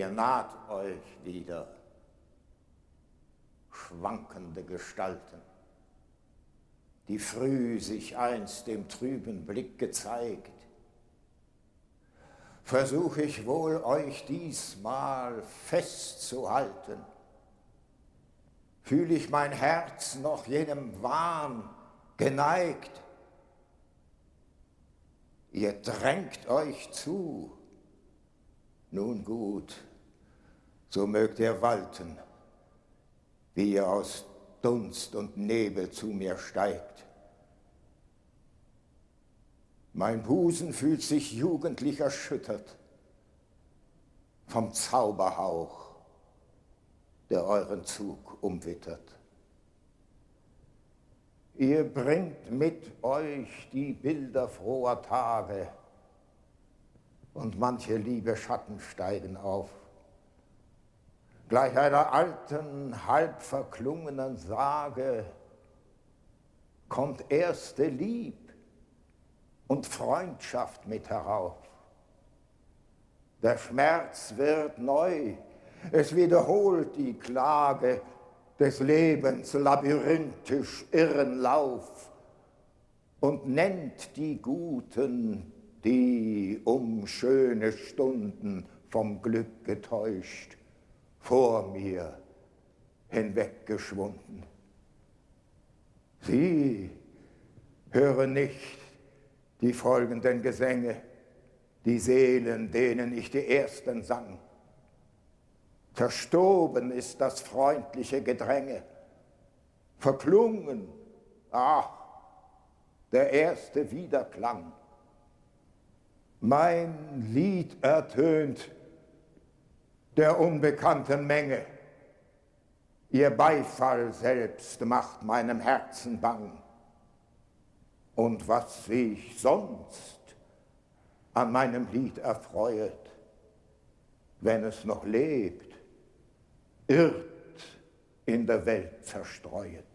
ihr naht euch wieder, schwankende Gestalten, die früh sich einst dem trüben Blick gezeigt. Versuch ich wohl, euch diesmal festzuhalten, fühl ich mein Herz noch jenem Wahn geneigt. Ihr drängt euch zu, nun gut, so mögt ihr walten, wie ihr aus Dunst und Nebel zu mir steigt. Mein Busen fühlt sich jugendlich erschüttert vom Zauberhauch, der euren Zug umwittert. Ihr bringt mit euch die Bilder froher Tage, und manche liebe Schatten steigen auf. Gleich einer alten, halb verklungenen Sage kommt erste Lieb und Freundschaft mit herauf. Der Schmerz wird neu, es wiederholt die Klage des Lebens labyrinthisch irren Lauf und nennt die Guten, die um schöne Stunden vom Glück getäuscht vor mir hinweggeschwunden. Sie hören nicht die folgenden Gesänge, die Seelen, denen ich die ersten sang. Zerstoben ist das freundliche Gedränge, verklungen, ach, der erste Widerklang. Mein Lied ertönt der unbekannten Menge, ihr Beifall selbst macht meinem Herzen bang. Und was sich sonst an meinem Lied erfreuet, wenn es noch lebt, irrt in der Welt zerstreuet.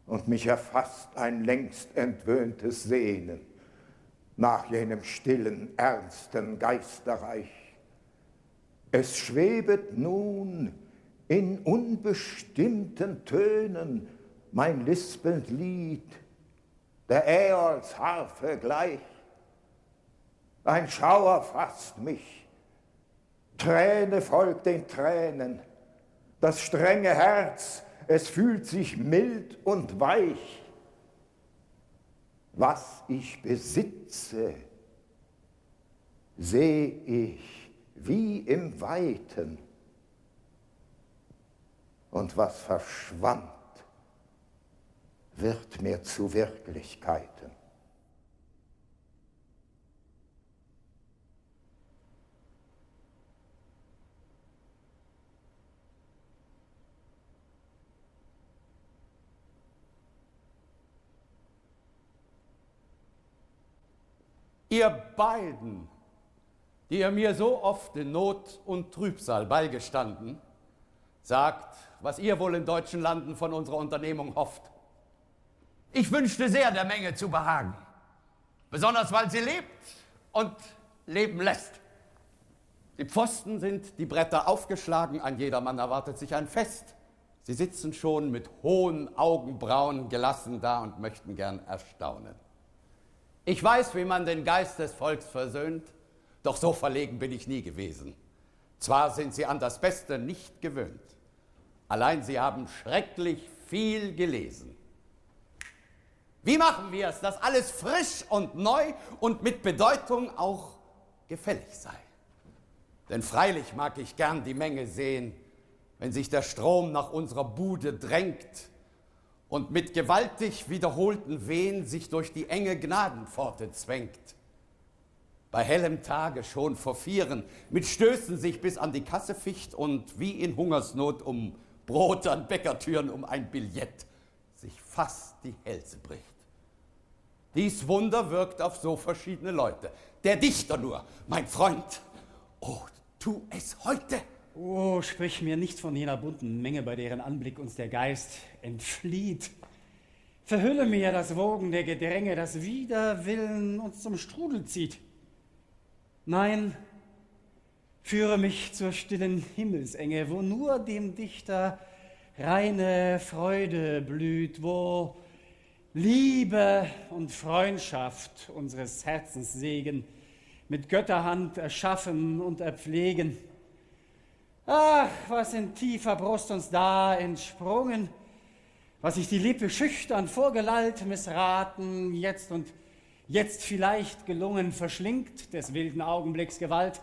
Und mich erfasst ein längst entwöhntes Sehnen nach jenem stillen, ernsten Geisterreich. Es schwebet nun in unbestimmten Tönen mein lispelnd Lied, der Äols Harfe gleich. Ein Schauer fasst mich, Träne folgt den Tränen, das strenge Herz, es fühlt sich mild und weich. Was ich besitze, seh ich wie im Weiten, und was verschwand, wird mir zu Wirklichkeiten. Ihr beiden, die ihr mir so oft in Not und Trübsal beigestanden, sagt, was ihr wohl in deutschen Landen von unserer Unternehmung hofft. Ich wünschte sehr, der Menge zu behagen, besonders weil sie lebt und leben lässt. Die Pfosten sind, die Bretter aufgeschlagen, ein jedermann erwartet sich ein Fest. Sie sitzen schon mit hohen Augenbrauen gelassen da und möchten gern erstaunen. Ich weiß, wie man den Geist des Volks versöhnt, doch so verlegen bin ich nie gewesen. Zwar sind sie an das Beste nicht gewöhnt, allein sie haben schrecklich viel gelesen. Wie machen wir es, dass alles frisch und neu und mit Bedeutung auch gefällig sei? Denn freilich mag ich gern die Menge sehen, wenn sich der Strom nach unserer Bude drängt und mit gewaltig wiederholten Wehen sich durch die enge Gnadenpforte zwängt. Bei hellem Tage schon vor Vieren, mit Stößen sich bis an die Kasse ficht und wie in Hungersnot um Brot an Bäckertüren um ein Billett sich fast die Hälse bricht. Dies Wunder wirkt auf so verschiedene Leute. Der Dichter nur, mein Freund, oh, tu es heute! Oh, sprich mir nicht von jener bunten Menge, bei deren Anblick uns der Geist entflieht. Verhülle mir das Wogen der Gedränge, das wider Willen uns zum Strudel zieht. Nein, Führe mich zur stillen Himmelsenge, wo nur dem Dichter reine Freude blüht, wo Liebe und Freundschaft unseres Herzens Segen mit Götterhand erschaffen und erpflegen. Ach, was in tiefer Brust uns da entsprungen, was sich die Lippe schüchtern vorgelallt, missraten, jetzt vielleicht gelungen, verschlingt des wilden Augenblicks Gewalt.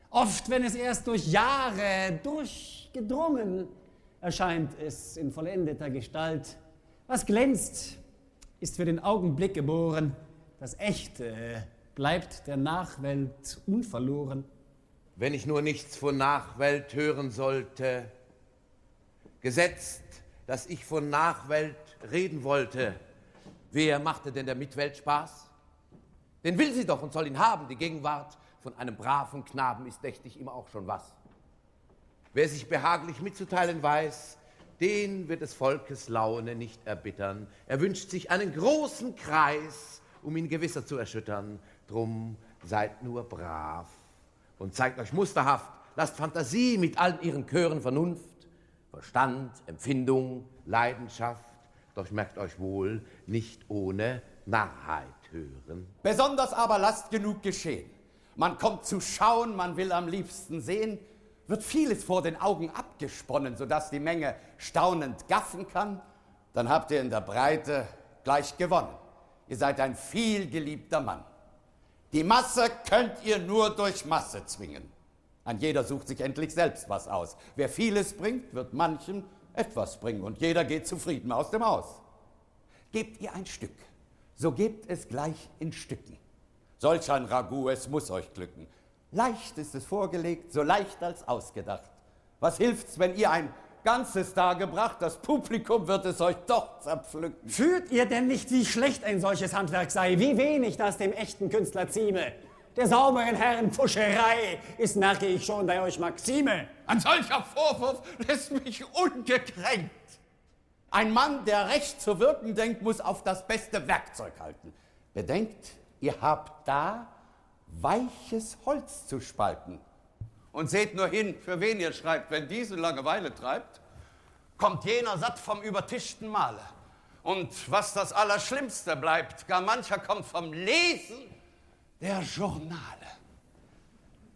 Oft, wenn es erst durch Jahre durchgedrungen, erscheint es in vollendeter Gestalt. Was glänzt, ist für den Augenblick geboren, das Echte bleibt der Nachwelt unverloren. Wenn ich nur nichts von Nachwelt hören sollte, gesetzt, dass ich von Nachwelt reden wollte, wer machte denn der Mitwelt Spaß? Den will sie doch und soll ihn haben, die Gegenwart von einem braven Knaben ist, dächt ich ihm auch schon was. Wer sich behaglich mitzuteilen weiß, den wird des Volkes Laune nicht erbittern. Er wünscht sich einen großen Kreis, um ihn gewisser zu erschüttern. Drum seid nur brav und zeigt euch musterhaft, lasst Fantasie mit allen ihren Chören Vernunft, Verstand, Empfindung, Leidenschaft, doch merkt euch wohl, nicht ohne Narrheit hören. Besonders aber lasst genug geschehen. Man kommt zu schauen, man will am liebsten sehen, wird vieles vor den Augen abgesponnen, sodass die Menge staunend gaffen kann, dann habt ihr in der Breite gleich gewonnen. Ihr seid ein vielgeliebter Mann. Die Masse könnt ihr nur durch Masse zwingen. Ein jeder sucht sich endlich selbst was aus. Wer vieles bringt, wird manchem etwas bringen und jeder geht zufrieden aus dem Haus. Gebt ihr ein Stück, so gebt es gleich in Stücken. Solch ein Ragout, es muss euch glücken. Leicht ist es vorgelegt, so leicht als ausgedacht. Was hilft's, wenn ihr ein Ganzes dargebracht, das Publikum wird es euch doch zerpflücken. Fühlt ihr denn nicht, wie schlecht ein solches Handwerk sei, wie wenig das dem echten Künstler zieme? Der sauberen Herren Pfuscherei ist, merke ich schon, bei euch Maxime. Ein solcher Vorwurf lässt mich ungekränkt. Ein Mann, der recht zu wirken denkt, muss auf das beste Werkzeug halten. Bedenkt, ihr habt da weiches Holz zu spalten. Und seht nur hin, für wen ihr schreibt. Wenn diese Langeweile treibt, kommt jener satt vom übertischten Male. Und was das Allerschlimmste bleibt, gar mancher kommt vom Lesen der Journale.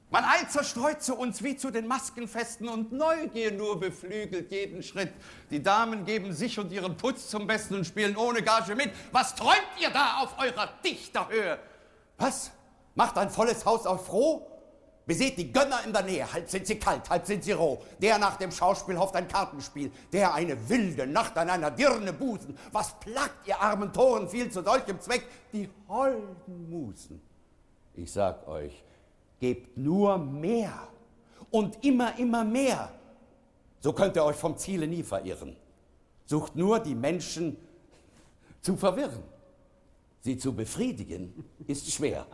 Man eilt zerstreut zu uns wie zu den Maskenfesten und Neugier nur beflügelt jeden Schritt. Die Damen geben sich und ihren Putz zum Besten und spielen ohne Gage mit. Was träumt ihr da auf eurer Dichterhöhe? Was? Macht ein volles Haus euch froh? Beseht die Gönner in der Nähe, halb sind sie kalt, halb sind sie roh. Der nach dem Schauspiel hofft ein Kartenspiel, der eine wilde Nacht an einer Dirne busen. Was plagt ihr armen Toren viel zu solchem Zweck? Die holden Musen. Ich sag euch, gebt nur mehr und immer mehr. So könnt ihr euch vom Ziele nie verirren. Sucht nur die Menschen zu verwirren. Sie zu befriedigen ist schwer.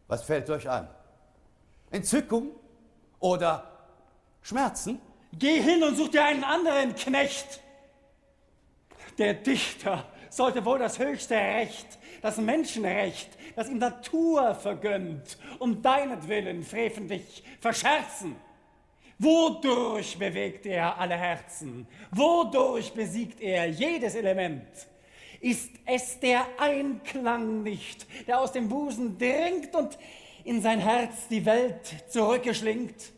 Was fällt euch an? Entzückung oder Schmerzen? Geh hin und such dir einen anderen Knecht. Der Dichter sollte wohl das höchste Recht, das Menschenrecht, das ihm Natur vergönnt, um deinetwillen freventlich verscherzen. Wodurch bewegt er alle Herzen? Wodurch besiegt er jedes Element? Ist es der Einklang nicht, der aus dem Busen dringt und in sein Herz die Welt zurückgeschlingt?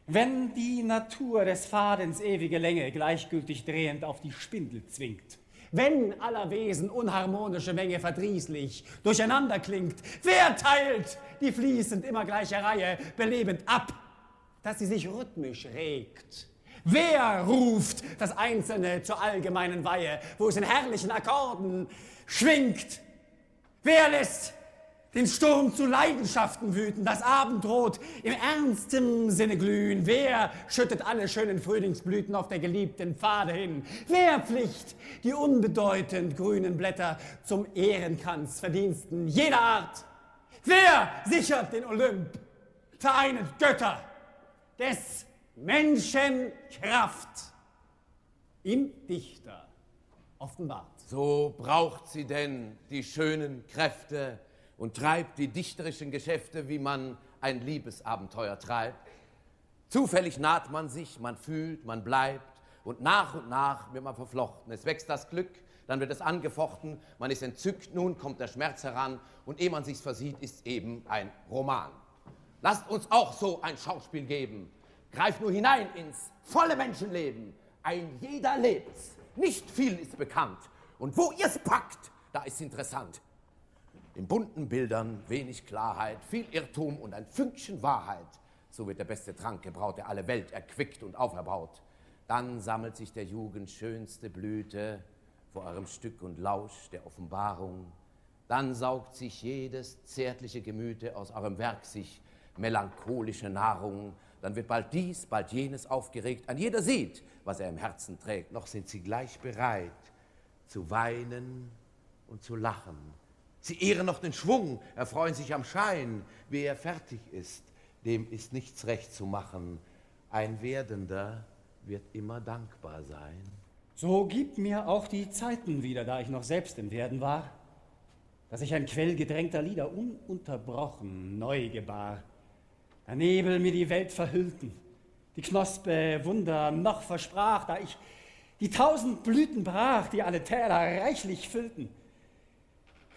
Wenn die Natur des Fadens ewige Länge gleichgültig drehend auf die Spindel zwingt, wenn aller Wesen unharmonische Menge verdrießlich durcheinander klingt, wer teilt die fließend immer gleiche Reihe belebend ab, dass sie sich rhythmisch regt? Wer ruft das Einzelne zur allgemeinen Weihe, wo es in herrlichen Akkorden schwingt? Wer lässt den Sturm zu Leidenschaften wüten, das Abendrot im ernsten Sinne glühen? Wer schüttet alle schönen Frühlingsblüten auf der geliebten Pfade hin? Wer pflicht die unbedeutend grünen Blätter zum Ehrenkranz Verdiensten jeder Art? Wer sichert den Olymp, vereinend Götter des Menschen Kraft im Dichter offenbart? So braucht sie denn die schönen Kräfte und treibt die dichterischen Geschäfte, wie man ein Liebesabenteuer treibt. Zufällig naht man sich, man fühlt, man bleibt und nach wird man verflochten. Es wächst das Glück, dann wird es angefochten, man ist entzückt, nun kommt der Schmerz heran und ehe man sich's versieht, ist eben ein Roman. Lasst uns auch so ein Schauspiel geben. Greift nur hinein ins volle Menschenleben. Ein jeder lebt's, nicht viel ist bekannt. Und wo ihr's packt, da ist's interessant. In bunten Bildern wenig Klarheit, viel Irrtum und ein Fünkchen Wahrheit. So wird der beste Trank gebraut, der alle Welt erquickt und auferbaut. Dann sammelt sich der Jugend schönste Blüte vor eurem Stück und Lausch der Offenbarung. Dann saugt sich jedes zärtliche Gemüte aus eurem Werk sich melancholische Nahrung. Dann wird bald dies, bald jenes aufgeregt. Ein jeder sieht, was er im Herzen trägt. Noch sind sie gleich bereit zu weinen und zu lachen. Sie ehren noch den Schwung, erfreuen sich am Schein. Wer fertig ist, dem ist nichts recht zu machen. Ein Werdender wird immer dankbar sein. So gibt mir auch die Zeiten wieder, da ich noch selbst im Werden war, dass ich ein Quell gedrängter Lieder ununterbrochen neu gebar. Der Nebel mir die Welt verhüllten, die Knospe Wunder noch versprach, da ich die 1000 Blüten brach, die alle Täler reichlich füllten.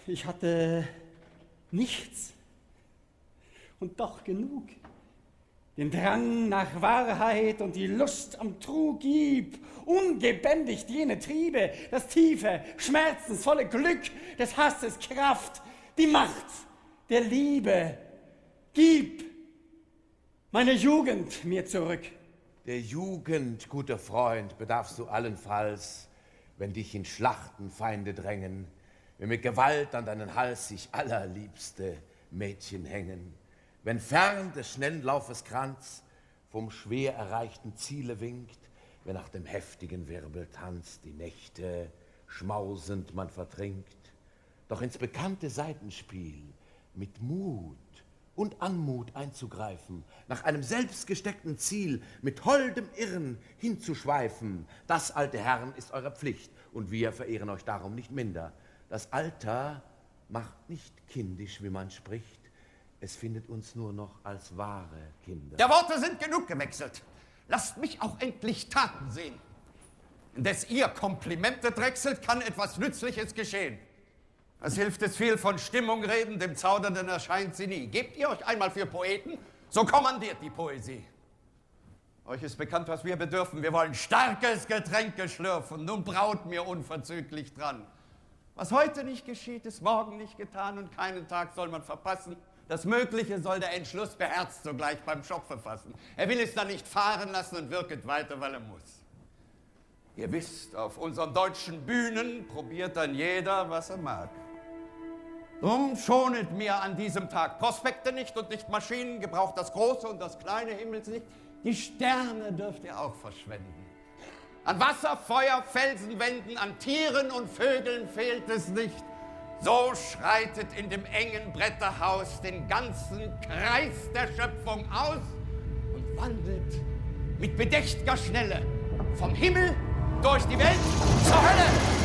Ich hatte nichts und doch genug. Den Drang nach Wahrheit und die Lust am Trug gib, ungebändigt jene Triebe, das tiefe, schmerzensvolle Glück des Hasses Kraft, die Macht der Liebe. Gib meine Jugend mir zurück. Der Jugend, guter Freund, bedarfst du allenfalls, wenn dich in Schlachten Feinde drängen, wenn mit Gewalt an deinen Hals sich allerliebste Mädchen hängen. Wenn fern des schnellen Laufes Kranz vom schwer erreichten Ziele winkt, wenn nach dem heftigen Wirbeltanz die Nächte schmausend man vertrinkt, doch ins bekannte Saitenspiel mit Mut und Anmut einzugreifen, nach einem selbstgesteckten Ziel mit holdem Irren hinzuschweifen, das, alte Herren, ist eure Pflicht und wir verehren euch darum nicht minder. Das Alter macht nicht kindisch, wie man spricht, es findet uns nur noch als wahre Kinder. Der Worte sind genug gewechselt. Lasst mich auch endlich Taten sehen. Indes ihr Komplimente drechselt, kann etwas Nützliches geschehen. Es hilft es viel von Stimmung reden, dem Zaudernden erscheint sie nie. Gebt ihr euch einmal für Poeten, so kommandiert die Poesie. Euch ist bekannt, was wir bedürfen. Wir wollen starkes Getränke schlürfen. Nun braut mir unverzüglich dran. Was heute nicht geschieht, ist morgen nicht getan und keinen Tag soll man verpassen. Das Mögliche soll der Entschluss beherzt sogleich beim Schopfe fassen. Er will es dann nicht fahren lassen und wirket weiter, weil er muss. Ihr wisst, auf unseren deutschen Bühnen probiert dann jeder, was er mag. Drum schonet mir an diesem Tag Prospekte nicht und nicht Maschinen, gebraucht das große und das kleine Himmelslicht. Die Sterne dürft ihr auch verschwenden. An Wasser, Feuer, Felsenwänden, an Tieren und Vögeln fehlt es nicht. So schreitet in dem engen Bretterhaus den ganzen Kreis der Schöpfung aus und wandelt mit bedächt'ger Schnelle vom Himmel durch die Welt zur Hölle.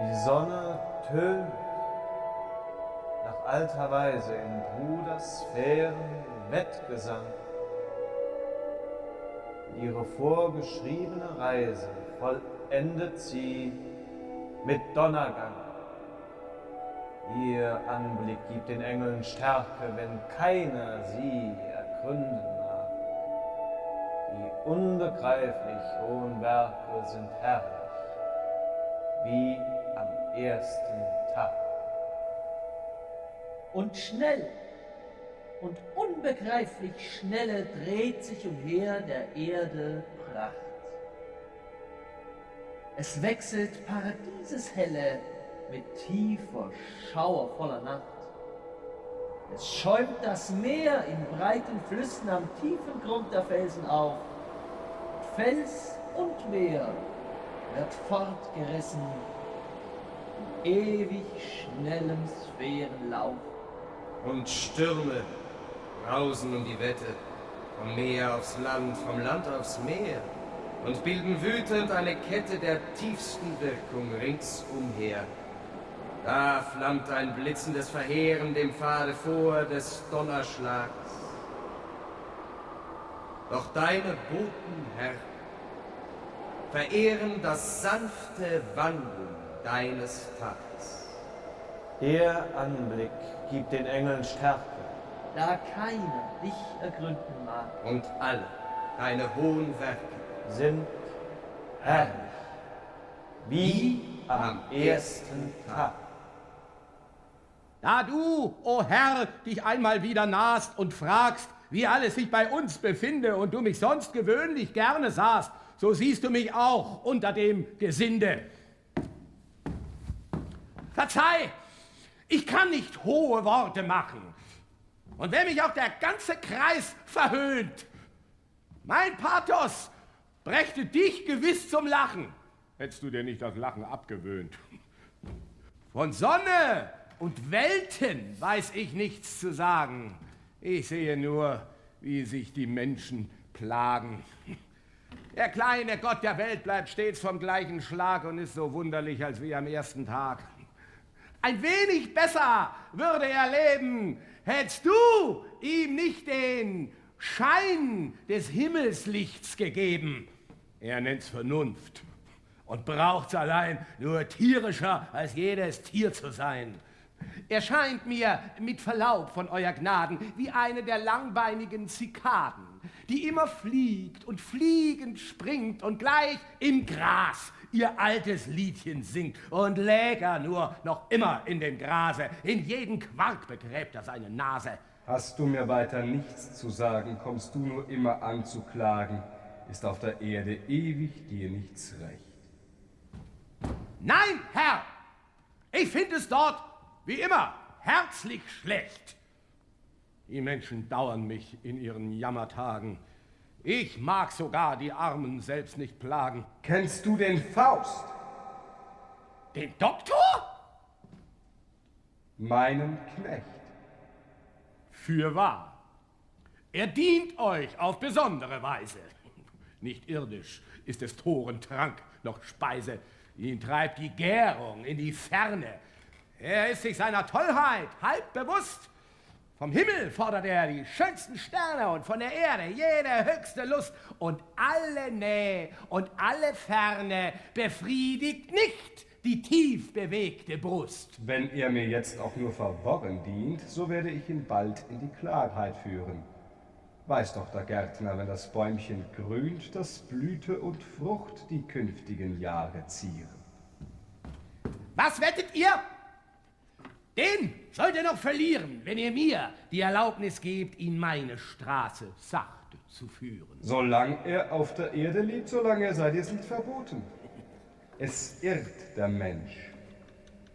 Die Sonne tönt nach alter Weise in Bruders fairen Wettgesang. Ihre vorgeschriebene Reise vollendet sie mit Donnergang. Ihr Anblick gibt den Engeln Stärke, wenn keiner sie ergründen mag. Die unbegreiflich hohen Werke sind herrlich, wie am ersten Tag. Und schnell und unbegreiflich schnelle dreht sich umher der Erde Pracht. Es wechselt Paradieseshelle mit tiefer, schauervoller Nacht. Es schäumt das Meer in breiten Flüssen am tiefen Grund der Felsen auf. Fels und Meer wird fortgerissen in ewig schnellem Sphärenlauf. Und Stürme brausen um die Wette, vom Meer aufs Land, vom Land aufs Meer und bilden wütend eine Kette der tiefsten Wirkung ringsumher. Da flammt ein blitzendes Verheeren dem Pfade vor des Donnerschlags. Doch deine Boten, Herr, verehren das sanfte Wandeln deines Tags. Der Anblick gibt den Engeln Stärke. Da keiner dich ergründen mag. Und alle deine hohen Werke Sind herrlich, wie am ersten Tag. Da du, o Herr, dich einmal wieder nahst und fragst, wie alles sich bei uns befinde und du mich sonst gewöhnlich gerne sahst, so siehst du mich auch unter dem Gesinde. Verzeih, ich kann nicht hohe Worte machen. Und wenn mich auch der ganze Kreis verhöhnt, mein Pathos brächte dich gewiss zum Lachen. Hättest du dir nicht das Lachen abgewöhnt. Von Sonne und Welten weiß ich nichts zu sagen. Ich sehe nur, wie sich die Menschen plagen. Der kleine Gott der Welt bleibt stets vom gleichen Schlag und ist so wunderlich als wie am ersten Tag. Ein wenig besser würde er leben, hättest du ihm nicht den Schein des Himmelslichts gegeben. Er nennt's Vernunft und braucht's allein nur tierischer als jedes Tier zu sein. Er scheint mir, mit Verlaub von euer Gnaden, wie eine der langbeinigen Zikaden, die immer fliegt und fliegend springt und gleich im Gras ihr altes Liedchen singt und läger nur noch immer in dem Grase, in jeden Quark begräbt er seine Nase. Hast du mir weiter nichts zu sagen, kommst du nur immer an zu klagen, ist auf der Erde ewig dir nichts recht. Nein, Herr, ich finde es dort wie immer herzlich schlecht. Die Menschen dauern mich in ihren Jammertagen. Ich mag sogar die Armen selbst nicht plagen. Kennst du den Faust? Den Doktor? Meinen Knecht. Fürwahr. Er dient euch auf besondere Weise. Nicht irdisch ist des Toren Trank noch Speise. Ihn treibt die Gärung in die Ferne. Er ist sich seiner Tollheit halb bewusst. Vom Himmel fordert er die schönsten Sterne und von der Erde jede höchste Lust. Und alle Nähe und alle Ferne befriedigt nicht die tief bewegte Brust. Wenn er mir jetzt auch nur verworren dient, so werde ich ihn bald in die Klarheit führen. Weiß doch der Gärtner, wenn das Bäumchen grünt, dass Blüte und Frucht die künftigen Jahre zieren. Was wettet ihr? Den sollt ihr noch verlieren, wenn ihr mir die Erlaubnis gebt, ihn meine Straße sachte zu führen. Solange er auf der Erde lebt, solange sei dir's nicht verboten. Es irrt der Mensch,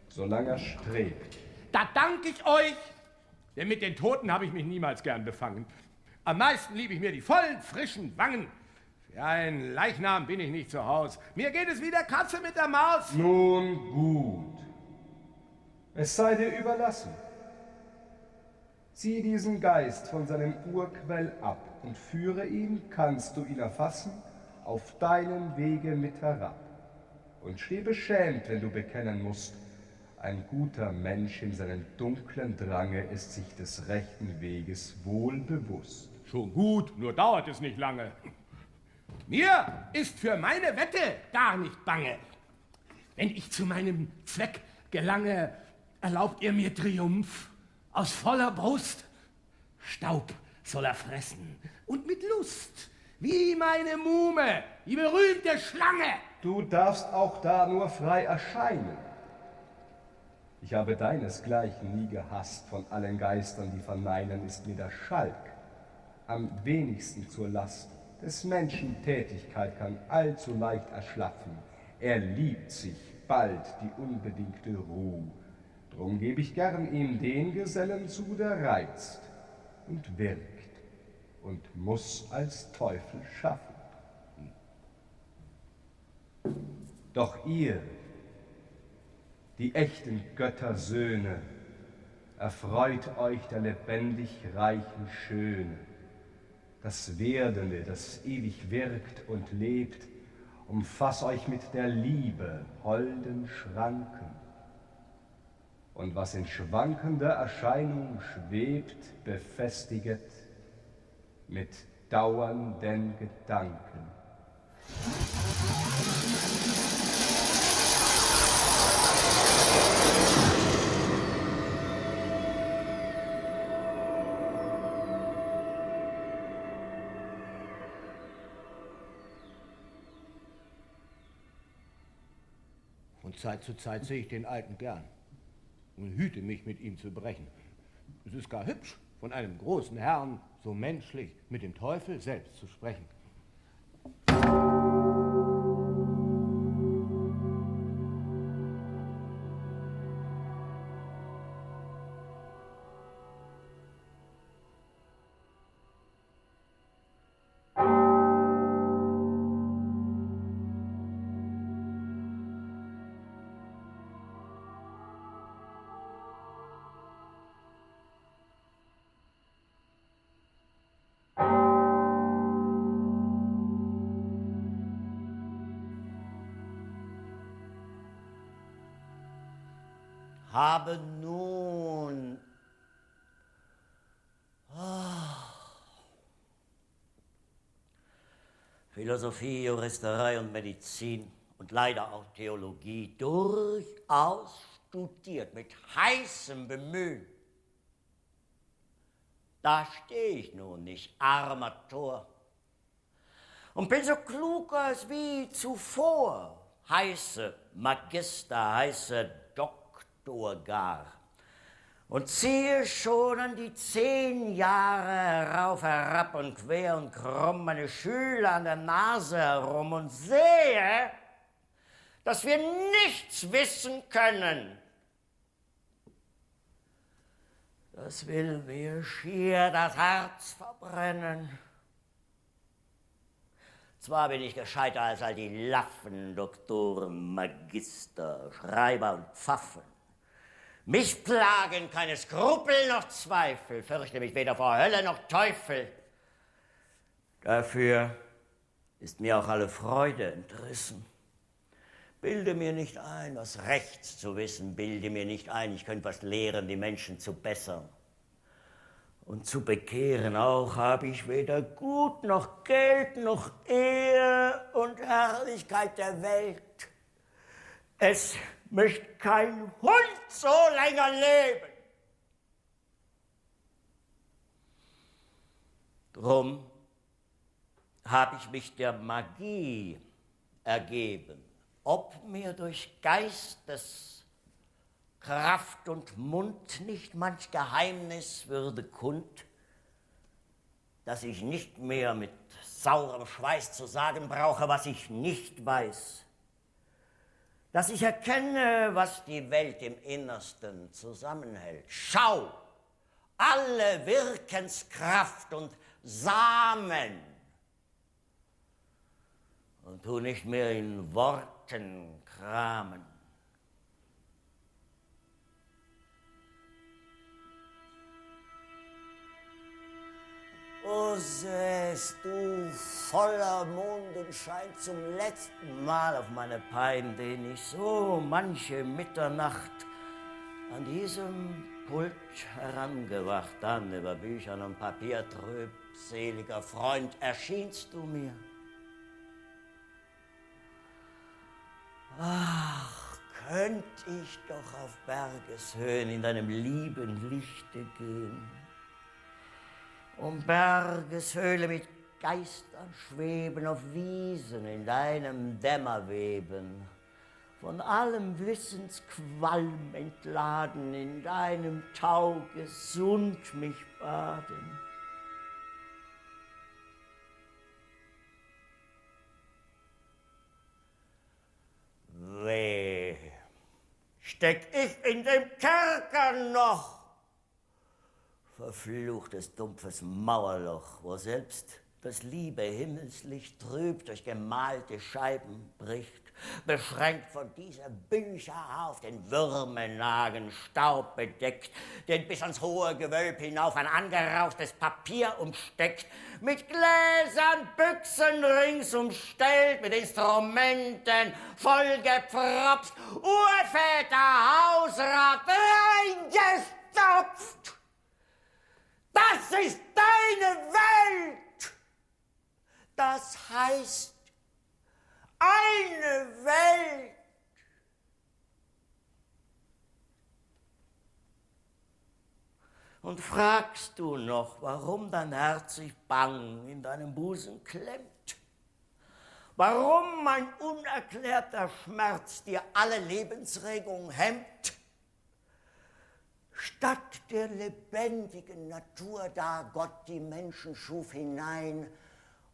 solange er strebt. Da dank ich euch, denn mit den Toten habe ich mich niemals gern befangen. Am meisten liebe ich mir die vollen, frischen Wangen. Für einen Leichnam bin ich nicht zu Haus. Mir geht es wie der Katze mit der Maus. Nun gut. Es sei dir überlassen. Zieh diesen Geist von seinem Urquell ab und führe ihn, kannst du ihn erfassen, auf deinen Wege mit herab. Und steh beschämt, wenn du bekennen musst, ein guter Mensch in seinem dunklen Drange ist sich des rechten Weges wohl bewusst. Schon gut, nur dauert es nicht lange. Mir ist für meine Wette gar nicht bange. Wenn ich zu meinem Zweck gelange, erlaubt ihr mir Triumph aus voller Brust. Staub soll er fressen und mit Lust, wie meine Muhme, die berühmte Schlange. Du darfst auch da nur frei erscheinen. Ich habe deinesgleichen nie gehasst, von allen Geistern, die verneinen, ist mir der Schalk am wenigsten zur Last. Des Menschen Tätigkeit kann allzu leicht erschlaffen. Er liebt sich bald die unbedingte Ruh. Drum geb ich gern ihm den Gesellen zu, der reizt und wirkt und muss als Teufel schaffen. Doch ihr, die echten Göttersöhne, erfreut euch der lebendig reichen Schöne, das Werdende, das ewig wirkt und lebt, umfass euch mit der Liebe holden Schranken. Und was in schwankender Erscheinung schwebt, befestiget mit dauernden Gedanken. Von Zeit zu Zeit sehe ich den Alten gern und hüte mich, mit ihm zu brechen. Es ist gar hübsch, von einem großen Herrn so menschlich mit dem Teufel selbst zu sprechen. Habe nun Philosophie, Juristerei und Medizin und leider auch Theologie durchaus studiert, mit heißem Bemühen. Da stehe ich nun nicht, armer Tor, und bin so klug als wie zuvor, heiße Magister, heiße Doktor gar, und ziehe schon an die 10 Jahre herauf, herab und quer und krumm meine Schüler an der Nase herum und sehe, dass wir nichts wissen können. Das will mir schier das Herz verbrennen. Zwar bin ich gescheiter als all die Laffen, Doktoren, Magister, Schreiber und Pfaffen. Mich plagen keine Skrupel noch Zweifel, fürchte mich weder vor Hölle noch Teufel. Dafür ist mir auch alle Freude entrissen. Bilde mir nicht ein, was rechts zu wissen, bilde mir nicht ein, ich könnte was lehren, die Menschen zu bessern. Und zu bekehren auch habe ich weder Gut noch Geld noch Ehre und Herrlichkeit der Welt. Es möchte kein Hund so länger leben. Drum habe ich mich der Magie ergeben, ob mir durch Geistes Kraft und Mund nicht manch Geheimnis würde kund, dass ich nicht mehr mit saurem Schweiß zu sagen brauche, was ich nicht weiß, dass ich erkenne, was die Welt im Innersten zusammenhält. Schau, alle Wirkenskraft und Samen, und tu nicht mehr in Worten kramen. O sähst du voller Mondenschein zum letzten Mal auf meine Pein, den ich so manche Mitternacht an diesem Pult herangewacht, dann über Büchern und Papier trüb, seliger Freund, erschienst du mir. Ach, könnt ich doch auf Bergeshöhen in deinem lieben Lichte gehen, um Bergeshöhle mit Geistern schweben, auf Wiesen in deinem Dämmerweben, von allem Wissensqualm entladen, in deinem Tau gesund mich baden. Weh, steck ich in dem Kerker noch. Verfluchtes, dumpfes Mauerloch, wo selbst das liebe Himmelslicht trüb durch gemalte Scheiben bricht, beschränkt von dieser Bücherhauf, den Würmenagen, Staub bedeckt, den bis ans hohe Gewölb hinauf ein angerauchtes Papier umsteckt, mit Gläsern, Büchsen rings umstellt, mit Instrumenten vollgepfropft, Urväter, Hausrat, reingestopft. Das ist deine Welt! Das heißt, eine Welt. Und fragst du noch, warum dein Herz sich bang in deinem Busen klemmt? Warum mein unerklärter Schmerz dir alle Lebensregung hemmt? Statt der lebendigen Natur, da Gott die Menschen schuf hinein,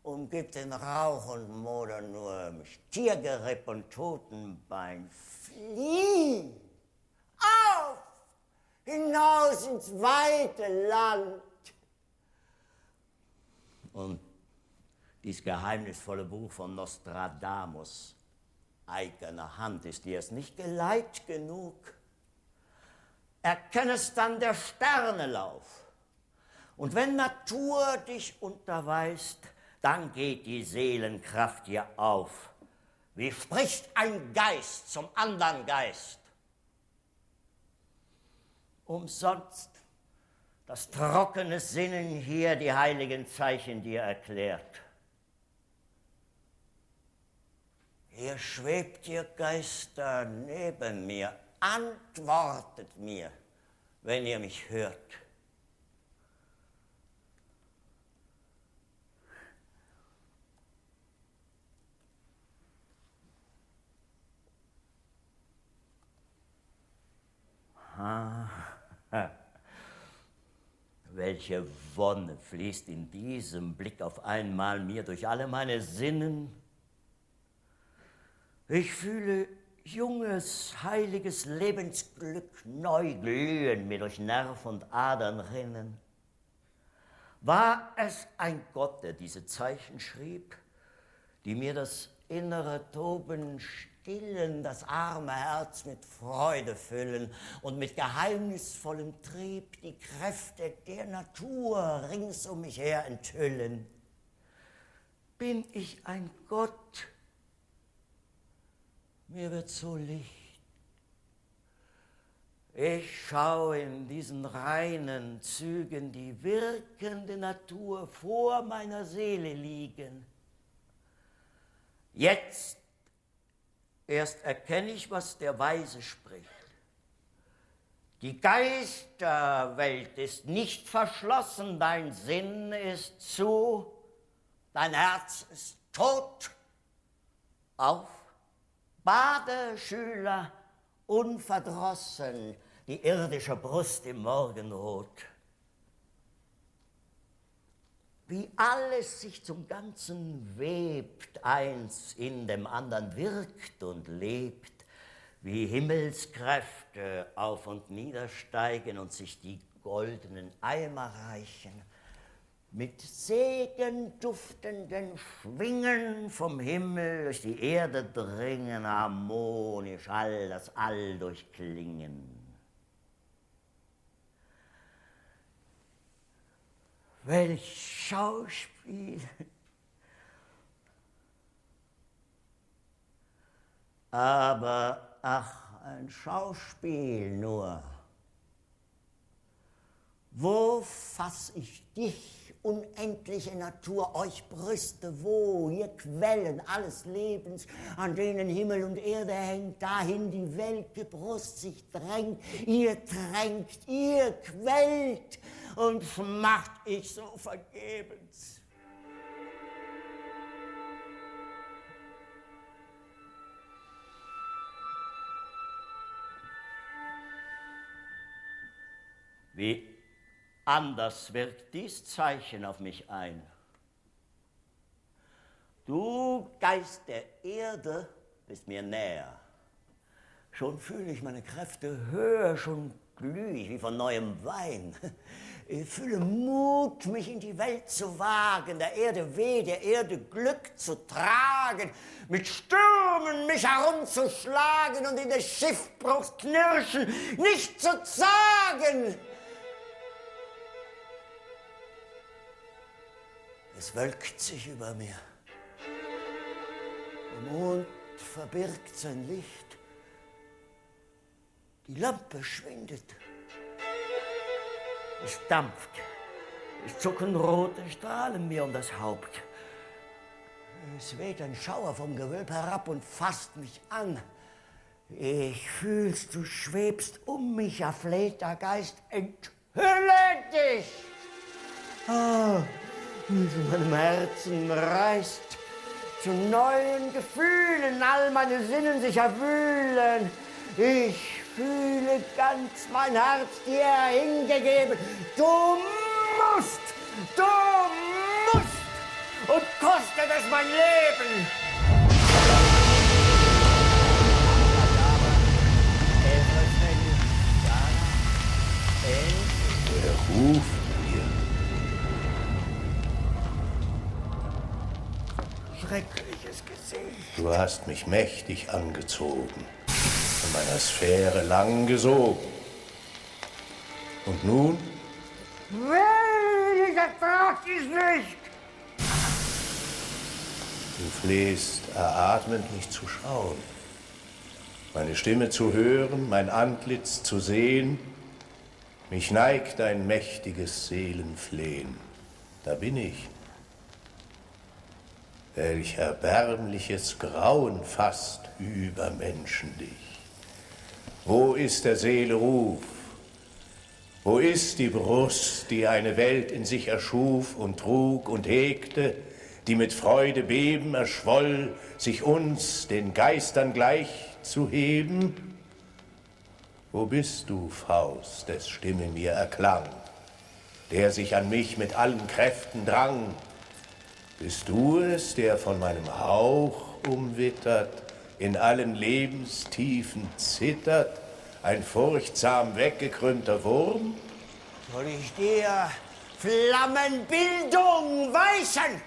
umgibt in Rauch und Moder nur mich Tiergeripp und Totenbein. Flieh auf, hinaus ins weite Land. Und dies geheimnisvolle Buch von Nostradamus, eigener Hand, ist dir es nicht geleit genug. Erkenn es dann der Sternelauf. Und wenn Natur dich unterweist, dann geht die Seelenkraft dir auf. Wie spricht ein Geist zum andern Geist? Umsonst das trockene Sinnen hier die heiligen Zeichen dir erklärt. Hier schwebt ihr Geister neben mir, antwortet mir, wenn ihr mich hört. Welche Wonne fließt in diesem Blick auf einmal mir durch alle meine Sinnen. Ich fühle junges, heiliges Lebensglück neu glühen, mir durch Nerv und Adern rinnen. War es ein Gott, der diese Zeichen schrieb, die mir das innere Toben stillen, das arme Herz mit Freude füllen und mit geheimnisvollem Trieb die Kräfte der Natur rings um mich her enthüllen? Bin ich ein Gott? Mir wird so Licht. Ich schaue in diesen reinen Zügen die wirkende Natur vor meiner Seele liegen. Jetzt erst erkenne ich, was der Weise spricht. Die Geisterwelt ist nicht verschlossen, dein Sinn ist zu, dein Herz ist tot. Auf, bade, Schüler, unverdrossen, die irdische Brust im Morgenrot. Wie alles sich zum Ganzen webt, eins in dem anderen wirkt und lebt, wie Himmelskräfte auf und niedersteigen und sich die goldenen Eimer reichen, mit segenduftenden Schwingen vom Himmel durch die Erde dringen, harmonisch all das All durchklingen. Welch Schauspiel! Aber, ach, ein Schauspiel nur. Wo fass ich dich, unendliche Natur, euch Brüste, wo, ihr Quellen alles Lebens, an denen Himmel und Erde hängt, dahin die welke Brust sich drängt, ihr tränkt, ihr quellt, und macht ich so vergebens. Wie anders wirkt dies Zeichen auf mich ein. Du, Geist der Erde, bist mir näher. Schon fühle ich meine Kräfte höher, schon glühe ich wie von neuem Wein. Ich fühle Mut, mich in die Welt zu wagen, der Erde weh, der Erde Glück zu tragen, mit Stürmen mich herumzuschlagen und in des Schiffbruchs Knirschen nicht zu zagen. Es wölkt sich über mir. Der Mond verbirgt sein Licht. Die Lampe schwindet. Es dampft. Es zucken rote Strahlen mir um das Haupt. Es weht ein Schauer vom Gewölb herab und fasst mich an. Ich fühlst, du schwebst um mich, erflehter Geist, enthülle dich! In meinem Herzen reißt zu neuen Gefühlen, all meine Sinnen sich erwühlen. Ich fühle ganz mein Herz dir hingegeben. Du musst und kostet es mein Leben. Er ruft mir. Schreckliches Gesicht. Du hast mich mächtig angezogen, von meiner Sphäre lang gesogen. Und nun? Ich ertrag dies nicht. Du flehst, eratmend mich zu schauen, meine Stimme zu hören, mein Antlitz zu sehen. Mich neigt ein mächtiges Seelenflehen. Da bin ich. Welch erbärmliches Grauen fasst über Menschen dich. Wo ist der Seele Ruf? Wo ist die Brust, die eine Welt in sich erschuf und trug und hegte, die mit Freude beben erschwoll, sich uns, den Geistern gleich zu heben? Wo bist du, Faust, des Stimme mir erklang, der sich an mich mit allen Kräften drang? Bist du es, der von meinem Hauch umwittert, in allen Lebenstiefen zittert, ein furchtsam weggekrümmter Wurm? Soll ich dir Flammenbildung weichen?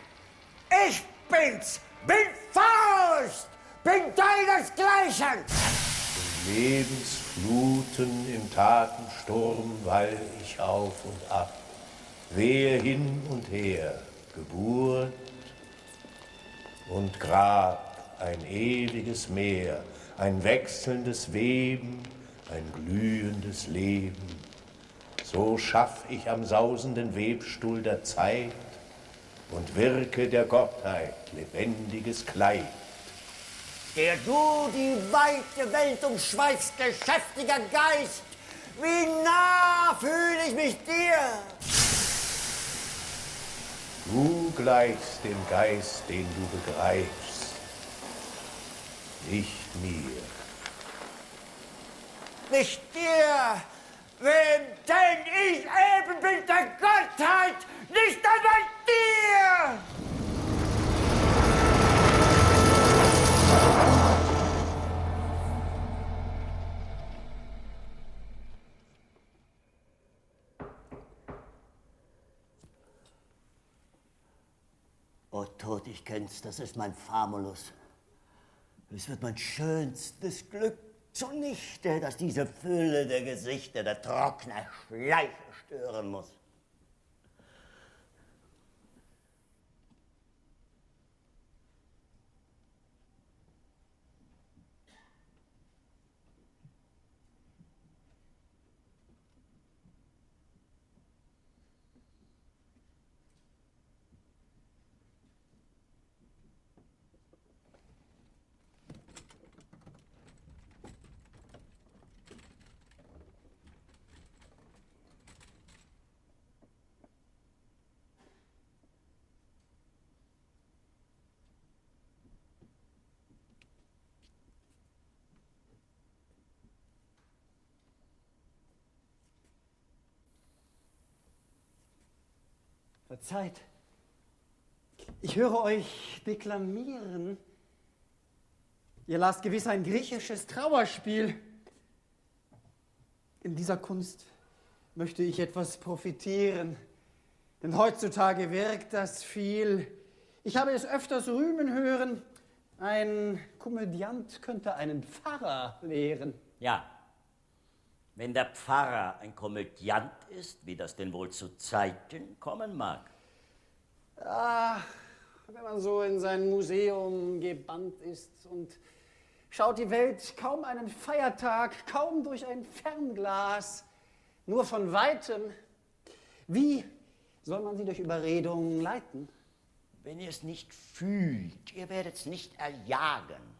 Ich bin's, bin Faust, bin deinesgleichen. In Lebensfluten im Tatensturm wall ich auf und ab, wehe hin und her, Geburt und Grab, ein ewiges Meer, ein wechselndes Weben, ein glühendes Leben. So schaff ich am sausenden Webstuhl der Zeit und wirke der Gottheit lebendiges Kleid. Der du die weite Welt umschweifst, geschäftiger Geist, wie nah fühl ich mich dir. Du gleichst dem Geist, den du begreifst, nicht mir. Nicht dir, wem denn ich Ebenbild der Gottheit, nicht einmal dir! O Tod, ich kenn's, das ist mein Famulus. Es wird mein schönstes Glück zunichte, dass diese Fülle der Gesichter der trockene Schleicher stören muss. Verzeiht, ich höre euch deklamieren. Ihr lasst gewiss ein griechisches Trauerspiel. In dieser Kunst möchte ich etwas profitieren, denn heutzutage wirkt das viel. Ich habe es öfters rühmen hören, ein Komödiant könnte einen Pfarrer lehren. Ja, wenn der Pfarrer ein Komödiant ist, wie das denn wohl zu Zeiten kommen mag. Ah, wenn man so in sein Museum gebannt ist und schaut die Welt kaum einen Feiertag, kaum durch ein Fernglas, nur von Weitem. Wie soll man sie durch Überredung leiten? Wenn ihr es nicht fühlt, ihr werdet es nicht erjagen.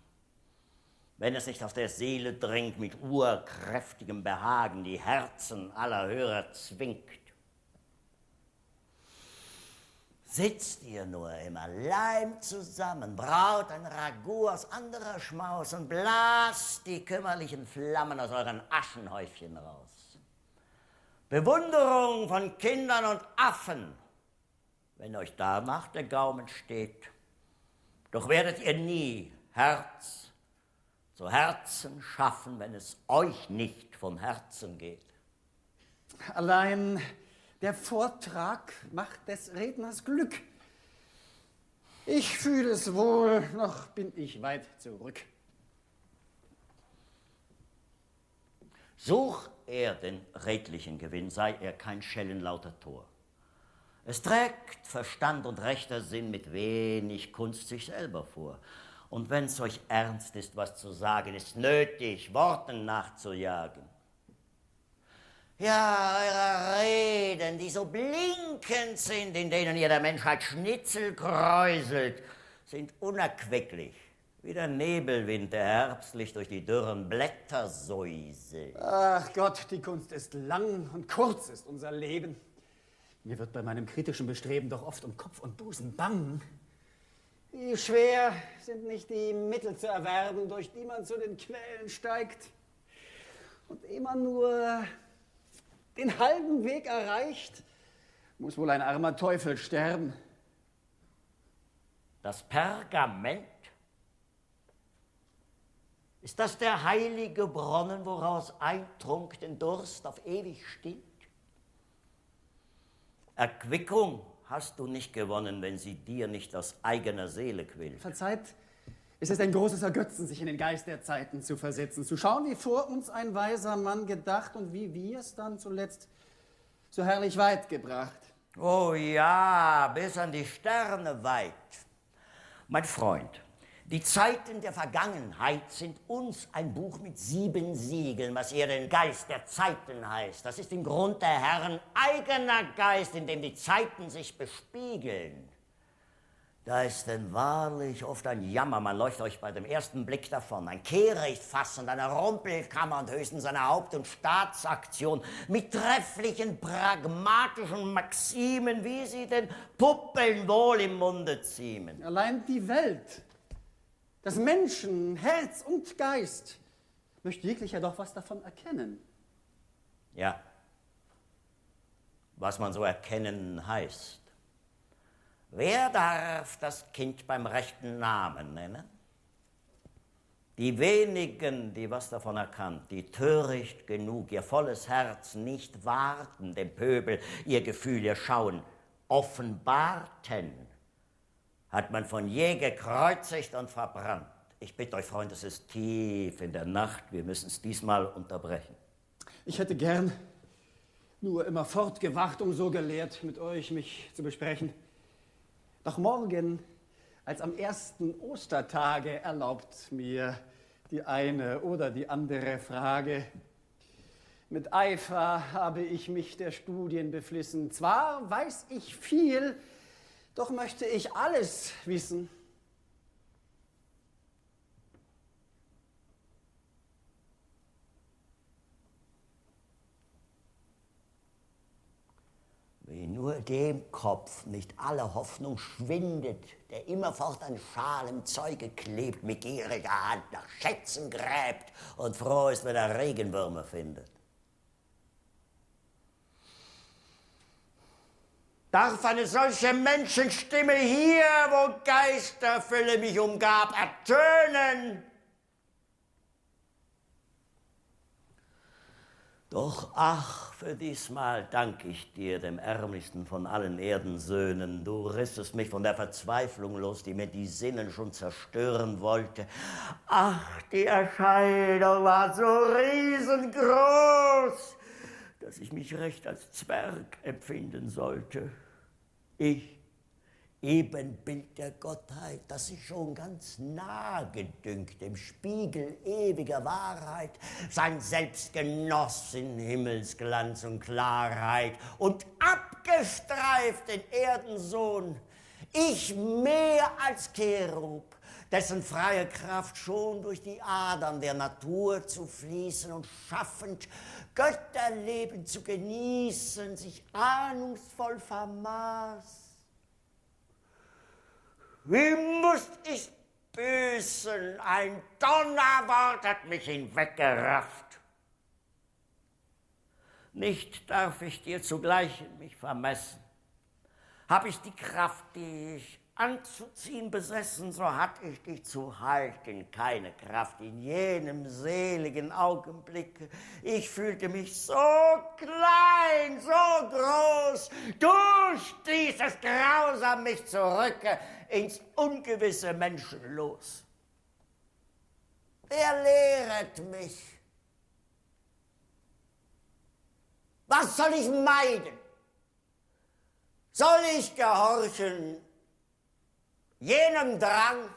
Wenn es nicht aus der Seele dringt, mit urkräftigem Behagen die Herzen aller Hörer zwingt. Sitzt ihr nur immer Leim zusammen, braut ein Ragout aus anderer Schmaus und blast die kümmerlichen Flammen aus euren Aschenhäufchen raus. Bewunderung von Kindern und Affen, wenn euch danach der Gaumen steht. Doch werdet ihr nie Herz zu Herzen schaffen, wenn es euch nicht vom Herzen geht. Allein der Vortrag macht des Redners Glück. Ich fühle es wohl, noch bin ich weit zurück. Such er den redlichen Gewinn, sei er kein schellenlauter Tor. Es trägt Verstand und rechter Sinn mit wenig Kunst sich selber vor. Und wenn's euch ernst ist, was zu sagen, ist nötig, Worten nachzujagen. Ja, eure Reden, die so blinkend sind, in denen ihr der Menschheit Schnitzel kräuselt, sind unerquicklich, wie der Nebelwind, der herbstlich durch die dürren Blätter säuselt. Ach Gott, die Kunst ist lang und kurz ist unser Leben. Mir wird bei meinem kritischen Bestreben doch oft um Kopf und Busen bang. Wie schwer sind nicht die Mittel zu erwerben, durch die man zu den Quellen steigt und immer nur den halben Weg erreicht, muss wohl ein armer Teufel sterben. Das Pergament? Ist das der heilige Bronnen, woraus ein Trunk den Durst auf ewig stillt? Erquickung hast du nicht gewonnen, wenn sie dir nicht aus eigener Seele quillt. Verzeiht, es ist ein großes Ergötzen, sich in den Geist der Zeiten zu versetzen, zu schauen, wie vor uns ein weiser Mann gedacht und wie wir es dann zuletzt so herrlich weit gebracht. Oh ja, bis an die Sterne weit. Mein Freund, die Zeiten der Vergangenheit sind uns ein Buch mit 7 Siegeln, was ihr den Geist der Zeiten heißt. Das ist im Grund der Herren eigener Geist, in dem die Zeiten sich bespiegeln. Da ist denn wahrlich oft ein Jammer, man läuft euch bei dem ersten Blick davon. Ein Kehrichtfass und eine Rumpelkammer und höchstens eine Haupt- und Staatsaktion mit trefflichen, pragmatischen Maximen, wie sie den Puppeln wohl im Munde ziemen. Allein die Welt, das Menschen, Herz und Geist, möchte jeglicher doch was davon erkennen. Ja, was man so erkennen heißt. Wer darf das Kind beim rechten Namen nennen? Die wenigen, die was davon erkannt, die töricht genug, ihr volles Herz nicht warten, dem Pöbel ihr Gefühl, ihr Schauen offenbarten, hat man von je gekreuzigt und verbrannt. Ich bitte euch, Freunde, es ist tief in der Nacht, wir müssen es diesmal unterbrechen. Ich hätte gern nur immer fortgewacht, um so gelehrt mit euch mich zu besprechen. Doch morgen, als am ersten Ostertage, erlaubt mir die eine oder die andere Frage. Mit Eifer habe ich mich der Studien beflissen. Zwar weiß ich viel, doch möchte ich alles wissen. Wie nur dem Kopf nicht alle Hoffnung schwindet, der immerfort an schalem Zeuge klebt, mit gieriger Hand nach Schätzen gräbt und froh ist, wenn er Regenwürmer findet. Darf eine solche Menschenstimme hier, wo Geisterfülle mich umgab, ertönen? Doch ach, für diesmal dank ich dir, dem ärmlichsten von allen Erdensöhnen. Du rissest mich von der Verzweiflung los, die mir die Sinnen schon zerstören wollte. Ach, die Erscheinung war so riesengroß, dass ich mich recht als Zwerg empfinden sollte. Ich, Ebenbild der Gottheit, das sich schon ganz nah gedünkt, im Spiegel ewiger Wahrheit, sein Selbst genoss in Himmelsglanz und Klarheit und abgestreift den Erdensohn. Ich mehr als Cherub, dessen freie Kraft schon durch die Adern der Natur zu fließen und schaffend Götterleben zu genießen, sich ahnungsvoll vermaß. Wie musst ich büßen? Ein Donnerwort hat mich hinweggerafft. Nicht darf ich dir zugleich in mich vermessen. Hab ich die Kraft, dich anzuziehen besessen, so hatt ich dich zu halten, keine Kraft in jenem seligen Augenblicke. Ich fühlte mich so klein, so groß, du stießest grausam mich zurücke ins ungewisse Menschenlos. Wer lehret mich? Was soll ich meiden? Soll ich gehorchen jenem Drang?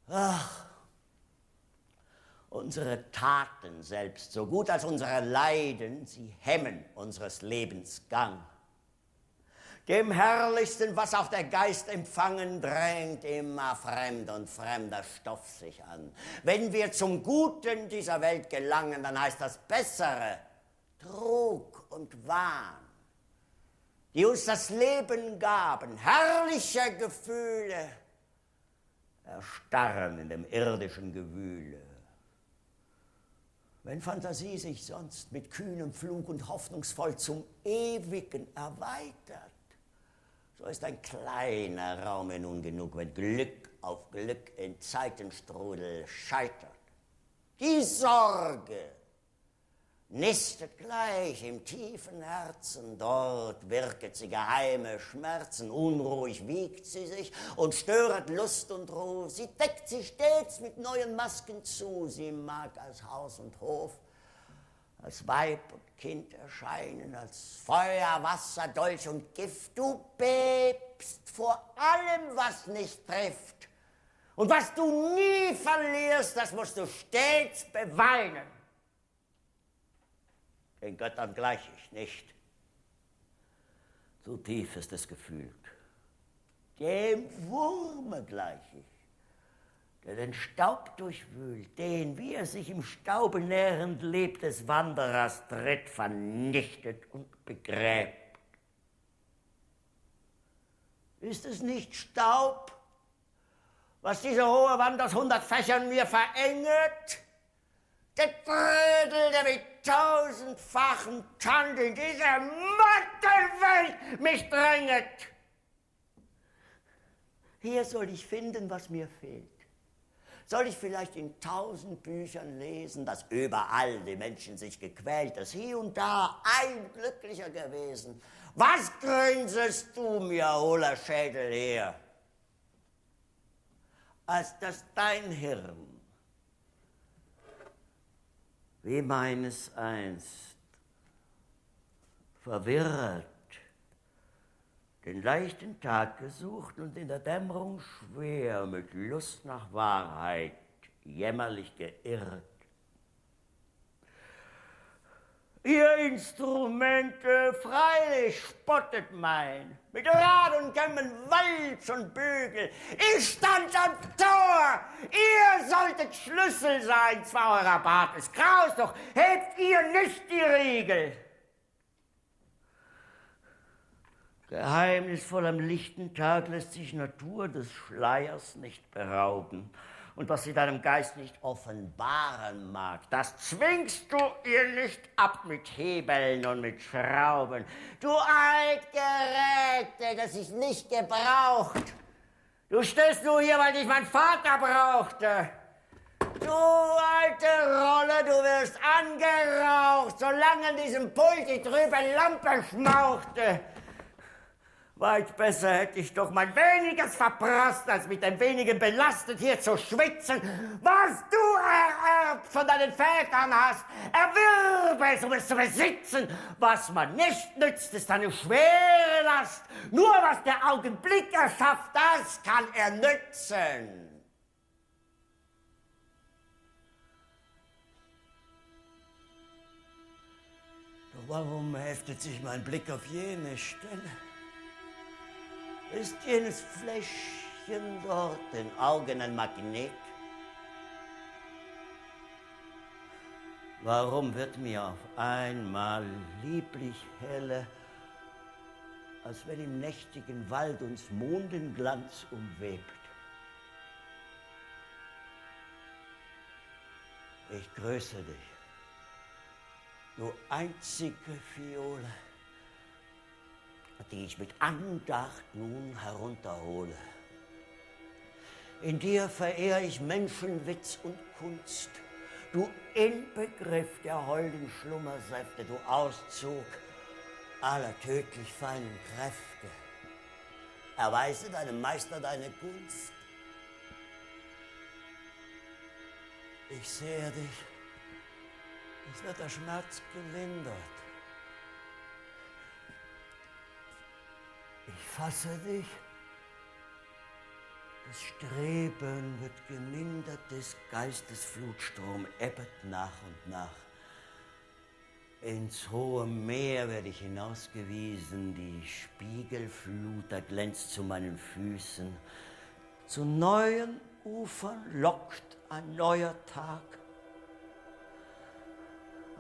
Ach, unsere Taten selbst, so gut als unsere Leiden, sie hemmen unseres Lebens Gang. Dem Herrlichsten, was auch der Geist empfangen, drängt immer fremd und fremder Stoff sich an. Wenn wir zum Guten dieser Welt gelangen, dann heißt das Bessere Trug und Wahn, die uns das Leben gaben, herrliche Gefühle, erstarren in dem irdischen Gewühle. Wenn Fantasie sich sonst mit kühnem Flug und hoffnungsvoll zum Ewigen erweitert, so ist ein kleiner Raum nun genug, wenn Glück auf Glück in Zeitenstrudel scheitert. Die Sorge nistet gleich im tiefen Herzen, dort wirket sie geheime Schmerzen, unruhig wiegt sie sich und störet Lust und Ruhe. Sie deckt sich stets mit neuen Masken zu, sie mag als Haus und Hof, als Weib und Kind erscheinen, als Feuer, Wasser, Dolch und Gift. Du bebst vor allem, was nicht trifft. Und was du nie verlierst, das musst du stets beweinen. Den Göttern gleich ich nicht. So tief ist es gefühlt. Dem Wurme gleich ich, der den Staub durchwühlt, den, wie er sich im Staube nährend lebt, des Wanderers Tritt vernichtet und begräbt. Ist es nicht Staub, was diese hohe Wand aus 100 Fächern mir verenget? Der Trödel, der mit 1000-fachen Tand in diese Mattenwelt mich dränget. Hier soll ich finden, was mir fehlt. Soll ich vielleicht in 1000 Büchern lesen, dass überall die Menschen sich gequält, dass hier und da ein Glücklicher gewesen? Was grinsest du mir, hohler Schädel, her? Als dass dein Hirn, wie meines einst, verwirrt, den leichten Tag gesucht und in der Dämmerung schwer mit Lust nach Wahrheit jämmerlich geirrt. Ihr Instrumente freilich spottet mein, mit Rad und Kämmen, Walz und Bügel. Ich stand am Tor, ihr solltet Schlüssel sein, zwar eurer Bart ist Kraus, doch hebt ihr nicht die Riegel. Geheimnisvoll am lichten Tag lässt sich Natur des Schleiers nicht berauben. Und was sie deinem Geist nicht offenbaren mag, das zwingst du ihr nicht ab mit Hebeln und mit Schrauben. Du Altgeräte, das ich nicht gebraucht. Du stehst nur hier, weil dich mein Vater brauchte. Du alte Rolle, du wirst angeraucht, solange in diesem Pult die trübe Lampe schmauchte. Weit besser hätte ich doch mein weniges verprasst, als mit dem wenigen belastet hier zu schwitzen. Was du ererbt von deinen Vätern hast, erwirbe es, um es zu besitzen. Was man nicht nützt, ist eine schwere Last. Nur was der Augenblick erschafft, das kann er nützen. Doch warum heftet sich mein Blick auf jene Stelle? Ist jenes Fläschchen dort den Augen ein Magnet? Warum wird mir auf einmal lieblich helle, als wenn im nächtigen Wald uns Mondenglanz umwebt? Ich grüße dich, du einzige Fiole, die ich mit Andacht nun herunterhole. In dir verehr ich Menschenwitz und Kunst, du Inbegriff der holden Schlummersäfte, du Auszug aller tödlich feinen Kräfte. Erweise deinem Meister deine Gunst. Ich sehe dich, es wird der Schmerz gelindert. Ich fasse dich, das Streben wird gemindert, des Geistes Flutstrom ebbet nach und nach. Ins hohe Meer werde ich hinausgewiesen, die Spiegelflut erglänzt zu meinen Füßen. Zu neuen Ufern lockt ein neuer Tag.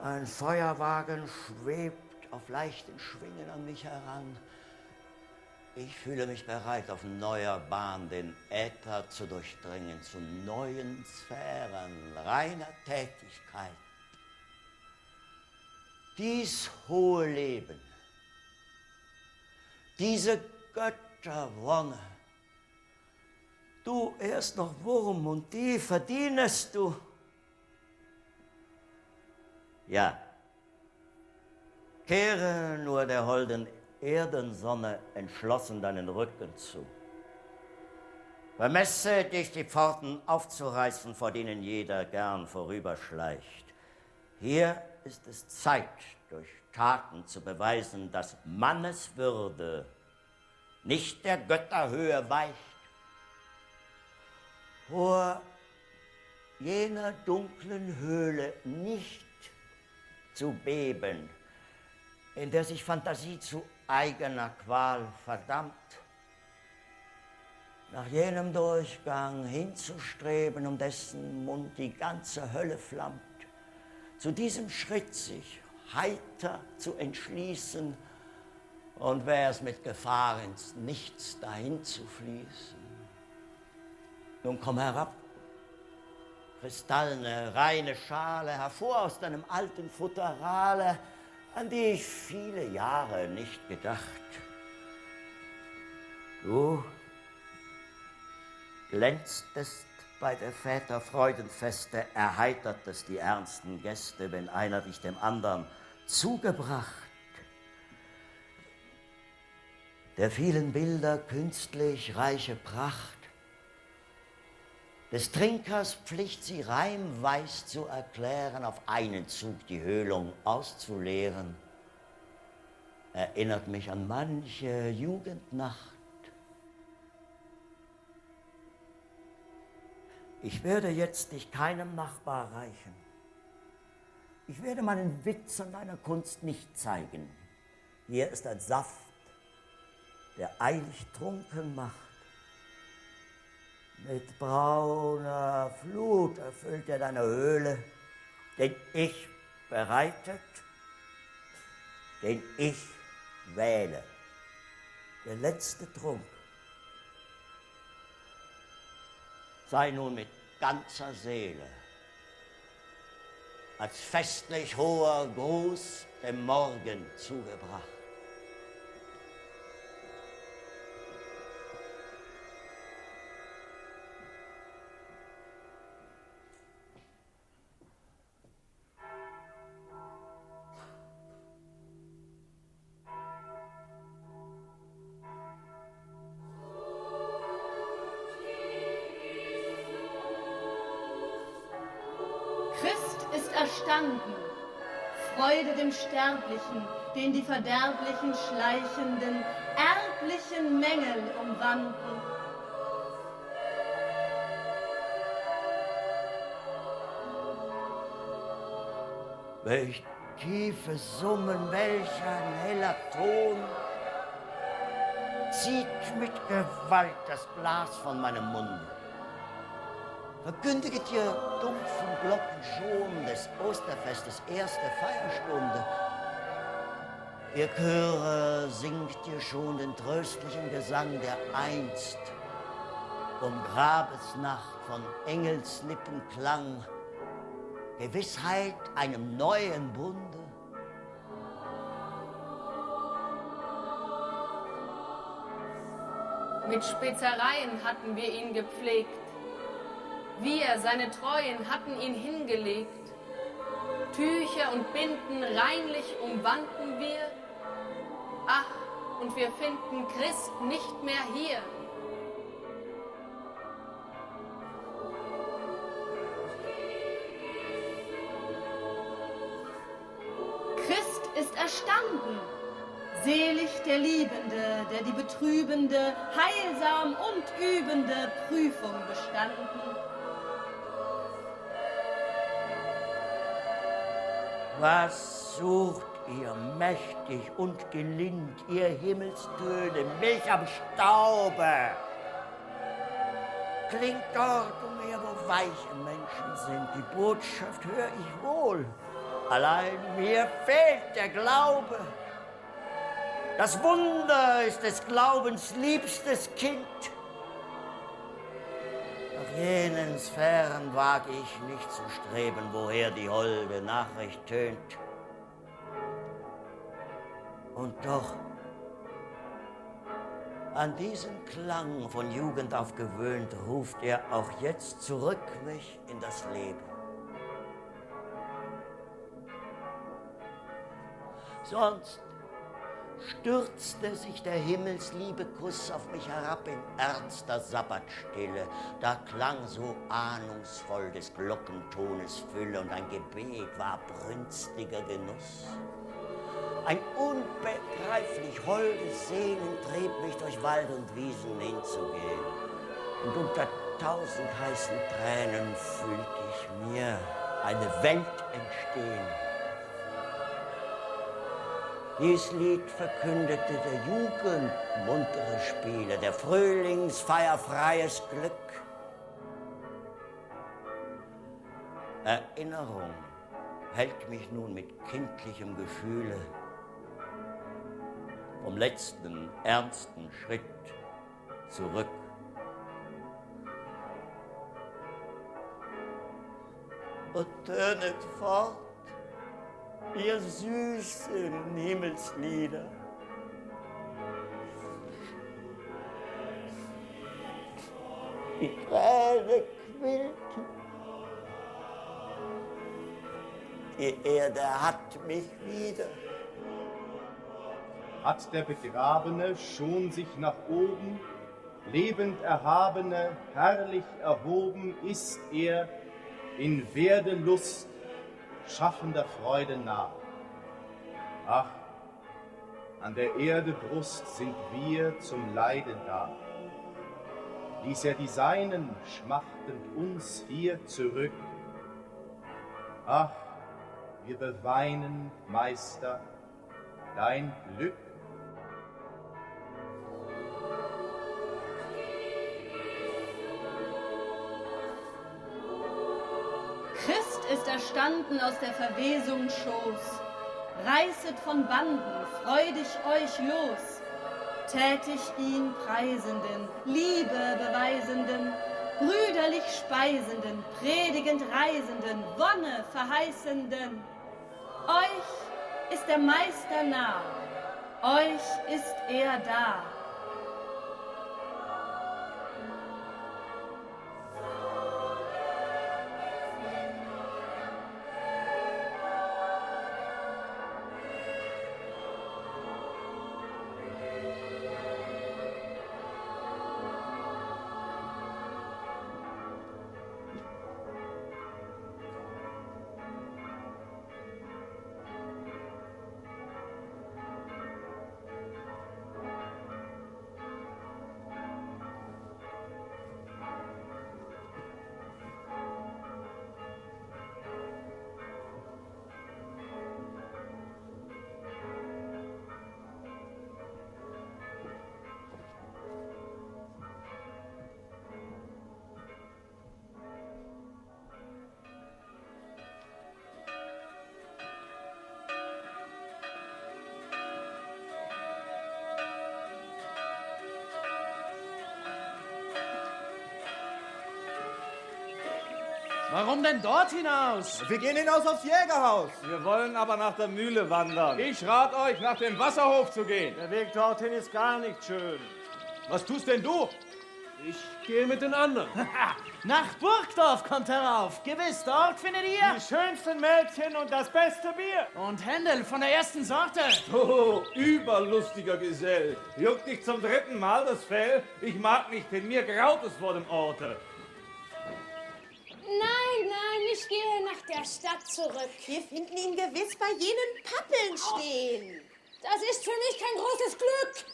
Ein Feuerwagen schwebt auf leichten Schwingen an mich heran. Ich fühle mich bereit, auf neuer Bahn den Äther zu durchdringen, zu neuen Sphären reiner Tätigkeit. Dies hohe Leben, diese Götterwonne, du erst noch Wurm und die verdienest du. Ja, kehre nur der holden Erdensonne entschlossen deinen Rücken zu. Vermesse dich, die Pforten aufzureißen, vor denen jeder gern vorüberschleicht. Hier ist es Zeit, durch Taten zu beweisen, dass Mannes Würde nicht der Götterhöhe weicht. Vor jener dunklen Höhle nicht zu beben, in der sich Fantasie zu eigener Qual verdammt, nach jenem Durchgang hinzustreben, um dessen Mund die ganze Hölle flammt, zu diesem Schritt sich heiter zu entschließen und wär es mit Gefahr ins Nichts dahin zu fließen. Nun komm herab, kristallne, reine Schale, hervor aus deinem alten Futterale, an die ich viele Jahre nicht gedacht. Du glänztest bei der Väter Freudenfeste, erheitertest die ernsten Gäste, wenn einer dich dem andern zugebracht. Der vielen Bilder künstlich reiche Pracht, des Trinkers Pflicht, sie reimweis zu erklären, auf einen Zug die Höhlung auszuleeren, erinnert mich an manche Jugendnacht. Ich werde jetzt dich keinem Nachbar reichen. Ich werde meinen Witz an deiner Kunst nicht zeigen. Hier ist ein Saft, der eilig trunken macht. Mit brauner Flut erfüllt er deine Höhle, den ich bereitet, den ich wähle. Der letzte Trunk. Sei nun mit ganzer Seele als festlich hoher Gruß dem Morgen zugebracht. erstanden. Freude dem Sterblichen, den die verderblichen, schleichenden, erblichen Mängel umwanden. Welch tiefes Summen, welch ein heller Ton, zieht mit Gewalt das Glas von meinem Munde. Verkündiget ihr dumpfen Glocken schon des Osterfestes erste Feierstunde. Ihr Chöre singt ihr schon den tröstlichen Gesang, der einst um Grabesnacht von Engelslippen klang. Gewissheit einem neuen Bunde. Mit Spezereien hatten wir ihn gepflegt. Wir, seine Treuen, hatten ihn hingelegt. Tücher und Binden reinlich umwanden wir. Ach, und wir finden Christ nicht mehr hier. Christ ist erstanden. Selig der Liebende, der die betrübende, heilsam und übende Prüfung bestanden. Was sucht ihr mächtig und gelind, ihr Himmelstöne, mich am Staube? Klingt dort umher, wo weiche Menschen sind, die Botschaft höre ich wohl. Allein mir fehlt der Glaube. Das Wunder ist des Glaubens liebstes Kind. Nach jenen Sphären wage ich nicht zu streben, woher die holde Nachricht tönt. Und doch, an diesen Klang von Jugend auf gewöhnt, ruft er auch jetzt zurück mich in das Leben. Sonst stürzte sich der Himmelsliebekuss auf mich herab in ernster Sabbatstille. Da klang so ahnungsvoll des Glockentones Fülle und ein Gebet war brünstiger Genuss. Ein unbegreiflich holdes Sehnen trieb mich durch Wald und Wiesen hinzugehen. Und unter 1000 heißen Tränen fühlte ich mir eine Welt entstehen. Dies Lied verkündete der Jugend muntere Spiele, der Frühlingsfeier freies Glück. Erinnerung hält mich nun mit kindlichem Gefühle vom letzten ernsten Schritt zurück. Und tönet fort, ihr süßen Himmelslieder. Die Träne quillten. Die Erde hat mich wieder. Hat der Begrabene schon sich nach oben, lebend Erhabene, herrlich erhoben, ist er in Werdelust, schaffender Freude nah. Ach, an der Erde Brust sind wir zum Leiden da. Ließ er die Seinen schmachtend uns hier zurück. Ach, wir beweinen, Meister, dein Glück. Christ ist erstanden aus der Verwesung Schoß. Reißet von Banden, freudig euch los. Tätig ihn preisenden, Liebe beweisenden, brüderlich speisenden, predigend reisenden, Wonne verheißenden. Euch ist der Meister nah, euch ist er da. Warum denn dort hinaus? Wir gehen hinaus aufs Jägerhaus. Wir wollen aber nach der Mühle wandern. Ich rate euch, nach dem Wasserhof zu gehen. Der Weg dorthin ist gar nicht schön. Was tust denn du? Ich gehe mit den anderen. Nach Burgdorf kommt herauf. Gewiss, dort findet ihr die schönsten Mädchen und das beste Bier. Und Händel von der ersten Sorte. Oh, überlustiger Gesell. Juckt dich zum 3. Mal das Fell? Ich mag nicht hin, mir graut es vor dem Orte. Nein, ich gehe nach der Stadt zurück. Wir finden ihn gewiss bei jenen Pappeln stehen. Das ist für mich kein großes Glück.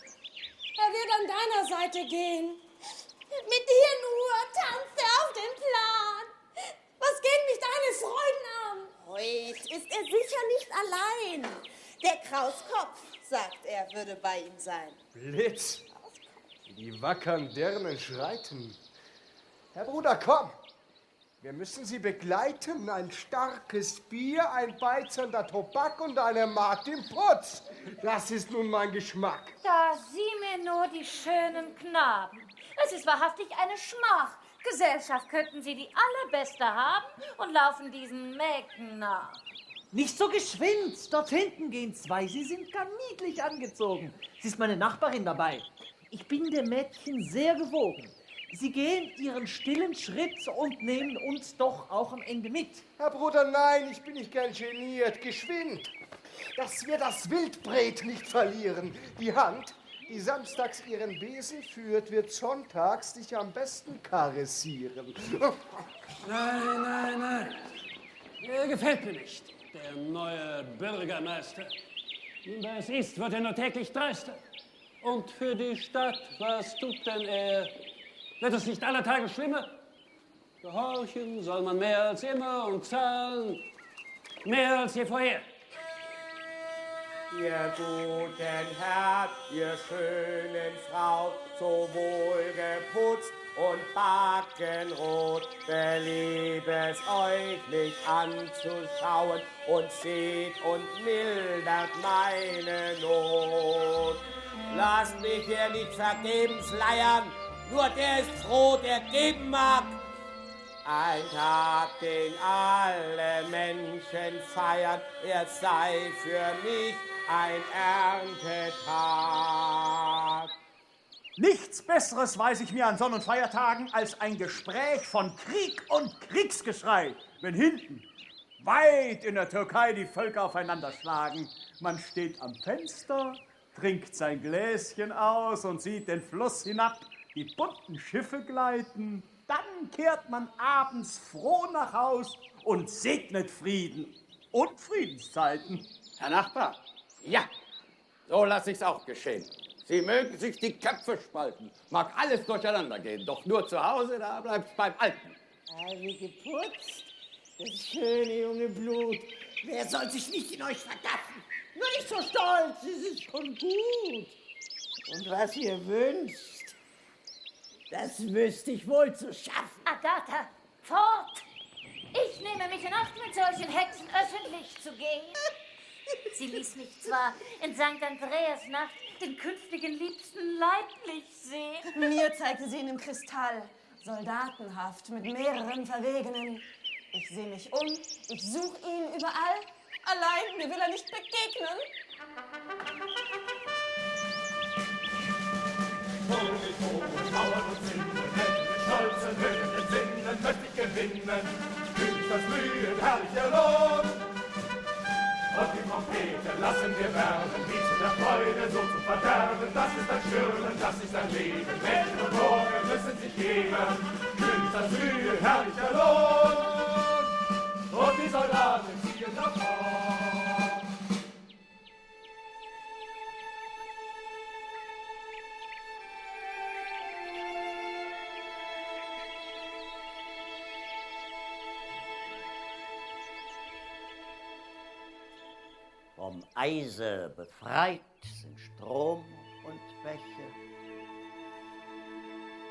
Er wird an deiner Seite gehen. Mit dir nur tanzt er auf den Plan. Was gehen mich deine Freuden an? Heute ist er sicher nicht allein. Der Krauskopf, sagt er, würde bei ihm sein. Blitz, die wackern Dirnen schreiten. Herr Bruder, komm! Wir müssen Sie begleiten. Ein starkes Bier, ein beizender Tobak und eine Magd im Putz. Das ist nun mein Geschmack. Da sieh mir nur die schönen Knaben. Es ist wahrhaftig eine Schmach. Gesellschaft könnten Sie die allerbeste haben und laufen diesen Mägden nach. Nicht so geschwind. Dort hinten gehen zwei. Sie sind gar niedlich angezogen. Sie ist meine Nachbarin dabei. Ich bin dem Mädchen sehr gewogen. Sie gehen ihren stillen Schritt und nehmen uns doch auch am Ende mit. Herr Bruder, nein, ich bin nicht gern geniert. Geschwind, dass wir das Wildbret nicht verlieren. Die Hand, die samstags ihren Besen führt, wird sonntags dich am besten karessieren. Nein. Er gefällt mir nicht, der neue Bürgermeister. Und da es ist, wird er nur täglich dreister. Und für die Stadt, was tut denn er? Wird es nicht aller Tage schlimmer? Gehorchen soll man mehr als immer und zahlen mehr als je vorher. Ihr guten Herr, ihr schönen Frau, so wohl geputzt und backenrot, belieb es euch nicht anzuschauen und seht und mildert meine Not. Lasst mich hier nicht vergebens leiern, nur der ist froh, der geben mag. Ein Tag, den alle Menschen feiern, er sei für mich ein Erntetag. Nichts Besseres weiß ich mir an Sonn- und Feiertagen als ein Gespräch von Krieg und Kriegsgeschrei, wenn hinten, weit in der Türkei, die Völker aufeinander schlagen. Man steht am Fenster, trinkt sein Gläschen aus und sieht den Fluss hinab, die bunten Schiffe gleiten. Dann kehrt man abends froh nach Haus und segnet Frieden und Friedenszeiten. Herr Nachbar, ja, so lasse ich's auch geschehen. Sie mögen sich die Köpfe spalten, mag alles durcheinander gehen, doch nur zu Hause, da bleibt's beim Alten. Wie geputzt, das schöne junge Blut. Wer soll sich nicht in euch vergaffen? Nur nicht so stolz, es ist schon gut. Und was ihr wünscht, das wüsste ich wohl zu schaffen. Agatha, fort! Ich nehme mich in Acht, mit solchen Hexen öffentlich zu gehen. Sie ließ mich zwar in St. Andreas Nacht den künftigen Liebsten leiblich sehen. Mir zeigte sie ihn im Kristall, soldatenhaft, mit mehreren Verwegenen. Ich sehe mich um, ich suche ihn überall. Allein, mir will er nicht begegnen. Mauern und Zinnen, mit stolzen höhenden Sinnen möchte ich gewinnen. Fühlt das Mühen herrlicher Lohn. Und die Trompete lassen wir werben, wie zu der Freude, so zum Verderben. Das ist ein Schwirren, das ist ein Leben. Menschen und Morgen müssen sich geben. Fühlt das Mühen herrlicher Lohn. Und die Soldaten ziehen davon. Vom Eise befreit sind Strom und Bäche.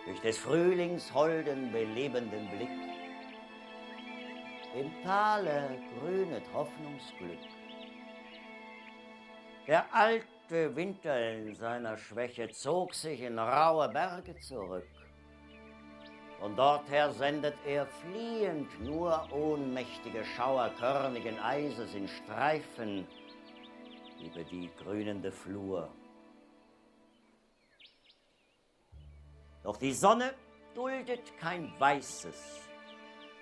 Durch des Frühlings holden, belebenden Blick. Im Tale grünet Hoffnungsglück. Der alte Winter in seiner Schwäche zog sich in raue Berge zurück. Von dorther sendet er fliehend nur ohnmächtige Schauer körnigen Eises in Streifen über die grünende Flur. Doch die Sonne duldet kein Weißes.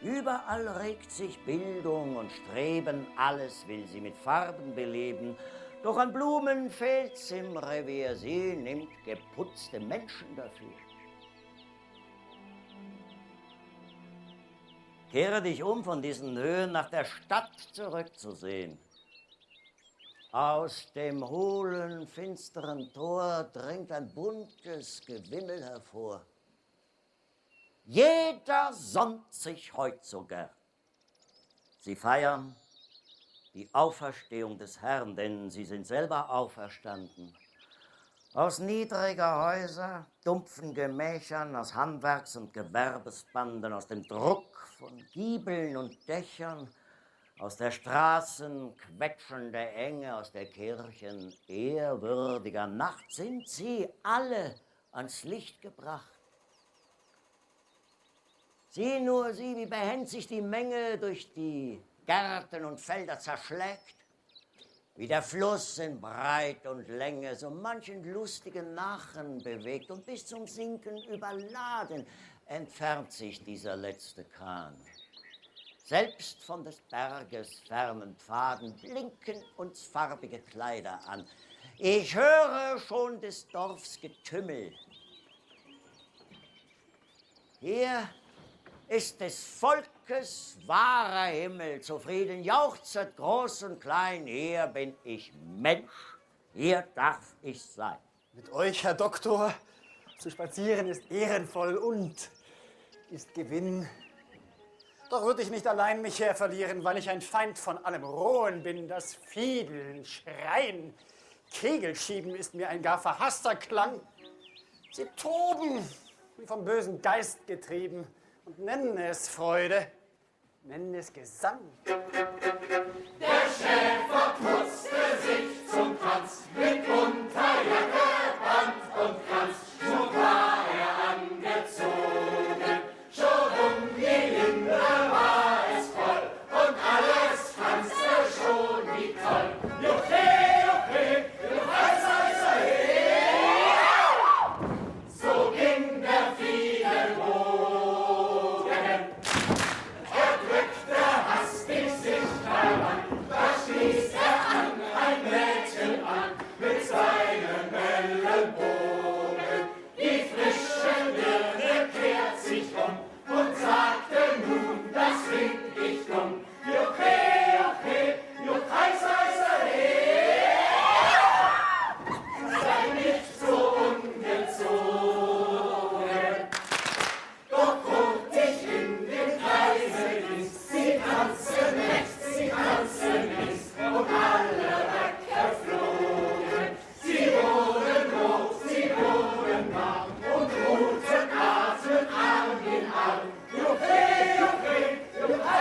Überall regt sich Bildung und Streben, alles will sie mit Farben beleben. Doch an Blumen fehlt's im Revier, sie nimmt geputzte Menschen dafür. Kehre dich um von diesen Höhen nach der Stadt zurückzusehen. Aus dem hohlen, finsteren Tor dringt ein buntes Gewimmel hervor. Jeder sonnt sich heut so gern. Sie feiern die Auferstehung des Herrn, denn sie sind selber auferstanden. Aus niedriger Häuser, dumpfen Gemächern, aus Handwerks- und Gewerbesbanden, aus dem Druck von Giebeln und Dächern, aus der Straßen quetschende Enge, aus der Kirchen ehrwürdiger Nacht sind sie alle ans Licht gebracht. Sieh nur, sieh, wie behend sich die Menge durch die Gärten und Felder zerschlägt, wie der Fluss in Breit und Länge so manchen lustigen Nachen bewegt und bis zum Sinken überladen entfernt sich dieser letzte Kahn. Selbst von des Berges fernen Pfaden blinken uns farbige Kleider an. Ich höre schon des Dorfs Getümmel. Hier ist des Volkes wahrer Himmel, zufrieden jauchzet groß und klein. Hier bin ich Mensch, hier darf ich sein. Mit euch, Herr Doktor, zu spazieren ist ehrenvoll und ist Gewinn. Doch würde ich nicht allein mich her verlieren, weil ich ein Feind von allem Rohen bin. Das Fiedeln, Schreien, Kegelschieben ist mir ein gar verhasster Klang. Sie toben, wie vom bösen Geist getrieben, und nennen es Freude, nennen es Gesang. Der Schäfer putzte sich zum Tanz mit Unterjacke, Band und Kranz. So war er angezogen, schon um die Linde war es voll und alles tanzte schon wie toll. Juchhe, juchhe, juchhe, he. So ging der Fiedelbogen. Er drückte hastig sich heran, da stieß er an ein Mädchen an mit seinem Ellenbogen. Die frische Birne kehrt sich um und sagte nun, das find ich dumm. Juchhe, juchhe, juchhe, sei nicht so ungezogen. Doch hurtig in den Kreise ging's, sie tanzen rechts, sie tanzen links und alle weggeflogen. Sie wurden rot, sie wurden warm und ruhten Atem Arm in Arm. Juchhe, juchhe, juchhe,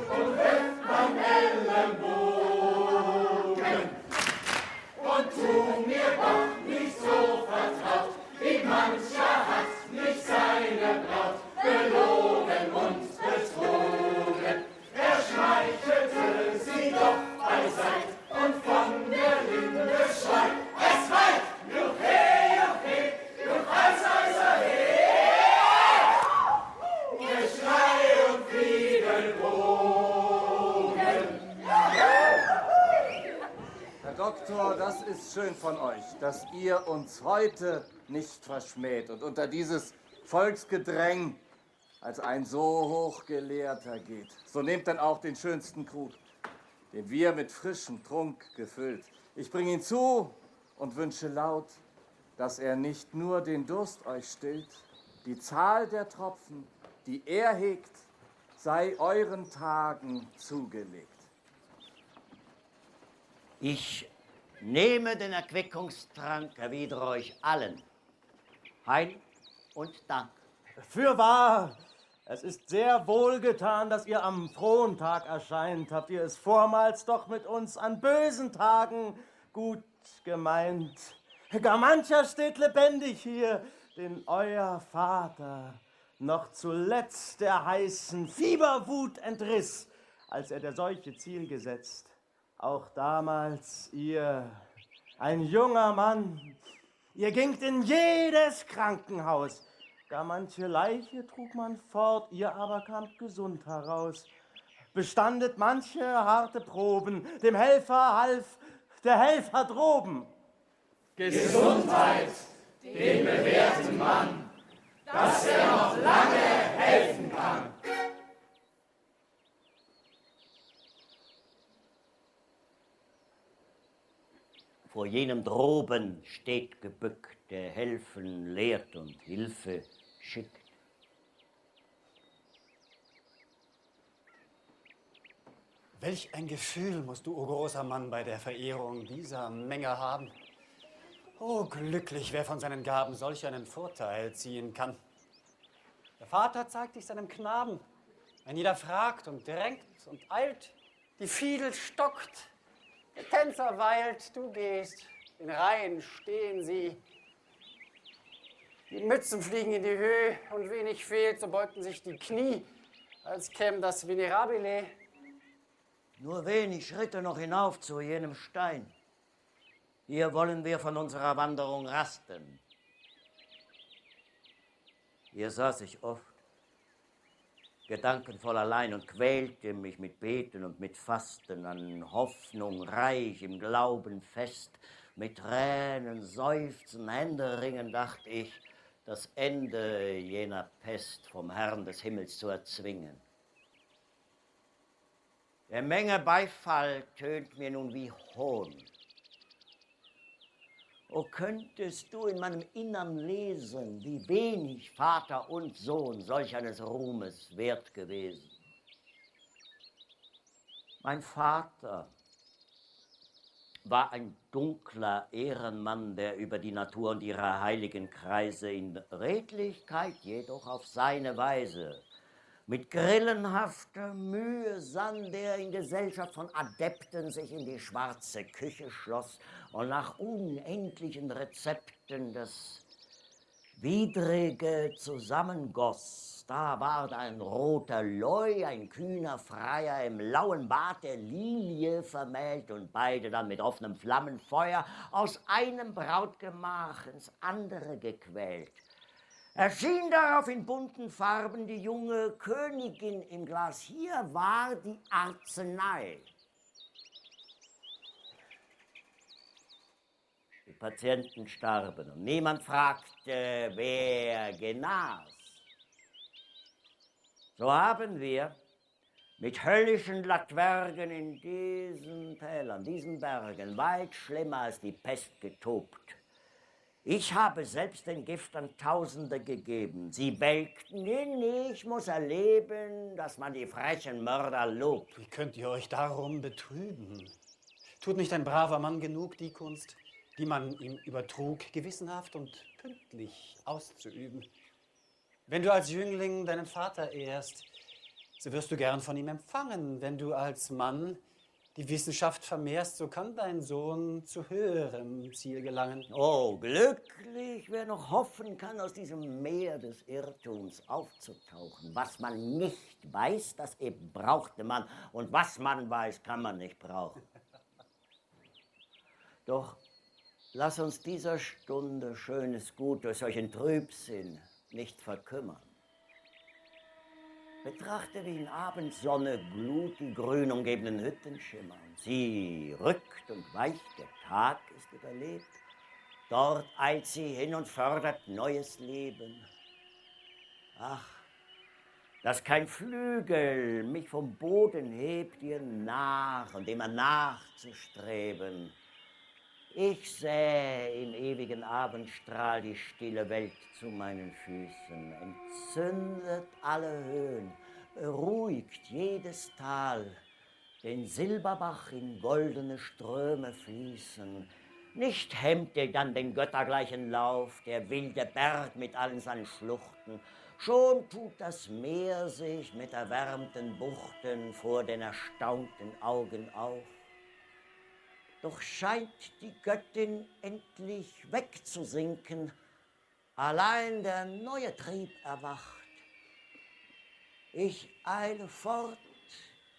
und wirft man Ellenbogen. Und tu mir doch nicht so vertraut, wie mancher hat nicht seine Braut belogen und betrogen. Er schmeichelte sie doch beiseit und von der Linde schreit es weit. Juchhe, juchhe, juchhe, Geschrei und Fiedelbogen. Herr Doktor, das ist schön von euch, dass ihr uns heute nicht verschmäht und unter dieses Volksgedräng als ein so Hochgelehrter geht. So nehmt dann auch den schönsten Krug, den wir mit frischem Trunk gefüllt. Ich bringe ihn zu und wünsche laut, dass er nicht nur den Durst euch stillt, die Zahl der Tropfen, die er hegt, sei euren Tagen zugelegt. Ich nehme den Erquickungstrank, erwidere euch allen Heil und Dank. Fürwahr, es ist sehr wohlgetan, dass ihr am Frontag erscheint. Habt ihr es vormals doch mit uns an bösen Tagen gut gemeint. Gar mancher steht lebendig hier, den euer Vater noch zuletzt der heißen Fieberwut entriss, als er der Seuche Ziel gesetzt. Auch damals ihr, ein junger Mann, ihr gingt in jedes Krankenhaus. Gar manche Leiche trug man fort, ihr aber kamt gesund heraus. Bestandet manche harte Proben, dem Helfer half der Helfer droben. Gesundheit dem bewährten Mann, dass er noch lange helfen kann. Vor jenem droben steht gebückt, der helfen lehrt und Hilfe schickt. Welch ein Gefühl musst du, o großer Mann, bei der Verehrung dieser Menge haben. Oh, glücklich, wer von seinen Gaben solch einen Vorteil ziehen kann. Der Vater zeigt dich seinem Knaben. Ein jeder fragt und drängt und eilt. Die Fiedel stockt, der Tänzer weilt, du gehst. In Reihen stehen sie. Die Mützen fliegen in die Höhe und wenig fehlt, so beugten sich die Knie, als käme das Venerabile. Nur wenig Schritte noch hinauf zu jenem Stein. Hier wollen wir von unserer Wanderung rasten. Hier saß ich oft, gedankenvoll allein und quälte mich mit Beten und mit Fasten, an Hoffnung reich, im Glauben fest, mit Tränen, Seufzen, Händeringen dachte ich, das Ende jener Pest vom Herrn des Himmels zu erzwingen. Der Menge Beifall tönt mir nun wie Hohn. O könntest du in meinem Innern lesen, wie wenig Vater und Sohn solch eines Ruhmes wert gewesen. Mein Vater war ein dunkler Ehrenmann, der über die Natur und ihre heiligen Kreise in Redlichkeit jedoch auf seine Weise mit grillenhafter Mühe sann, der in Gesellschaft von Adepten sich in die schwarze Küche schloss und nach unendlichen Rezepten das Widrige zusammengoss. Da ward ein roter Leu, ein kühner Freier im lauen Bad der Lilie vermählt und beide dann mit offenem Flammenfeuer aus einem Brautgemach ins andere gequält. Erschien darauf in bunten Farben die junge Königin im Glas. Hier war die Arznei. Die Patienten starben und niemand fragte, wer genas. So haben wir mit höllischen Latwergen in diesen Tälern, diesen Bergen, weit schlimmer als die Pest getobt. Ich habe selbst den Gift an Tausende gegeben. Sie welkten hin, ich muss erleben, dass man die frechen Mörder lobt. Wie könnt ihr euch darum betrüben? Tut nicht ein braver Mann genug, die Kunst, die man ihm übertrug, gewissenhaft und pünktlich auszuüben? Wenn du als Jüngling deinen Vater ehrst, so wirst du gern von ihm empfangen. Wenn du als Mann die Wissenschaft vermehrst, so kann dein Sohn zu höherem Ziel gelangen. Oh, glücklich, wer noch hoffen kann, aus diesem Meer des Irrtums aufzutauchen. Was man nicht weiß, das eben brauchte man. Und was man weiß, kann man nicht brauchen. Doch lass uns dieser Stunde schönes Gut durch solchen Trübsinn nicht verkümmern. Betrachte wie in Abendsonne Glut die grün umgebenen Hütten schimmern. Sie rückt und weicht, der Tag ist überlebt. Dort eilt sie hin und fördert neues Leben. Ach, dass kein Flügel mich vom Boden hebt, ihr nach und immer nachzustreben. Ich sähe im ewigen Abendstrahl die stille Welt zu meinen Füßen, entzündet alle Höhen, beruhigt jedes Tal, den Silberbach in goldene Ströme fließen. Nicht hemmt ihr dann den göttergleichen Lauf, der wilde Berg mit allen seinen Schluchten. Schon tut das Meer sich mit erwärmten Buchten vor den erstaunten Augen auf. Doch scheint die Göttin endlich wegzusinken, Allein der neue Trieb erwacht. Ich eile fort,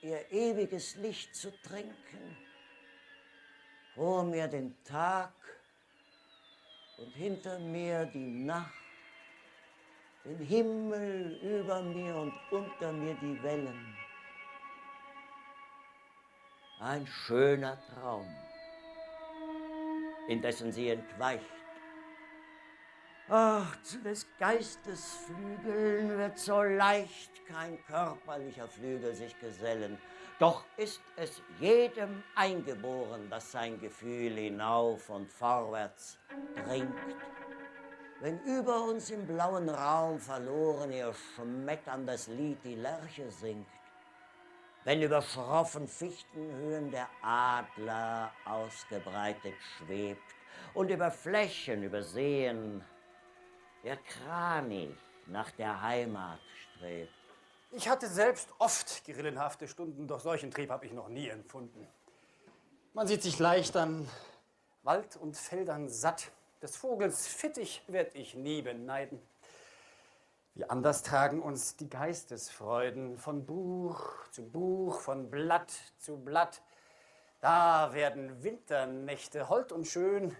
ihr ewiges Licht zu trinken. Vor mir den Tag und hinter mir die Nacht, den Himmel über mir und unter mir die Wellen. Ein schöner Traum, indessen sie entweicht. Ach, zu des Geistes Flügeln wird so leicht kein körperlicher Flügel sich gesellen. Doch ist es jedem eingeboren, dass sein Gefühl hinauf und vorwärts dringt. Wenn über uns im blauen Raum verloren ihr schmetterndes Lied die Lerche singt, wenn über schroffen Fichtenhöhen der Adler ausgebreitet schwebt und über Flächen, über Seen der Kranich nach der Heimat strebt. Ich hatte selbst oft grillenhafte Stunden, doch solchen Trieb habe ich noch nie empfunden. Man sieht sich leicht an Wald und Feldern satt. Des Vogels Fittich werd ich nie beneiden. Wie anders tragen uns die Geistesfreuden von Buch zu Buch, von Blatt zu Blatt. Da werden Winternächte hold und schön.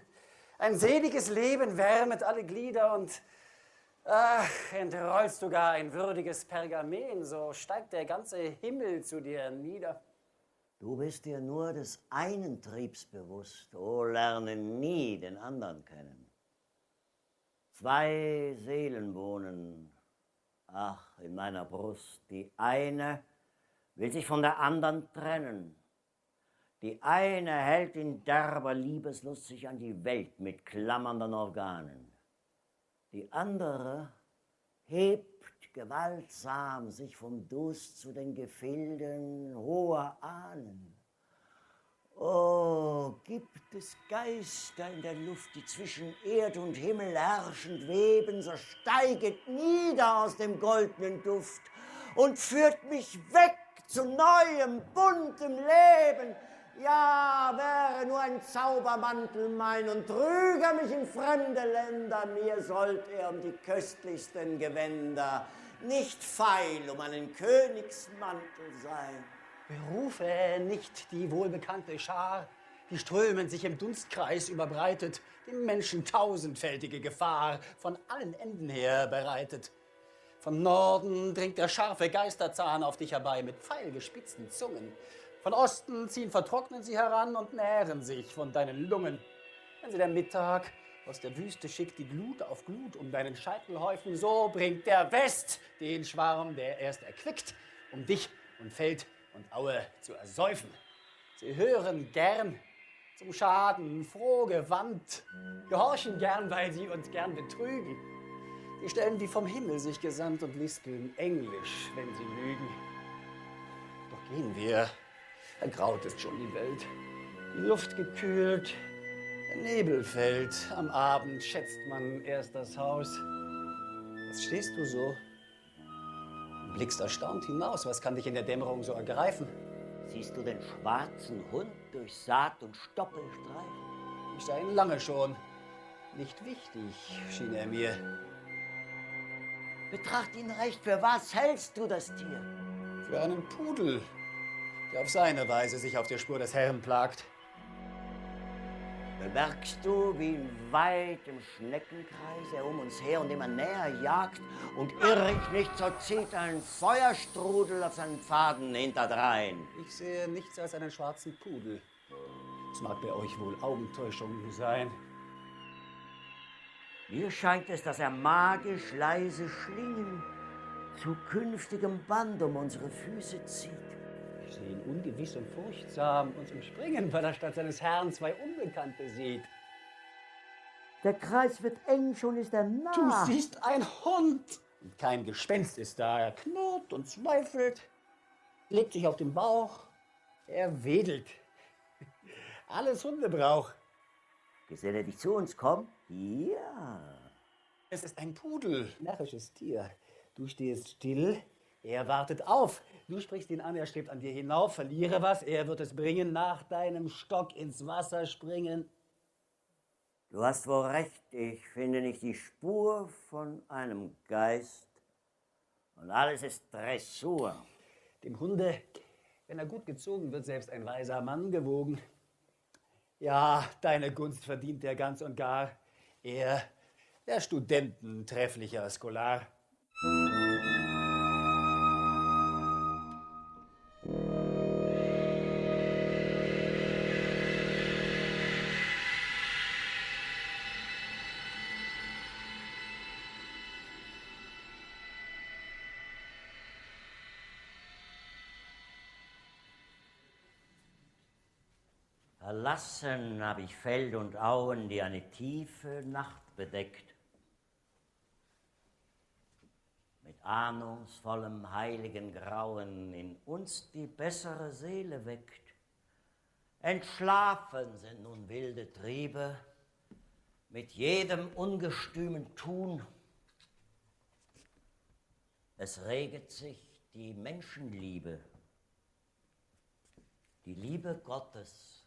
Ein seliges Leben wärmet alle Glieder und entrollst du gar ein würdiges Pergamen, so steigt der ganze Himmel zu dir nieder. Du bist dir nur des einen Triebs bewusst, o lerne nie den anderen kennen. Zwei Seelen wohnen, ach, in meiner Brust. Die eine will sich von der anderen trennen. Die eine hält in derber Liebeslust sich an die Welt mit klammernden Organen. Die andere hebt gewaltsam sich vom Durst zu den Gefilden hoher Ahnen. Oh, gibt es Geister in der Luft, die zwischen Erd und Himmel herrschend weben, so steiget nieder aus dem goldenen Duft und führt mich weg zu neuem, buntem Leben. Ja, wäre nur ein Zaubermantel mein und trüge mich in fremde Länder, mir sollt er um die köstlichsten Gewänder nicht feil um einen Königsmantel sein. Berufe nicht die wohlbekannte Schar, die strömend sich im Dunstkreis überbreitet, dem Menschen tausendfältige Gefahr von allen Enden her bereitet. Von Norden dringt der scharfe Geisterzahn auf dich herbei mit pfeilgespitzten Zungen. Von Osten vertrocknen sie heran und nähren sich von deinen Lungen. Wenn sie der Mittag aus der Wüste schickt die Glut auf Glut um deinen Scheitel häufen, so bringt der West den Schwarm, der erst erquickt, um dich und Feld und Aue zu ersäufen. Sie hören gern zum Schaden frohgewandt, gehorchen gern, weil sie uns gern betrügen. Sie stellen wie vom Himmel sich gesandt und lispeln Englisch, wenn sie lügen. Doch gehen wir. Ergraut ist schon die Welt, die Luft gekühlt, der Nebel fällt, am Abend schätzt man erst das Haus. Was stehst du so? Du blickst erstaunt hinaus, was kann dich in der Dämmerung so ergreifen? Siehst du den schwarzen Hund durch Saat und Stoppel streifen? Ich sah ihn lange schon. Nicht wichtig, schien er mir. Betracht ihn recht, für was hältst du das Tier? Für einen Pudel, der auf seine Weise sich auf der Spur des Herrn plagt. Bemerkst du, wie in weitem Schneckenkreis er um uns her und immer näher jagt? Und irr ich nicht, so zieht ein Feuerstrudel auf seinen Pfaden hinterdrein. Ich sehe nichts als einen schwarzen Pudel. Es mag bei euch wohl Augentäuschung sein. Mir scheint es, dass er magisch leise Schlingen zu künftigem Band um unsere Füße zieht. Ich sehe ihn ungewiss und furchtsam uns umspringen, weil er statt seines Herrn zwei Unbekannte sieht. Der Kreis wird eng, schon ist er nah. Du siehst ein Hund. Und kein Gespenst ist da. Er knurrt und zweifelt, legt sich auf den Bauch. Er wedelt. Alles Hundebrauch. Geselle dich zu uns, komm. Ja. Es ist ein Pudel. Närrisches Tier. Du stehst still. Er wartet auf. Du sprichst ihn an, er strebt an dir hinauf. Verliere was, er wird es bringen. Nach deinem Stock ins Wasser springen. Du hast wohl recht, ich finde nicht die Spur von einem Geist. Und alles ist Dressur. Dem Hunde, wenn er gut gezogen wird, selbst ein weiser Mann gewogen. Ja, deine Gunst verdient er ganz und gar. Er, der Studenten trefflicher Scholar. Verlassen hab ich Feld und Auen, die eine tiefe Nacht bedeckt. Mit ahnungsvollem heiligen Grauen in uns die bessere Seele weckt. Entschlafen sind nun wilde Triebe, mit jedem ungestümen Tun. Es reget sich die Menschenliebe, die Liebe Gottes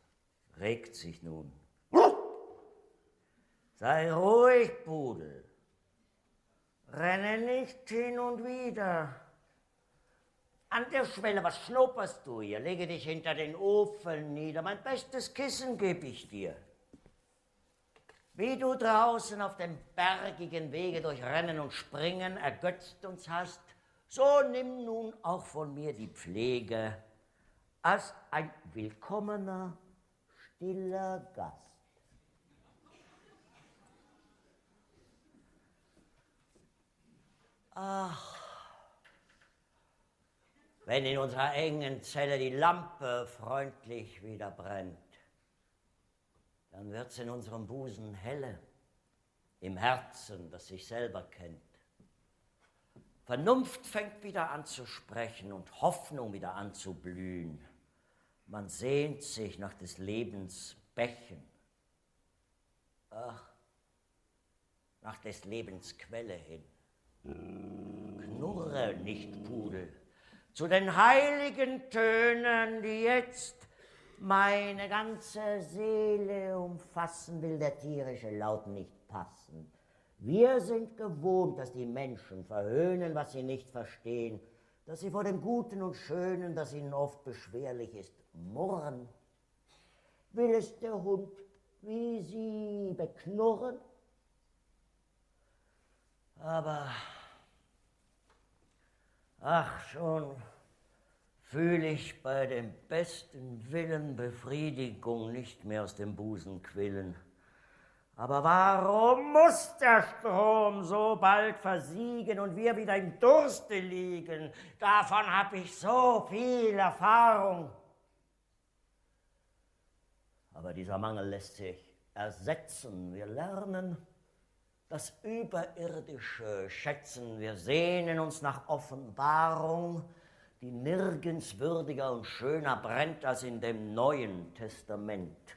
regt sich nun. Sei ruhig, Pudel. Renne nicht hin und wieder. An der Schwelle, was schnupperst du hier? Lege dich hinter den Ofen nieder. Mein bestes Kissen geb ich dir. Wie du draußen auf dem bergigen Wege durch Rennen und Springen ergötzt uns hast, so nimm nun auch von mir die Pflege als ein willkommener, stiller Gast. Ach, wenn in unserer engen Zelle die Lampe freundlich wieder brennt, dann wird's in unserem Busen helle, im Herzen, das sich selber kennt. Vernunft fängt wieder an zu sprechen und Hoffnung wieder an zu blühen. Man sehnt sich nach des Lebens Bächen. Ach, nach des Lebens Quelle hin. Knurre nicht, Pudel, zu den heiligen Tönen, die jetzt meine ganze Seele umfassen, will der tierische Laut nicht passen. Wir sind gewohnt, dass die Menschen verhöhnen, was sie nicht verstehen, dass sie vor dem Guten und Schönen, das ihnen oft beschwerlich ist, murren. Will es der Hund wie sie beknurren? Aber, ach, schon fühle ich bei dem besten Willen Befriedigung nicht mehr aus dem Busen quillen. Aber warum muss der Strom so bald versiegen und wir wieder im Durste liegen? Davon hab ich so viel Erfahrung. Aber dieser Mangel lässt sich ersetzen. Wir lernen das Überirdische schätzen. Wir sehnen uns nach Offenbarung, die nirgends würdiger und schöner brennt als in dem Neuen Testament.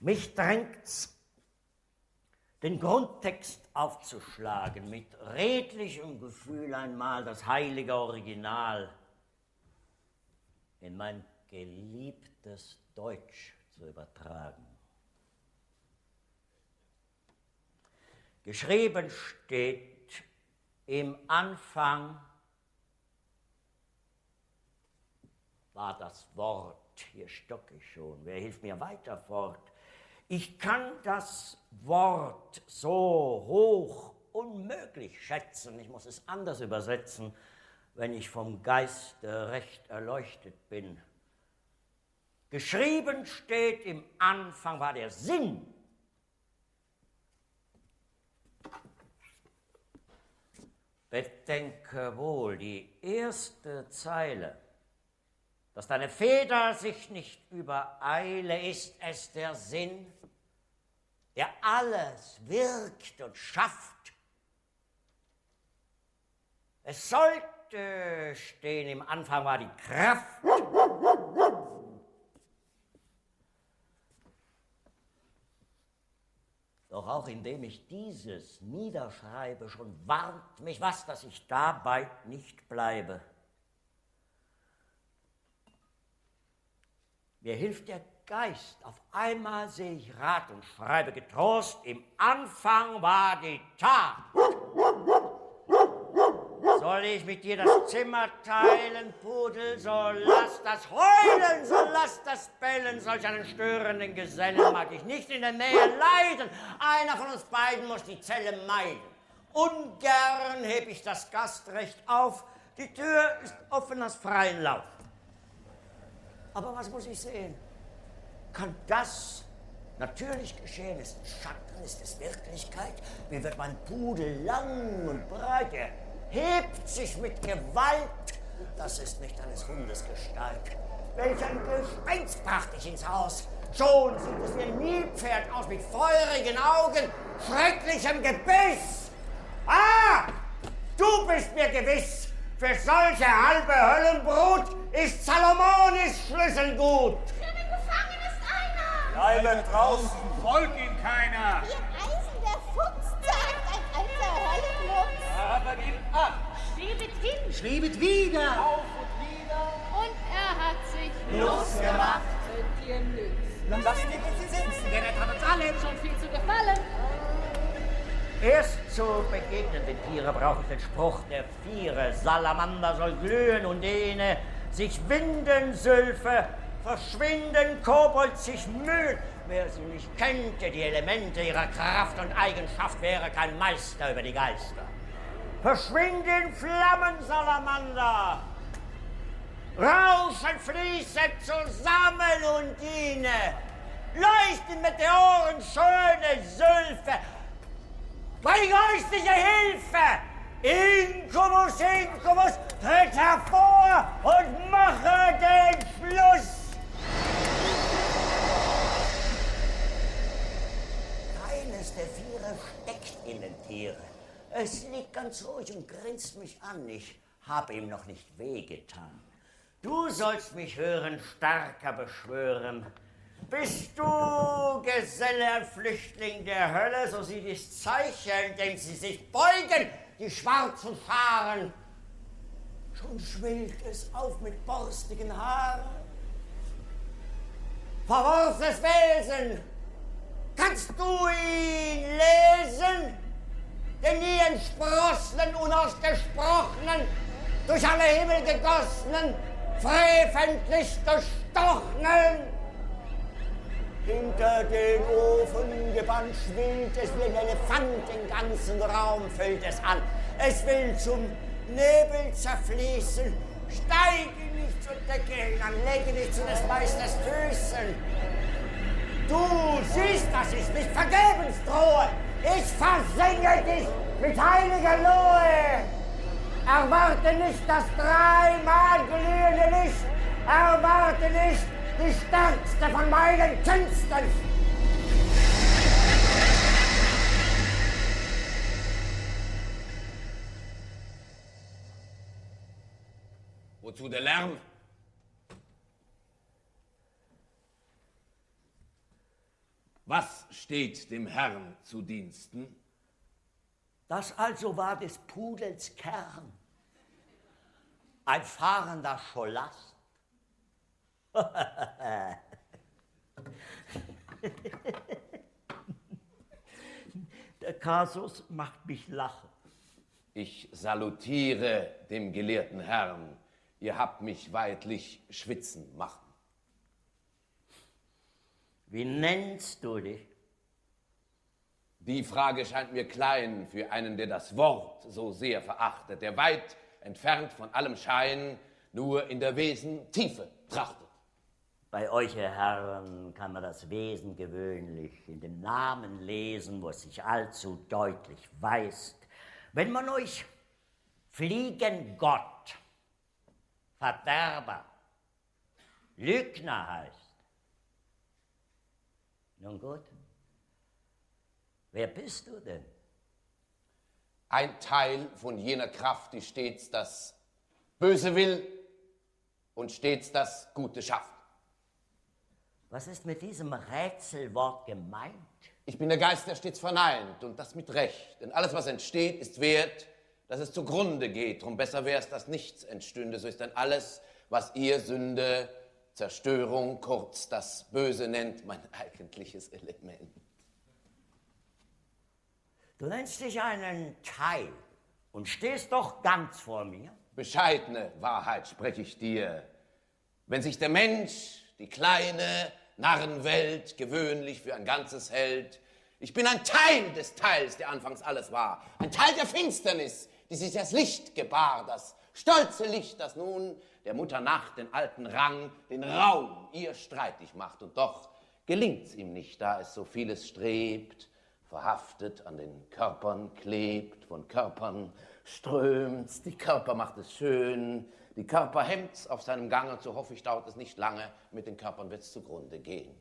Mich drängt's, den Grundtext aufzuschlagen, mit redlichem Gefühl einmal das heilige Original in mein geliebtes Deutsch zu übertragen. Geschrieben steht im Anfang war das Wort. Hier stocke ich schon. Wer hilft mir weiter fort? Ich kann das Wort so hoch unmöglich schätzen. Ich muss es anders übersetzen, wenn ich vom Geiste recht erleuchtet bin. Geschrieben steht, im Anfang war der Sinn. Bedenke wohl die erste Zeile. Dass deine Feder sich nicht übereile, ist es der Sinn, der alles wirkt und schafft. Es sollte stehen, im Anfang war die Kraft. Doch auch indem ich dieses niederschreibe, schon warnt mich was, dass ich dabei nicht bleibe. Mir hilft der Geist. Auf einmal sehe ich Rat und schreibe getrost, im Anfang war die Tat. Soll ich mit dir das Zimmer teilen, Pudel, so lass das heulen, so lass das bellen. Solch einen störenden Gesellen mag ich nicht in der Nähe leiden. Einer von uns beiden muss die Zelle meiden. Ungern heb ich das Gastrecht auf. Die Tür ist offen als freien Lauf. Aber was muss ich sehen? Kann das natürlich geschehen? Ist es Schatten? Ist es Wirklichkeit? Wie wird mein Pudel lang und breit? Er hebt sich mit Gewalt. Das ist nicht eines Hundes Gestalt. Welch ein Gespenst brachte ich ins Haus. Schon sieht es wie ein Nilpferd aus mit feurigen Augen, schrecklichem Gebiss. Ah, du bist mir gewiss. Für solche halbe Höllenbrut ist Salomonis Schlüssel gut. Drinnen gefangen ist einer. Bleibe draußen, folgt ihm keiner. Ihr Eisen, der Fuchs, sagt ein alter Höllenlutz. Aber ihn ab. Schwebet hin. Schwebet wieder. Auf und nieder. Und er hat sich Losgemacht. Mit dir nützt. Lass ihn bitte sitzen, denn er hat uns allen schon viel zu gefallen. Erst zu begegnenden Tiere brauche ich den Spruch der Viere. Salamander soll glühen und Ene sich winden, Sylphe verschwinden, Kobold sich mühen. Wer sie nicht kannte, die Elemente ihrer Kraft und Eigenschaft, wäre kein Meister über die Geister. Verschwinden Flammen, Salamander! Rauschen, fließen zusammen, Undine! Leuchten Meteoren, schöne Sylphe! Bring geistliche Hilfe! Inkubus, Inkubus, tritt hervor und mache den Schluss! Keines der Viere steckt in den Tiere. Es liegt ganz ruhig und grinst mich an. Ich habe ihm noch nicht wehgetan. Du sollst mich hören, Starker beschwören. Bist du, Geselle, ein Flüchtling der Hölle, so sieh dies Zeichen, dem sie sich beugen, die schwarzen Scharen. Schon schwillt es auf mit borstigen Haaren. Verworfenes Wesen, kannst du ihn lesen? Den nie entsprossenen, unausgesprochenen, durch alle Himmel gegossenen, freventlich gestochenen. Hinter den Ofen gebannt schwillt es wie ein Elefant, den ganzen Raum füllt es an. Es will zum Nebel zerfließen. Steige nicht zur Decke hinan, lege nicht zu des Meisters Füßen. Du siehst, dass ich nicht vergebens drohe. Ich versinge dich mit heiliger Lohe. Erwarte nicht das dreimal glühende Licht. Erwarte nicht die stärkste von meinen Künsten. Wozu der Lärm? Was steht dem Herrn zu Diensten? Das also war des Pudels Kern. Ein fahrender Scholast. Der Kasus macht mich lachen. Ich salutiere dem gelehrten Herrn. Ihr habt mich weidlich schwitzen machen. Wie nennst du dich? Die Frage scheint mir klein für einen, der das Wort so sehr verachtet, der weit entfernt von allem Schein nur in der Wesen Tiefe trachtet. Bei euch, ihr Herren, kann man das Wesen gewöhnlich in dem Namen lesen, wo es sich allzu deutlich weist. Wenn man euch Fliegengott, Verderber, Lügner heißt. Nun gut, wer bist du denn? Ein Teil von jener Kraft, die stets das Böse will und stets das Gute schafft. Was ist mit diesem Rätselwort gemeint? Ich bin der Geist, der stets verneint, und das mit Recht. Denn alles, was entsteht, ist wert, dass es zugrunde geht. Drum besser wär's, dass nichts entstünde. So ist dann alles, was ihr Sünde, Zerstörung, kurz das Böse nennt mein eigentliches Element. Du nennst dich einen Teil und stehst doch ganz vor mir. Bescheidene Wahrheit spreche ich dir. Wenn sich der Mensch, die kleine Narrenwelt, gewöhnlich für ein Ganzes hält, ich bin ein Teil des Teils, der anfangs alles war. Ein Teil der Finsternis, die sich das Licht gebar, das stolze Licht, das nun der Mutter Nacht den alten Rang, den Raum ihr streitig macht. Und doch gelingt's ihm nicht, da es so vieles strebt, verhaftet an den Körpern klebt, von Körpern strömt's, die Körper macht es schön, die Körper hemmt's auf seinem Gang, und so hoffe ich, dauert es nicht lange, mit den Körpern wird's zugrunde gehen.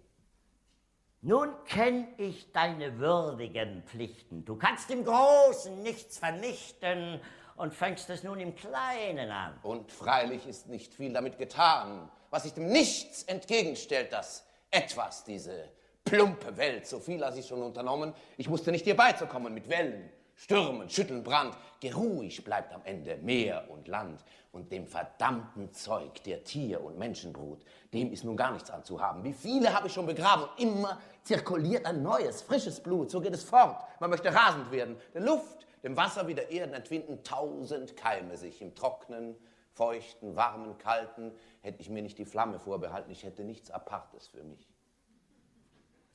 Nun kenn ich deine würdigen Pflichten. Du kannst im Großen nichts vernichten und fängst es nun im Kleinen an. Und freilich ist nicht viel damit getan, was sich dem Nichts entgegenstellt, das Etwas, diese plumpe Welt, so viel als ich schon unternommen, ich wusste nicht ihr beizukommen mit Wellen, Stürmen, Schütteln, Brand. Geruhig bleibt am Ende Meer und Land. Und dem verdammten Zeug der Tier- und Menschenbrut, dem ist nun gar nichts anzuhaben. Wie viele habe ich schon begraben, und immer zirkuliert ein neues, frisches Blut. So geht es fort. Man möchte rasend werden. Der Luft, dem Wasser wie der Erden entwinden 1000 Keime sich. Im Trocknen, feuchten, warmen, kalten hätte ich mir nicht die Flamme vorbehalten. Ich hätte nichts Apartes für mich.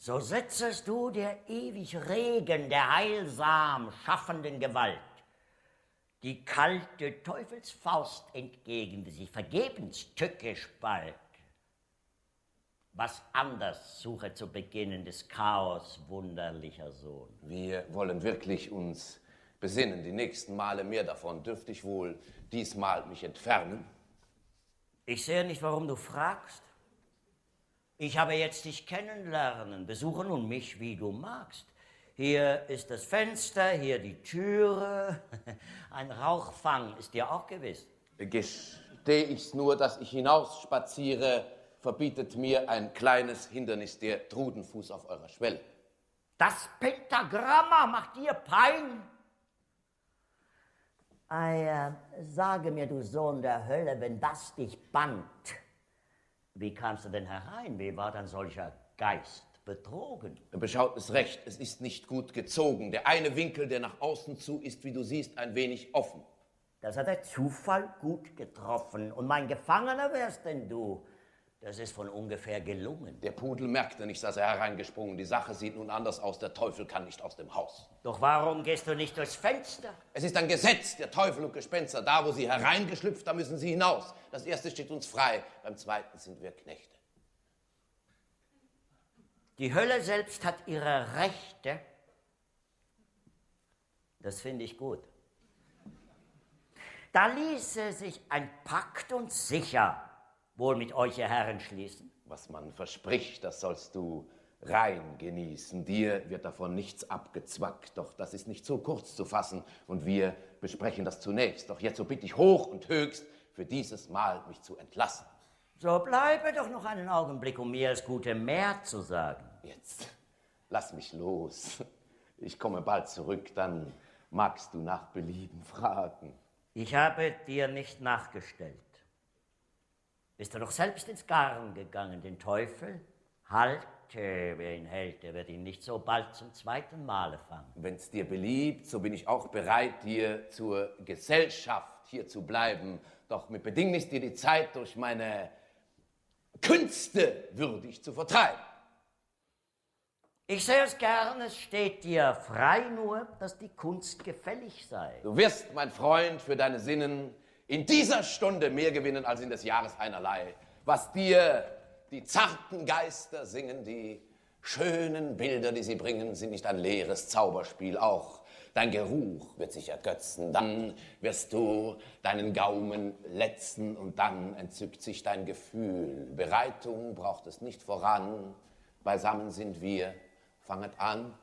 So setzest du der ewig Regen der heilsam schaffenden Gewalt die kalte Teufelsfaust entgegen, die sich vergebens tückisch ballt. Was anders suche zu beginnen des Chaos, wunderlicher Sohn. Wir wollen wirklich uns besinnen, die nächsten Male mehr davon. Dürfte ich wohl diesmal mich entfernen? Ich sehe nicht, warum du fragst. Ich habe jetzt dich kennenlernen, besuche nun mich, wie du magst. Hier ist das Fenster, hier die Türe. Ein Rauchfang ist dir auch gewiss. Gestehe ich's nur, dass ich hinausspaziere, verbietet mir ein kleines Hindernis der Trudenfuß auf eurer Schwelle. Das Pentagramma macht dir Pein. Sage mir, du Sohn der Hölle, wenn das dich bannt, wie kamst du denn herein? Wie war dann solcher Geist betrogen? Beschaut es recht, es ist nicht gut gezogen. Der eine Winkel, der nach außen zu ist, wie du siehst, ein wenig offen. Das hat der Zufall gut getroffen. Und mein Gefangener wärst denn du. Das ist von ungefähr gelungen. Der Pudel merkte nicht, dass er hereingesprungen. Die Sache sieht nun anders aus. Der Teufel kann nicht aus dem Haus. Doch warum gehst du nicht durchs Fenster? Es ist ein Gesetz, der Teufel und Gespenster. Da, wo sie hereingeschlüpft, da müssen sie hinaus. Das erste steht uns frei, beim zweiten sind wir Knechte. Die Hölle selbst hat ihre Rechte. Das finde ich gut. Da ließe sich ein Pakt uns sicher wohl mit euch, ihr Herren, schließen. Was man verspricht, das sollst du rein genießen. Dir wird davon nichts abgezwackt, doch das ist nicht so kurz zu fassen. Und wir besprechen das zunächst. Doch jetzt so bitte ich hoch und höchst, für dieses Mal mich zu entlassen. So bleibe doch noch einen Augenblick, um mir das gute mehr zu sagen. Jetzt lass mich los. Ich komme bald zurück, dann magst du nach Belieben fragen. Ich habe dir nicht nachgestellt. Bist du doch selbst ins Garn gegangen, den Teufel? Halte, wer ihn hält, der wird ihn nicht so bald zum zweiten Male fangen. Wenn's dir beliebt, so bin ich auch bereit, dir zur Gesellschaft hier zu bleiben. Doch mit Bedingnis, dir die Zeit durch meine Künste würdig zu vertreiben. Ich sehe es gern, es steht dir frei, nur, dass die Kunst gefällig sei. Du wirst, mein Freund, für deine Sinnen in dieser Stunde mehr gewinnen als in des Jahres einerlei. Was dir die zarten Geister singen, die schönen Bilder, die sie bringen, sind nicht ein leeres Zauberspiel. Auch dein Geruch wird sich ergötzen. Dann wirst du deinen Gaumen letzen und dann entzückt sich dein Gefühl. Bereitung braucht es nicht voran. Beisammen sind wir. Fanget an.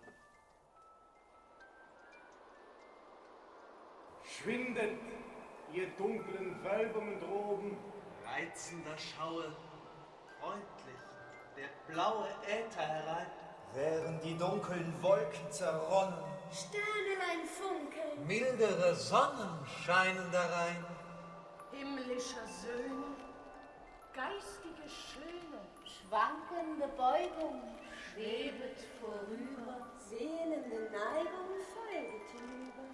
Schwindet, ihr dunklen Wölbungen droben. Reizender Schaue, freundlich, der blaue Äther herein. Während die dunklen Wolken zerronnen, Sternelein funkeln, mildere Sonnen scheinen darein. Himmlischer Söhne, geistige Schöne, schwankende Beugung, schwebet vorüber, Sehnende Neigung folget hinüber.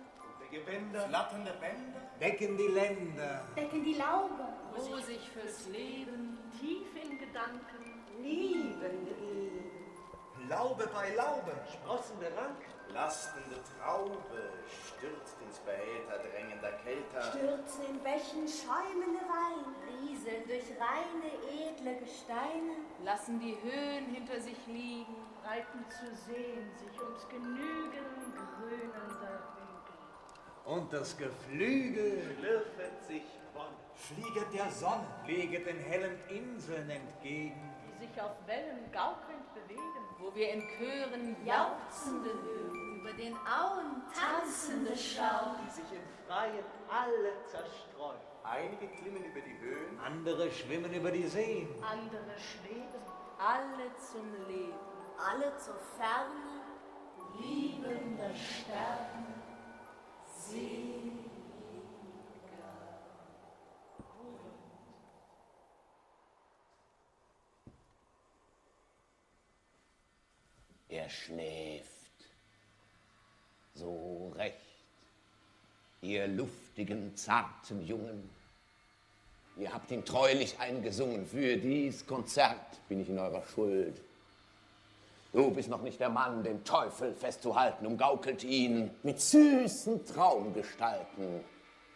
Die Gewänder, flatternde Bänder, Decken die Länder. Decken die Laube, Rosig fürs Leben, tief in Gedanken, liebende Liebe. Laube bei Laube, Sprossende Ranken. Lastende Traube stürzt ins Behälter drängender Kelter. Stürzen in Bächen schäumende Weine. rieseln durch reine, edle Gesteine, lassen die Höhen hinter sich liegen, reiten zu sehen sich ums Genügen grünender Hügel. Und das Geflügel schlürfet sich von. Flieget der Sonne, fleget den hellen Inseln entgegen, Die sich auf Wellen gaukelnd bewegen, wo wir in Chören jauchzende Höhen, über den Auen tanzende Schau, die sich im Freien alle zerstreuen. Einige klimmen über die Höhen, Andere schwimmen über die Seen. andere schweben, alle zum Leben, alle zur Ferne, liebender Sterne, seliger Huld. er schläft. So recht, ihr luftigen, zarten Jungen. Ihr habt ihn treulich eingesungen. Für dies Konzert bin ich in eurer Schuld. Du bist noch nicht der Mann, den Teufel festzuhalten, umgaukelt ihn mit süßen Traumgestalten,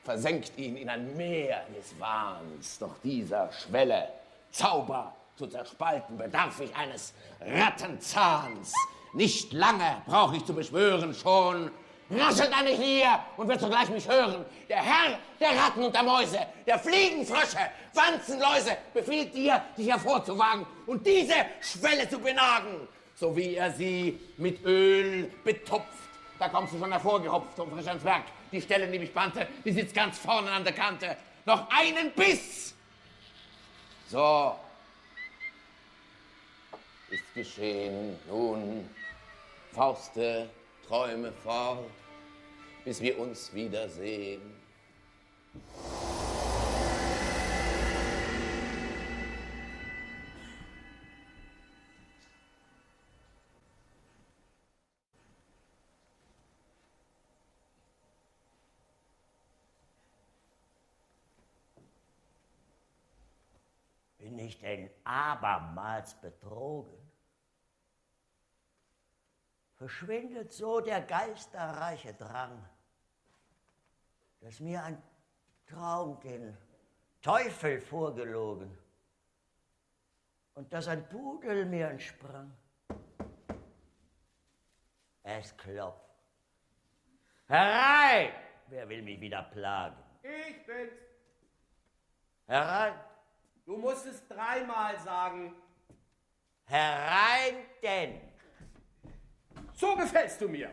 versenkt ihn in ein Meer des Wahns. Doch dieser Schwelle, Zauber zu zerspalten, bedarf ich eines Rattenzahns. Nicht lange brauche ich zu beschwören, schon raschelt eine hier und wird sogleich mich hören. Der Herr der Ratten und der Mäuse, der Fliegenfrösche, Wanzenläuse befiehlt dir, dich hervorzuwagen und diese Schwelle zu benagen, so wie er sie mit Öl betupft. Da kommst du schon hervorgehopft und frisch ans Werk. Die Stelle, die mich bannte, die sitzt ganz vorne an der Kante. Noch einen Biss! So ist geschehen. Nun, Fauste, träume fort, bis wir uns wiedersehen. Bin ich denn abermals betrogen? Verschwindet so der geisterreiche Drang, dass mir ein Traum den Teufel vorgelogen und dass ein Pudel mir entsprang. Es klopft. Herein! Wer will mich wieder plagen? Ich bin's. Herein! Du musst es dreimal sagen. Herein denn! So gefällst du mir.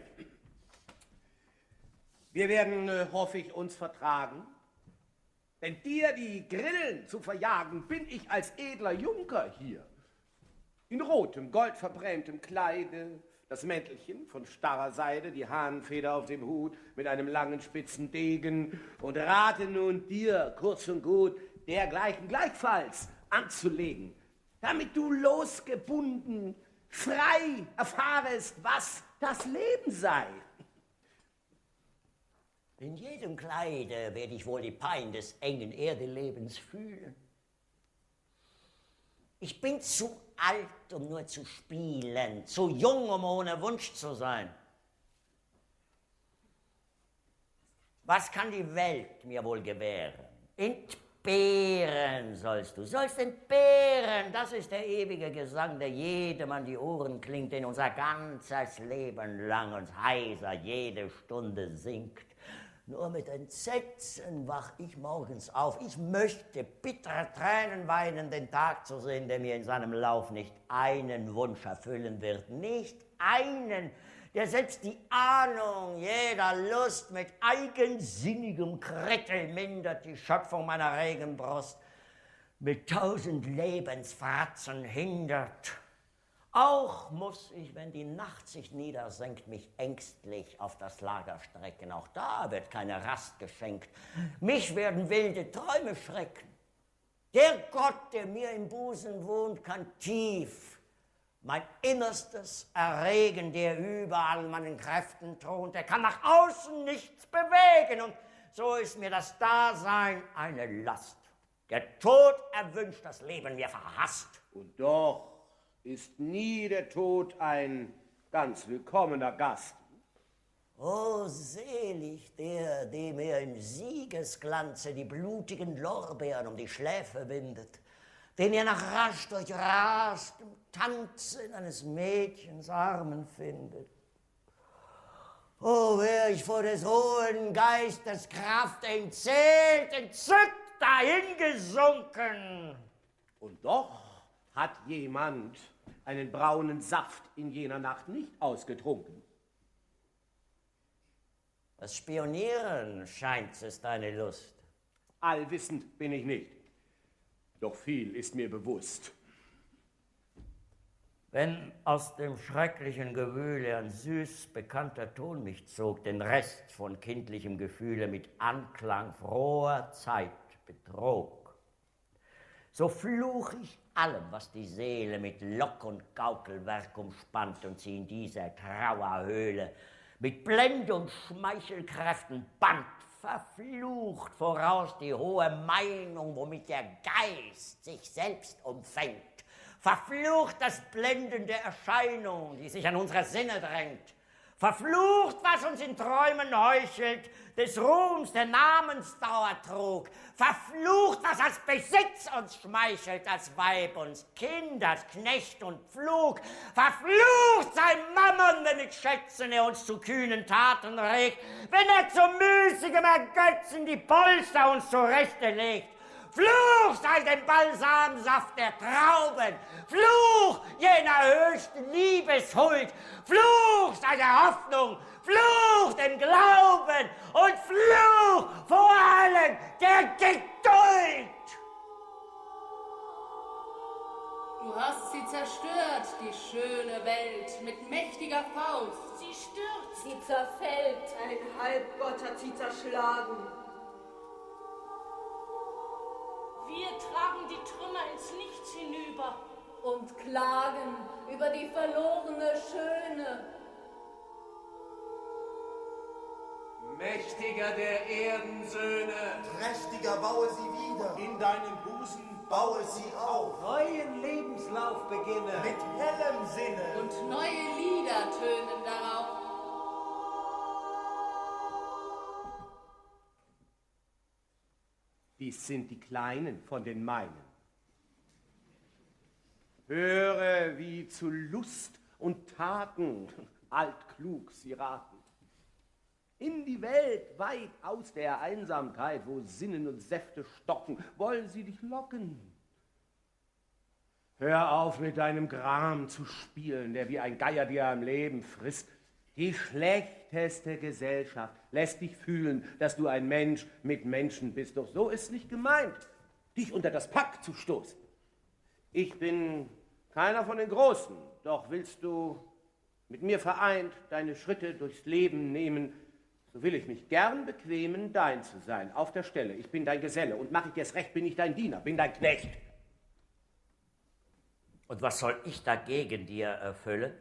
Wir werden, hoffe ich, uns vertragen. Denn dir die Grillen zu verjagen, bin ich als edler Junker hier. In rotem, goldverbrämtem Kleide, das Mäntelchen von starrer Seide, die Hahnenfeder auf dem Hut mit einem langen spitzen Degen und rate nun dir, kurz und gut, dergleichen gleichfalls anzulegen, damit du losgebunden, frei erfahrest, was das Leben sei. In jedem Kleide werde ich wohl die Pein des engen Erdelebens fühlen. Ich bin zu alt, um nur zu spielen, zu jung, um ohne Wunsch zu sein. Was kann die Welt mir wohl gewähren? Entbehren sollst du, sollst entbehren. Das ist der ewige Gesang, der jedem an die Ohren klingt, den unser ganzes Leben lang uns heiser jede Stunde singt. Nur mit Entsetzen wach ich morgens auf. Ich möchte bittere Tränen weinen, den Tag zu sehen, der mir in seinem Lauf nicht einen Wunsch erfüllen wird. Nicht einen, der selbst die Ahnung jeder Lust mit eigensinnigem Krittel mindert, die Schöpfung meiner regen Brust mit 1000 Lebensfratzen hindert. Auch muss ich, wenn die Nacht sich niedersenkt, mich ängstlich auf das Lager strecken. Auch da wird keine Rast geschenkt. Mich werden wilde Träume schrecken. Der Gott, der mir im Busen wohnt, kann tief mein Innerstes erregen, der überall meinen Kräften thront. Er kann nach außen nichts bewegen und so ist mir das Dasein eine Last. Der Tod erwünscht, das Leben mir verhasst. Und doch ist nie der Tod ein ganz willkommener Gast. O selig der, dem er im Siegesglanze die blutigen Lorbeeren um die Schläfe windet, den er nach rasch durchrastem Tanze in eines Mädchens Armen findet. O, wär ich vor des hohen Geistes Kraft entzählt, entzückt dahingesunken. Und doch hat jemand einen braunen Saft in jener Nacht nicht ausgetrunken. Das Spionieren scheint es deine Lust. Allwissend bin ich nicht, doch viel ist mir bewusst. Wenn aus dem schrecklichen Gewühle ein süß bekannter Ton mich zog, den Rest von kindlichem Gefühle mit Anklang froher Zeit betrog, so fluch ich allem, was die Seele mit Lock- und Gaukelwerk umspannt und sie in dieser Trauerhöhle mit Blende und Schmeichelkräften band, verflucht voraus die hohe Meinung, womit der Geist sich selbst umfängt. Verflucht das blendende Erscheinung, die sich an unsere Sinne drängt. Verflucht, was uns in Träumen heuchelt, des Ruhms der Namensdauer trug. Verflucht, was als Besitz uns schmeichelt, als Weib uns Kind, als Knecht und Pflug. Verflucht sei Mammon, wenn mit Schätzen er uns zu kühnen Taten regt, wenn er zu müßigem Ergötzen die Polster uns zurechte legt. Fluch sei dem Balsamsaft der Trauben, Fluch jener höchsten Liebeshuld, Fluch sei der Hoffnung, Fluch dem Glauben und Fluch vor allem der Geduld. Du hast sie zerstört, die schöne Welt, mit mächtiger Faust. Sie stürzt, Sie zerfällt, ein Halbgott hat sie zerschlagen. Wir tragen die Trümmer ins Nichts hinüber Und klagen über die verlorene Schöne. Mächtiger der Erdensöhne, Prächtiger baue sie wieder. in deinem Busen Baue sie auf. Neuen Lebenslauf beginne. Mit hellem Sinne. Und neue Lieder tönen darauf. Dies sind die Kleinen von den meinen. Höre, wie zu Lust und Taten altklug sie raten. In die Welt weit aus der Einsamkeit, wo Sinnen und Säfte stocken, wollen sie dich locken. Hör auf, mit deinem Gram zu spielen, der wie ein Geier dir am Leben frisst. Die schlechteste Gesellschaft lässt dich fühlen, dass du ein Mensch mit Menschen bist. Doch so ist nicht gemeint, dich unter das Pack zu stoßen. Ich bin keiner von den Großen, doch willst du mit mir vereint deine Schritte durchs Leben nehmen, so will ich mich gern bequemen, dein zu sein, auf der Stelle. Ich bin dein Geselle und mache ich es recht, bin ich dein Diener, bin dein Knecht. Und was soll ich dagegen dir erfüllen?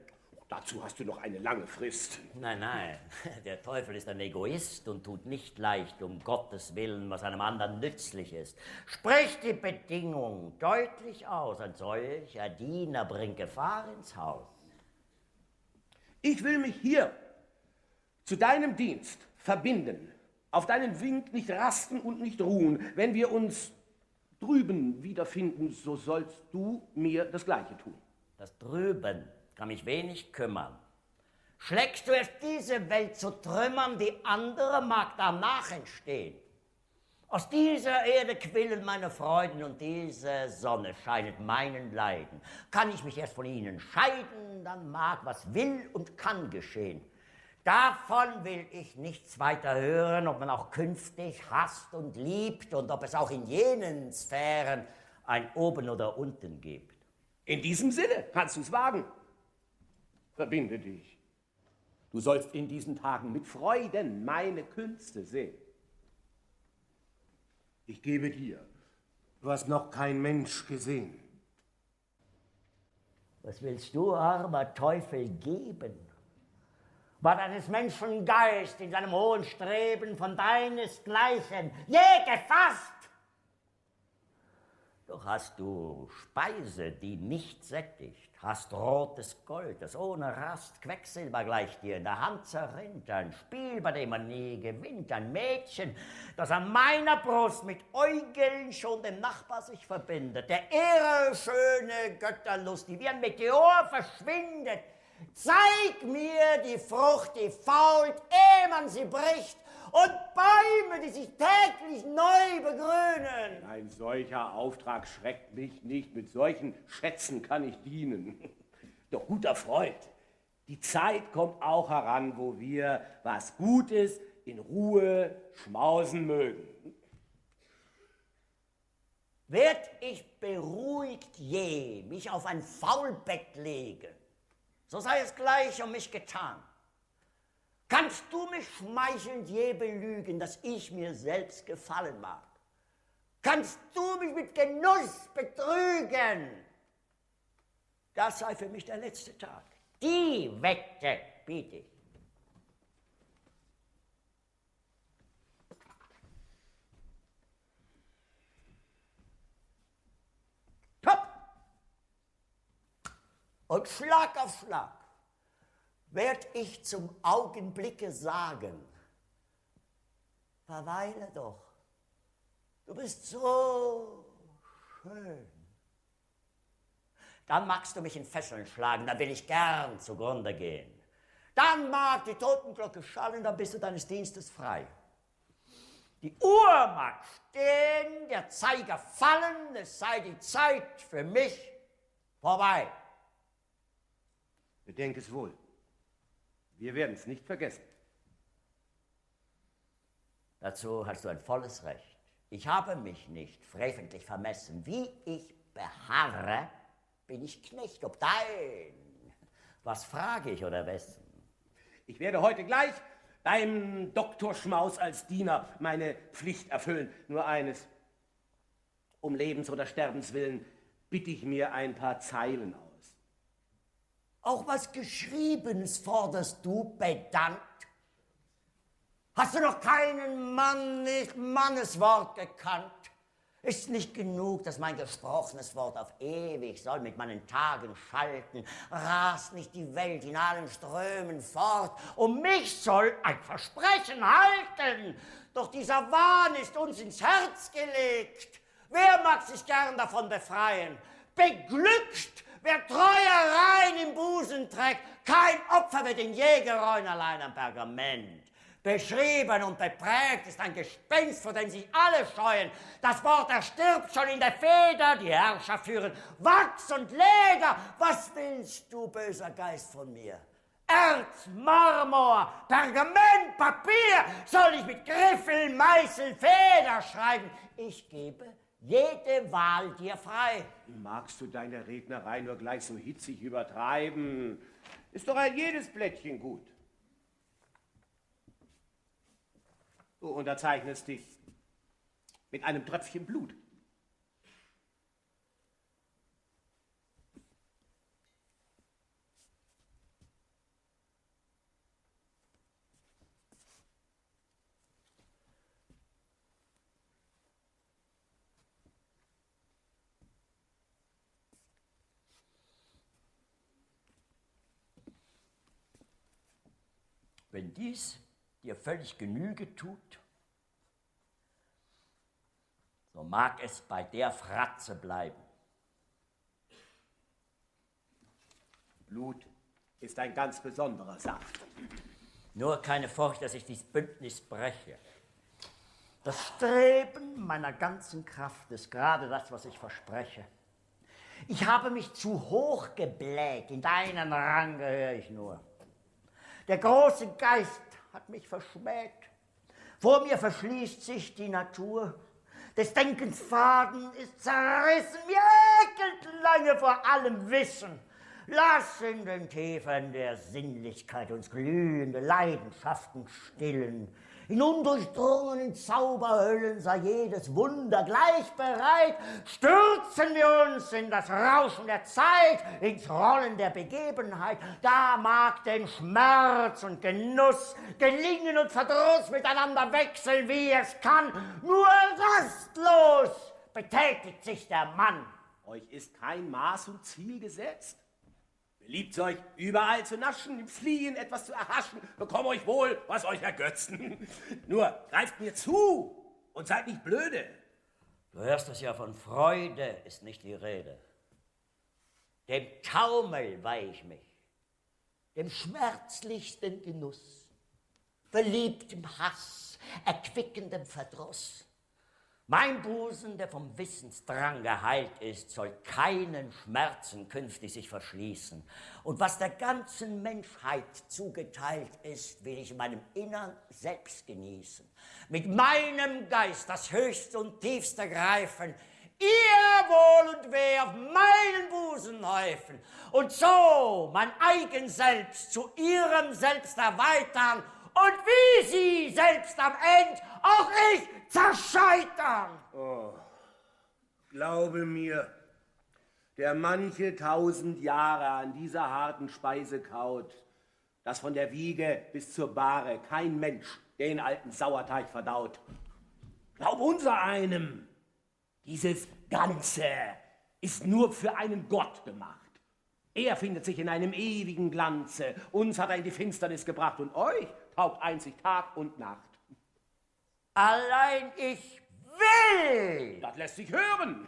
Dazu hast du noch eine lange Frist. Nein, nein, der Teufel ist ein Egoist und tut nicht leicht um Gottes Willen, was einem anderen nützlich ist. Sprich die Bedingung deutlich aus, ein solcher Diener bringt Gefahr ins Haus. Ich will mich hier zu deinem Dienst verbinden, auf deinen Wink nicht rasten und nicht ruhen. Wenn wir uns drüben wiederfinden, so sollst du mir das Gleiche tun. Das Drüben kann mich wenig kümmern. Schlägst du erst diese Welt zu Trümmern, die andere mag danach entstehen. Aus dieser Erde quillen meine Freuden und diese Sonne scheinet meinen Leiden. Kann ich mich erst von ihnen scheiden, dann mag, was will und kann geschehen. Davon will ich nichts weiter hören, ob man auch künftig hasst und liebt und ob es auch in jenen Sphären ein Oben oder Unten gibt. In diesem Sinne kannst du es wagen. Verbinde dich. Du sollst in diesen Tagen mit Freuden meine Künste sehen. Ich gebe dir was noch kein Mensch gesehen. Was willst du, armer Teufel, geben? War deines Menschen Geist in seinem hohen Streben von deinesgleichen je gefasst? Doch hast du Speise, die nicht sättigt, hast rotes Gold, das ohne Rast Quecksilber gleich dir in der Hand zerrinnt, ein Spiel, bei dem man nie gewinnt, ein Mädchen, das an meiner Brust mit Äugeln schon dem Nachbar sich verbindet, der irre, schöne Götterlust, die wie ein Meteor verschwindet. Zeig mir die Frucht, die fault, ehe man sie bricht, und Bäume, die sich täglich neu begrünen. Ein solcher Auftrag schreckt mich nicht. Mit solchen Schätzen kann ich dienen. Doch guter Freund, die Zeit kommt auch heran, wo wir, was gut ist, in Ruhe schmausen mögen. Werd ich beruhigt je mich auf ein Faulbett legen, so sei es gleich um mich getan. Kannst du mich schmeichelnd je belügen, dass ich mir selbst gefallen mag? Kannst du mich mit Genuss betrügen? Das sei für mich der letzte Tag. Die Wette biete ich. Top! Und Schlag auf Schlag werd ich zum Augenblicke sagen, verweile doch, du bist so schön. Dann magst du mich in Fesseln schlagen, dann will ich gern zugrunde gehen. Dann mag die Totenglocke schallen, dann bist du deines Dienstes frei. Die Uhr mag stehen, der Zeiger fallen, es sei die Zeit für mich vorbei. Bedenk es wohl. Wir werden es nicht vergessen. Dazu hast du ein volles Recht. Ich habe mich nicht freventlich vermessen. Wie ich beharre, bin ich Knecht, ob dein. Was frage ich oder wessen? Ich werde heute gleich beim Doktor Schmaus als Diener meine Pflicht erfüllen. Nur eines, um Lebens- oder Sterbens willen, bitte ich mir ein paar Zeilen aus. Auch was Geschriebenes forderst du, Pedant? Hast du noch keinen Mann, nicht Manneswort gekannt? Ist nicht genug, dass mein gesprochenes Wort auf ewig soll mit meinen Tagen schalten? Rast nicht die Welt in allen Strömen fort, um mich soll ein Versprechen halten? Doch dieser Wahn ist uns ins Herz gelegt. Wer mag sich gern davon befreien? Beglückt, wer Treuereien im Busen trägt, kein Opfer wird in je gereuen, allein am Pergament. Beschrieben und beprägt ist ein Gespenst, vor dem sich alle scheuen. Das Wort erstirbt schon in der Feder, die Herrscher führen Wachs und Leder. Was willst du, böser Geist, von mir? Erz, Marmor, Pergament, Papier, soll ich mit Griffel, Meißel, Feder schreiben? Ich gebe jede Wahl dir frei. Magst du deine Rednerei nur gleich so hitzig übertreiben? Ist doch ein jedes Blättchen gut. Du unterzeichnest dich mit einem Tröpfchen Blut. Wenn dies dir völlig Genüge tut, so mag es bei der Fratze bleiben. Blut ist ein ganz besonderer Saft. Nur keine Furcht, dass ich dies Bündnis breche. Das Streben meiner ganzen Kraft ist gerade das, was ich verspreche. Ich habe mich zu hoch gebläht, in deinen Rang gehöre ich nur. Der große Geist hat mich verschmäht. Vor mir verschließt sich die Natur. Des Denkens Faden ist zerrissen, mir ekelt lange vor allem Wissen. Lass in den Tiefen der Sinnlichkeit uns glühende Leidenschaften stillen. In undurchdrungenen Zauberhöllen sei jedes Wunder gleich bereit. Stürzen wir uns in das Rauschen der Zeit, ins Rollen der Begebenheit. Da mag denn Schmerz und Genuss, Gelingen und Verdruss miteinander wechseln, wie es kann. Nur rastlos betätigt sich der Mann. Euch ist kein Maß und Ziel gesetzt. Beliebt euch, überall zu naschen, im Fliehen etwas zu erhaschen, bekommt euch wohl, was euch ergötzen. Nur greift mir zu und seid nicht blöde. Du hörst es ja, von Freude ist nicht die Rede. Dem Taumel weih ich mich, dem schmerzlichsten Genuss, beliebtem Hass, erquickendem Verdruss. Mein Busen, der vom Wissensdrang geheilt ist, soll keinen Schmerzen künftig sich verschließen. Und was der ganzen Menschheit zugeteilt ist, will ich in meinem Innern selbst genießen. Mit meinem Geist das Höchste und Tiefste greifen, ihr Wohl und Weh auf meinen Busen häufen und so mein eigen Selbst zu ihrem Selbst erweitern und wie sie selbst am Ende auch ich zerscheitern. Oh, glaube mir, der manche 1000 Jahre an dieser harten Speise kaut, dass von der Wiege bis zur Bahre kein Mensch den alten Sauerteig verdaut. Glaub unser einem, dieses Ganze ist nur für einen Gott gemacht. Er findet sich in einem ewigen Glanze. Uns hat er in die Finsternis gebracht und euch taugt einzig Tag und Nacht. Allein ich will! Das lässt sich hören.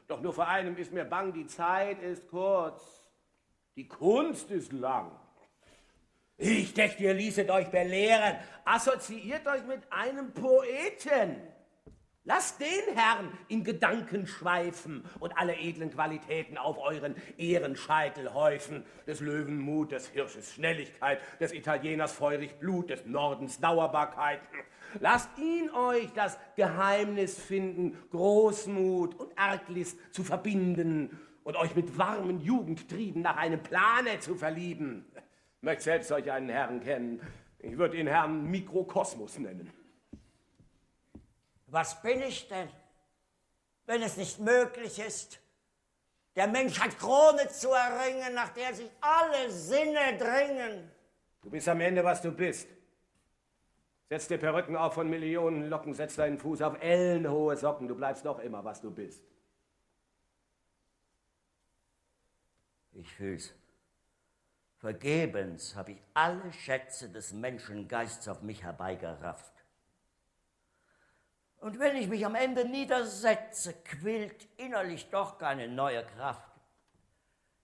Doch nur vor einem ist mir bang, die Zeit ist kurz. Die Kunst ist lang. Ich dächte, ihr ließet euch belehren. Assoziiert euch mit einem Poeten. Lasst den Herrn in Gedanken schweifen und alle edlen Qualitäten auf euren Ehrenscheitel häufen. Des Löwen Mut, des Hirsches Schnelligkeit, des Italieners feurig Blut, des Nordens Dauerbarkeit. Lasst ihn euch das Geheimnis finden, Großmut und Arglist zu verbinden und euch mit warmen Jugendtrieben nach einem Plane zu verlieben. Möcht selbst solch einen Herrn kennen. Ich würde ihn Herrn Mikrokosmos nennen. Was bin ich denn, wenn es nicht möglich ist, der Menschheit Krone zu erringen, nach der sich alle Sinne dringen? Du bist am Ende, was du bist. Setz dir Perücken auf von Millionen Locken, setz deinen Fuß auf ellenhohe Socken, du bleibst doch immer, was du bist. Ich fühl's. Vergebens habe ich alle Schätze des Menschengeists auf mich herbeigerafft. Und wenn ich mich am Ende niedersetze, quillt innerlich doch keine neue Kraft.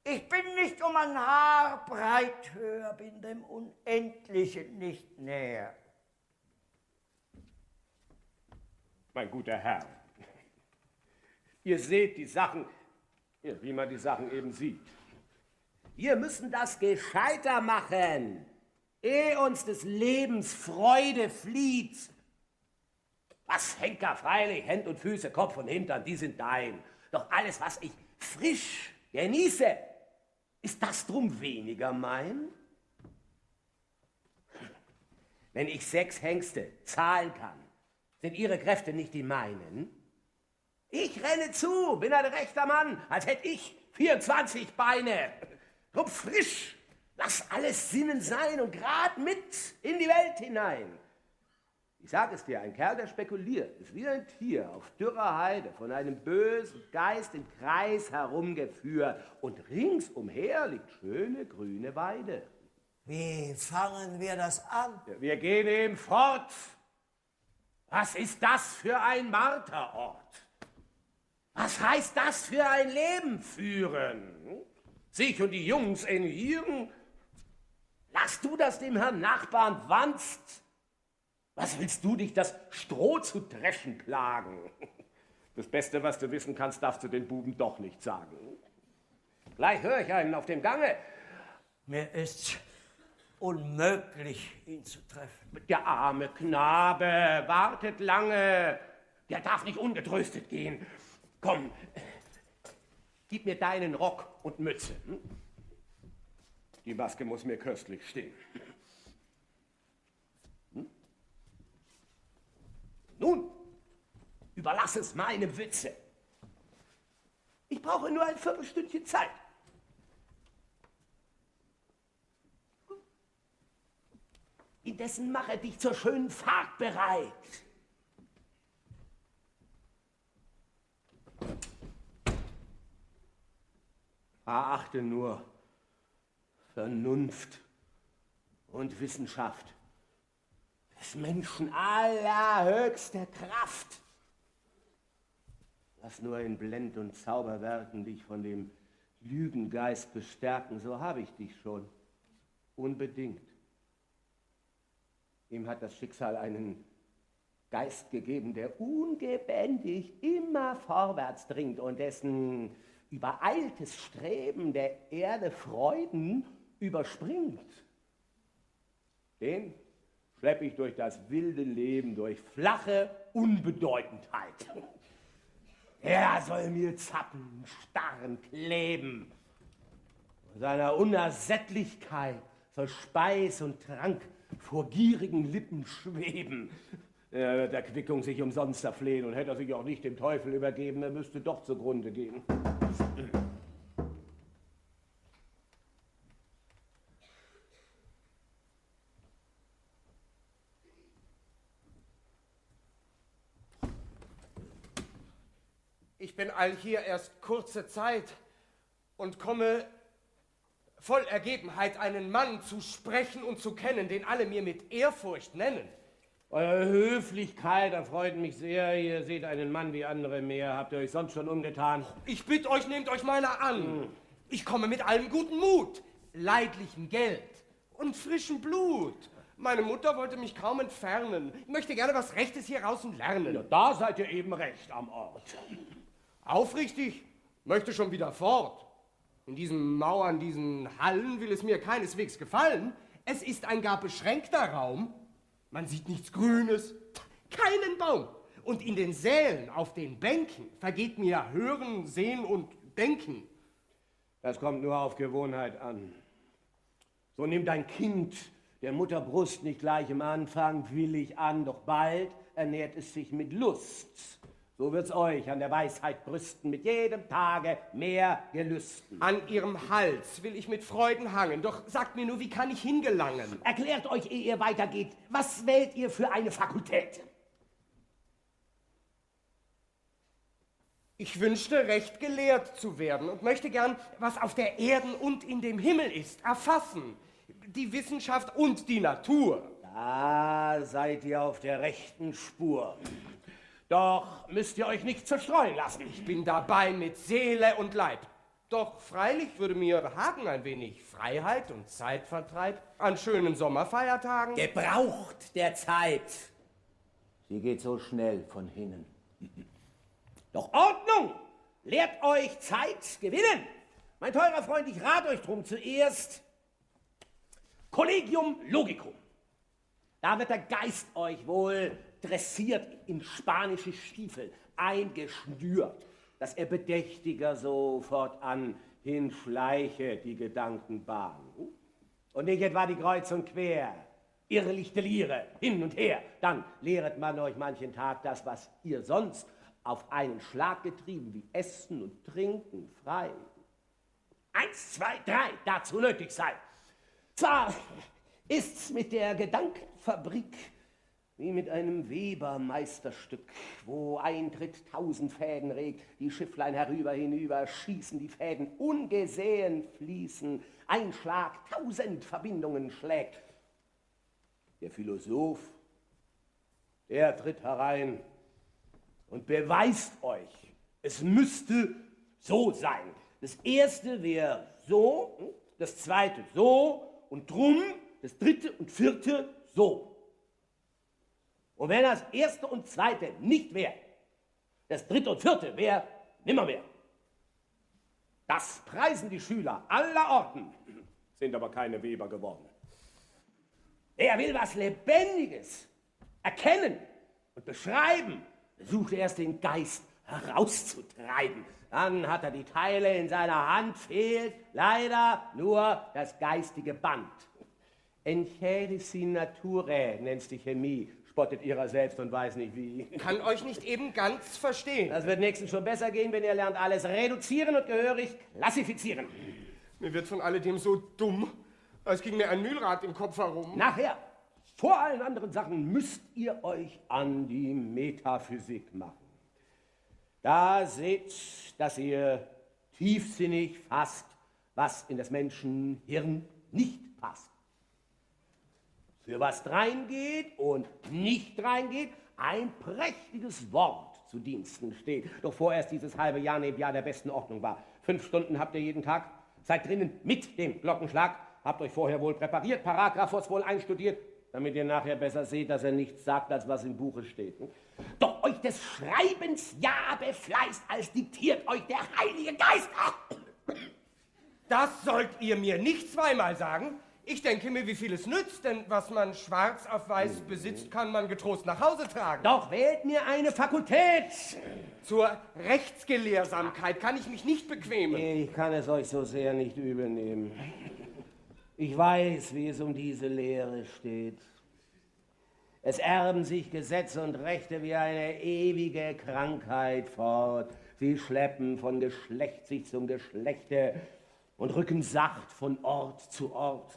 Ich bin nicht um ein Haar breit höher, bin dem Unendlichen nicht näher. Mein guter Herr, ihr seht die Sachen, wie man die Sachen eben sieht. Wir müssen das gescheiter machen, ehe uns des Lebens Freude flieht. Was Henker, freilich, Händ und Füße, Kopf und Hintern, die sind dein. Doch alles, was ich frisch genieße, ist das drum weniger mein? Wenn ich 6 Hengste zahlen kann, sind ihre Kräfte nicht die meinen? Ich renne zu, bin ein rechter Mann, als hätte ich 24 Beine. Drum frisch, lass alles Sinnen sein und grad mit in die Welt hinein. Ich sag es dir, ein Kerl, der spekuliert, ist wie ein Tier auf dürrer Heide, von einem bösen Geist im Kreis herumgeführt. Und ringsumher liegt schöne grüne Weide. Wie fangen wir das an? Ja, wir gehen eben fort. Was ist das für ein Marterort? Was heißt das für ein Leben führen? Sich und die Jungs enieren? Lass du das dem Herrn Nachbarn wanst. Was willst du dich, das Stroh zu dreschen plagen? Das Beste, was du wissen kannst, darfst du den Buben doch nicht sagen. Gleich höre ich einen auf dem Gange. Mir ist's unmöglich, ihn zu treffen. Der arme Knabe wartet lange. Der darf nicht ungetröstet gehen. Komm, gib mir deinen Rock und Mütze. Die Maske muss mir köstlich stehen. Nun, überlass es meinem Witze. Ich brauche nur ein Viertelstündchen Zeit. Indessen mache dich zur schönen Fahrt bereit. Erachte nur Vernunft und Wissenschaft des Menschen allerhöchster Kraft. Lass nur in Blend- und Zauberwerken dich von dem Lügengeist bestärken, so habe ich dich schon. Unbedingt. Ihm hat das Schicksal einen Geist gegeben, der ungebändigt immer vorwärts dringt und dessen übereiltes Streben der Erde Freuden überspringt. Den schleppe ich durch das wilde Leben, durch flache Unbedeutendheit. Er soll mir zappeln, starren, kleben. Seiner Unersättlichkeit soll Speis und Trank vor gierigen Lippen schweben. Er wird der Quickung sich umsonst erflehen, und hätte er sich auch nicht dem Teufel übergeben, er müsste doch zugrunde gehen. Ich bin allhier erst kurze Zeit und komme voll Ergebenheit, einen Mann zu sprechen und zu kennen, den alle mir mit Ehrfurcht nennen. Eure Höflichkeit erfreut mich sehr. Ihr seht einen Mann wie andere mehr. Habt ihr euch sonst schon umgetan? Ich bitte euch, nehmt euch meiner an. Ich komme mit allem guten Mut, leidlichem Geld und frischem Blut. Meine Mutter wollte mich kaum entfernen. Ich möchte gerne was Rechtes hier draußen lernen. Ja, da seid ihr eben recht am Ort. Aufrichtig, möchte schon wieder fort. In diesen Mauern, diesen Hallen will es mir keineswegs gefallen. Es ist ein gar beschränkter Raum. Man sieht nichts Grünes, keinen Baum. Und in den Sälen, auf den Bänken, vergeht mir Hören, Sehen und Denken. Das kommt nur auf Gewohnheit an. So nimmt ein Kind der Mutterbrust nicht gleich im Anfang willig an, doch bald ernährt es sich mit Lust. So wird's euch an der Weisheit brüsten, mit jedem Tage mehr Gelüsten. An ihrem Hals will ich mit Freuden hangen, doch sagt mir nur, wie kann ich hingelangen? Erklärt euch, ehe ihr weitergeht, was wählt ihr für eine Fakultät? Ich wünschte, recht gelehrt zu werden und möchte gern, was auf der Erden und in dem Himmel ist, erfassen. Die Wissenschaft und die Natur. Da seid ihr auf der rechten Spur. Doch müsst ihr euch nicht zerstreuen lassen. Ich bin dabei mit Seele und Leib. Doch freilich würde mir behagen ein wenig Freiheit und Zeitvertreib an schönen Sommerfeiertagen. Gebraucht der Zeit. Sie geht so schnell von hinnen. Doch Ordnung lehrt euch Zeit gewinnen. Mein teurer Freund, ich rate euch drum zuerst Collegium Logicum. Da wird der Geist euch wohl dressiert in spanische Stiefel, eingeschnürt, dass er bedächtiger so fortan hinschleiche die Gedankenbahn. Und nicht etwa die Kreuz und Quer, irrlichte Liere, hin und her. Dann lehret man euch manchen Tag das, was ihr sonst auf einen Schlag getrieben, wie Essen und Trinken frei. 1, 2, 3, dazu nötig sei. Zwar ist's mit der Gedankenfabrik wie mit einem Webermeisterstück, wo Eintritt 1000 Fäden regt, die Schifflein herüber hinüber schießen, die Fäden ungesehen fließen, ein Schlag 1000 Verbindungen schlägt. Der Philosoph, der tritt herein und beweist euch, es müsste so sein. Das erste wäre so, das zweite so und drum das dritte und vierte so. Und wenn das erste und zweite nicht wäre, das dritte und vierte wäre nimmermehr. Das preisen die Schüler aller Orten, sind aber keine Weber geworden. Wer will was Lebendiges erkennen und beschreiben, sucht erst den Geist herauszutreiben. Dann hat er die Teile in seiner Hand, fehlt leider nur das geistige Band. Encherici naturae nennt's die Chemie, spottet ihrer selbst und weiß nicht wie. Kann euch nicht eben ganz verstehen. Das wird nächstens schon besser gehen, wenn ihr lernt, alles reduzieren und gehörig klassifizieren. Mir wird von alledem so dumm, als ging mir ein Mühlrad im Kopf herum. Nachher, vor allen anderen Sachen, müsst ihr euch an die Metaphysik machen. Da seht, dass ihr tiefsinnig fasst, was in das Menschenhirn nicht passt. Für was reingeht und nicht reingeht, ein prächtiges Wort zu Diensten steht. Doch vorerst dieses halbe Jahr neben Jahr der besten Ordnung war. 5 Stunden habt ihr jeden Tag, seid drinnen mit dem Glockenschlag, habt euch vorher wohl präpariert, Paragraphos wohl einstudiert, damit ihr nachher besser seht, dass er nichts sagt, als was im Buche steht. Doch euch des Schreibens ja befleißt, als diktiert euch der Heilige Geist. Das sollt ihr mir nicht zweimal sagen. Ich denke mir, wie viel es nützt, denn was man schwarz auf weiß besitzt, kann man getrost nach Hause tragen. Doch wählt mir eine Fakultät. Zur Rechtsgelehrsamkeit kann ich mich nicht bequemen. Ich kann es euch so sehr nicht übel nehmen. Ich weiß, wie es um diese Lehre steht. Es erben sich Gesetze und Rechte wie eine ewige Krankheit fort. Sie schleppen von Geschlecht sich zum Geschlechte und rücken sacht von Ort zu Ort.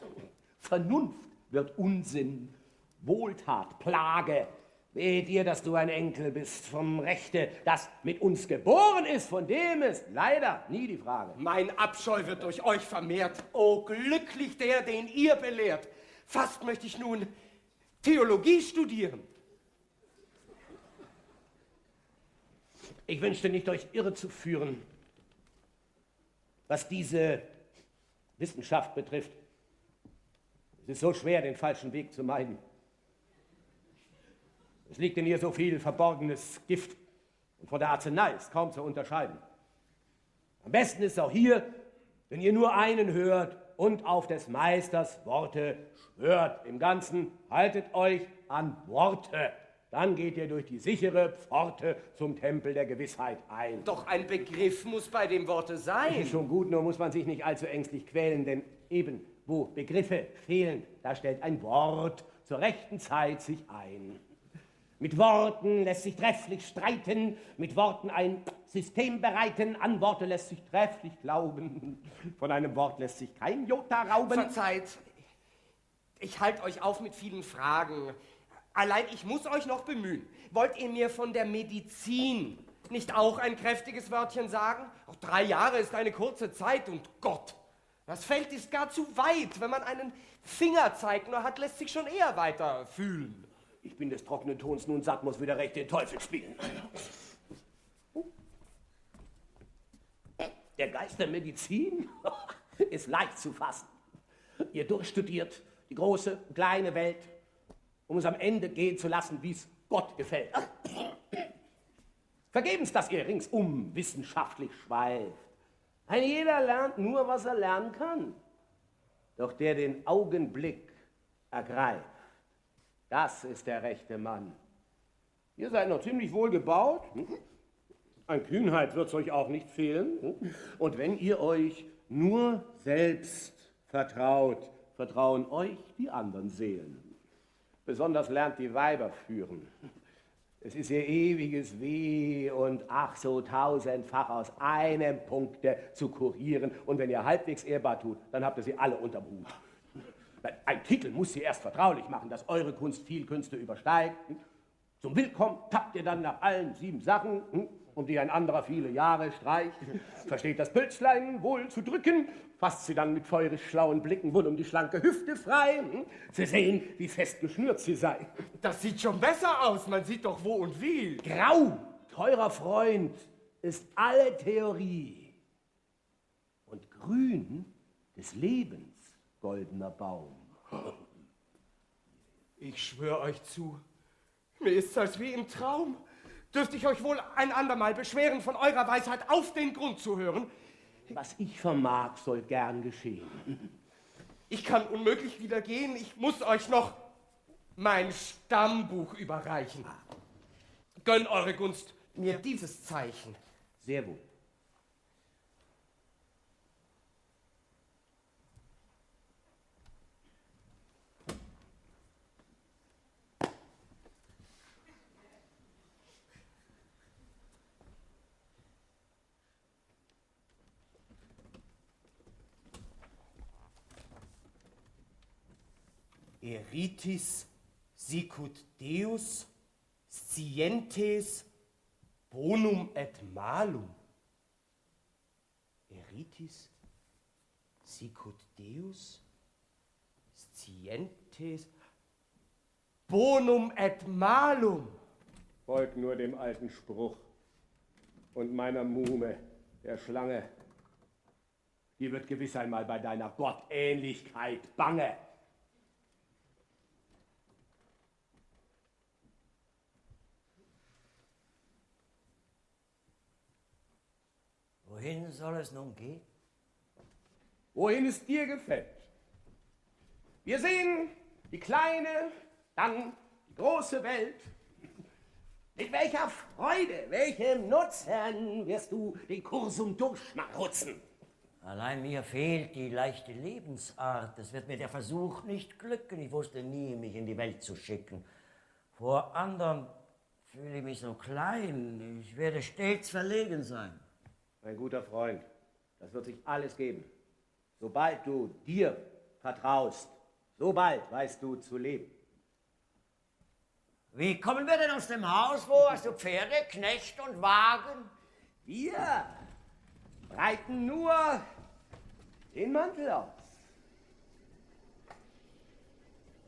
Vernunft wird Unsinn, Wohltat, Plage. Wehe dir, dass du ein Enkel bist vom Rechte, das mit uns geboren ist, von dem ist leider nie die Frage. Mein Abscheu wird durch euch vermehrt. Oh, glücklich der, den ihr belehrt. Fast möchte ich nun Theologie studieren. Ich wünschte nicht, euch irre zu führen, was diese Wissenschaft betrifft. Es ist so schwer, den falschen Weg zu meiden. Es liegt in ihr so viel verborgenes Gift und von der Arznei ist kaum zu unterscheiden. Am besten ist auch hier, wenn ihr nur einen hört und auf des Meisters Worte schwört. Im Ganzen haltet euch an Worte. Dann geht ihr durch die sichere Pforte zum Tempel der Gewissheit ein. Doch ein Begriff muss bei dem Worte sein. Schon gut, nur muss man sich nicht allzu ängstlich quälen, denn eben, wo Begriffe fehlen, da stellt ein Wort zur rechten Zeit sich ein. Mit Worten lässt sich trefflich streiten, mit Worten ein System bereiten, an Worte lässt sich trefflich glauben, von einem Wort lässt sich kein Jota rauben. Verzeiht, ich halte euch auf mit vielen Fragen. Allein ich muss euch noch bemühen. Wollt ihr mir von der Medizin nicht auch ein kräftiges Wörtchen sagen? Auch 3 Jahre ist eine kurze Zeit und Gott, das Feld ist gar zu weit. Wenn man einen Fingerzeig nur hat, lässt sich schon eher weiter fühlen. Ich bin des trockenen Tons nun satt, muss wieder recht den Teufel spielen. Der Geist der Medizin ist leicht zu fassen. Ihr durchstudiert die große und kleine Welt, um es am Ende gehen zu lassen, wie es Gott gefällt. Vergebens, dass ihr ringsum wissenschaftlich schweift. Ein jeder lernt nur, was er lernen kann. Doch der den Augenblick ergreift, das ist der rechte Mann. Ihr seid noch ziemlich wohl gebaut. An Kühnheit wird's euch auch nicht fehlen. Und wenn ihr euch nur selbst vertraut, vertrauen euch die anderen Seelen. Besonders lernt die Weiber führen. Es ist ihr ewiges Weh und ach so 1000-fach aus einem Punkte zu kurieren. Und wenn ihr halbwegs ehrbar tut, dann habt ihr sie alle unterm Hut. Ein Titel muss sie erst vertraulich machen, dass eure Kunst viel Künste übersteigt. Zum Willkommen tappt ihr dann nach allen 7 Sachen, um die ein anderer viele Jahre streicht. Versteht das Pülslein wohl zu drücken, fasst sie dann mit feurig schlauen Blicken wohl um die schlanke Hüfte frei. Sie sehen, wie fest geschnürt sie sei. Das sieht schon besser aus, man sieht doch wo und wie. Grau, teurer Freund, ist alle Theorie. Und grün des Lebens, goldener Baum. Ich schwöre euch zu, mir ist's als wie im Traum. Dürfte ich euch wohl ein andermal beschweren, von eurer Weisheit auf den Grund zu hören? Was ich vermag, soll gern geschehen. Ich kann unmöglich wieder gehen. Ich muss euch noch mein Stammbuch überreichen. Gönn eure Gunst mir dieses Zeichen. Sehr wohl. Eritis sicut Deus scientes bonum et malum. Eritis sicut Deus scientes bonum et malum. Folgt nur dem alten Spruch und meiner Muhme, der Schlange. Die wird gewiss einmal bei deiner Gottähnlichkeit bange. Wohin soll es nun gehen? Wohin es dir gefällt. Wir sehen die kleine, dann die große Welt. Mit welcher Freude, welchem Nutzen wirst du den Kursum durchschmarutzen? Allein mir fehlt die leichte Lebensart. Es wird mir der Versuch nicht glücken. Ich wusste nie, mich in die Welt zu schicken. Vor anderen fühle ich mich so klein. Ich werde stets verlegen sein. Mein guter Freund, das wird sich alles geben. Sobald du dir vertraust, sobald weißt du zu leben. Wie kommen wir denn aus dem Haus? Wo hast du Pferde, Knecht und Wagen? Wir breiten nur den Mantel aus.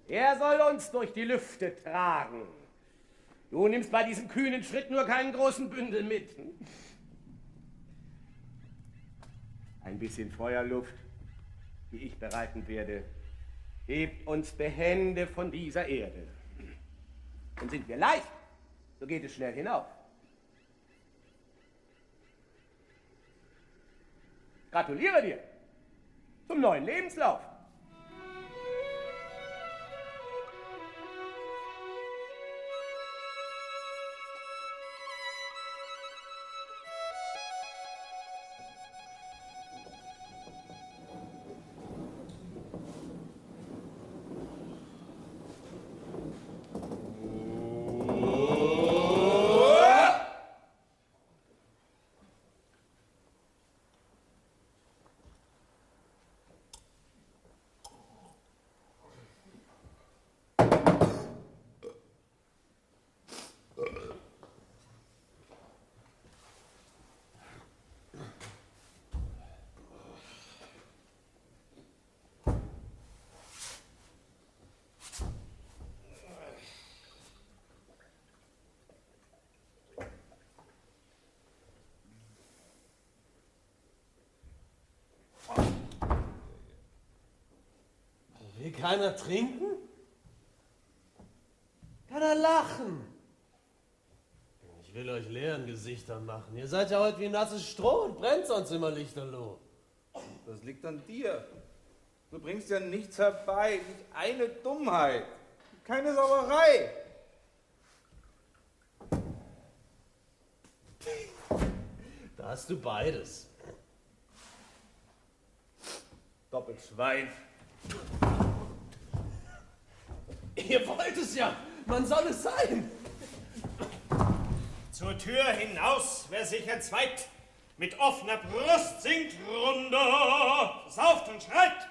Er soll uns durch die Lüfte tragen. Du nimmst bei diesem kühnen Schritt nur keinen großen Bündel mit. Ein bisschen Feuerluft, die ich bereiten werde, hebt uns behende von dieser Erde. Und sind wir leicht, so geht es schnell hinauf. Gratuliere dir zum neuen Lebenslauf. Will keiner trinken? Keiner lachen? Ich will euch leeren Gesichter machen. Ihr seid ja heute wie nasses Stroh und brennt sonst immer lichterloh. Das liegt an dir. Du bringst ja nichts herbei, nicht eine Dummheit, keine Sauerei. Da hast du beides. Doppelschwein. Ihr wollt es ja, man soll es sein. Zur Tür hinaus, wer sich entzweit, mit offener Brust singt runter, sauft und schreit.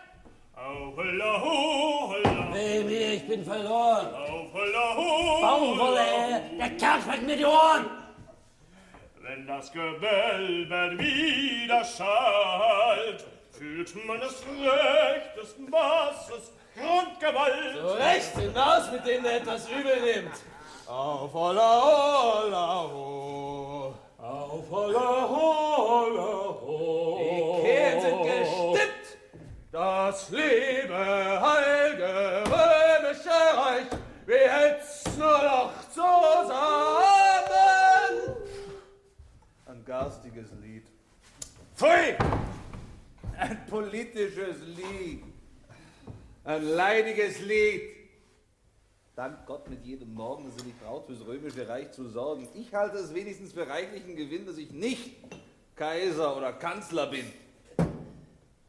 Auf, holla, ho, holla. Weh mir, ich bin verloren. Auf, holla, ho, Baumwolle, der Kerl fällt mir die Ohren. Wenn das Gewölbe wieder schallt, fühlt man des rechtesten Masses Grundgewalt. So recht, hinaus mit dem, der etwas übel nimmt. Auf, holla, holla, ho. Auf, holla, holla, ho. Die Kehlen sind gestimmt. Das liebe, heilige, römische Reich, wir hält's nur noch zusammen. Ein garstiges Lied. Pfui! Ein politisches Lied. Ein leidiges Lied. dank Gott mit jedem Morgen, dass sie nicht braucht, fürs römische Reich zu sorgen. Ich halte es wenigstens für reichlichen Gewinn, dass ich nicht Kaiser oder Kanzler bin.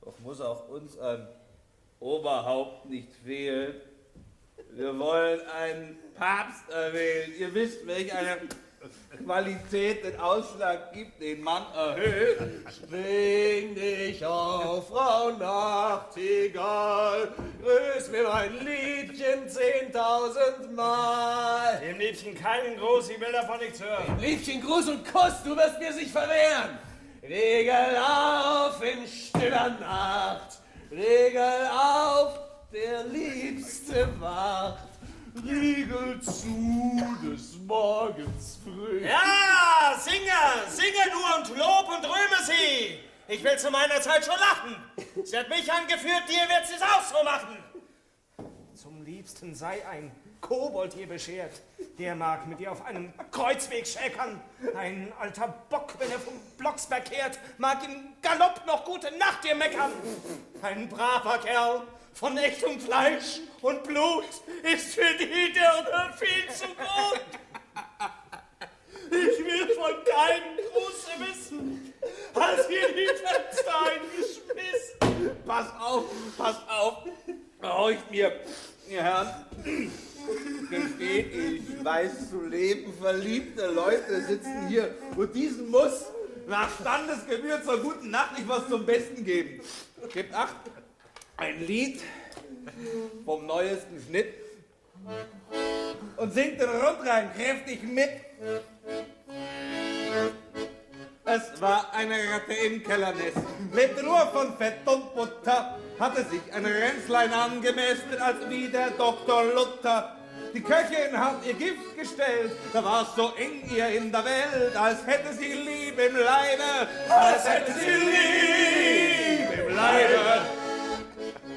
Doch muss auch uns ein Oberhaupt nicht fehlen. Wir wollen einen Papst erwählen. Ihr wisst, welch eine Qualität den Ausschlag gibt, den Mann erhöht. Spring dich auf, Frau Nachtigall, grüß mir mein Liebchen 10.000 Mal. Dem Liebchen keinen Gruß, ich will davon nichts hören. Liebchen, Gruß und Kuss, du wirst mir sich verwehren. Riegel auf in stiller Nacht, Riegel auf, der Liebste wacht. Riegel zu des Morgens früh. Ja, singe nur und lob und rühme sie. Ich will zu meiner Zeit schon lachen. Sie hat mich angeführt, dir wird sie's auch so machen. Zum Liebsten sei ein Kobold ihr beschert. Der mag mit ihr auf einem Kreuzweg schäkern. Ein alter Bock, wenn er vom Blocksberg kehrt, mag im Galopp noch gute Nacht ihr meckern. Ein braver Kerl von echtem Fleisch und Blut ist für die Dirne viel zu gut. Ich will von keinem Gruße wissen, als ihr die Fenster eingeschmissen. Pass auf, horcht mir, ihr Herren. Gesteht, ich weiß zu leben, verliebte Leute sitzen hier und diesen muss nach Standesgebühr zur guten Nacht nicht was zum Besten geben. Gebt Acht, ein Lied vom neuesten Schnitt und singt den Rundreim kräftig mit. Es war eine Ratte im Kellernest, lebte nur von Fett und Butter, hatte sich ein Ränzlein angemästet, als wie der Doktor Luther. Die Köchin hat ihr Gift gestellt, da war's so eng ihr in der Welt, als hätte sie Lieb im Leibe, als hätte sie Lieb im Leibe.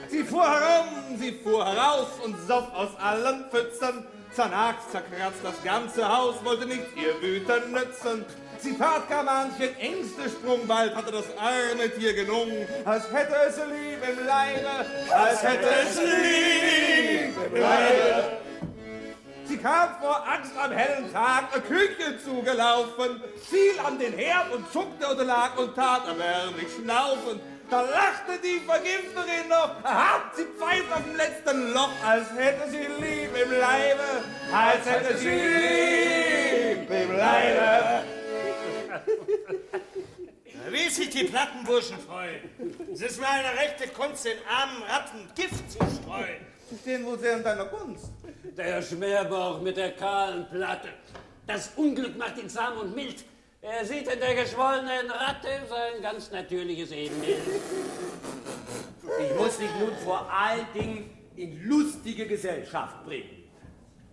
Sie fuhr herum, sie fuhr heraus und soff aus allen Pfützen, zernagt, zerkratzt das ganze Haus, wollte nicht ihr Wüten nützen. Sie tat gar manchen Ängstesprung, bald hatte das arme Tier genungen, als hätte es Lieb im Leibe, als hätte es Lieb im Leibe. Sie kam vor Angst am hellen Tag eine Küche zugelaufen, fiel an den Herd und zuckte und lag und tat erbärmlich schnaufend. Da lachte die Vergifterin noch, aha, sie pfeift auf dem letzten Loch, als hätte sie Lieb im Leibe, als hätte sie Lieb im Leibe. Wie sich die Plattenburschen freuen. Es ist mir eine rechte Kunst, den armen Ratten Gift zu streuen. Sie stehen wohl sehr in deiner Gunst. Der Schmerbauch mit der kahlen Platte. Das Unglück macht ihn zahm und mild. Er sieht in der geschwollenen Ratte sein ganz natürliches Ebenbild. Ich muss dich nun vor allen Dingen in lustige Gesellschaft bringen.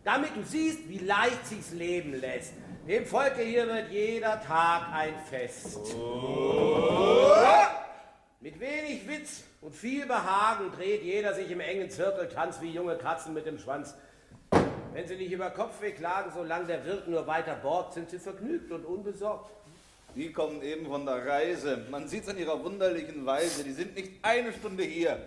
Damit du siehst, wie leicht sich's leben lässt. Dem Volke hier wird jeder Tag ein Fest. Mit wenig Witz und viel Behagen dreht jeder sich im engen Zirkel, tanzt wie junge Katzen mit dem Schwanz. Wenn sie nicht über Kopfweh klagen, solange der Wirt nur weiter borgt, sind sie vergnügt und unbesorgt. Die kommen eben von der Reise. Man sieht's an ihrer wunderlichen Weise. Die sind nicht eine Stunde hier.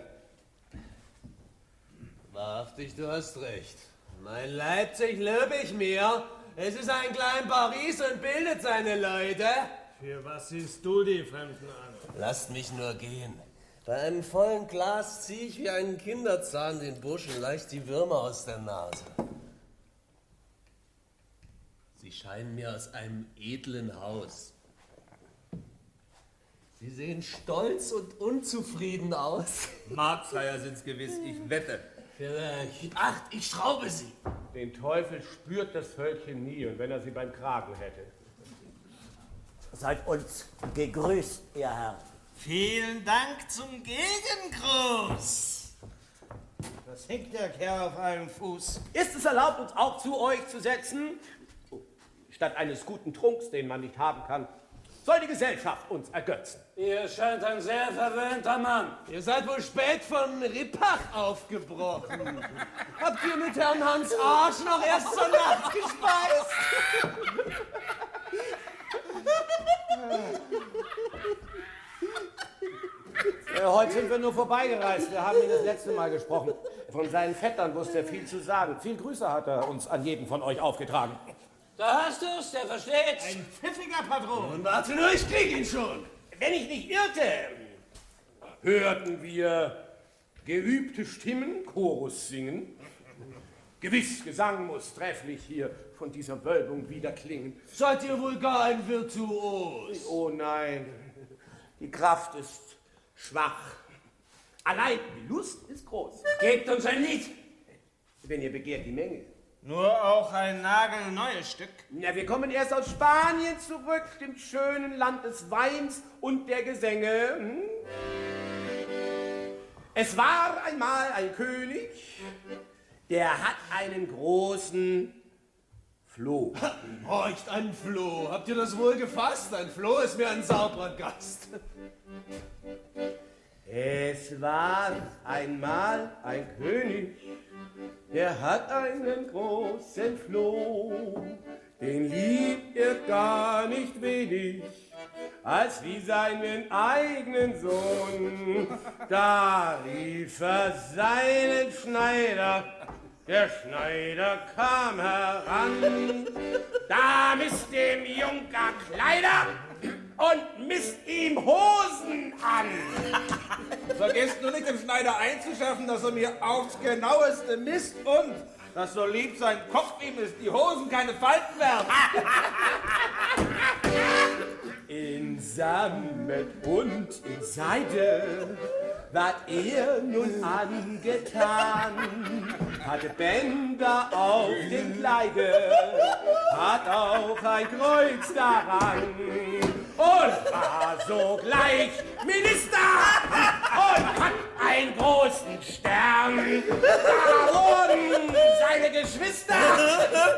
Wahrhaftig, du hast recht. Mein Leipzig löbe ich mir. Es ist ein klein Paris und bildet seine Leute. Für was siehst du die Fremden an? Lasst mich nur gehen. Bei einem vollen Glas ziehe ich wie einen Kinderzahn den Burschen leicht die Würmer aus der Nase. Sie scheinen mir aus einem edlen Haus. Sie sehen stolz und unzufrieden aus. Marktschreier sind's gewiss, ich wette. Vielleicht. Acht, ich schraube sie. Den Teufel spürt das Völkchen nie, und wenn er sie beim Kragen hätte. Seid uns gegrüßt, ihr Herr. Vielen Dank zum Gegengruß. Was hängt der Kerl auf einem Fuß? Ist es erlaubt, uns auch zu euch zu setzen? Statt eines guten Trunks, den man nicht haben kann, soll die Gesellschaft uns ergötzen. Ihr scheint ein sehr verwöhnter Mann. Ihr seid wohl spät von Rippach aufgebrochen. Habt ihr mit Herrn Hans Arsch noch erst zur Nacht gespeist? Heute sind wir nur vorbeigereist. Wir haben ihn das letzte Mal gesprochen. Von seinen Vettern wusste er viel zu sagen. Viel Grüße hat er uns an jeden von euch aufgetragen. Da hast du's, der versteht's. Ein pfiffiger Patron. Und warte nur, ich krieg ihn schon. Wenn ich nicht irrte, hörten wir geübte Stimmen Chorus singen. Gewiss, Gesang muss trefflich hier von dieser Wölbung wieder klingen. Seid ihr wohl gar ein Virtuos? Oh nein, die Kraft ist schwach. Allein die Lust ist groß. Gebt uns ein Lied. Wenn ihr begehrt, die Menge. Nur auch ein nagelneues Stück. Na, wir kommen erst aus Spanien zurück, dem schönen Land des Weins und der Gesänge. Es war einmal ein König, der hat einen großen Floh. Horcht, ein Floh. Habt ihr das wohl gefasst? Ein Floh ist mir ein sauberer Gast. Es war einmal ein König, der hat einen großen Floh. Den liebt er gar nicht wenig, als wie seinen eigenen Sohn. Da rief er seinen Schneider, der Schneider kam heran. Da misst dem Junker Kleider und misst ihm Hosen an. Vergesst nur nicht dem Schneider einzuschaffen, dass er mir aufs genaueste misst und, dass so lieb sein Kopf ihm ist, die Hosen keine Falten werden. In Sammet und in Seide ward er nun angetan, hatte Bänder auf dem Kleide, hat auch ein Kreuz daran und war sogleich Minister und hat einen großen Stern. Da wurden seine Geschwister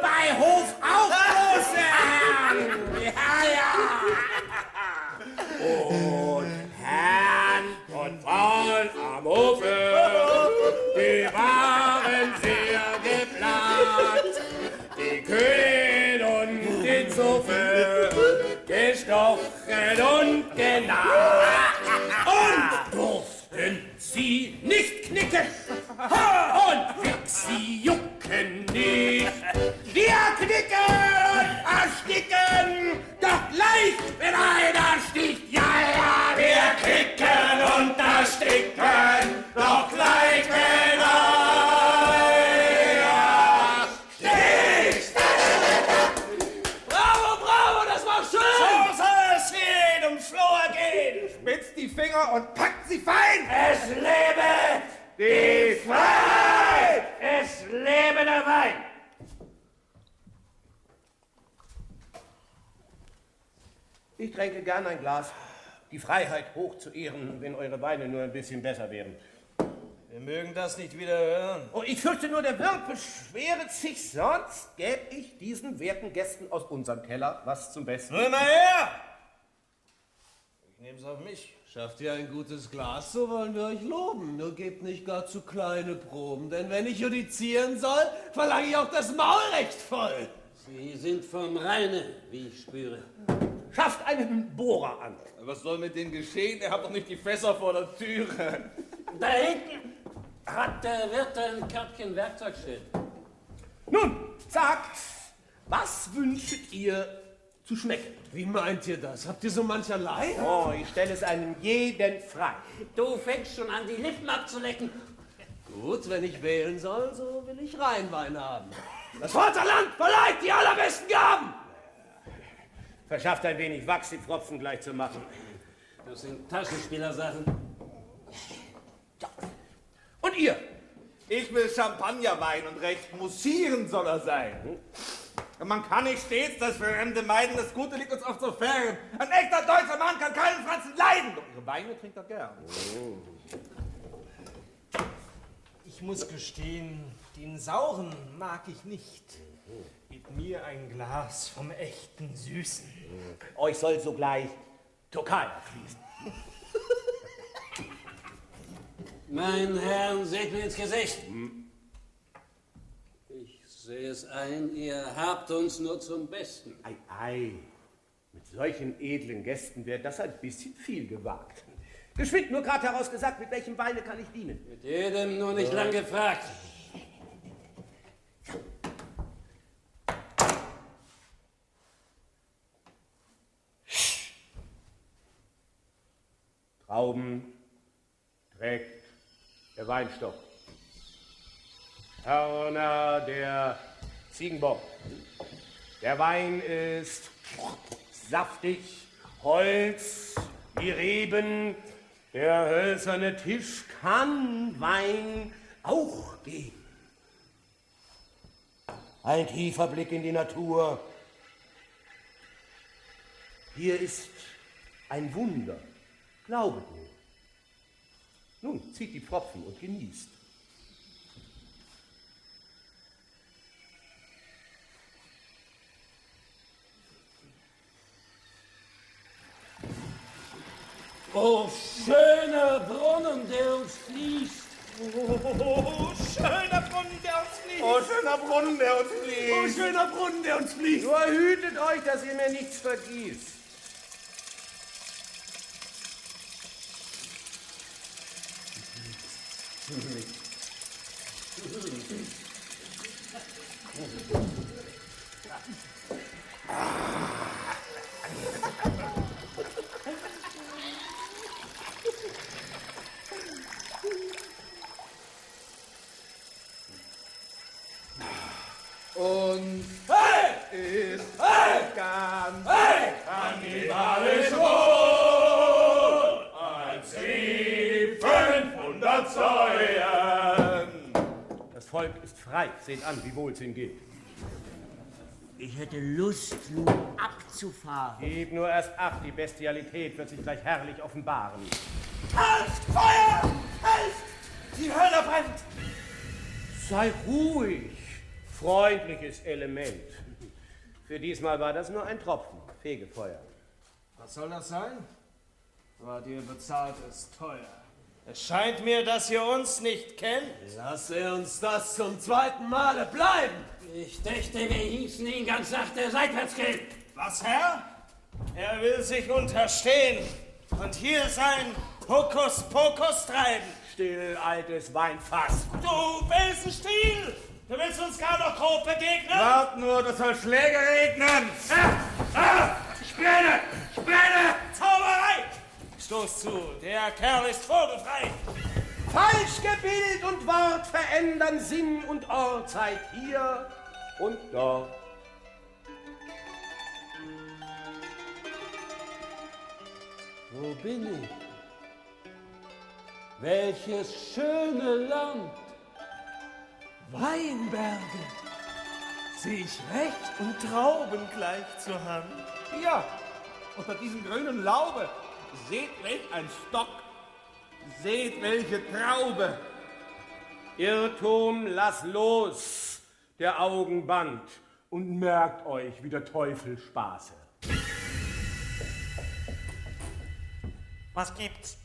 bei Hof auch große Herren. Ja. Und Herrn und Frauen am Hofe, die waren sehr geplant. Die Königin und den Zofe, gestochen und genagt. Und durften sie nicht knicken und fix sie jucken nicht. Wir knicken und ersticken, doch gleich, wenn einer sticht. Ja, ja, wir knicken und ersticken, doch gleich, wenn einer sticht. Bravo, bravo, das war schön. So soll es jedem Floh ergehen. Spitzt die Finger und packt sie fein. Es lebe Die Freiheit! Es lebe der Wein! Ich tränke gern ein Glas, die Freiheit hoch zu ehren, wenn eure Weine nur ein bisschen besser wären. Wir mögen das nicht wieder hören. Oh, ich fürchte nur, der Wirt beschweret sich, sonst gäb ich diesen werten Gästen aus unserem Keller was zum Besten. Nur mal her! Ich nehm's auf mich. Schafft ihr ein gutes Glas, so wollen wir euch loben. Nur gebt nicht gar zu kleine Proben, denn wenn ich judizieren soll, verlange ich auch das Maulrecht voll. Sie sind vom Rheine, wie ich spüre. Schafft einen Bohrer an. Was soll mit dem geschehen? Er hat doch nicht die Fässer vor der Türe. Da hinten hat der Wirt ein Körbchen Werkzeug stehen. Nun, sagt, was wünschet ihr zu schmecken? Wie meint ihr das? Habt ihr so mancherlei? Oh, ich stelle es einem jeden frei. Du fängst schon an, die Lippen abzulecken. Gut, wenn ich wählen soll, so will ich Rheinwein haben. Das Vaterland verleiht die allerbesten Gaben! Verschafft ein wenig Wachs, die Pfropfen gleich zu machen. Das sind Taschenspielersachen. Und ihr? Ich will Champagnerwein und recht mussieren soll er sein. Man kann nicht stets das Fremde meiden, das Gute liegt uns oft so fern. Ein echter deutscher Mann kann keinen Franzen leiden. Doch ihre Weine trinkt er gern. Ich muss gestehen, den Sauren mag ich nicht. Gib mir ein Glas vom echten Süßen. Euch soll sogleich Türkei fließen. Mein Herrn, seht mir ins Gesicht. Ich sehe es ein, ihr habt uns nur zum Besten. Ei, ei. Mit solchen edlen Gästen wäre das ein bisschen viel gewagt. Geschwind, nur gerade herausgesagt, mit welchem Weine kann ich dienen? Mit jedem, nur nicht lang gefragt. Trauben trägt der Weinstock. Hörner der Ziegenbock. Der Wein ist saftig, Holz, die Reben. Der hölzerne Tisch kann Wein auch geben. Ein tiefer Blick in die Natur. Hier ist ein Wunder. Glaubet mir. Nun, zieht die Pfropfen und genießt. Oh, schöner Brunnen, der uns fließt. Oh, schöner Brunnen, der uns fließt. Oh, schöner Brunnen, der uns fließt. Oh, schöner Brunnen, der uns fließt. Nur hütet euch, dass ihr mir nichts vergießt. Und ist ganz Kannibalisch wohl, als sie 500 Säuen. Das Volk ist frei. Seht an, wie wohl es ihm geht. Ich hätte Lust, nun abzufahren. Gebt nur erst acht, die Bestialität wird sich gleich herrlich offenbaren. Helft! Feuer! Helft! Die Hölle brennt! Sei ruhig, freundliches Element. Für diesmal war das nur ein Tropfen, Fegefeuer. Was soll das sein? Wart ihr bezahlt es teuer. Es scheint mir, dass ihr uns nicht kennt. Lasse uns das zum zweiten Male bleiben. Ich dächte, wir hießen ihn ganz sachte seitwärts gehen. Was, Herr? Er will sich unterstehen und hier sein Hokuspokus treiben. Still, altes Weinfass. Du Belsenstiel! Du willst uns gar noch grob begegnen? Wart nur, das soll Schläge regnen! Ich brenne! Ich brenne! Zauberei! Stoß zu, der Kerl ist vogelfrei! Falsch gebild und Wort verändern Sinn und Ort, seid hier und dort. Wo bin ich? Welches schöne Land! Weinberge. Sehe ich recht und Trauben gleich zur Hand. Hier, unter diesem grünen Laube, seht welch ein Stock, seht welche Traube. Irrtum, lass los, der Augen Band, und merkt euch, wie der Teufel spaße. Was gibt's?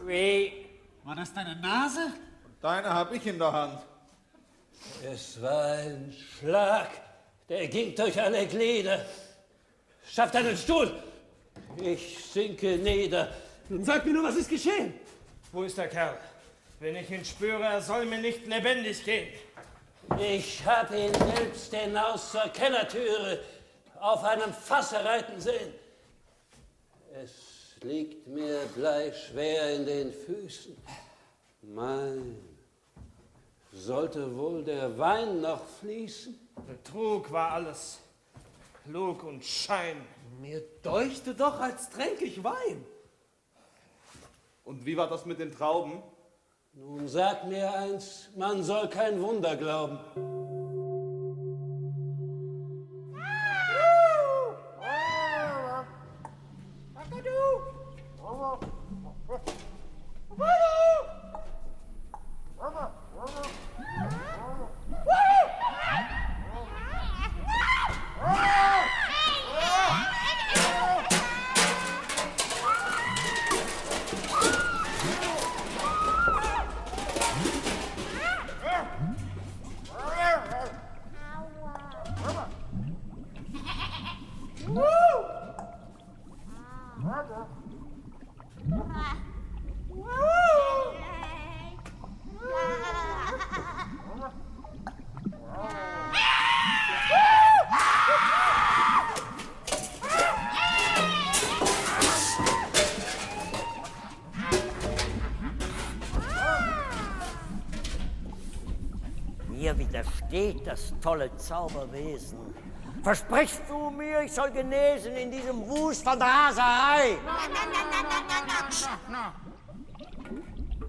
Wie? War das deine Nase? Deine hab ich in der Hand. Es war ein Schlag, der ging durch alle Glieder. Schafft einen Stuhl! Ich sinke nieder. Nun sag mir nur, was ist geschehen? Wo ist der Kerl? Wenn ich ihn spüre, er soll mir nicht lebendig gehen. Ich hab ihn selbst hinaus zur Kellertüre auf einem Fasse reiten sehen. Es liegt mir bleischwer in den Füßen. Mein, sollte wohl der Wein noch fließen? Betrug war alles. Lug und Schein. Mir deuchte doch, als tränk ich Wein. Und wie war das mit den Trauben? Nun sag mir eins, man soll kein Wunder glauben. steht das tolle Zauberwesen? Versprichst du mir, ich soll genesen in diesem Wust von Raserei?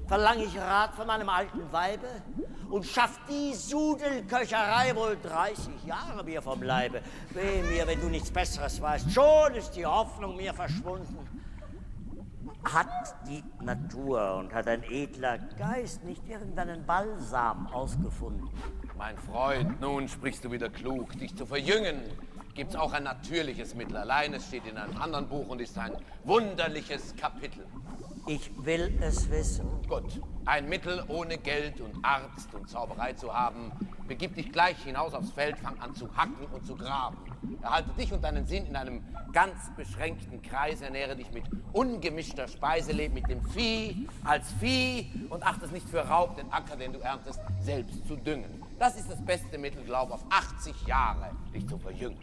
Verlang ich Rat von meinem alten Weibe und schafft die Sudelköcherei wohl 30 Jahre mir vom Leibe. Weh mir, wenn du nichts Besseres weißt, schon ist die Hoffnung mir verschwunden. Hat die Natur und hat ein edler Geist nicht irgendeinen Balsam ausgefunden? Mein Freund, nun sprichst du wieder klug. Dich zu verjüngen, gibt's auch ein natürliches Mittel. Allein es steht in einem anderen Buch und ist ein wunderliches Kapitel. Ich will es wissen. Gut. Ein Mittel ohne Geld und Arzt und Zauberei zu haben. Begib dich gleich hinaus aufs Feld, fang an zu hacken und zu graben. Erhalte dich und deinen Sinn in einem ganz beschränkten Kreis, ernähre dich mit ungemischter Speise, lebe mit dem Vieh als Vieh und achte es nicht für Raub, den Acker, den du erntest, selbst zu düngen. Das ist das beste Mittel, glaub, auf 80 Jahre dich zu verjüngen.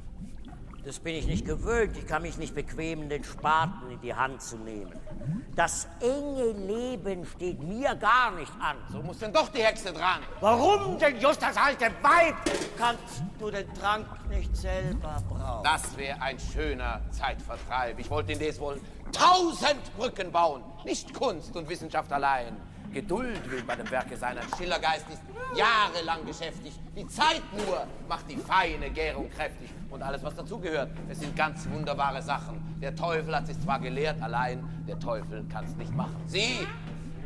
Das bin ich nicht gewöhnt. Ich kann mich nicht bequemen, den Spaten in die Hand zu nehmen. Das enge Leben steht mir gar nicht an. So muss denn doch die Hexe dran. Warum denn just das alte Weib? Kannst du den Trank nicht selber brauchen? Das wäre ein schöner Zeitvertreib. Ich wollte indes wohl 1000 Brücken bauen. Nicht Kunst und Wissenschaft allein. Geduld will bei dem Werke sein. Ein Schillergeist ist jahrelang beschäftigt. Die Zeit nur macht die feine Gärung kräftig. Und alles, was dazugehört, es sind ganz wunderbare Sachen. Der Teufel hat sich zwar gelehrt, allein der Teufel kann es nicht machen. Sieh,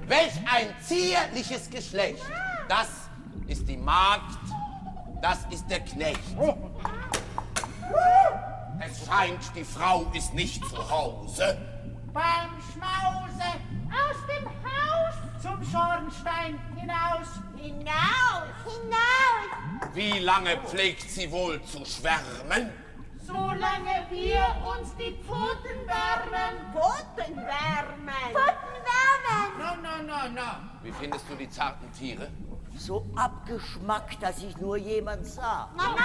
welch ein zierliches Geschlecht. Das ist die Magd, das ist der Knecht. Es scheint, die Frau ist nicht zu Hause. Beim Schmause aus dem Haus zum Schornstein hinaus. Hinaus, hinaus. Wie lange pflegt sie wohl zu schwärmen? Solange wir uns die Pfoten wärmen. Pfoten wärmen. Pfoten wärmen. No. Wie findest du die zarten Tiere? So abgeschmackt, dass ich nur jemand sah. Nein.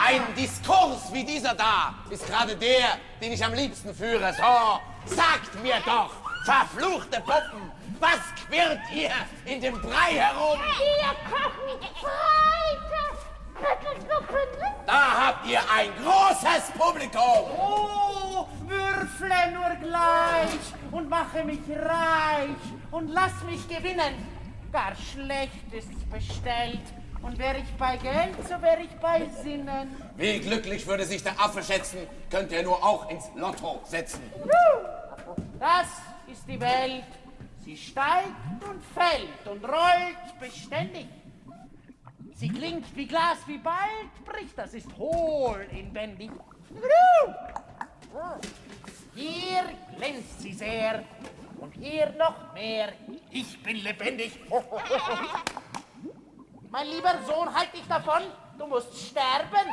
Ein Diskurs wie dieser da ist gerade der, den ich am liebsten führe. So, sagt mir doch, verfluchte Puppen, was quirlt ihr in dem Brei herum? Wir kochen Freitag. Da habt ihr ein großes Publikum. Oh, würfle nur gleich und mache mich reich und lass mich gewinnen. Gar schlecht ist's bestellt. Und wär ich bei Geld, so wär ich bei Sinnen. Wie glücklich würde sich der Affe schätzen, könnte er nur auch ins Lotto setzen. Das ist die Welt. Sie steigt und fällt und rollt beständig. Sie klingt wie Glas, wie bald bricht, das ist hohl inwendig. Hier glänzt sie sehr und hier noch mehr. Ich bin lebendig. Mein lieber Sohn, halt dich davon, du musst sterben.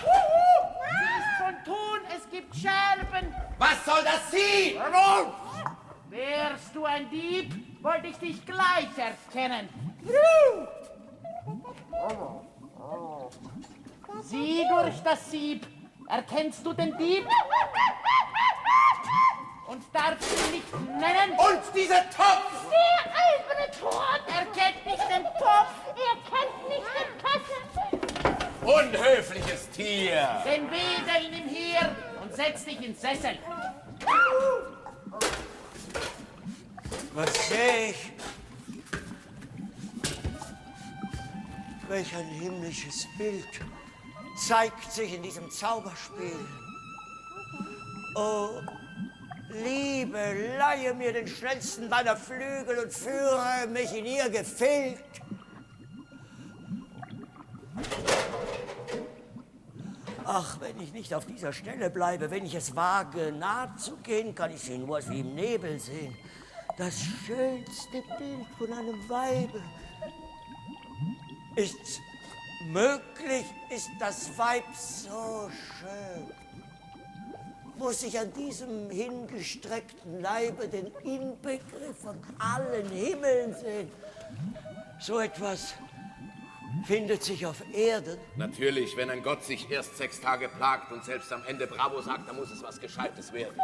Sie ist von Ton, es gibt Scherben. Was soll das Sie? Wärst du ein Dieb, wollte ich dich gleich erkennen. Sieh durch das Sieb, erkennst du den Dieb? Und darfst ihn nicht nennen? Und dieser Topf! Der alberne Tod! Er kennt nicht den Topf! Er kennt nicht den Köcher! Unhöfliches Tier! Den Wedel nimm hier und setz dich ins Sessel. Was sehe ich? Welch ein himmlisches Bild zeigt sich in diesem Zauberspiel. Oh, Liebe, leihe mir den schnellsten deiner Flügel und führe mich in ihr Gefilde. Ach, wenn ich nicht auf dieser Stelle bleibe, wenn ich es wage, nahe zu gehen, kann ich sie nur wie im Nebel sehen. Das schönste Bild von einem Weibe. Ist's möglich, ist das Weib so schön? Muss ich an diesem hingestreckten Leibe den Inbegriff von allen Himmeln sehen? So etwas findet sich auf Erden? Natürlich, wenn ein Gott sich erst 6 Tage plagt und selbst am Ende Bravo sagt, dann muss es was Gescheites werden.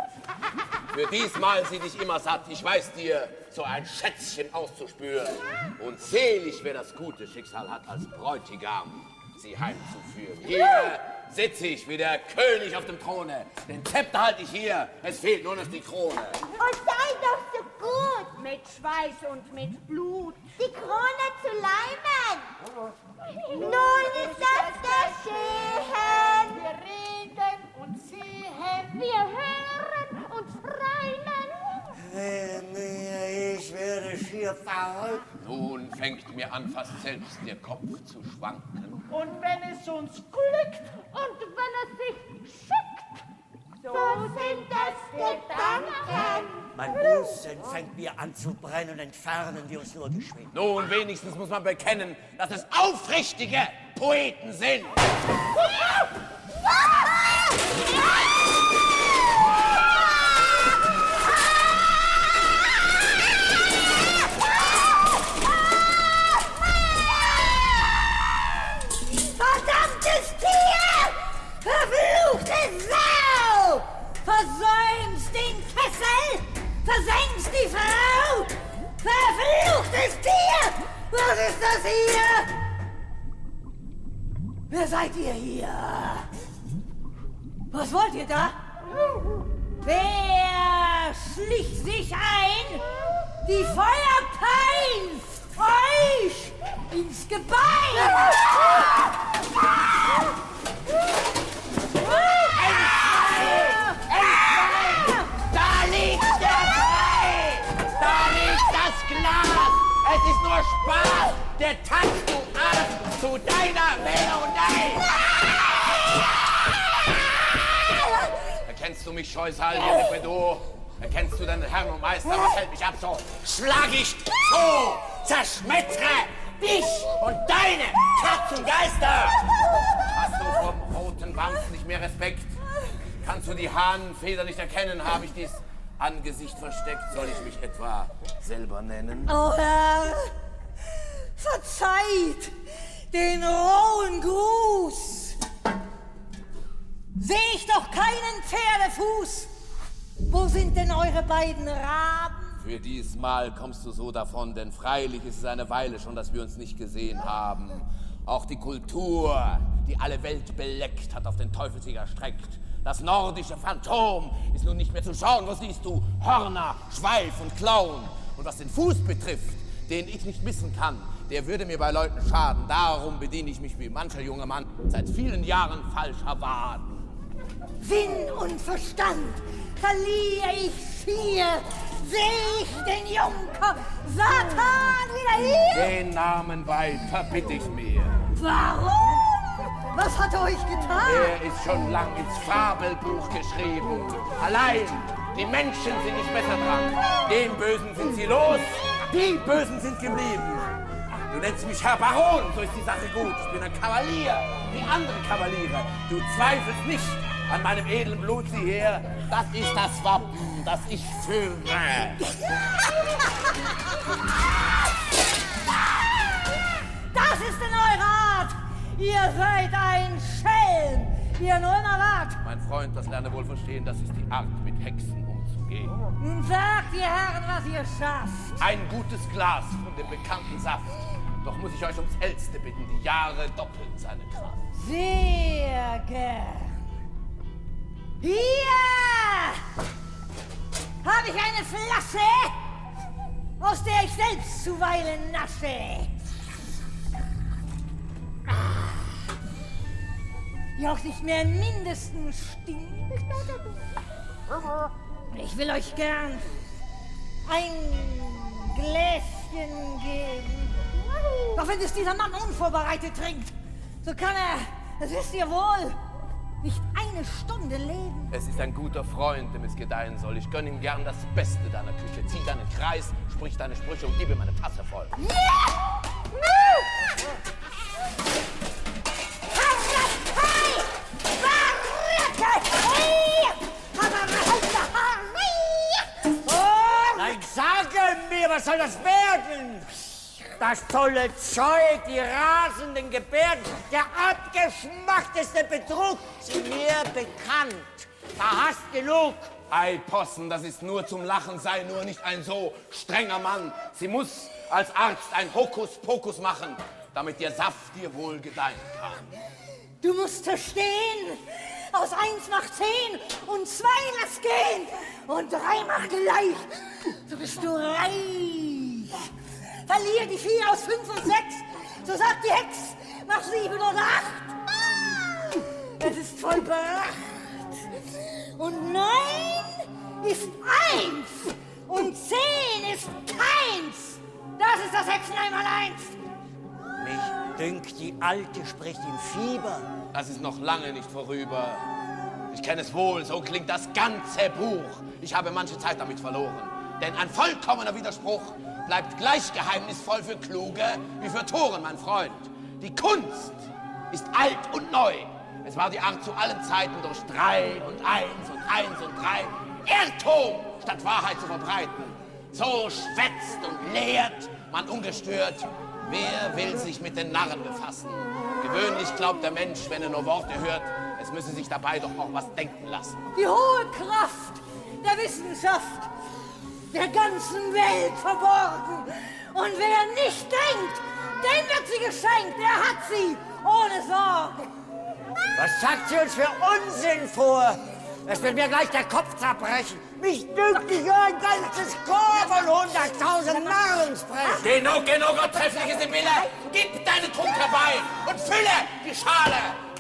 Für diesmal sie dich immer satt. Ich weiß dir, so ein Schätzchen auszuspüren. Und selig, wer das gute Schicksal hat, als Bräutigam sie heimzuführen. Hier sitze ich wie der König auf dem Throne. Den Zepter halte ich hier. Es fehlt nur noch die Krone. Und sei doch so gut mit Schweiß und mit Blut die Krone zu leimen. Nun ist das geschehen. Wir reden und sehen. Wir hören und träumen. Ich werde schier verrückt. Nun fängt mir an, fast selbst der Kopf zu schwanken. Und wenn es uns glückt Und wenn es sich schickt, so sind es Gedanken. Mein Busen fängt mir an zu brennen und entfernen wir uns nur geschwind. Nun, wenigstens muss man bekennen, dass es aufrichtige Poeten sind. Verdammtes Tier! Verfluchte Sau! Versäumst den Kessel! Versenkst die Frau! Verfluchtes Tier! Was ist das hier? Wer seid ihr hier? Was wollt ihr da? Wer schlich sich ein? Die Feuerpein! Euch ins Gebein! Da liegt der Brei! Da liegt das Glas! Es ist nur Spaß! Der Tanz, du Arsch, zu deiner Melodie! Erkennst du mich, Scheusal, hier Repedo? Erkennst du deinen Herrn und Meister? Was hält mich ab so? Schlag ich zu! Zerschmettere dich und deine Katzengeister! Hast du vom roten Wams nicht mehr Respekt? Kannst du die Hahnenfeder nicht erkennen? Habe ich dies Angesicht versteckt? Soll ich mich etwa selber nennen? Oh Herr, verzeiht den rohen Gruß. Seh ich doch keinen Pferdefuß. Wo sind denn eure beiden Raben? Für diesmal kommst du so davon, denn freilich ist es eine Weile schon, dass wir uns nicht gesehen haben. Auch die Kultur, die alle Welt beleckt, hat auf den Teufel sich erstreckt. Das nordische Phantom ist nun nicht mehr zu schauen. Wo siehst du? Hörner, Schweif und Klauen. Und was den Fuß betrifft, den ich nicht missen kann, der würde mir bei Leuten schaden. Darum bediene ich mich wie mancher junge Mann seit vielen Jahren falscher Waden. Sinn und Verstand verliere ich hier. Seh ich den Junker Satan wieder hier? Den Namen Weib verbitte ich mir. Warum? Was hat er euch getan? Er ist schon lang ins Fabelbuch geschrieben. Allein, die Menschen sind nicht besser dran. Den Bösen sind sie los, die Bösen sind geblieben. Du nennst mich Herr Baron, so ist die Sache gut. Ich bin ein Kavalier, wie andere Kavaliere. Du zweifelst nicht an meinem edlen Blut, sieh her. Das ist das Wappen, das ich führe. Das ist in eurer Art. Ihr seid ein Schelm. Ihr nur immer wart. Mein Freund, das lerne wohl verstehen, das ist die Art, mit Hexen umzugehen. Nun sagt ihr Herren, was ihr schafft. Ein gutes Glas von dem bekannten Saft. Doch muss ich euch ums Hellste bitten, die Jahre doppeln seine Kraft. Sehr gern. Hier habe ich eine Flasche, aus der ich selbst zuweilen nasche. Die auch nicht mehr im Mindesten stinkt. Ich will euch gern ein Gläschen geben. Doch wenn es dieser Mann unvorbereitet trinkt, so kann er, das wisst ihr wohl, nicht eine Stunde leben. Es ist ein guter Freund, dem es gedeihen soll. Ich gönne ihm gern das Beste deiner Küche. Zieh deinen Kreis, sprich deine Sprüche und gib ihm eine Tasse voll. Ja! Nein, sage mir, was soll das werden? Das tolle Zeug, die rasenden Gebärden, der abgeschmackteste Betrug sind mir bekannt. Da hast genug. Ei, Possen, das ist nur zum Lachen, sei nur nicht ein so strenger Mann. Sie muss als Arzt ein Hokuspokus machen, damit der Saft dir wohl gedeihen kann. Du musst verstehen, aus 1 macht 10 und 2 lass gehen und 3 macht gleich. So bist du reich. Verlier die 4 aus 5 und 6, so sagt die Hex, mach 7 oder 8. Es ist vollbracht. Und 9 ist 1 und 10 ist keins. Das ist das Hexen einmal 1. Mich dünkt, die Alte spricht im Fieber. Das ist noch lange nicht vorüber. Ich kenne es wohl, so klingt das ganze Buch. Ich habe manche Zeit damit verloren. Denn ein vollkommener Widerspruch bleibt gleich geheimnisvoll für Kluge wie für Toren, mein Freund. Die Kunst ist alt und neu. Es war die Art zu allen Zeiten durch 3 und 1 und 1 und 3 Irrtum statt Wahrheit zu verbreiten. So schwätzt und lehrt man ungestört. Wer will sich mit den Narren befassen? Gewöhnlich glaubt der Mensch, wenn er nur Worte hört, es müsse sich dabei doch auch was denken lassen. Die hohe Kraft der Wissenschaft der ganzen Welt verborgen. Und wer nicht denkt, dem wird sie geschenkt. Er hat sie ohne Sorge. Was sagt sie uns für Unsinn vor? Es wird mir gleich der Kopf zerbrechen. Mich dünkt nicht ein ganzes Chor von 100.000 Narren sprechen. Genug, treffliche Sibylle! Gib deinen Trunk herbei und fülle die Schale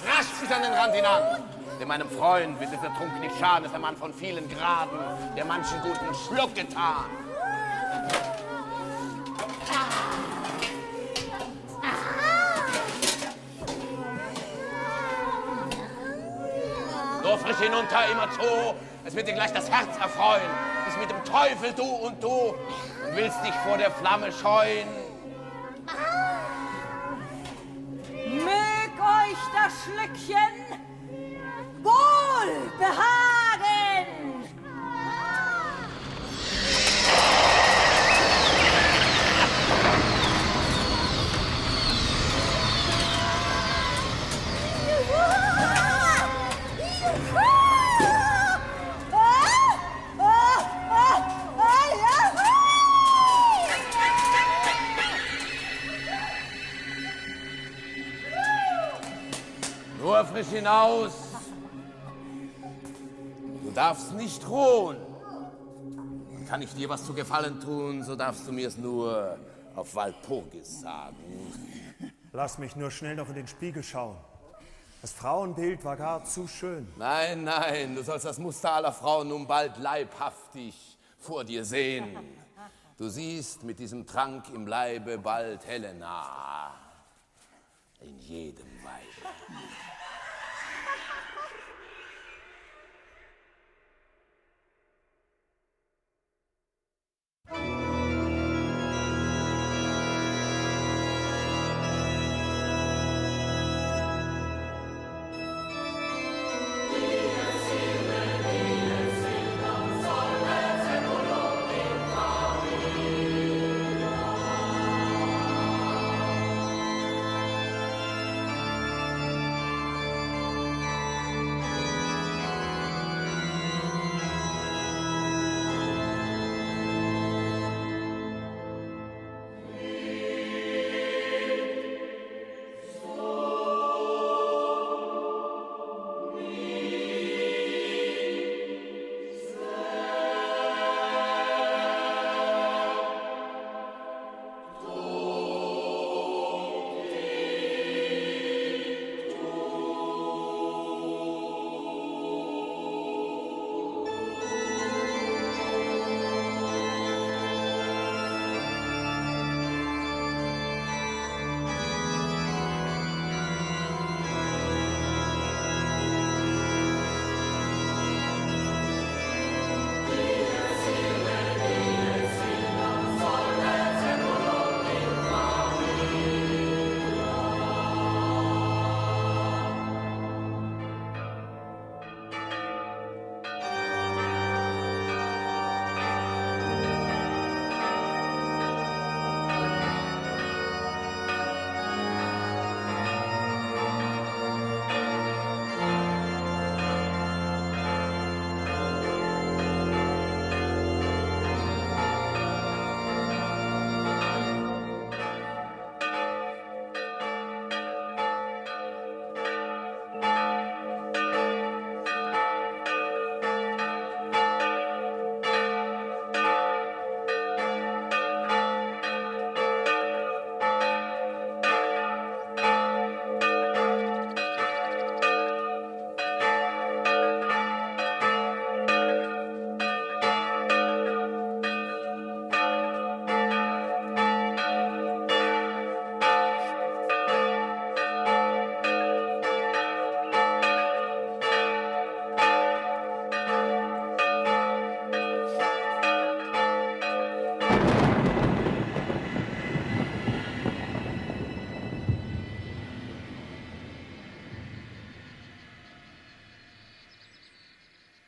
rasch bis an den Rand hinan. Denn meinem Freund wird dieser Trunk nicht schaden, ist ein Mann von vielen Graden, der manchen guten Schluck getan. Nur frisch hinunter, immer zu. Es wird dir gleich das Herz erfreuen. Bist mit dem Teufel du und willst dich vor der Flamme scheuen. Mög euch das Schlückchen wohl behagen. Nur frisch hinaus. Du darfst nicht ruhen. Und kann ich dir was zu Gefallen tun, so darfst du mir es nur auf Walpurgis sagen. Lass mich nur schnell noch in den Spiegel schauen. Das Frauenbild war gar zu schön. Nein, du sollst das Muster aller Frauen nun bald leibhaftig vor dir sehen. Du siehst mit diesem Trank im Leibe bald Helena in jedem Weibe.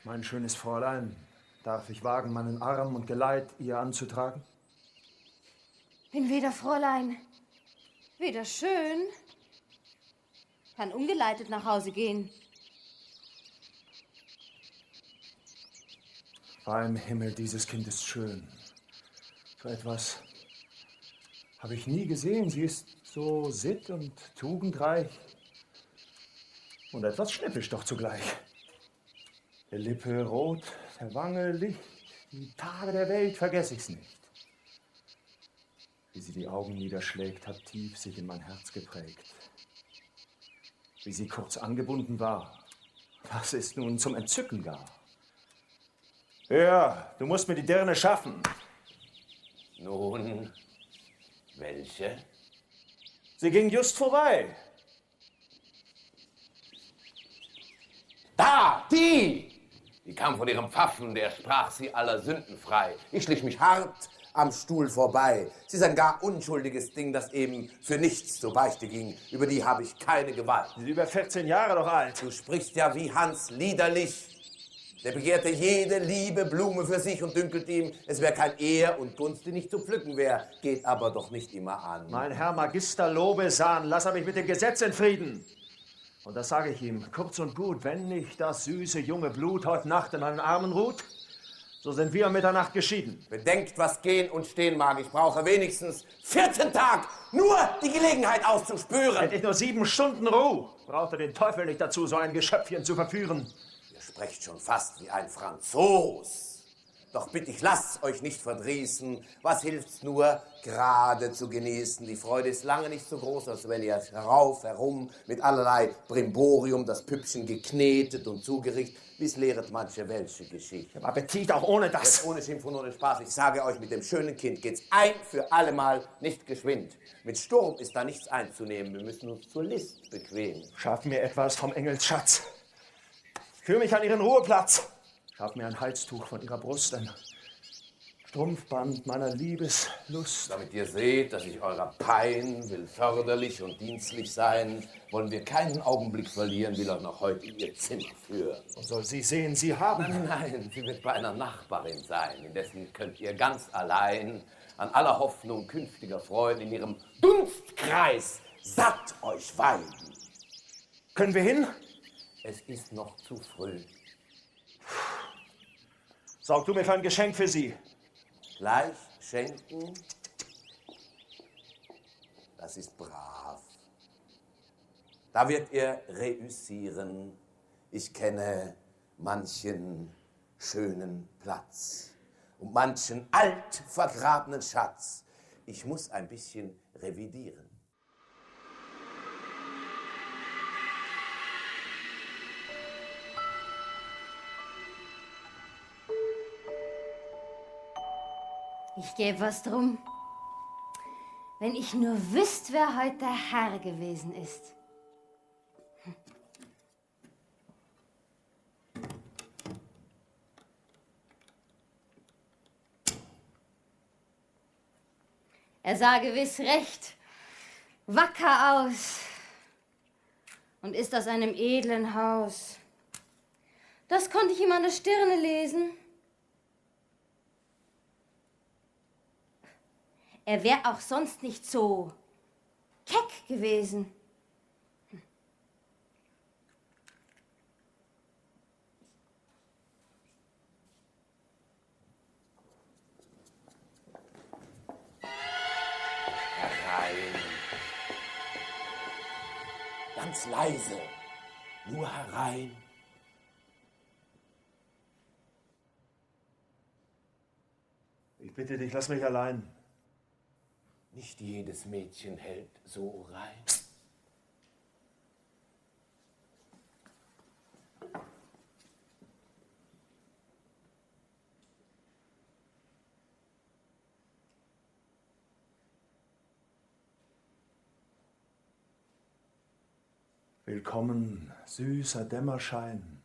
Mein schönes Fräulein, darf ich wagen, meinen Arm und Geleit ihr anzutragen? Bin weder Fräulein, weder schön, kann ungeleitet nach Hause gehen. Beim Himmel, dieses Kind ist schön. So etwas habe ich nie gesehen. Sie ist so sitt- und tugendreich und etwas schnippisch doch zugleich. Der Lippe rot, der Wange Licht, die Tage der Welt vergess ich's nicht. Wie sie die Augen niederschlägt, hat tief sich in mein Herz geprägt. Wie sie kurz angebunden war, das ist nun zum Entzücken gar. Ja, du musst mir die Dirne schaffen. Nun, welche? Sie ging just vorbei. Da, die! Die kam von ihrem Pfaffen, der sprach sie aller Sünden frei. Ich schlich mich hart am Stuhl vorbei. Sie ist ein gar unschuldiges Ding, das eben für nichts zur Beichte ging. Über die habe ich keine Gewalt. Sie ist über 14 Jahre doch alt. Du sprichst ja wie Hans liederlich. Der begehrte jede liebe Blume für sich und dünkelt ihm, es wäre kein Ehr und Gunst, die nicht zu pflücken wär. Geht aber doch nicht immer an. Mein Herr Magister Lobesan, lass er mich mit dem Gesetz in Frieden. Und das sage ich ihm, kurz und gut, wenn nicht das süße junge Blut heute Nacht in meinen Armen ruht, so sind wir um Mitternacht geschieden. Bedenkt, was gehen und stehen mag. Ich brauche wenigstens 14 Tag, nur die Gelegenheit auszuspüren. Hätte ich nur 7 Stunden Ruhe, brauchte den Teufel nicht dazu, so ein Geschöpfchen zu verführen. Ihr sprecht schon fast wie ein Franzos. Doch bitte ich, lasst euch nicht verdrießen. Was hilft's nur, gerade zu genießen? Die Freude ist lange nicht so groß, als wenn ihr herum mit allerlei Brimborium das Püppchen geknetet und zugerichtet, wie's lehret manche welsche Geschichte. Ich hab Appetit auch ohne das. Jetzt ohne Schimpf und ohne Spaß. Ich sage euch, mit dem schönen Kind geht's ein für allemal nicht geschwind. Mit Sturm ist da nichts einzunehmen. Wir müssen uns zur List bequemen. Schaff mir etwas vom Engelsschatz. Führ mich an ihren Ruheplatz. Schaff mir ein Halstuch von ihrer Brust, ein Strumpfband meiner Liebeslust. Damit ihr seht, dass ich eurer Pein will förderlich und dienstlich sein, wollen wir keinen Augenblick verlieren, will euch noch heute in ihr Zimmer führen. Und soll sie sehen, sie haben... Nein, sie wird bei einer Nachbarin sein. Indessen könnt ihr ganz allein an aller Hoffnung künftiger Freude in ihrem Dunstkreis satt euch weiden. Können wir hin? Es ist noch zu früh. Sorg du mir für ein Geschenk für sie. Gleich schenken? Das ist brav. Da wird ihr reüssieren. Ich kenne manchen schönen Platz und manchen alt vergrabenen Schatz. Ich muss ein bisschen revidieren. Ich gäbe was drum, wenn ich nur wüsst, wer heute der Herr gewesen ist. Er sah gewiss recht wacker aus und ist aus einem edlen Haus. Das konnte ich ihm an der Stirne lesen. Er wäre auch sonst nicht so keck gewesen. Herein. Ganz leise. Nur herein. Ich bitte dich, lass mich allein. Nicht jedes Mädchen hält so rein. Willkommen, süßer Dämmerschein,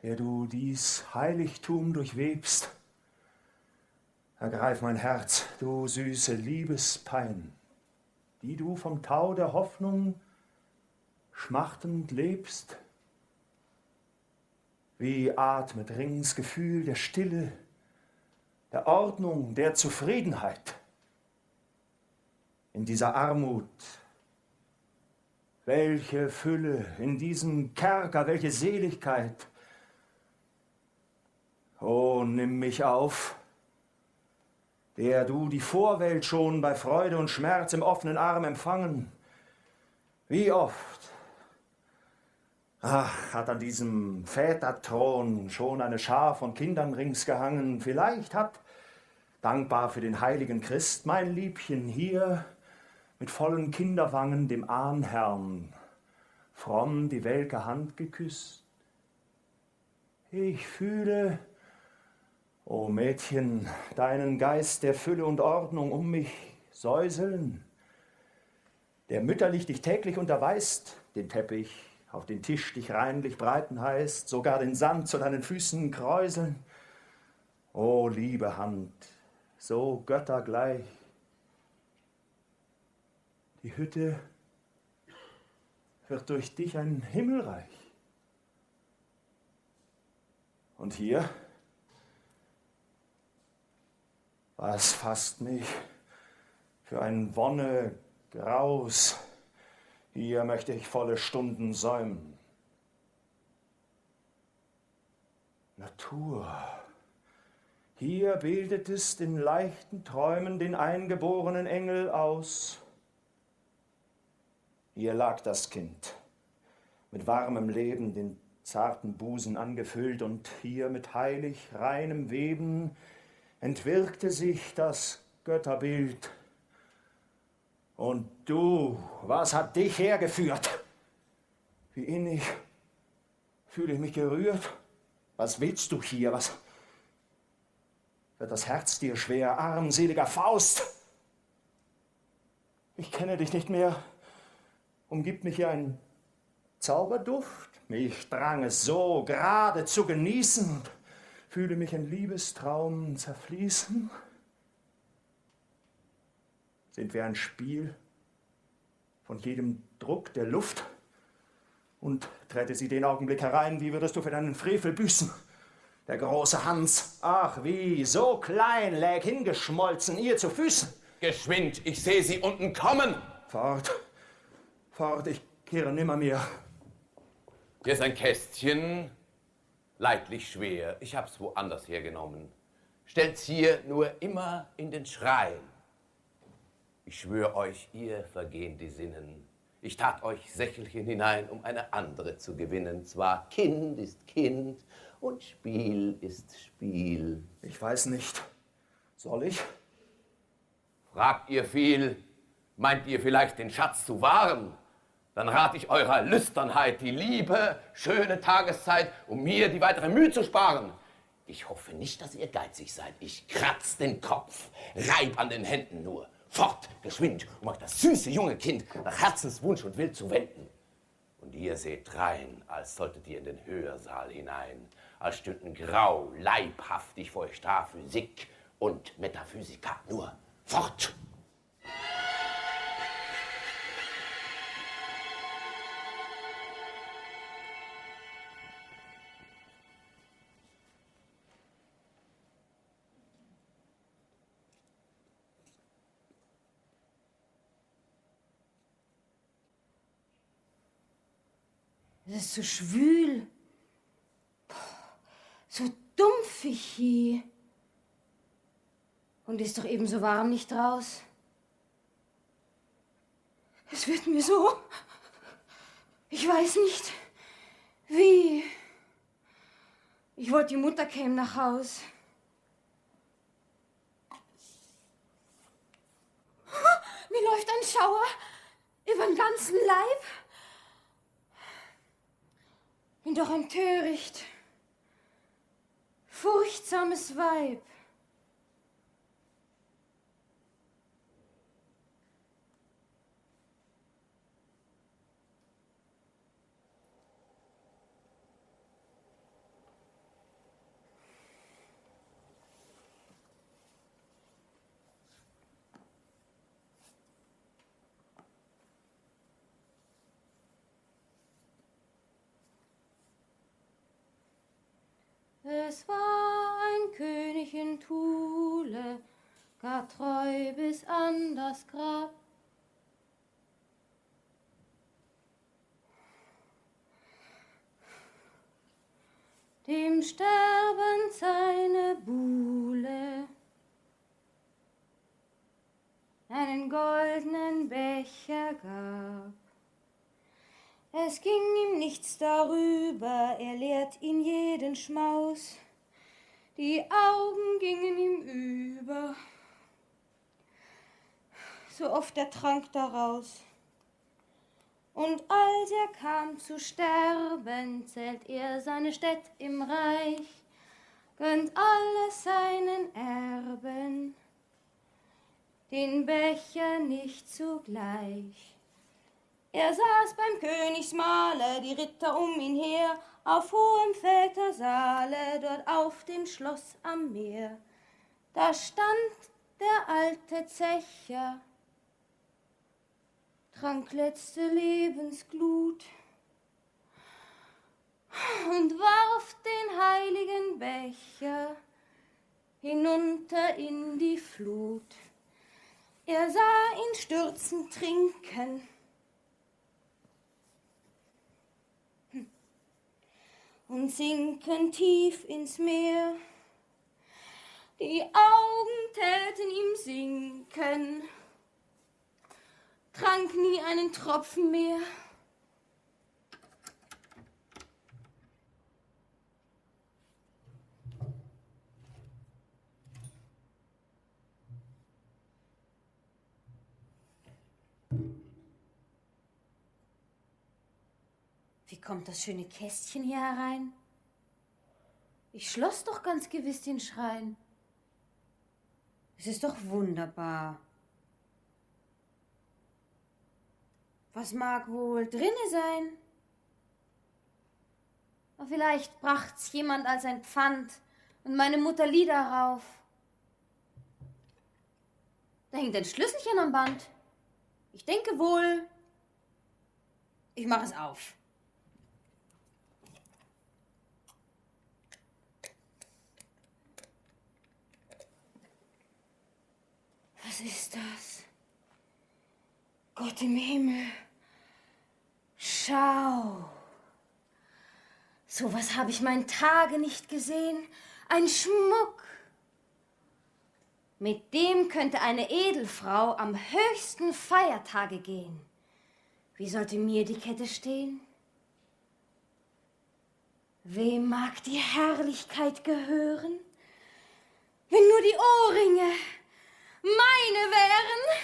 der du dies Heiligtum durchwebst. Ergreif mein Herz, du süße Liebespein, die du vom Tau der Hoffnung schmachtend lebst. Wie atmet rings Gefühl der Stille, der Ordnung, der Zufriedenheit. In dieser Armut, welche Fülle, in diesem Kerker, welche Seligkeit. O, nimm mich auf, der du die Vorwelt schon bei Freude und Schmerz im offenen Arm empfangen. Wie oft, ach, hat an diesem Väterthron schon eine Schar von Kindern rings gehangen. Vielleicht hat, dankbar für den heiligen Christ, mein Liebchen hier mit vollen Kinderwangen dem Ahnherrn fromm die welke Hand geküsst. Ich fühle, o Mädchen, deinen Geist der Fülle und Ordnung um mich säuseln, der mütterlich dich täglich unterweist, den Teppich auf den Tisch dich reinlich breiten heißt, sogar den Sand zu deinen Füßen kräuseln. O liebe Hand, so göttergleich, die Hütte wird durch dich ein Himmelreich. Und hier, was fasst mich für ein Wonnegraus? Hier möchte ich volle Stunden säumen. Natur, hier bildet es in leichten Träumen den eingeborenen Engel aus. Hier lag das Kind, mit warmem Leben den zarten Busen angefüllt, und hier mit heilig reinem Weben entwirkte sich das Götterbild. Und du, was hat dich hergeführt? Wie innig fühle ich mich gerührt. Was willst du hier? Was wird das Herz dir schwer, armseliger Faust? Ich kenne dich nicht mehr. Umgibt mich hier ein Zauberduft? Mich drang es so gerade zu genießen, und fühle mich in Liebestraum zerfließen. Sind wir ein Spiel von jedem Druck der Luft? Und träte sie den Augenblick herein, wie würdest du für deinen Frevel büßen? Der große Hans, ach wie, so klein, läg hingeschmolzen ihr zu Füßen. Geschwind, ich sehe sie unten kommen. Fort, fort, ich kehre nimmermehr. Hier ist ein Kästchen, leidlich schwer. Ich hab's woanders hergenommen. Stellt's hier nur immer in den Schrein. Ich schwör euch, ihr vergehen die Sinnen. Ich tat euch Sächelchen hinein, um eine andere zu gewinnen. Zwar Kind ist Kind und Spiel ist Spiel. Ich weiß nicht. Soll ich? Fragt ihr viel? Meint ihr vielleicht den Schatz zu wahren? Dann rat ich eurer Lüsternheit die liebe, schöne Tageszeit, um mir die weitere Mühe zu sparen. Ich hoffe nicht, dass ihr geizig seid. Ich kratz den Kopf, reib an den Händen nur. Fort, geschwind, um euch das süße junge Kind nach Herzenswunsch und Will zu wenden. Und ihr seht rein, als solltet ihr in den Hörsaal hinein, als stünden grau, leibhaftig vor euch Physik und Metaphysika. Nur fort! Es ist so schwül, so dumpfig hier. Und ist doch ebenso warm nicht raus. Es wird mir so, ich weiß nicht, wie. Ich wollte, die Mutter käme nach Haus. Mir läuft ein Schauer über den ganzen Leib. Bin doch ein töricht, furchtsames Weib. Es war ein König in Thule, gar treu bis an das Grab. Dem sterbend seine Buhle einen goldenen Becher gab. Es ging ihm nichts darüber, er lehrt ihn jeden Schmaus, die Augen gingen ihm über, so oft er trank daraus. Und als er kam zu sterben, zählt er seine Städt im Reich, gönnt alles seinen Erben, den Becher nicht zugleich. Er saß beim Königsmahle, die Ritter um ihn her, auf hohem Vätersaale, dort auf dem Schloss am Meer. Da stand der alte Zecher, trank letzte Lebensglut und warf den heiligen Becher hinunter in die Flut. Er sah ihn stürzen trinken und sinken tief ins Meer. Die Augen täten ihm sinken, trank nie einen Tropfen mehr. Wie kommt das schöne Kästchen hier herein? Ich schloss doch ganz gewiss den Schrein. Es ist doch wunderbar. Was mag wohl drinne sein? Aber vielleicht bracht's jemand als ein Pfand und meine Mutter lieh darauf. Da hängt ein Schlüsselchen am Band. Ich denke wohl, ich mache es auf. Was ist das? Gott im Himmel. Schau. So was habe ich mein Tage nicht gesehen. Ein Schmuck. Mit dem könnte eine Edelfrau am höchsten Feiertage gehen. Wie sollte mir die Kette stehen? Wem mag die Herrlichkeit gehören? Wenn nur die Ohrringe meine wären.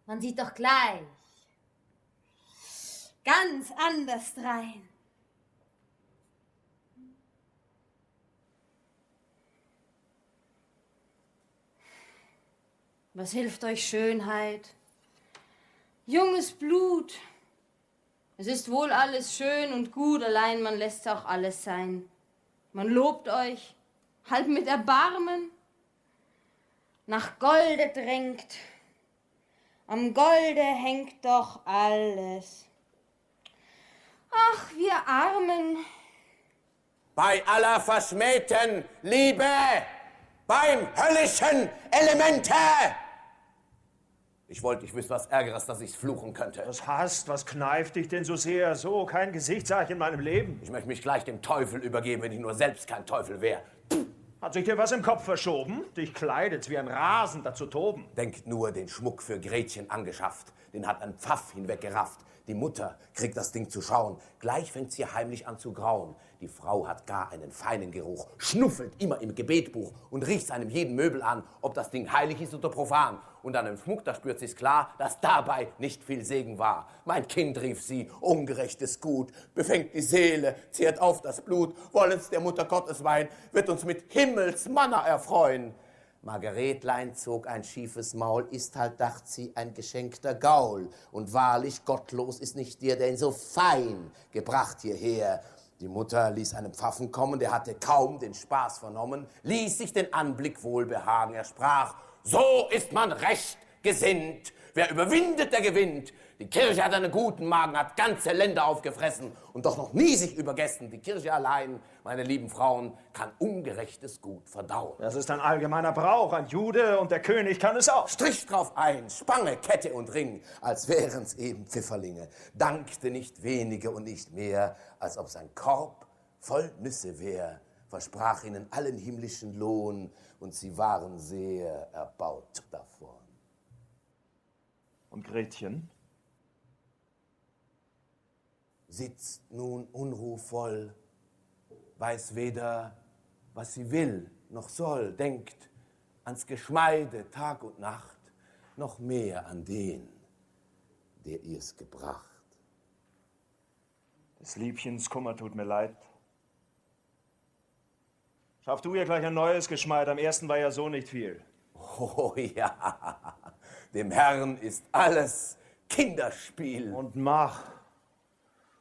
Man sieht doch gleich ganz anders drein. Was hilft euch Schönheit? Junges Blut. Es ist wohl alles schön und gut, allein man lässt auch alles sein. Man lobt euch, halb mit Erbarmen, nach Golde drängt. Am Golde hängt doch alles. Ach, wir Armen. Bei aller verschmähten Liebe, beim höllischen Elemente. Ich wollte nicht wissen, was Ärgeres, dass ich's fluchen könnte. Was hast, was kneift dich denn so sehr? So, kein Gesichtszeichen in meinem Leben. Ich möchte mich gleich dem Teufel übergeben, wenn ich nur selbst kein Teufel wäre. Hat sich dir was im Kopf verschoben? Dich kleidet's wie ein Rasender zu toben. Denkt nur, den Schmuck für Gretchen angeschafft. Den hat ein Pfaff hinweggerafft. Die Mutter kriegt das Ding zu schauen. Gleich fängt's ihr heimlich an zu grauen. Die Frau hat gar einen feinen Geruch, schnuffelt immer im Gebetbuch und riecht einem jeden Möbel an, ob das Ding heilig ist oder profan. Und an dem Schmuck, da spürt sie's klar, dass dabei nicht viel Segen war. Mein Kind, rief sie, ungerechtes Gut, befängt die Seele, zehrt auf das Blut, wollen's der Mutter Gottes Wein, wird uns mit Himmelsmanna erfreuen. Margaretlein zog ein schiefes Maul, ist halt, dacht sie, ein geschenkter Gaul. Und wahrlich, gottlos ist nicht der, der ihn so fein gebracht hierher. Die Mutter ließ einen Pfaffen kommen, der hatte kaum den Spaß vernommen, ließ sich den Anblick wohl behagen. Er sprach, so ist man recht gesinnt, Wer überwindet, der gewinnt. Die Kirche hat einen guten Magen, hat ganze Länder aufgefressen und doch noch nie sich übergessen. Die Kirche allein, meine lieben Frauen, kann ungerechtes Gut verdauen. Das ist ein allgemeiner Brauch. Ein Jude und der König kann es auch. Strich drauf ein, Spange, Kette und Ring, als wären's eben Pfifferlinge. Dankte nicht wenige und nicht mehr, als ob sein Korb voll Nüsse wär. Versprach ihnen allen himmlischen Lohn und sie waren sehr erbaut davon. Und Gretchen? Sitzt nun unruhvoll, weiß weder, was sie will noch soll, denkt ans Geschmeide Tag und Nacht, noch mehr an den, der ihr's gebracht. Des Liebchens Kummer tut mir leid. Schaff du ihr gleich ein neues Geschmeid, am ersten war ja so nicht viel. Oh ja, dem Herrn ist alles Kinderspiel. Und mach.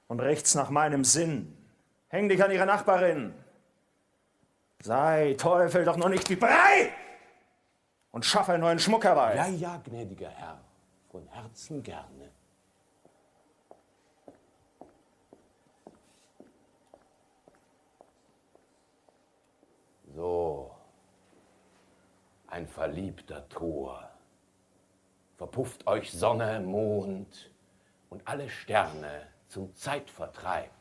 Und rechts nach meinem Sinn. Häng dich an ihre Nachbarin. Sei, Teufel, doch noch nicht wie Brei! Und schaff einen neuen Schmuck herbei. Ja, ja, gnädiger Herr, von Herzen gerne. So, ein verliebter Tor. Verpufft euch Sonne, Mond und alle Sterne zum Zeitvertreib,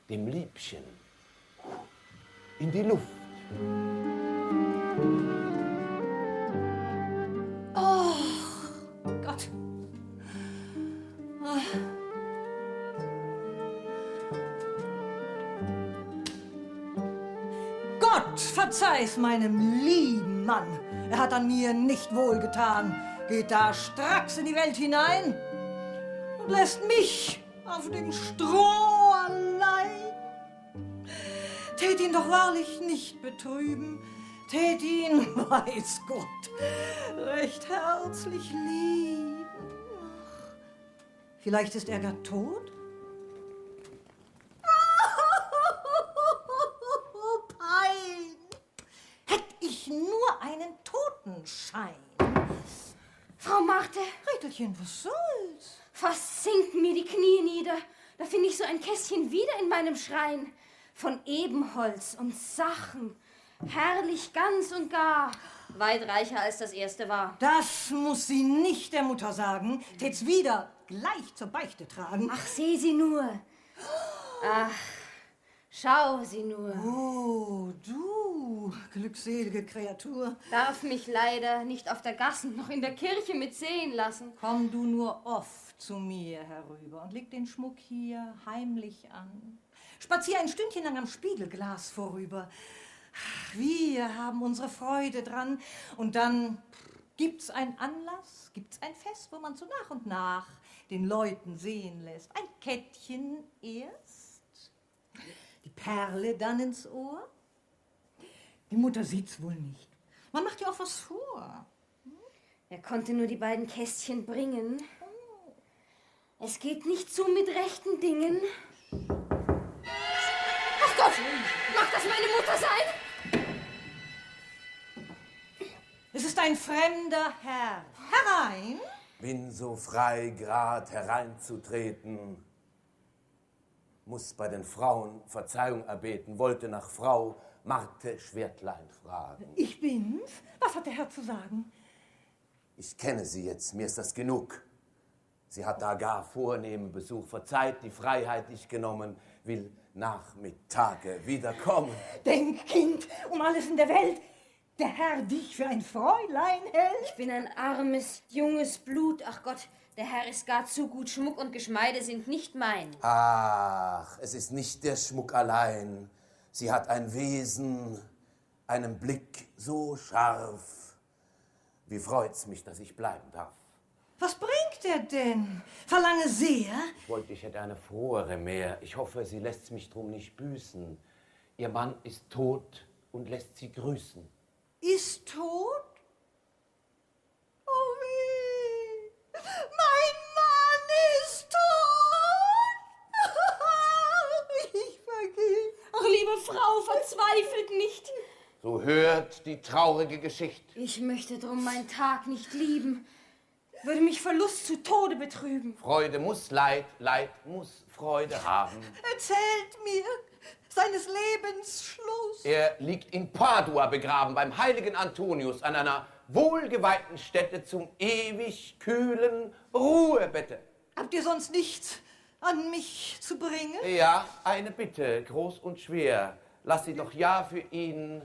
dem Liebchen, in die Luft. Oh Gott. Gott, verzeih's meinem lieben Mann. Er hat an mir nicht wohlgetan. Geht da stracks in die Welt hinein und lässt mich auf dem Stroh allein. Tät ihn doch wahrlich nicht betrüben, tät ihn, weiß Gott, recht herzlich lieben. Vielleicht ist er gar tot? Pein! Hätt ich nur einen Totenschein. Frau Marthe. Gretelchen, was soll's? Fast sinken mir die Knie nieder. Da finde ich so ein Kästchen wieder in meinem Schrein. Von Ebenholz und Sachen. Herrlich ganz und gar. Weit reicher als das erste war. Das muss sie nicht der Mutter sagen. Tät's wieder gleich zur Beichte tragen. Ach, seh sie nur. Ach, schau sie nur. Oh, du glückselige Kreatur. Darf mich leider nicht auf der Gassen noch in der Kirche mitsehen lassen. Komm du nur oft zu mir herüber und leg den Schmuck hier heimlich an. Spazier ein Stündchen lang am Spiegelglas vorüber. Wir haben unsere Freude dran. Und dann gibt's einen Anlass, gibt's ein Fest, wo man so nach und nach den Leuten sehen lässt. Ein Kettchen erst, die Perle dann ins Ohr. Die Mutter sieht's wohl nicht. Man macht ja auch was vor. Er konnte nur die beiden Kästchen bringen. Es geht nicht zu mit rechten Dingen. Ach Gott, mag das meine Mutter sein? Es ist ein fremder Herr. Herein! Bin so frei, grad hereinzutreten, muss bei den Frauen Verzeihung erbeten, wollte nach Frau Marthe Schwertlein fragen. Ich bin's. Was hat der Herr zu sagen? Ich kenne sie jetzt, mir ist das genug. Sie hat da gar vornehmen Besuch, verzeiht die Freiheit ich genommen, will Nachmittage wiederkommen. Denk, Kind, um alles in der Welt, der Herr dich für ein Fräulein hält? Ich bin ein armes, junges Blut. Ach Gott, der Herr ist gar zu gut. Schmuck und Geschmeide sind nicht mein. Ach, es ist nicht der Schmuck allein. Sie hat ein Wesen, einen Blick so scharf. Wie freut's mich, dass ich bleiben darf. Was bringt er denn? Verlange sehr. Ich wollte, ich hätte eine frohere mehr. Ich hoffe, sie lässt mich drum nicht büßen. Ihr Mann ist tot und lässt sie grüßen. Ist tot? Oh weh! Mein Mann ist tot! Ich vergeh. Ach, liebe Frau, verzweifelt nicht. So hört die traurige Geschichte. Ich möchte drum meinen Tag nicht lieben. würde mich Verlust zu Tode betrüben. Freude muss Leid, Leid muss Freude haben. Erzählt mir seines Lebens Schluss. Er liegt in Padua begraben, beim heiligen Antonius, an einer wohlgeweihten Stätte zum ewig kühlen Ruhebette. Habt ihr sonst nichts an mich zu bringen? Ja, eine Bitte, groß und schwer. Lass sie doch ja für ihn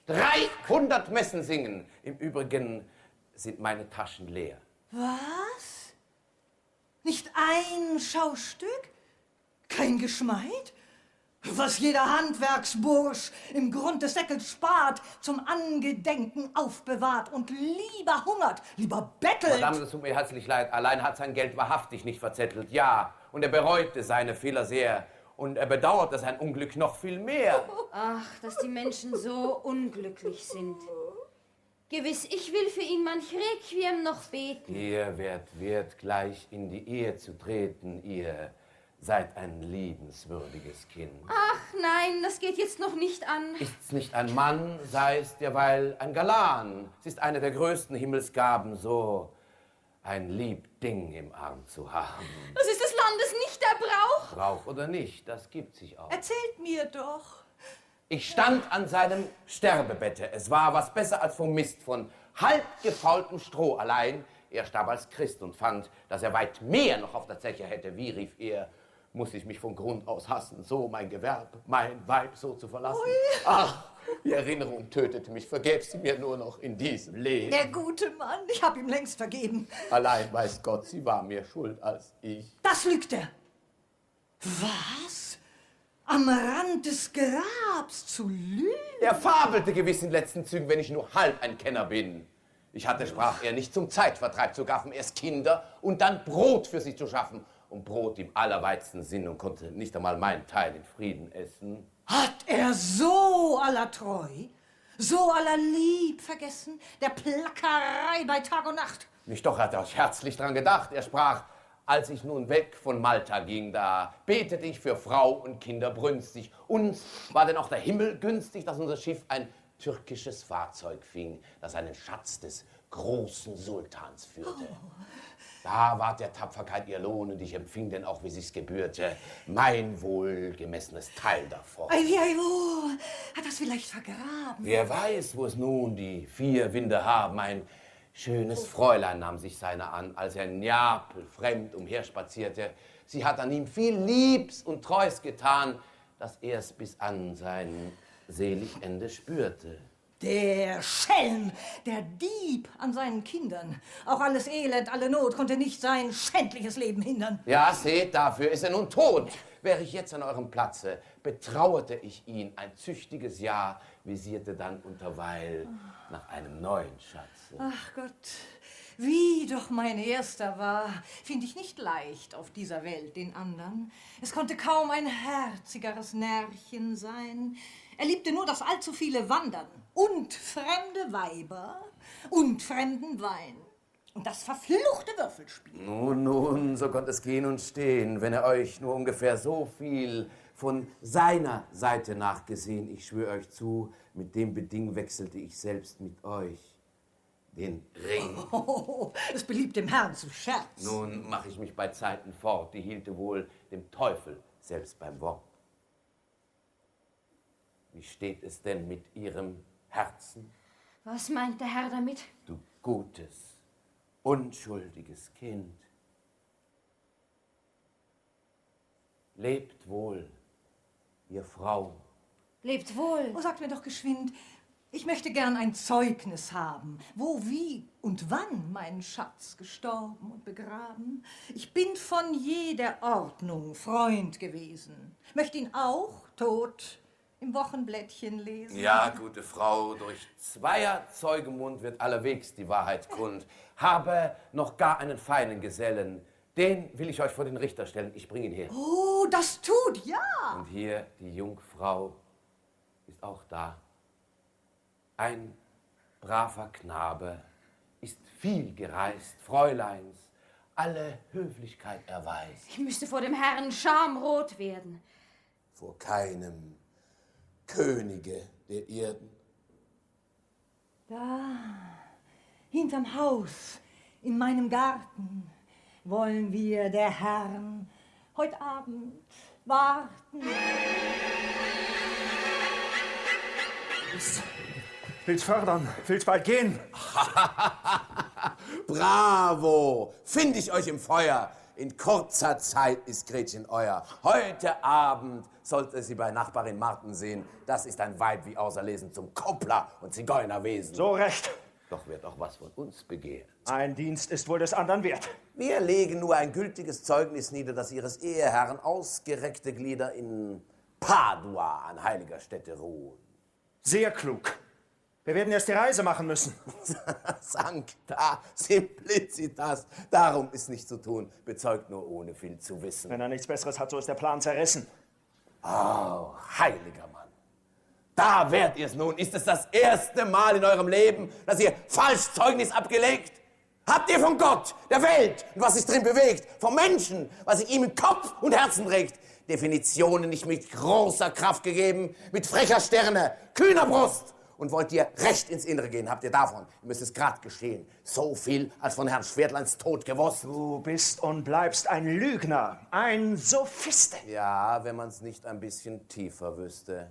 300 Messen singen. Im Übrigen sind meine Taschen leer. Was? Nicht ein Schaustück? Kein Geschmeid? Was jeder Handwerksbursch im Grund des Säckels spart, zum Angedenken aufbewahrt und lieber hungert, lieber bettelt. Madame, es tut mir herzlich leid. Allein hat sein Geld wahrhaftig nicht verzettelt. Ja, und er bereute seine Fehler sehr. Und er bedauerte sein Unglück noch viel mehr. Ach, dass die Menschen so unglücklich sind. Gewiss, ich will für ihn manch Requiem noch beten. Ihr werdet wert, gleich in die Ehe zu treten. Ihr seid ein liebenswürdiges Kind. Ach nein, das geht jetzt noch nicht an. Ist's nicht ein Mann, sei es derweil ein Galan. Es ist eine der größten Himmelsgaben, so ein lieb Ding im Arm zu haben. Das ist des Landes nicht der Brauch. Brauch oder nicht, das gibt sich auch. Erzählt mir doch. Ich stand an seinem Sterbebette. Es war was besser als vom Mist, von halb gefaultem Stroh allein. Er starb als Christ und fand, dass er weit mehr noch auf der Zeche hätte. Wie rief er, muss ich mich von Grund aus hassen, so mein Gewerb, mein Weib so zu verlassen. Ui. Ach, die Erinnerung tötete mich, vergäb sie mir nur noch in diesem Leben. Der gute Mann, ich hab ihm längst vergeben. Allein weiß Gott, sie war mehr schuld als ich. Das lügt er. Was? Am Rand des Grabs zu lügen? Er fabelte gewiss in letzten Zügen, wenn ich nur halb ein Kenner bin. Ich hatte, sprach er, nicht zum Zeitvertreib zu gaffen, erst Kinder und dann Brot für sie zu schaffen. Und Brot im allerweitsten Sinn und konnte nicht einmal meinen Teil in Frieden essen. Hat er so aller Treu, so aller Lieb vergessen, der Plackerei bei Tag und Nacht? Nicht doch hat er herzlich dran gedacht. Er sprach, als ich nun weg von Malta ging, da betete ich für Frau und Kinder brünstig. Uns war denn auch der Himmel günstig, dass unser Schiff ein türkisches Fahrzeug fing, das einen Schatz des großen Sultans führte. Da ward der Tapferkeit ihr Lohn und ich empfing denn auch, wie sich's gebührte, mein wohlgemessenes Teil davon. Ei, wo? Hat das vielleicht vergraben? Wer weiß, wo es nun die 4 Winde haben. Ein schönes Fräulein nahm sich seiner an, als er in Neapel fremd umherspazierte. Sie hat an ihm viel Liebs und Treus getan, dass er's bis an sein selig Ende spürte. Der Schelm, der Dieb an seinen Kindern. Auch alles Elend, alle Not konnte nicht sein schändliches Leben hindern. Ja, seht, dafür ist er nun tot. Wäre ich jetzt an eurem Platze, betrauerte ich ihn ein züchtiges Jahr, visierte dann unterweil nach einem neuen Schatze. Ach Gott, wie doch mein erster war, find ich nicht leicht auf dieser Welt den andern. Es konnte kaum ein herzigeres Närrchen sein. Er liebte nur das allzu viele Wandern und fremde Weiber und fremden Wein und das verfluchte Würfelspiel. Nun, so konnte es gehen und stehen, wenn er euch nur ungefähr so viel von seiner Seite nachgesehen. Ich schwöre euch zu, mit dem Beding wechselte ich selbst mit euch den Ring. Oh, es beliebt dem Herrn zu Scherz. Nun mache ich mich bei Zeiten fort, die hielte wohl dem Teufel selbst beim Wort. Wie steht es denn mit Ihrem Herzen? Was meint der Herr damit? Du gutes, unschuldiges Kind. Lebt wohl, ihr Frau. Lebt wohl. Oh, sagt mir doch geschwind, ich möchte gern ein Zeugnis haben, wo, wie und wann mein Schatz gestorben und begraben. Ich bin von jeder Ordnung Freund gewesen. Möchte ihn auch tot im Wochenblättchen lesen. Ja, gute Frau, durch zweier Zeugenmund wird allerwegs die Wahrheit kund. Habe noch gar einen feinen Gesellen, den will ich euch vor den Richter stellen. Ich bringe ihn her. Oh, das tut, ja. Und hier die Jungfrau ist auch da. Ein braver Knabe, ist viel gereist, Fräuleins, alle Höflichkeit erweist. Ich müsste vor dem Herrn schamrot werden. Vor keinem Könige der Erden. Da, hinterm Haus, In meinem Garten wollen wir der Herrn heute Abend warten. Will's fördern, will's bald gehen. Bravo! Find ich euch im Feuer. In kurzer Zeit ist Gretchen euer. Heute Abend sollt ihr sie bei Nachbarin Marten sehen. Das ist ein Weib wie auserlesen zum Koppler und Zigeunerwesen. So recht. Doch wird auch was von uns begehrt. Ein Dienst ist wohl des anderen wert. Wir legen nur ein gültiges Zeugnis nieder, dass ihres Eheherrn ausgereckte Glieder in Padua an heiliger Stätte ruhen. Sehr klug. Wir werden erst die Reise machen müssen. Sancta Simplicitas. Darum ist nicht zu tun. Bezeugt nur, ohne viel zu wissen. Wenn er nichts Besseres hat, so ist der Plan zerrissen. Oh, heiliger Mann. Da wärt ihr's nun. Ist es das erste Mal in eurem Leben, dass ihr falsch Zeugnis abgelegt? Habt ihr von Gott, der Welt und was sich drin bewegt, vom Menschen, was sich ihm in Kopf und Herzen trägt, Definitionen nicht mit großer Kraft gegeben, mit frecher Stirne, kühner Brust? Und wollt ihr recht ins Innere gehen, habt ihr davon, ihr müsst es grad geschehen, so viel als von Herrn Schwertleins Tod gewusst. Du bist und bleibst ein Lügner, ein Sophiste. Ja, wenn man's nicht ein bisschen tiefer wüsste.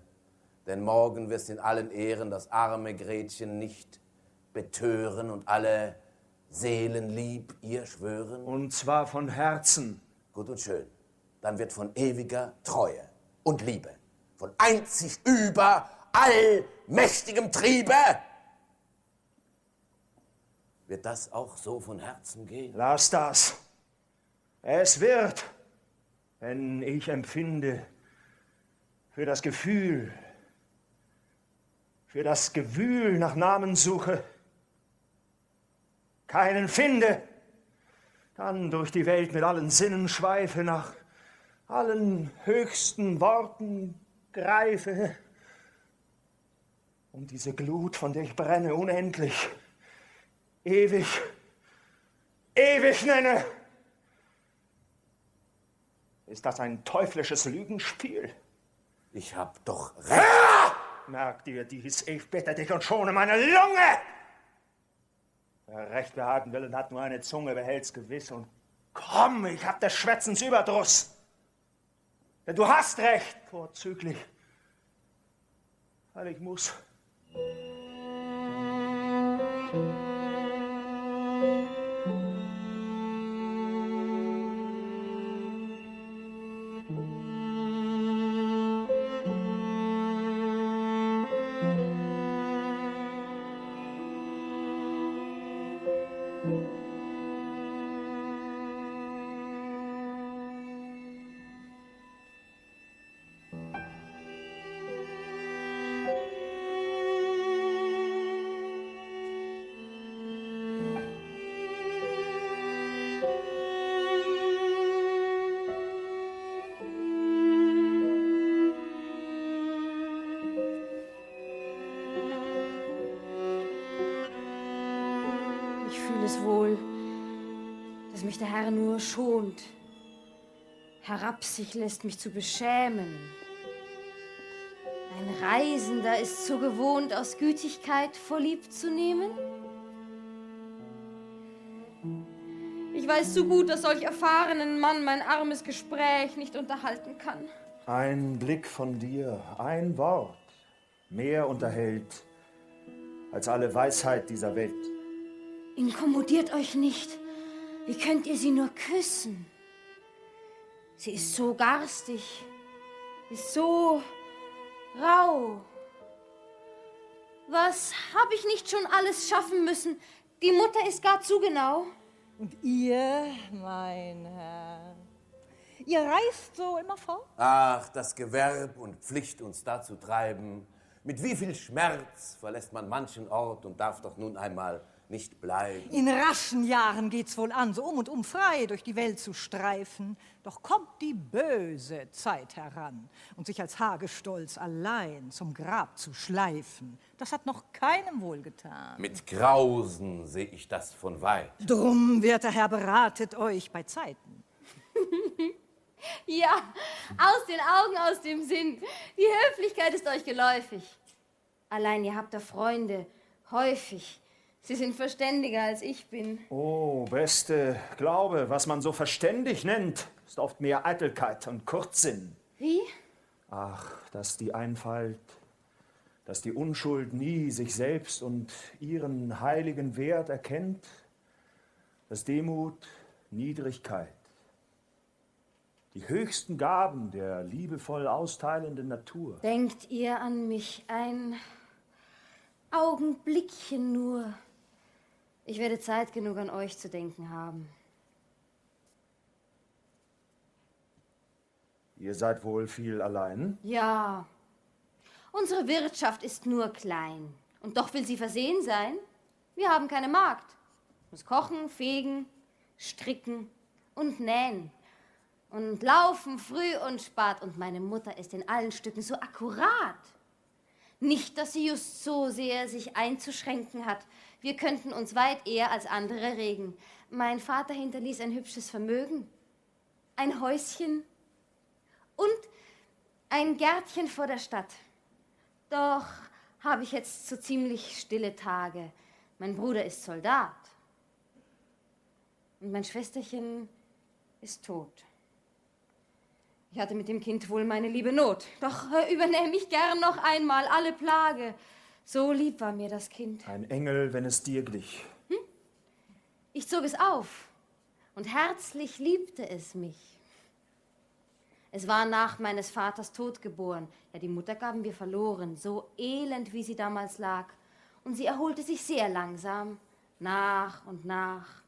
Denn morgen wirst in allen Ehren das arme Gretchen nicht betören und alle Seelen lieb ihr schwören. Und zwar von Herzen. Gut und schön. Dann wird von ewiger Treue und Liebe, von einzig über allmächtigem Triebe, wird das auch so von Herzen gehen? Lass das. Es wird, wenn ich empfinde, für das Gefühl, für das Gewühl nach Namen suche, keinen finde, dann durch die Welt mit allen Sinnen schweife, nach allen höchsten Worten greife, um diese Glut, von der ich brenne, unendlich, ewig nenne. Ist das ein teuflisches Lügenspiel? Ich hab doch recht. Merk dir dies, ich bitte dich, und schone meine Lunge! Wer Recht behagen will und hat nur eine Zunge, behält's gewiss. Und komm, ich hab des Schwätzens Überdruss. Denn du hast Recht, vorzüglich, weil ich muss. Wohl, dass mich der Herr nur schont. Herabsicht lässt mich zu beschämen. Ein Reisender ist so gewohnt, aus Gütigkeit vorlieb zu nehmen. Ich weiß zu gut, dass solch erfahrenen Mann mein armes Gespräch nicht unterhalten kann. Ein Blick von dir, ein Wort, mehr unterhält als alle Weisheit dieser Welt. Inkommodiert euch nicht. Wie könnt ihr sie nur küssen? Sie ist so garstig, ist so rau. Was hab ich nicht schon alles schaffen müssen? Die Mutter ist gar zu genau. Und ihr, mein Herr, ihr reist so immer fort? Ach, das Gewerb und Pflicht uns dazu treiben. Mit wie viel Schmerz verlässt man manchen Ort und darf doch nun einmal nicht bleiben. In raschen Jahren geht's wohl an, so um und um frei durch die Welt zu streifen. Doch kommt die böse Zeit heran und sich als Hagestolz allein zum Grab zu schleifen, das hat noch keinem wohlgetan. Mit Grausen seh ich das von weit. Drum, werter Herr, beratet euch bei Zeiten. Ja, aus den Augen, aus dem Sinn. Die Höflichkeit ist euch geläufig. Allein ihr habt da Freunde, häufig. Sie sind verständiger als ich bin. Oh, Beste, glaube, was man so verständig nennt, ist oft mehr Eitelkeit und Kurzsinn. Wie? Ach, dass die Einfalt, dass die Unschuld nie sich selbst und ihren heiligen Wert erkennt, dass Demut, Niedrigkeit, die höchsten Gaben der liebevoll austeilenden Natur. Denkt ihr an mich ein Augenblickchen nur. Ich werde Zeit genug an euch zu denken haben. Ihr seid wohl viel allein? Ja, unsere Wirtschaft ist nur klein. Und doch will sie versehen sein. Wir haben keine Magd. Muss kochen, fegen, stricken und nähen. Und laufen früh und spät. Und meine Mutter ist in allen Stücken so akkurat. Nicht, dass sie just so sehr sich einzuschränken hat. Wir könnten uns weit eher als andere regen. Mein Vater hinterließ ein hübsches Vermögen, ein Häuschen und ein Gärtchen vor der Stadt. Doch habe ich jetzt so ziemlich stille Tage. Mein Bruder ist Soldat. Und mein Schwesterchen ist tot. Ich hatte mit dem Kind wohl meine liebe Not. Doch übernehme ich gern noch einmal alle Plage. So lieb war mir das Kind. Ein Engel, wenn es dir glich. Ich zog es auf und herzlich liebte es mich. Es war nach meines Vaters Tod geboren. Ja, die Mutter gaben wir verloren, so elend, wie sie damals lag. Und sie erholte sich sehr langsam, nach und nach.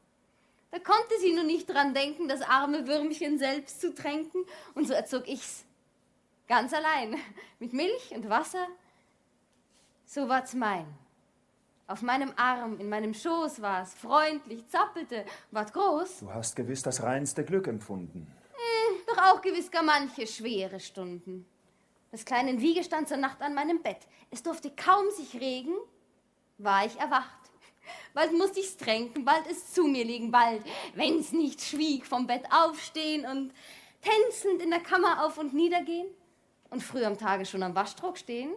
Da konnte sie nur nicht dran denken, das arme Würmchen selbst zu tränken. Und so erzog ich's. Ganz allein. Mit Milch und Wasser. So war's mein. Auf meinem Arm, in meinem Schoß war's. Freundlich, zappelte, ward groß. Du hast gewiss das reinste Glück empfunden. Doch auch gewiss gar manche schwere Stunden. Das kleine Wiege stand zur Nacht an meinem Bett. Es durfte kaum sich regen, war ich erwacht. Bald musste ich's tränken, bald es zu mir liegen, bald, wenn's nicht schwieg, vom Bett aufstehen und tänzelnd in der Kammer auf und nieder gehen und früh am Tage schon am Waschtrog stehen,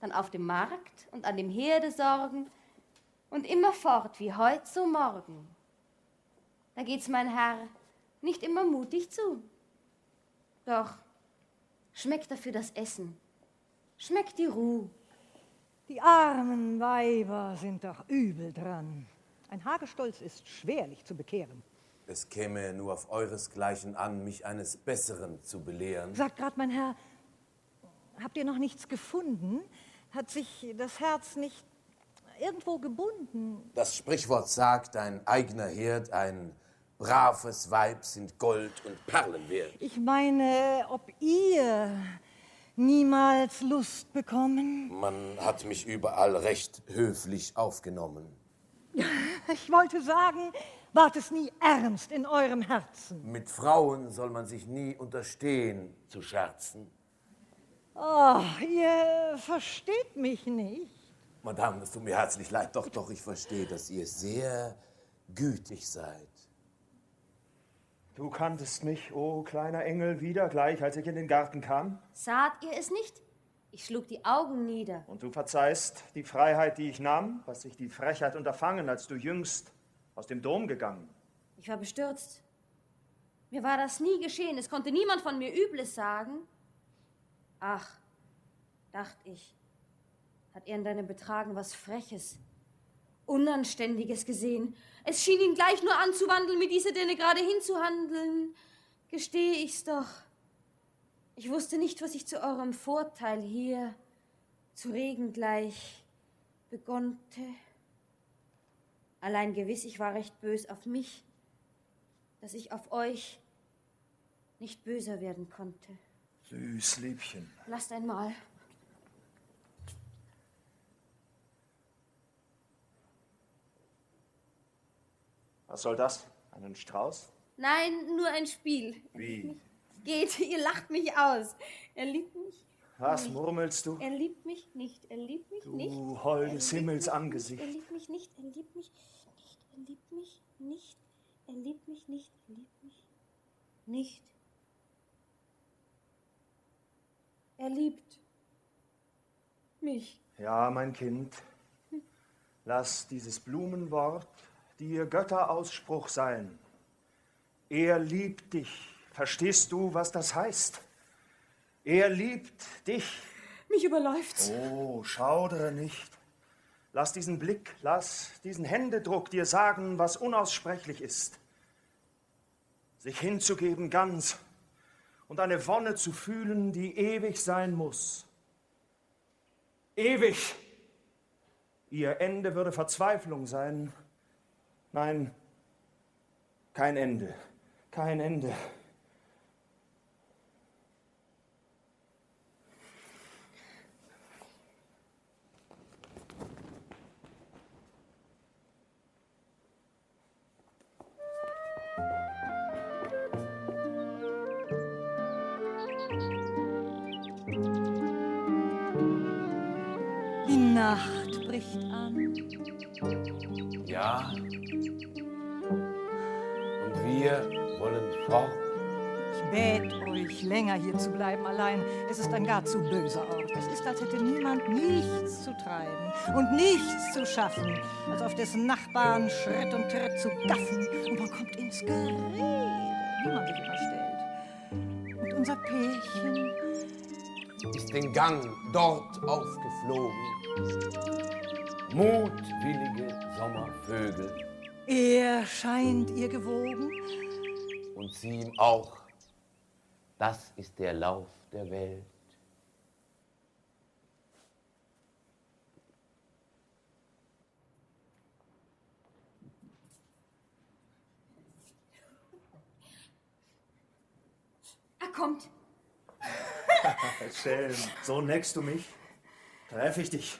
dann auf dem Markt und an dem Herde sorgen und immer fort wie heut so morgen. Da geht's, mein Herr, nicht immer mutig zu. Doch schmeckt dafür das Essen, schmeckt die Ruh. Die armen Weiber sind doch übel dran. Ein Hagestolz ist schwerlich zu bekehren. Es käme nur auf euresgleichen an, mich eines Besseren zu belehren. Sagt grad, mein Herr, habt ihr noch nichts gefunden? Hat sich das Herz nicht irgendwo gebunden? Das Sprichwort sagt, ein eigener Herd, ein braves Weib sind Gold und Perlen wert. Ich meine, ob ihr niemals Lust bekommen? Man hat mich überall recht höflich aufgenommen. Ich wollte sagen, wart es nie ernst in eurem Herzen? Mit Frauen soll man sich nie unterstehen, zu scherzen. Oh, ihr versteht mich nicht. Madame, es tut mir herzlich leid. Doch, ich verstehe, dass ihr sehr gütig seid. Du kanntest mich, oh kleiner Engel, wieder, gleich als ich in den Garten kam. Saht ihr es nicht? Ich schlug die Augen nieder. Und du verzeihst die Freiheit, die ich nahm, was ich die Frechheit unterfangen, als du jüngst aus dem Dom gegangen. Ich war bestürzt. Mir war das nie geschehen. Es konnte niemand von mir Übles sagen. Ach, dacht ich, hat er in deinem Betragen was Freches, Unanständiges gesehen. Es schien ihn gleich nur anzuwandeln, mit dieser Dinge gerade hinzuhandeln. Gestehe ich's doch. Ich wusste nicht, was ich zu eurem Vorteil hier zu regen gleich begonnte. Allein gewiss, ich war recht bös auf mich, dass ich auf euch nicht böser werden konnte. Süß, Liebchen. Lasst einmal. Was soll das? Einen Strauß? Nein, nur ein Spiel. Wie? Geht, ihr lacht mich aus. Er liebt mich. Was nicht. murmelst du? Er liebt mich nicht. Er liebt mich nicht. Du holdes Himmels Angesicht. Er liebt mich nicht. Er liebt mich nicht. Er liebt mich nicht. Er liebt mich nicht. Er liebt mich nicht. Er liebt mich. Ja, mein Kind. Lass dieses Blumenwort dir Götterausspruch sein. Er liebt dich. Verstehst du, was das heißt? Er liebt dich. Mich überläuft's. Oh, schaudere nicht. Lass diesen Blick, lass diesen Händedruck dir sagen, was unaussprechlich ist. Sich hinzugeben ganz und eine Wonne zu fühlen, die ewig sein muss. Ewig! Ihr Ende würde Verzweiflung sein. Nein, kein Ende, kein Ende. Die Nacht bricht an. Ja. Und wir wollen fort. Ich bät euch, länger hier zu bleiben allein. Es ist ein gar zu böser Ort. Es ist, als hätte niemand nichts zu treiben und nichts zu schaffen, als auf dessen Nachbarn Schritt und Tritt zu gaffen. Und man kommt ins Gerede, wie man sich überstellt. Und unser Pärchen ist den Gang dort aufgeflogen. Mutwillige Sommervögel. Er scheint ihr gewogen. Und sie ihm auch. Das ist der Lauf der Welt. Er kommt. Schelm, so neckst du mich? Treff ich dich.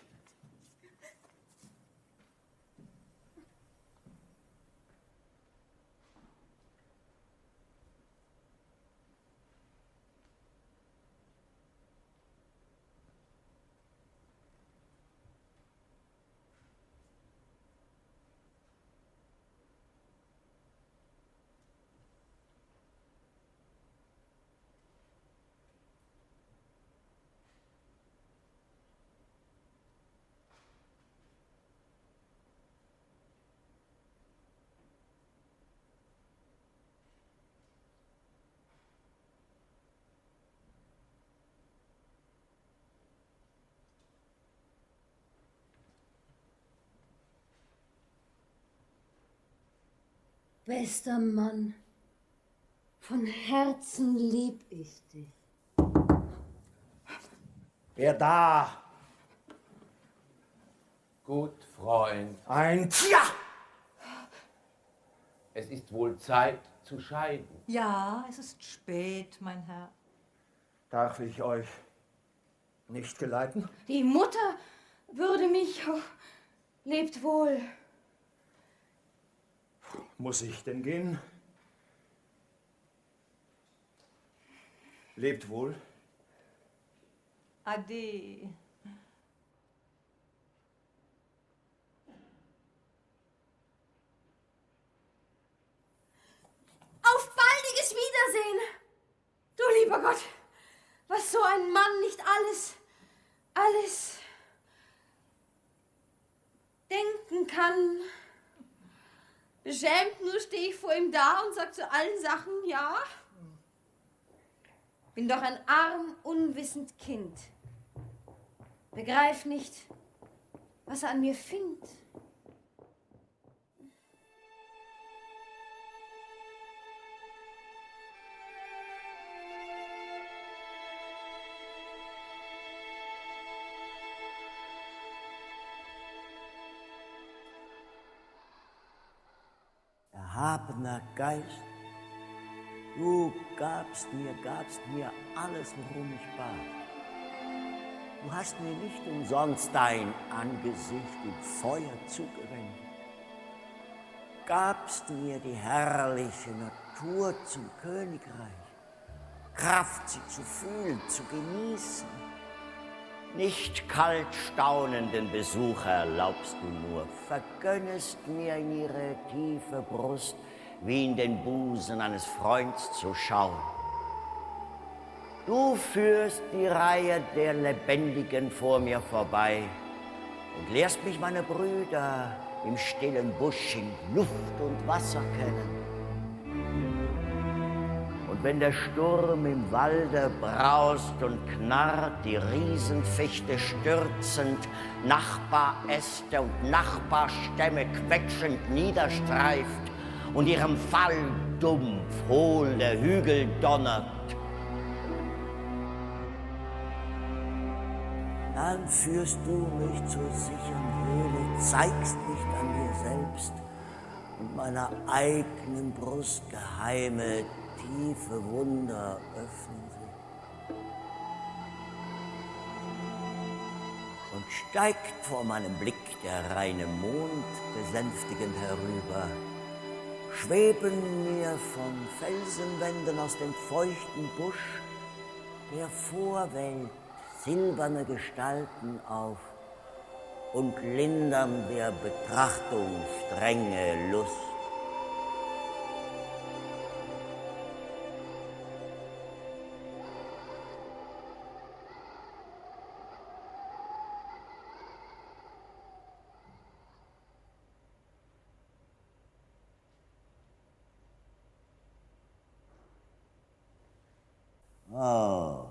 Bester Mann, von Herzen lieb ich dich. Wer da? Gut, Freund. Ein Tja! Es ist wohl Zeit zu scheiden. Ja, es ist spät, mein Herr. Darf ich euch nicht geleiten? Die Mutter würde mich... Oh, lebt wohl. Muss ich denn gehen? Lebt wohl. Ade. Auf baldiges Wiedersehen! Du lieber Gott, was so ein Mann nicht alles denken kann. Beschämt nur stehe ich vor ihm da und sag zu allen Sachen ja. Bin doch ein arm, unwissend Kind. Begreif nicht, was er an mir findet. Erhabener Geist, du gabst mir alles, worum ich bat. Du hast mir nicht umsonst dein Angesicht im Feuer zugewendet. Gabst mir die herrliche Natur zum Königreich, Kraft, sie zu fühlen, zu genießen. Nicht kalt staunenden Besucher erlaubst du nur, vergönnest mir in ihre tiefe Brust wie in den Busen eines Freunds zu schauen. Du führst die Reihe der Lebendigen vor mir vorbei und lehrst mich meine Brüder im stillen Busch in Luft und Wasser kennen. Und wenn der Sturm im Walde braust und knarrt, die Riesenfichte stürzend, Nachbaräste und Nachbarstämme quetschend niederstreift und ihrem Fall dumpf hohl der Hügel donnert, dann führst du mich zur sicheren Höhle, zeigst mich an mir selbst und meiner eigenen Brust geheime, tiefe Wunder öffnen sich. Und steigt vor meinem Blick der reine Mond besänftigend herüber, schweben mir von Felsenwänden aus dem feuchten Busch der Vorwelt silberne Gestalten auf und lindern der Betrachtung strenge Lust. Oh,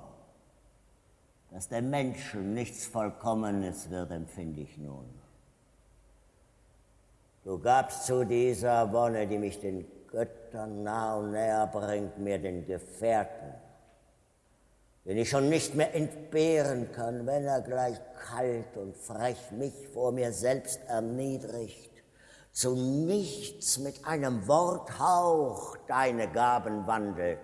dass der Menschen nichts Vollkommenes wird, empfinde ich nun. Du gabst zu dieser Wonne, die mich den Göttern nah und näher bringt, mir den Gefährten, den ich schon nicht mehr entbehren kann, wenn er gleich kalt und frech mich vor mir selbst erniedrigt, zu nichts mit einem Worthauch deine Gaben wandelt.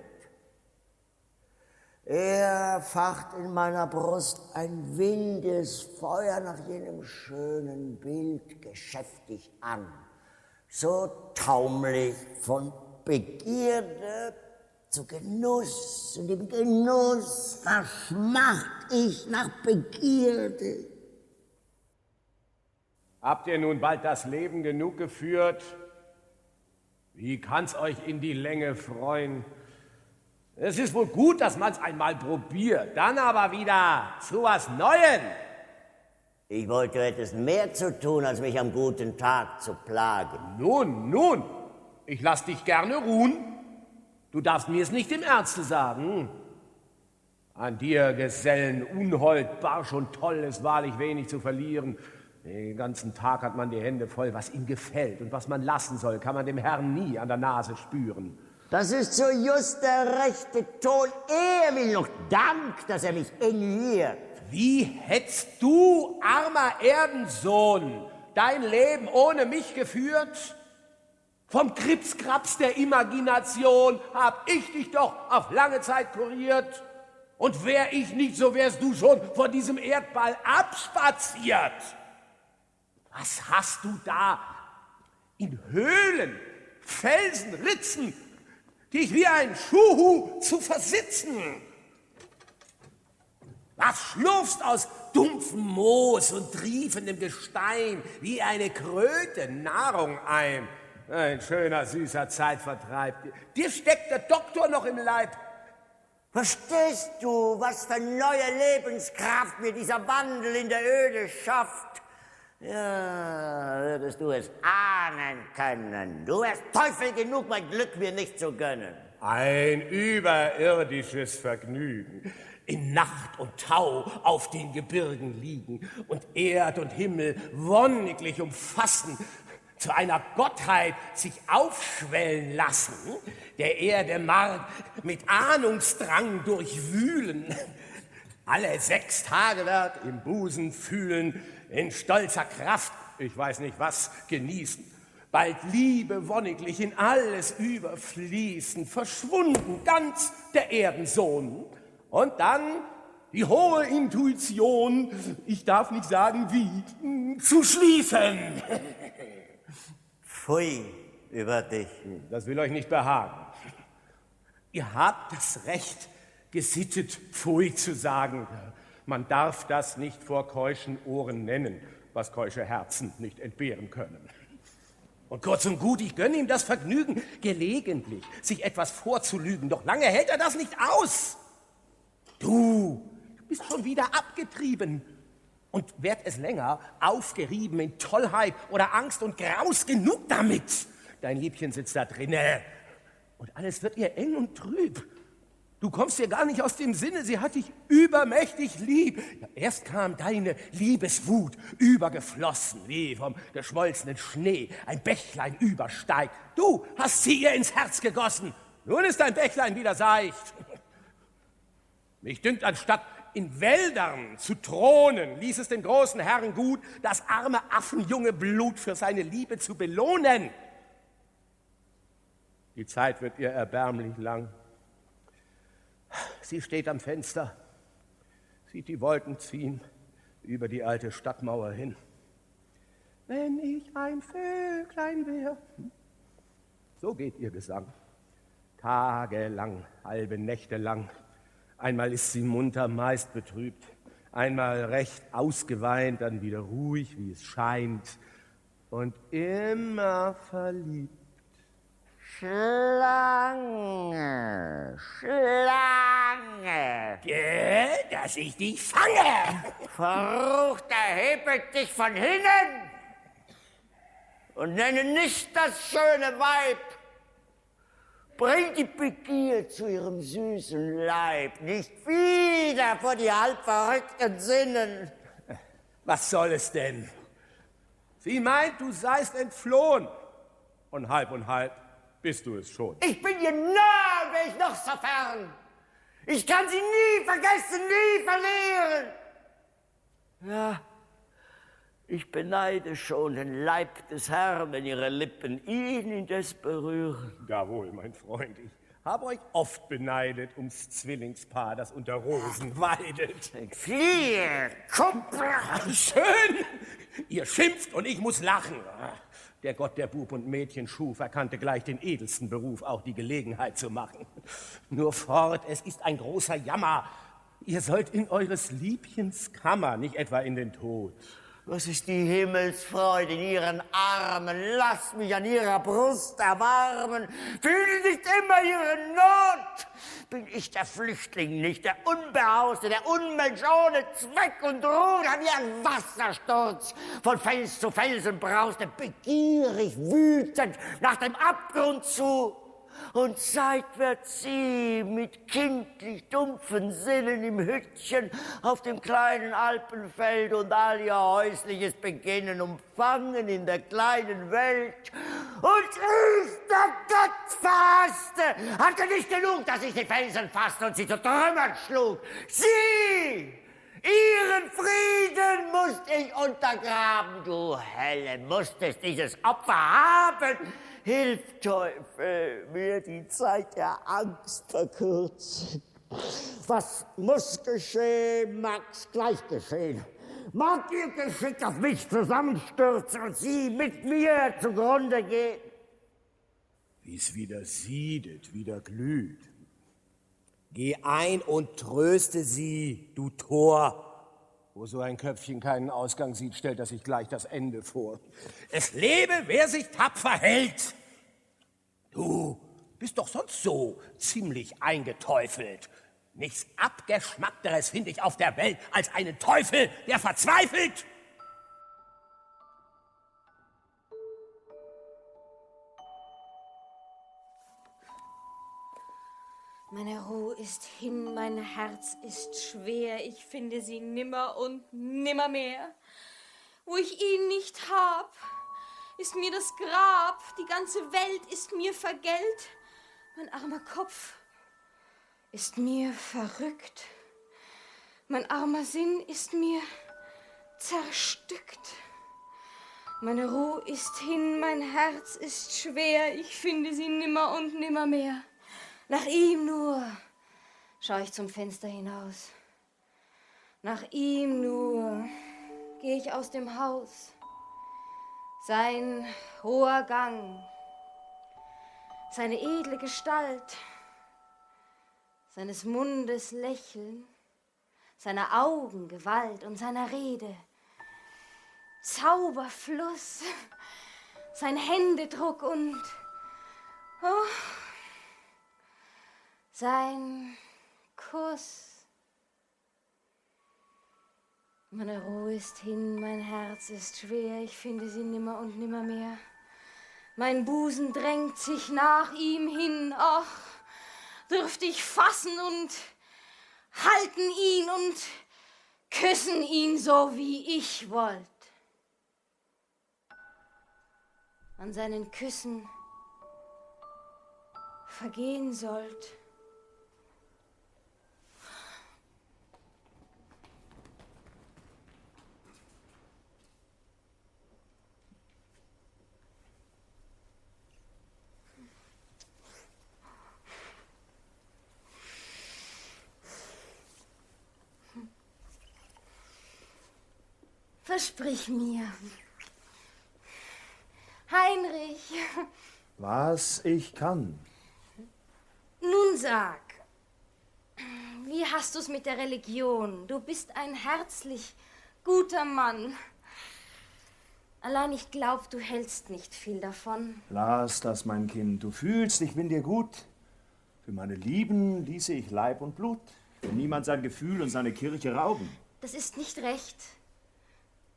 Er facht in meiner Brust ein wildes Feuer nach jenem schönen Bild geschäftig an, so taumlich von Begierde zu Genuss, und im Genuss verschmacht ich nach Begierde. Habt ihr nun bald das Leben genug geführt? Wie kann's euch in die Länge freuen? Es ist wohl gut, dass man's einmal probiert, dann aber wieder zu was Neuem. Ich wollte, du hättest mehr zu tun, als mich am guten Tag zu plagen. Nun, ich lass dich gerne ruhen. Du darfst mir es nicht im Ernste sagen. An dir, Gesellen, Unhold, barsch und toll, ist wahrlich wenig zu verlieren. Den ganzen Tag hat man die Hände voll. Was ihm gefällt und was man lassen soll, kann man dem Herrn nie an der Nase spüren. Das ist so just der rechte Ton. Er will noch Dank, dass er mich ennuiert. Wie hättst du, armer Erdensohn, dein Leben ohne mich geführt? Vom Krimskrabs der Imagination hab ich dich doch auf lange Zeit kuriert. Und wär ich nicht, so wärst du schon von diesem Erdball abspaziert. Was hast du da in Höhlen, Felsen, Ritzen, dich wie ein Schuhu zu versitzen? Was schlurfst aus dumpfem Moos und triefendem Gestein wie eine Kröte Nahrung ein? Ein schöner, süßer Zeitvertreib. Dir steckt der Doktor noch im Leib. Verstehst du, was für neue Lebenskraft mir dieser Wandel in der Öde schafft? Ja, würdest du es ahnen können. Du wärst Teufel genug, mein Glück mir nicht zu gönnen. Ein überirdisches Vergnügen. In Nacht und Tau auf den Gebirgen liegen und Erd und Himmel wonniglich umfassen, zu einer Gottheit sich aufschwellen lassen, der Erde Mark mit Ahnungsdrang durchwühlen, alle 6 Tage Werk im Busen fühlen, in stolzer Kraft, ich weiß nicht was, genießen, bald Liebe wonniglich in alles überfließen, verschwunden ganz der Erdensohn. Und dann die hohe Intuition, ich darf nicht sagen wie, zu schließen. Pfui über dich. Das will euch nicht behagen. Ihr habt das Recht, gesittet Pfui zu sagen. Man darf das nicht vor keuschen Ohren nennen, was keusche Herzen nicht entbehren können. Und kurz und gut, ich gönne ihm das Vergnügen, gelegentlich sich etwas vorzulügen, doch lange hält er das nicht aus. Du bist schon wieder abgetrieben und werd es länger aufgerieben in Tollheit oder Angst und Graus genug damit. Dein Liebchen sitzt da drinne und alles wird ihr eng und trüb. Du kommst ihr gar nicht aus dem Sinne, sie hat dich übermächtig lieb. Ja, erst kam deine Liebeswut übergeflossen, wie vom geschmolzenen Schnee ein Bächlein übersteigt. Du hast sie ihr ins Herz gegossen, nun ist dein Bächlein wieder seicht. Mich dünkt, anstatt in Wäldern zu thronen, ließ es den großen Herrn gut, das arme Affenjunge Blut für seine Liebe zu belohnen. Die Zeit wird ihr erbärmlich lang. Sie steht am Fenster, sieht die Wolken ziehen über die alte Stadtmauer hin. Wenn ich ein Vöglein wär. So geht ihr Gesang. Tagelang, halbe Nächte lang. Einmal ist sie munter, meist betrübt. Einmal recht ausgeweint, dann wieder ruhig, wie es scheint. Und immer verliebt. Schlange, Schlange. Geh, dass ich dich fange. Verruchter hebelt dich von hinnen und nenne nicht das schöne Weib. Bring die Begier zu ihrem süßen Leib, nicht wieder vor die halb verrückten Sinnen. Was soll es denn? Sie meint, du seist entflohen. Und halb bist du es schon. Ich bin ihr nah, wäre ich noch so fern. Ich kann sie nie vergessen, nie verlieren. Ja, ich beneide schon den Leib des Herrn, wenn ihre Lippen ihn indes berühren. Jawohl, mein Freund, ich habe euch oft beneidet ums Zwillingspaar, das unter Rosen weidet. Fliehe, Kumpel! Schön! Ihr schimpft und ich muss lachen. Der Gott, der Bub und Mädchen schuf, erkannte gleich den edelsten Beruf, auch die Gelegenheit zu machen. Nur fort, es ist ein großer Jammer. Ihr sollt in eures Liebchens Kammer, nicht etwa in den Tod. Was ist die Himmelsfreude in ihren Armen? Lass mich an ihrer Brust erwarmen. Fühle nicht immer ihre Not. Bin ich der Flüchtling nicht, der Unbehauste, der Unmensch ohne Zweck und Ruhe, wie ein Wassersturz von Fels zu Felsen brauste, begierig, wütend, nach dem Abgrund zu. Und seitwärts sie mit kindlich dumpfen Sinnen im Hüttchen auf dem kleinen Alpenfeld und all ihr häusliches Beginnen umfangen in der kleinen Welt. Und ich, der Gott verhasste, hatte nicht genug, dass ich die Felsen fasste und sie zu Trümmern schlug. Sie! Ihren Frieden musst ich untergraben, du Helle, musstest dieses Opfer haben. Hilf, Teufel, mir die Zeit der Angst verkürzen. Was muss geschehen, mag's gleich geschehen. Mag ihr Geschick auf mich zusammenstürzen und sie mit mir zugrunde gehen. Wie's wieder siedet, wieder glüht. Geh ein und tröste sie, du Tor. Wo so ein Köpfchen keinen Ausgang sieht, stellt er sich gleich das Ende vor. Es lebe, wer sich tapfer hält. Du bist doch sonst so ziemlich eingeteufelt. Nichts Abgeschmackteres finde ich auf der Welt als einen Teufel, der verzweifelt. Meine Ruhe ist hin, mein Herz ist schwer, ich finde sie nimmer und nimmermehr. Wo ich ihn nicht hab, ist mir das Grab, die ganze Welt ist mir vergällt, mein armer Kopf ist mir verrückt, mein armer Sinn ist mir zerstückt. Meine Ruhe ist hin, mein Herz ist schwer, ich finde sie nimmer und nimmermehr. Nach ihm nur schaue ich zum Fenster hinaus. Nach ihm nur gehe ich aus dem Haus. Sein hoher Gang, seine edle Gestalt, seines Mundes Lächeln, seiner Augen Gewalt und seiner Rede Zauberfluss, sein Händedruck und sein Kuss. Meine Ruhe ist hin, mein Herz ist schwer, ich finde sie nimmer und nimmer mehr. Mein Busen drängt sich nach ihm hin, ach, dürft ich fassen und halten ihn und küssen ihn so, wie ich wollt. An seinen Küssen vergehen sollt. Versprich mir, Heinrich. Was ich kann. Nun sag, wie hast du's mit der Religion? Du bist ein herzlich guter Mann. Allein ich glaub, du hältst nicht viel davon. Lass das, mein Kind. Du fühlst, ich bin dir gut. Für meine Lieben ließe ich Leib und Blut. Wenn niemand sein Gefühl und seine Kirche rauben. Das ist nicht recht.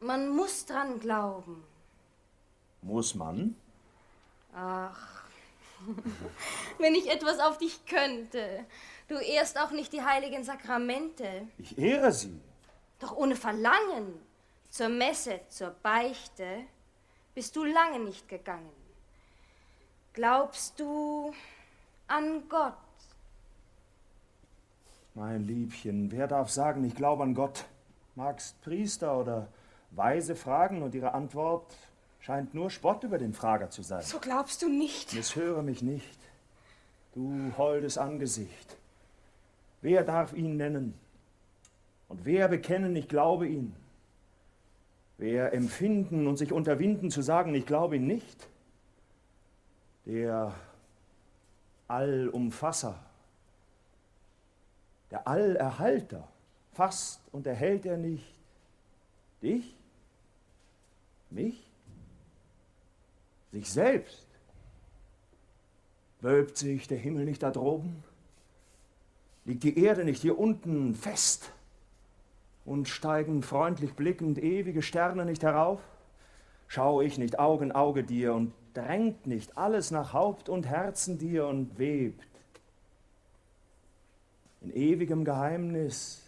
Man muss dran glauben. Muss man? Ach, wenn ich etwas auf dich könnte. Du ehrst auch nicht die heiligen Sakramente. Ich ehre sie. Doch ohne Verlangen zur Messe, zur Beichte bist du lange nicht gegangen. Glaubst du an Gott? Mein Liebchen, wer darf sagen, ich glaube an Gott? Magst Priester oder Weise fragen und ihre Antwort scheint nur Spott über den Frager zu sein. So glaubst du nicht. Misshöre mich nicht, du holdes Angesicht. Wer darf ihn nennen? Und wer bekennen, ich glaube ihn? Wer empfinden und sich unterwinden zu sagen, ich glaube ihn nicht? Der Allumfasser, der Allerhalter, fasst und erhält er nicht dich, mich, sich selbst? Wölbt sich der Himmel nicht da droben? Liegt die Erde nicht hier unten fest? Und steigen freundlich blickend ewige Sterne nicht herauf? Schau ich nicht Auge in Auge dir und drängt nicht alles nach Haupt und Herzen dir und webt in ewigem Geheimnis,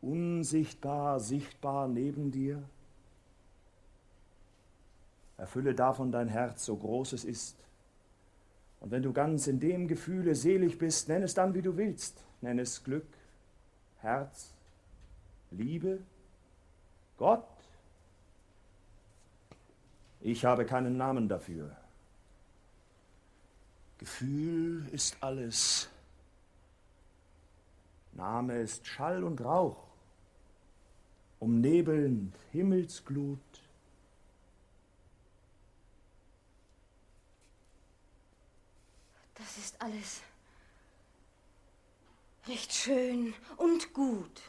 unsichtbar, sichtbar neben dir? Erfülle davon dein Herz, so groß es ist. Und wenn du ganz in dem Gefühle selig bist, nenn es dann, wie du willst. Nenn es Glück, Herz, Liebe, Gott. Ich habe keinen Namen dafür. Gefühl ist alles. Name ist Schall und Rauch, umnebelnd Himmelsglut. Das ist alles recht schön und gut.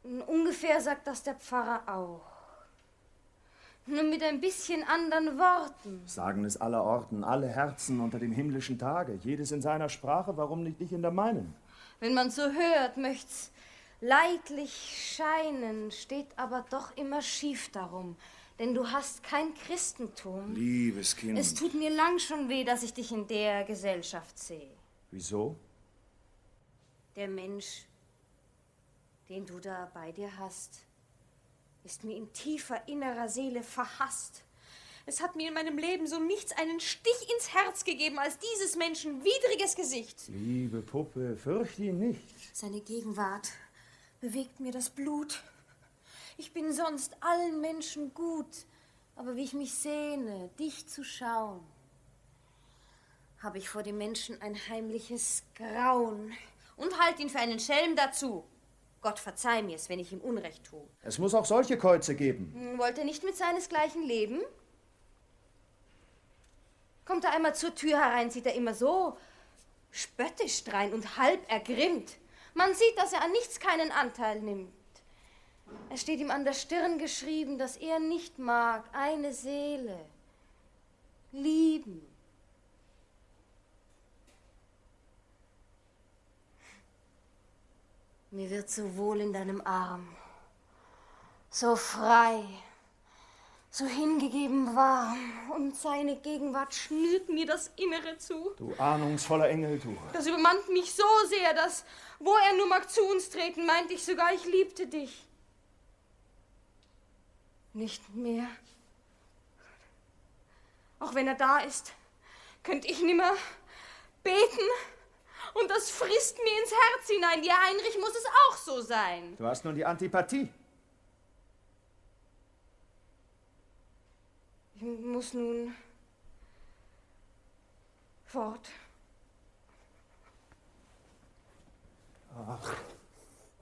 Ungefähr sagt das der Pfarrer auch. Nur mit ein bisschen anderen Worten. Sagen es aller Orten, alle Herzen unter dem himmlischen Tage, jedes in seiner Sprache, warum nicht ich in der meinen? Wenn man so hört, möcht's leidlich scheinen, steht aber doch immer schief darum. Denn du hast kein Christentum. Liebes Kind. Es tut mir lang schon weh, dass ich dich in der Gesellschaft sehe. Wieso? Der Mensch, den du da bei dir hast, ist mir in tiefer innerer Seele verhasst. Es hat mir in meinem Leben so nichts einen Stich ins Herz gegeben als dieses Menschen widriges Gesicht. Liebe Puppe, fürchte ihn nicht. Seine Gegenwart bewegt mir das Blut. Ich bin sonst allen Menschen gut, aber wie ich mich sehne, dich zu schauen, habe ich vor dem Menschen ein heimliches Grauen und halt ihn für einen Schelm dazu. Gott verzeih mir's, wenn ich ihm Unrecht tue. Es muss auch solche Käuze geben. Wollt er nicht mit seinesgleichen leben? Kommt er einmal zur Tür herein, sieht er immer so spöttisch drein und halb ergrimmt. Man sieht, dass er an nichts keinen Anteil nimmt. Es steht ihm an der Stirn geschrieben, dass er nicht mag, eine Seele lieben. Mir wird so wohl in deinem Arm. So frei, so hingegeben warm. Und seine Gegenwart schnürt mir das Innere zu. Du ahnungsvoller Engel, du. Das übermannt mich so sehr, dass, wo er nur mag zu uns treten, meinte ich sogar, ich liebte dich. Nicht mehr. Auch wenn er da ist, könnte ich nimmer beten. Und das frisst mir ins Herz hinein. Dir, Heinrich, muss es auch so sein. Du hast nun die Antipathie. Ich muss nun fort. Ach,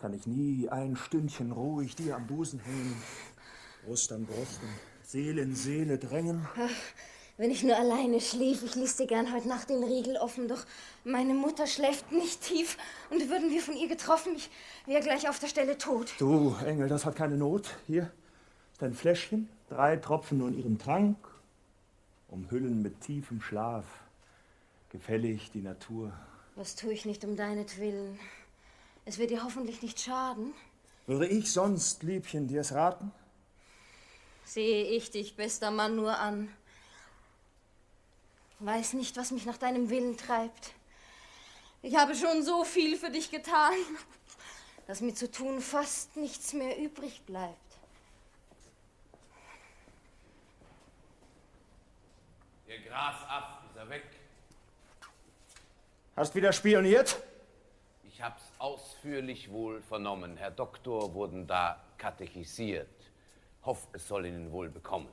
kann ich nie ein Stündchen ruhig dir am Busen hängen, Brust an Brust und Seele in Seele drängen? Ach, wenn ich nur alleine schlief, ich ließ dir gern heute Nacht den Riegel offen, doch meine Mutter schläft nicht tief und würden wir von ihr getroffen, ich wäre gleich auf der Stelle tot. Du, Engel, das hat keine Not. Hier ist ein Fläschchen, 3 Tropfen nur in ihrem Trank, umhüllen mit tiefem Schlaf, gefällig die Natur. Was tue ich nicht um deinetwillen? Es wird dir hoffentlich nicht schaden. Würde ich sonst, Liebchen, dir's raten? Sehe ich dich, bester Mann, nur an. Weiß nicht, was mich nach deinem Willen treibt. Ich habe schon so viel für dich getan, dass mir zu tun fast nichts mehr übrig bleibt. Der Grasaff ist er weg. Hast wieder spioniert? Ich hab's ausführlich wohl vernommen. Herr Doktor wurden da katechisiert. Hoff, es soll Ihnen wohl bekommen.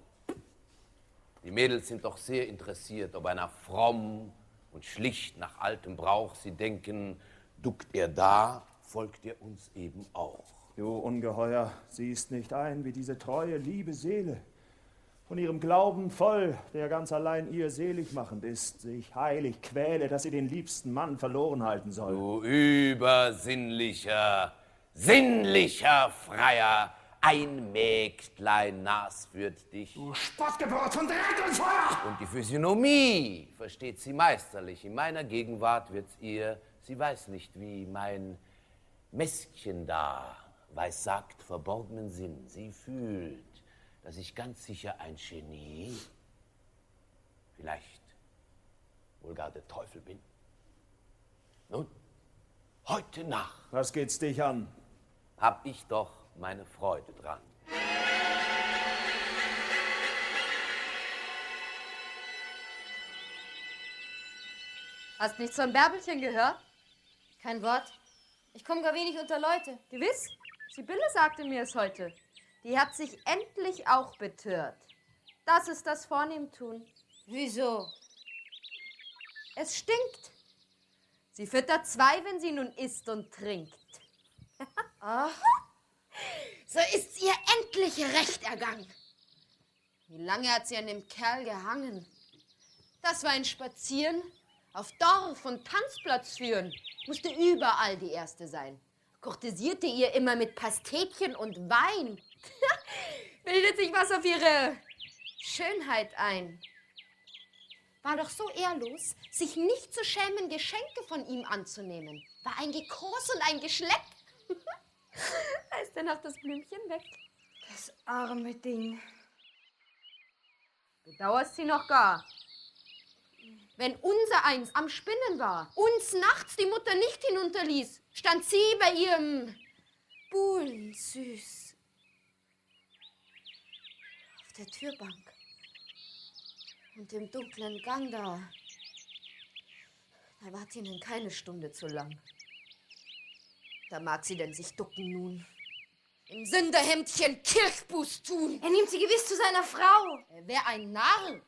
Die Mädels sind doch sehr interessiert, ob einer fromm und schlicht nach altem Brauch. Sie denken, duckt er da, folgt er uns eben auch. Du Ungeheuer, siehst nicht ein, wie diese treue, liebe Seele von ihrem Glauben voll, der ganz allein ihr selig machend ist, sich heilig quäle, dass sie den liebsten Mann verloren halten soll. Du übersinnlicher, sinnlicher Freier, ein Mägdlein Nas führt dich. Du Spottgeburt von Dreck und Feuer! Und die Physiognomie versteht sie meisterlich. In meiner Gegenwart wird's ihr, sie weiß nicht wie, mein Mäskchen da, weissagt verborgenen Sinn. Sie fühlt, dass ich ganz sicher ein Genie, vielleicht wohl gar der Teufel bin. Nun, heute Nacht. Was geht's dich an? Hab ich doch meine Freude dran. Hast nichts von Bärbelchen gehört? Kein Wort. Ich komme gar wenig unter Leute. Gewiss. Sibylle sagte mir es heute. Die hat sich endlich auch betört. Das ist das Vornehmtun. Wieso? Es stinkt. Sie füttert 2, wenn sie nun isst und trinkt. Ach, so ist's ihr endlich recht ergangen. Wie lange hat sie an dem Kerl gehangen? Das war ein Spazieren, auf Dorf und Tanzplatz führen. Musste überall die Erste sein. Kurtisierte ihr immer mit Pastetchen und Wein. Bildet sich was auf ihre Schönheit ein. War doch so ehrlos, sich nicht zu schämen, Geschenke von ihm anzunehmen. War ein Gekos und ein Geschleck. Da ist denn auch das Blümchen weg. das arme Ding. Bedauerst sie noch gar? Wenn unser Eins am Spinnen war, uns nachts die Mutter nicht hinunterließ, stand sie bei ihrem Buhlen süß auf der Türbank und im dunklen Gang da ward ihnen keine Stunde zu lang. Da mag sie denn sich ducken nun, im Sünderhemdchen Kirchbuß tun. Er nimmt sie gewiss zu seiner Frau. Er wär ein Narr.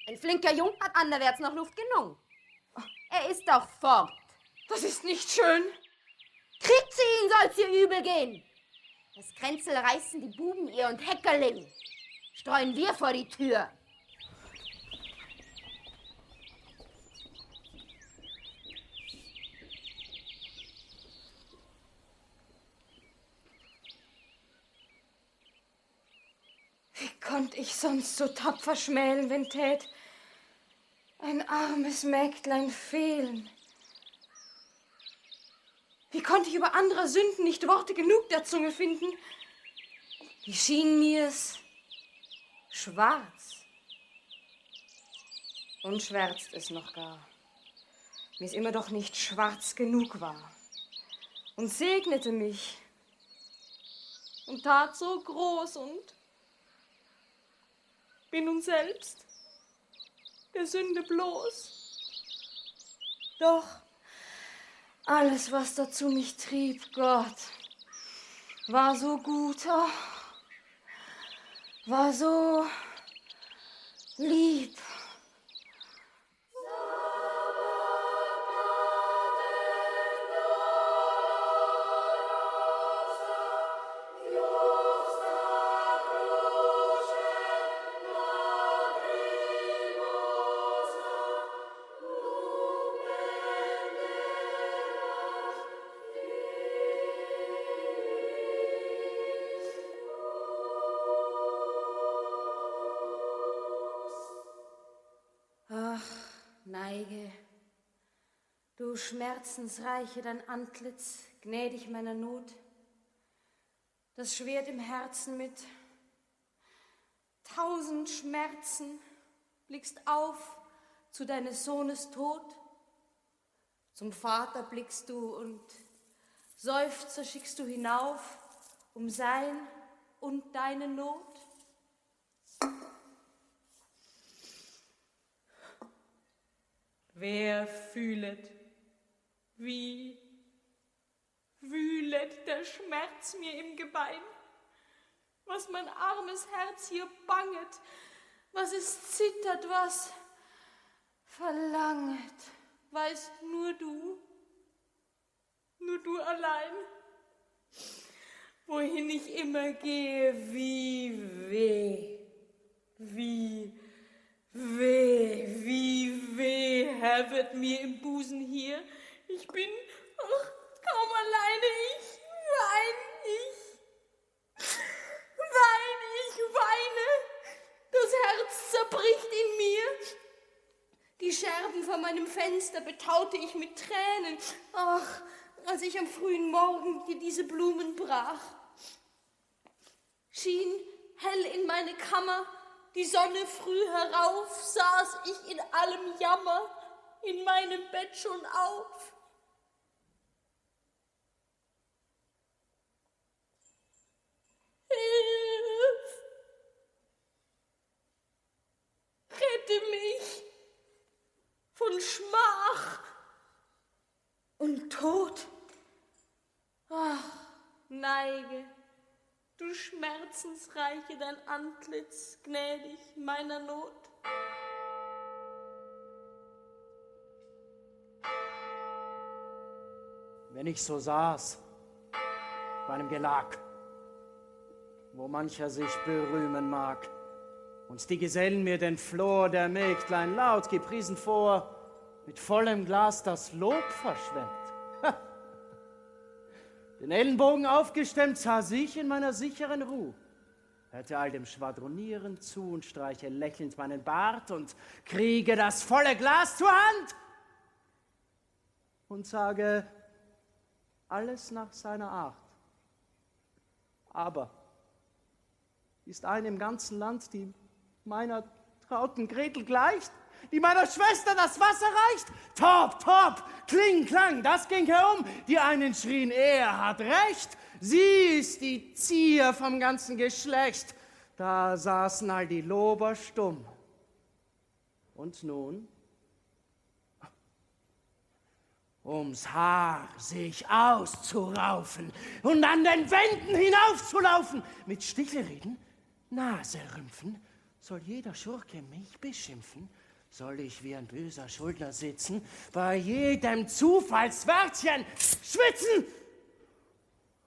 Ein flinker Jung hat anderwärts noch Luft genug. Er ist doch fort. Das ist nicht schön. Kriegt sie ihn, soll's ihr übel gehen. Das Kränzel reißen die Buben ihr und Heckerling. Streuen wir vor die Tür. Wie konnt ich sonst so tapfer schmälen, wenn tät ein armes Mägdlein fehlen? Wie konnte ich über andere Sünden nicht Worte genug der Zunge finden? Die schienen mir's schwarz. Und schwärzt es noch gar. Mir es immer doch nicht schwarz genug war. Und segnete mich. Und tat so groß und bin nun selbst der Sünde bloß. Doch alles, was dazu mich trieb, Gott, war so gut, oh, war so lieb. Neige, du Schmerzensreiche, dein Antlitz, gnädig meiner Not, das Schwert im Herzen mit 1000 Schmerzen, blickst auf zu deines Sohnes Tod, zum Vater blickst du und Seufzer schickst du hinauf um sein und deine Not. Wer fühlet, wie wühlet der Schmerz mir im Gebein, was mein armes Herz hier banget, was es zittert, was verlanget, weißt nur du allein, wohin ich immer gehe, wie weh, Herr, wird mir im Busen hier. Ich bin kaum alleine, ich weine, das Herz zerbricht in mir. Die Scherben vor meinem Fenster betaute ich mit Tränen, ach, als ich am frühen Morgen dir diese Blumen brach. Schien hell in meine Kammer die Sonne früh herauf, saß ich in allem Jammer in meinem Bett schon auf. Hilf! Rette mich von Schmach und Tod. Ach, neige, du Schmerzensreiche, dein Antlitz, gnädig meiner Not. Wenn ich so saß, meinem Gelag, wo mancher sich berühmen mag, und die Gesellen mir den Flor der Mägdlein laut gepriesen vor, mit vollem Glas das Lob verschwemmt. Den Ellenbogen aufgestemmt saß ich in meiner sicheren Ruh, hörte all dem Schwadronieren zu und streiche lächelnd meinen Bart und kriege das volle Glas zur Hand und sage alles nach seiner Art. Aber ist eine im ganzen Land, die meiner trauten Gretel gleicht, die meiner Schwester das Wasser reicht? Top, top, kling, klang, das ging herum. Die einen schrien, er hat recht, sie ist die Zier vom ganzen Geschlecht. Da saßen all die Lober stumm. Und nun, ums Haar sich auszuraufen und an den Wänden hinaufzulaufen, mit Stichelreden, Naserümpfen, soll jeder Schurke mich beschimpfen? Soll ich wie ein böser Schuldner sitzen, bei jedem Zufallswörtchen schwitzen?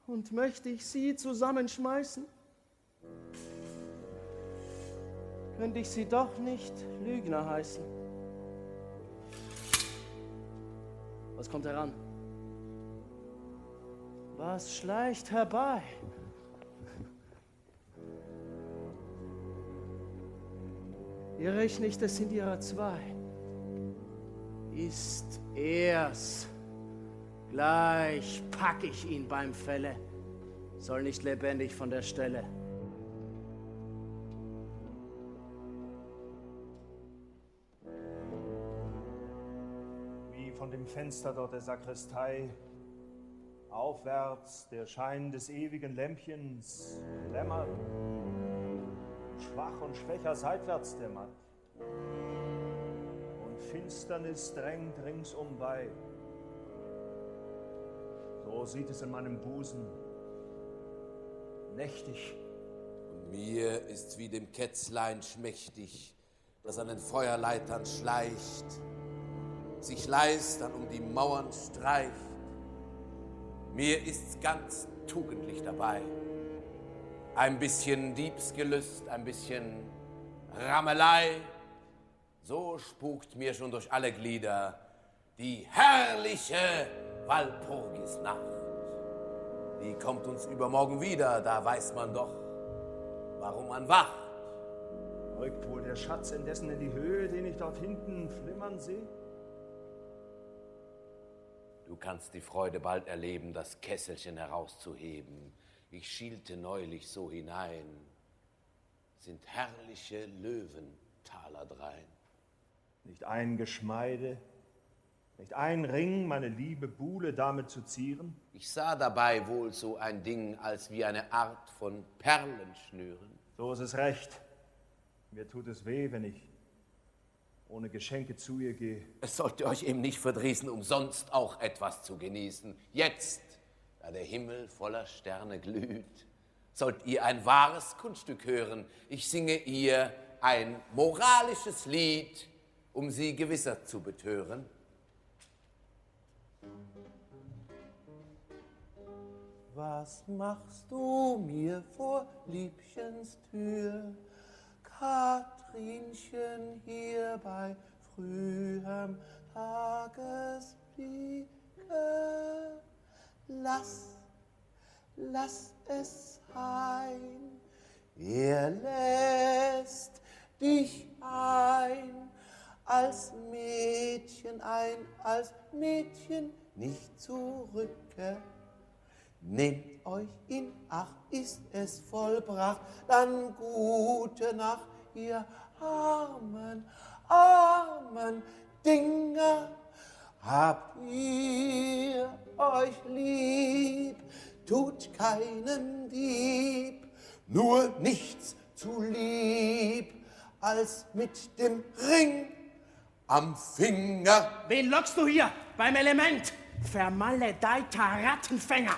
Und möchte ich sie zusammenschmeißen? Könnte ich sie doch nicht Lügner heißen? Was kommt heran? Was schleicht herbei? Irre ich nicht, es sind ihrer zwei. Ist er's Gleich pack ich ihn beim Felle. Soll nicht lebendig von der Stelle. Wie von dem Fenster dort der Sakristei aufwärts der Schein des ewigen Lämpchens dämmert, schwach und schwächer seitwärts dämmert, und Finsternis drängt ringsum bei. So sieht es in meinem Busen, nächtig. Und mir ist's wie dem Kätzlein schmächtig, das an den Feuerleitern schleicht, sich leist, dann um die Mauern streicht. Mir ist's ganz tugendlich dabei. Ein bisschen Diebsgelüst, ein bisschen Rammelei. So spukt mir schon durch alle Glieder die herrliche Walpurgisnacht. Die kommt uns übermorgen wieder, da weiß man doch, warum man wacht. Rückt wohl der Schatz indessen in die Höhe, den ich dort hinten flimmern sehe? Du kannst die Freude bald erleben, das Kesselchen herauszuheben. Ich schielte neulich so hinein, sind herrliche Löwentaler drein. Nicht ein Geschmeide, nicht ein Ring, meine liebe Buhle damit zu zieren? Ich sah dabei wohl so ein Ding, als wie eine Art von Perlenschnüren. So ist es recht. Mir tut es weh, wenn ich ohne Geschenke zu ihr gehe. Es sollte euch eben nicht verdrießen, umsonst auch etwas zu genießen. Jetzt, da der Himmel voller Sterne glüht, sollt ihr ein wahres Kunststück hören. Ich singe ihr ein moralisches Lied, um sie gewisser zu betören. Was machst du mir vor Liebchens Tür, Katrinchen, hier bei frühem Tagesblicke? Lass es sein, er lässt dich ein, als Mädchen nicht zurücke. Nehmt euch in Acht, ist es vollbracht, dann gute Nacht, ihr armen Dinger. Habt ihr euch lieb, tut keinen Dieb, nur nichts zu lieb, als mit dem Ring am Finger. Wen lockst du hier beim Element? Vermaledeiter Rattenfänger!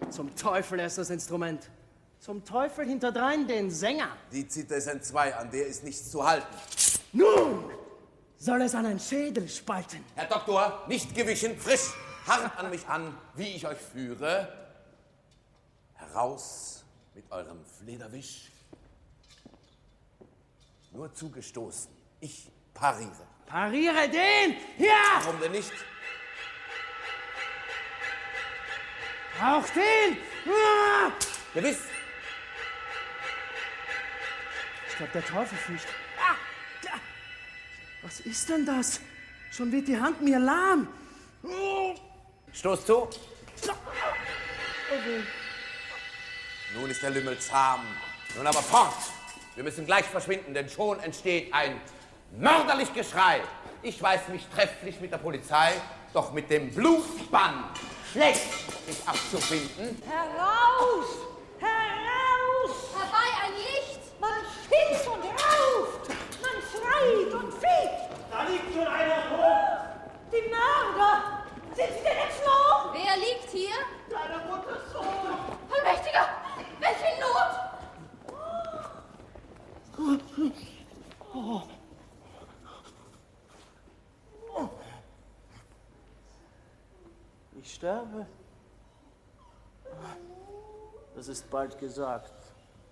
Zum Teufel erst das Instrument. Zum Teufel hinterdrein den Sänger. Die Zither ist entzwei, an der ist nichts zu halten. Nun soll es an einen Schädel spalten. Herr Doktor, nicht gewichen, frisch, hart an mich an, wie ich euch führe. Heraus mit eurem Flederwisch. Nur zugestoßen, ich pariere. Pariere den! Ja! Warum denn nicht? Auch den! Ah! Gewiss. Ich glaube, der Teufel fliegt. Ah! Da! Was ist denn das? Schon wird die Hand mir lahm. Oh! Stoß zu. Okay. Nun ist der Lümmel zahm. Nun aber fort. Wir müssen gleich verschwinden, denn schon entsteht ein mörderlich Geschrei. Ich weiß mich trefflich mit der Polizei, doch mit dem Blutbann schlecht sich abzufinden. Heraus! Heraus! Herbei ein Licht! Man schimpft und rauft! Man schreit und fegt! Da liegt schon einer tot! Die Mörder! Sind sie denn entflohen? Wer liegt hier? Deine Mutters Sohn! Allmächtiger! Welche Not! Oh. Ich sterbe. Das ist bald gesagt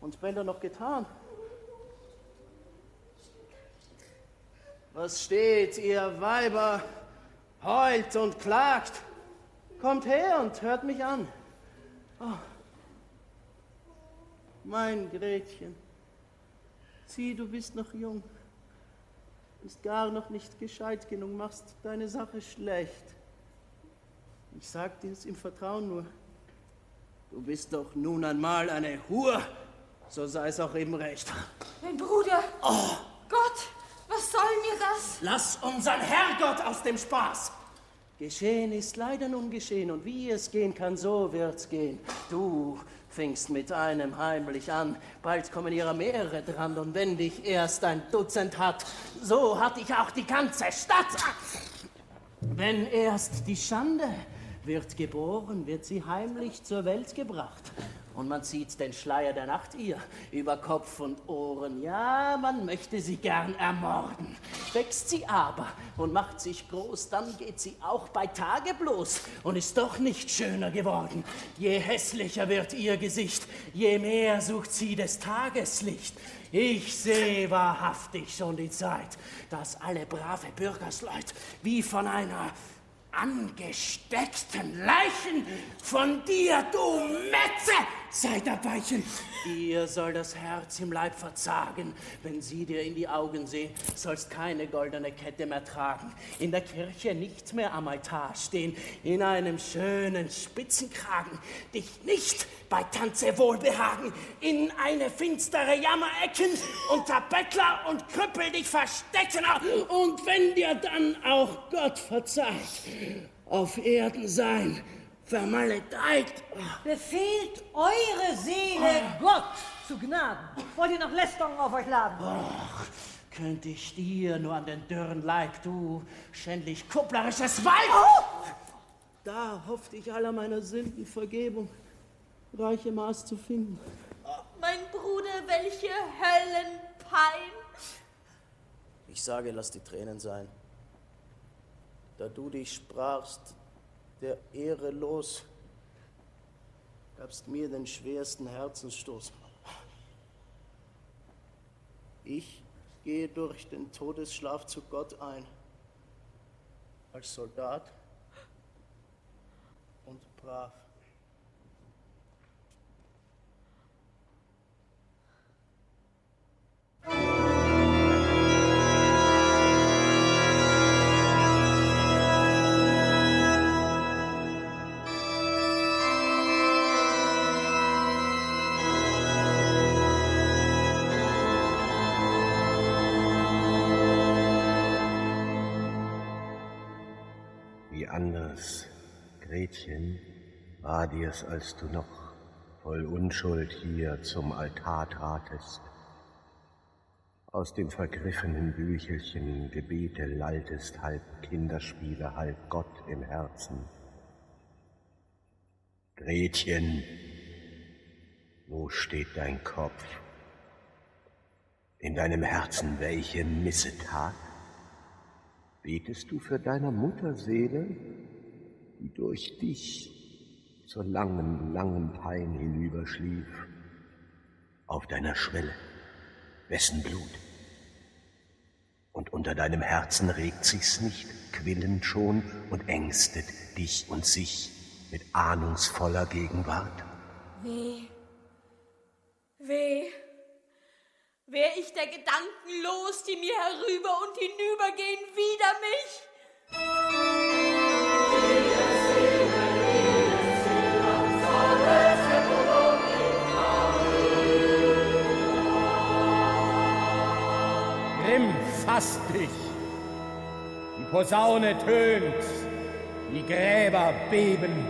und später noch getan. Was steht, ihr Weiber, heult und klagt? Kommt her und hört mich an. Oh. Mein Gretchen, sieh, du bist noch jung. Bist gar noch nicht gescheit genug, machst deine Sache schlecht. Ich sag dir's im Vertrauen nur. Du bist doch nun einmal eine Hure, so sei es auch eben recht. Mein Bruder! Oh. Gott, was soll mir das? Lass unseren Herrgott aus dem Spaß! Geschehen ist leider nun geschehen, und wie es gehen kann, so wird's gehen. Du fängst mit einem heimlich an, bald kommen ihrer mehrere dran, und wenn dich erst ein Dutzend hat, so hat dich auch die ganze Stadt. Wenn erst die Schande wird geboren, wird sie heimlich zur Welt gebracht. Und man zieht den Schleier der Nacht ihr über Kopf und Ohren. Ja, man möchte sie gern ermorden. Wächst sie aber und macht sich groß, dann geht sie auch bei Tage bloß und ist doch nicht schöner geworden. Je hässlicher wird ihr Gesicht, je mehr sucht sie des Tageslicht. Ich sehe wahrhaftig schon die Zeit, dass alle brave Bürgersleut wie von einer angesteckten Leichen von dir, du Metze, seid abweichen. Ihr soll das Herz im Leib verzagen, wenn sie dir in die Augen sehen, sollst keine goldene Kette mehr tragen, in der Kirche nicht mehr am Altar stehen, in einem schönen Spitzenkragen, dich nicht bei Tanze wohlbehagen, in eine finstere Jammerecken unter Bettler und Krüppel dich verstecken, und wenn dir dann auch Gott verzeiht, auf Erden sein vermaledeit. Befehlt eure Seele Gott zu Gnaden. Wollt ihr noch Lästerungen auf euch laden? Och, könnte ich dir nur an den dürren Leib, du schändlich kupplerisches Weib! Oh! Da hoffte ich aller meiner Sünden Vergebung, reiche Maß zu finden. Oh, mein Bruder, welche Höllenpein! Ich sage, lass die Tränen sein. Da du dich sprachst, der Ehre los, gabst mir den schwersten Herzensstoß. Ich gehe durch den Todesschlaf zu Gott ein, als Soldat und brav. Wie anders, Gretchen, war dir's, als du noch voll Unschuld hier zum Altar tratest. Aus dem vergriffenen Büchelchen Gebete laltest, halb Kinderspiele, halb Gott im Herzen. Gretchen, wo steht dein Kopf? In deinem Herzen welche Missetat? Betest du für deiner Mutterseele, die durch dich zur langen, langen Pein hinüberschlief, auf deiner Schwelle, wessen Blut? Und unter deinem Herzen regt sich's nicht, quillend schon, und ängstet dich und sich mit ahnungsvoller Gegenwart? Weh, wär ich der Gedanken los, die mir herüber und hinübergehen wider mich? Grimm fasst dich, die Posaune tönt, die Gräber beben,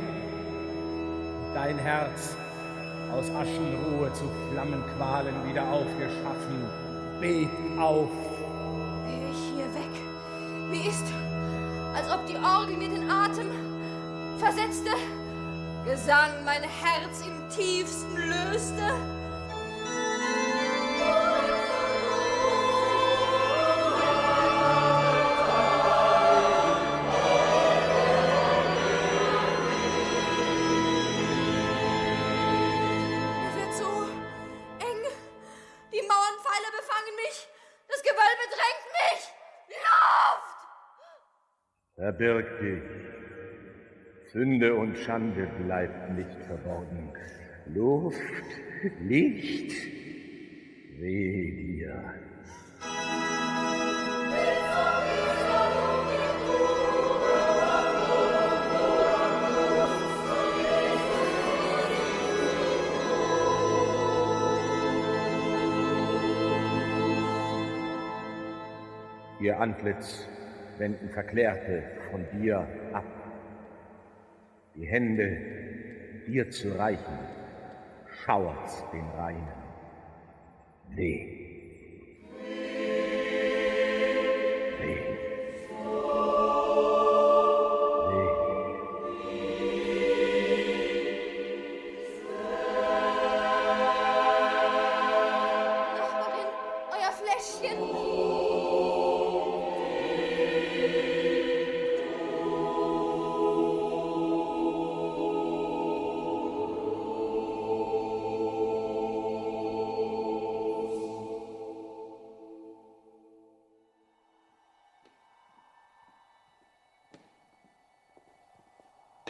dein Herz aus Aschenruhe zu Flammenqualen wieder aufgeschaffen, bebt auf. Wehe ich hier weg, wie ist, als ob die Orgel mir den Atem versetzte, Gesang mein Herz im tiefsten löste. Verbirg dich. Sünde und Schande bleibt nicht verborgen. Luft, Licht, wehe dir. ihr Antlitz wenden Verklärte von dir ab. Die Hände dir zu reichen, schauert's den Reinen. Weh.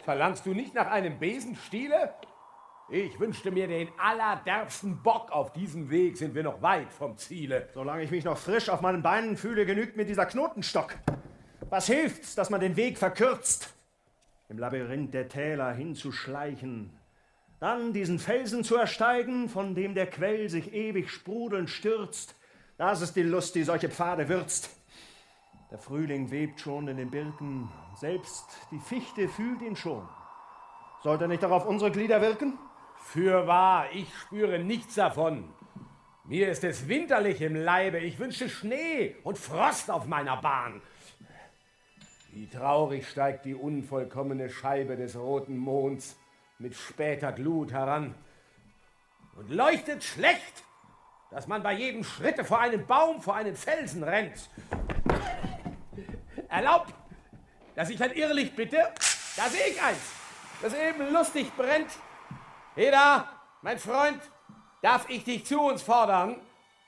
Verlangst du nicht nach einem Besenstiele? Ich wünschte mir den allerderbsten Bock. Auf diesem Weg sind wir noch weit vom Ziele. Solange ich mich noch frisch auf meinen Beinen fühle, genügt mir dieser Knotenstock. Was hilft's, dass man den Weg verkürzt? Im Labyrinth der Täler hinzuschleichen, dann diesen Felsen zu ersteigen, von dem der Quell sich ewig sprudelnd stürzt. Das ist die Lust, die solche Pfade würzt. Der Frühling webt schon in den Birken, selbst die Fichte fühlt ihn schon. Sollte er nicht darauf unsere Glieder wirken? Fürwahr, ich spüre nichts davon. Mir ist es winterlich im Leibe, ich wünsche Schnee und Frost auf meiner Bahn. Wie traurig steigt die unvollkommene Scheibe des roten Monds mit später Glut heran und leuchtet schlecht, dass man bei jedem Schritte vor einen Baum, vor einen Felsen rennt. Erlaubt, dass ich ein Irrlicht bitte? Da sehe ich eins, das eben lustig brennt. Heda, mein Freund, darf ich dich zu uns fordern?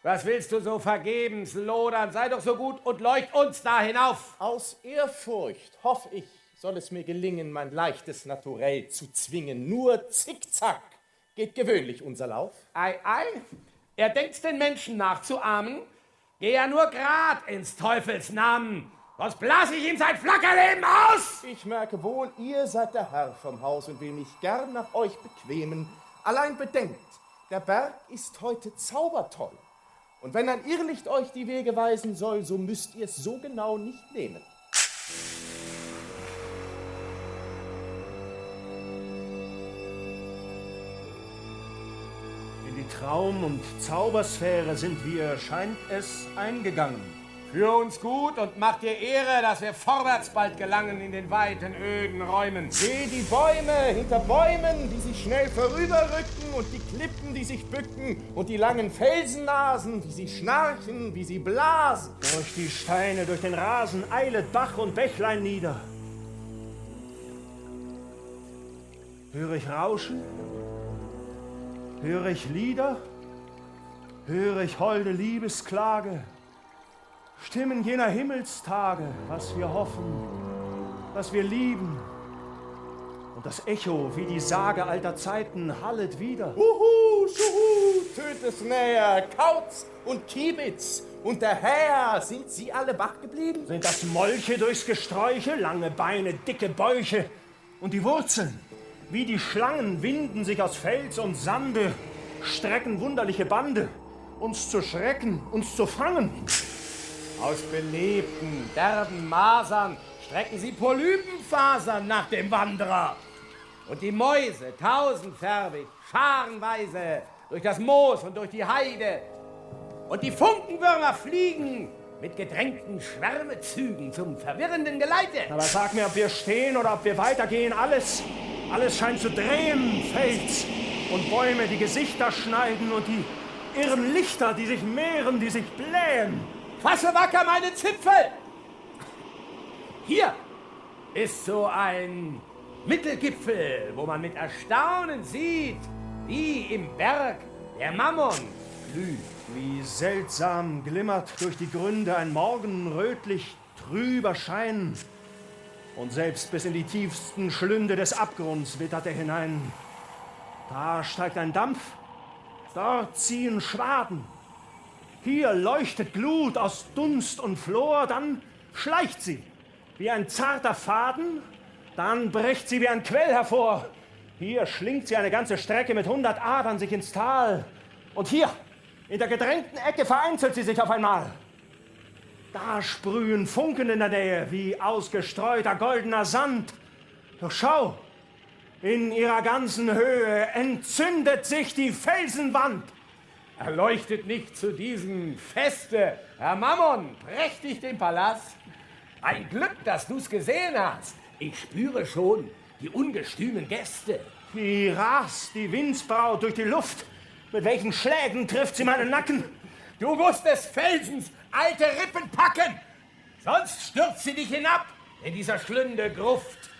Was willst du so vergebens lodern? Sei doch so gut und leucht uns da hinauf. Aus Ehrfurcht, hoffe ich, soll es mir gelingen, mein leichtes Naturell zu zwingen. Nur zickzack geht gewöhnlich unser Lauf. Ei, ei, er denkt's den Menschen nachzuahmen. Geh ja nur grad ins Teufels Namen. Sonst blas ich ihm sein Flackerleben aus! Ich merke wohl, ihr seid der Herr vom Haus und will mich gern nach euch bequemen. Allein bedenkt, der Berg ist heute zaubertoll. Und wenn ein Irrlicht euch die Wege weisen soll, so müsst ihr es so genau nicht nehmen. In die Traum- und Zaubersphäre sind wir, scheint es, eingegangen. Für uns gut und macht dir Ehre, dass wir vorwärts bald gelangen in den weiten, öden Räumen. Seh die Bäume hinter Bäumen, die sich schnell vorüberrücken und die Klippen, die sich bücken und die langen Felsennasen, wie sie schnarchen, wie sie blasen. Durch die Steine, durch den Rasen eilet Bach und Bächlein nieder. Höre ich Rauschen? Höre ich Lieder? Höre ich holde Liebesklage? Stimmen jener Himmelstage, was wir hoffen, was wir lieben. Und das Echo, wie die Sage alter Zeiten, hallet wieder. Huhu, schuhu, tönt es näher, Kauz und Kiebitz und der Herr, sind sie alle wach geblieben? Sind das Molche durchs Gesträuche, lange Beine, dicke Bäuche und die Wurzeln, wie die Schlangen, winden sich aus Fels und Sande, strecken wunderliche Bande, uns zu schrecken, uns zu fangen. Aus belebten, derben Masern strecken sie Polypenfasern nach dem Wanderer. Und die Mäuse, tausendfärbig, scharenweise, durch das Moos und durch die Heide. Und die Funkenwürmer fliegen mit gedrängten Schwärmezügen zum verwirrenden Geleite. Aber sag mir, ob wir stehen oder ob wir weitergehen, alles scheint zu drehen, Fels und Bäume, die Gesichter schneiden und die irren Lichter, die sich mehren, die sich blähen. Fasse wacker meine Zipfel! Hier ist so ein Mittelgipfel, wo man mit Erstaunen sieht, wie im Berg der Mammon glüht. Wie seltsam glimmert durch die Gründe ein morgenrötlich trüber Schein. Und selbst bis in die tiefsten Schlünde des Abgrunds wittert er hinein. Da steigt ein Dampf, dort ziehen Schwaden. Hier leuchtet Glut aus Dunst und Flor, dann schleicht sie wie ein zarter Faden, dann bricht sie wie ein Quell hervor. Hier schlingt sie eine ganze Strecke mit 100 Adern sich ins Tal. Und hier, in der gedrängten Ecke, vereinzelt sie sich auf einmal. Da sprühen Funken in der Nähe, wie ausgestreuter goldener Sand. Doch schau, in ihrer ganzen Höhe entzündet sich die Felsenwand. Erleuchtet nicht zu diesem Feste, Herr Mammon, prächtig den Palast. Ein Glück, dass du's gesehen hast. Ich spüre schon die ungestümen Gäste. Wie rast die Windsbraut durch die Luft. Mit welchen Schlägen trifft sie meinen Nacken? Du musst des Felsens alte Rippen packen, sonst stürzt sie dich hinab in dieser Schlünde Gruft.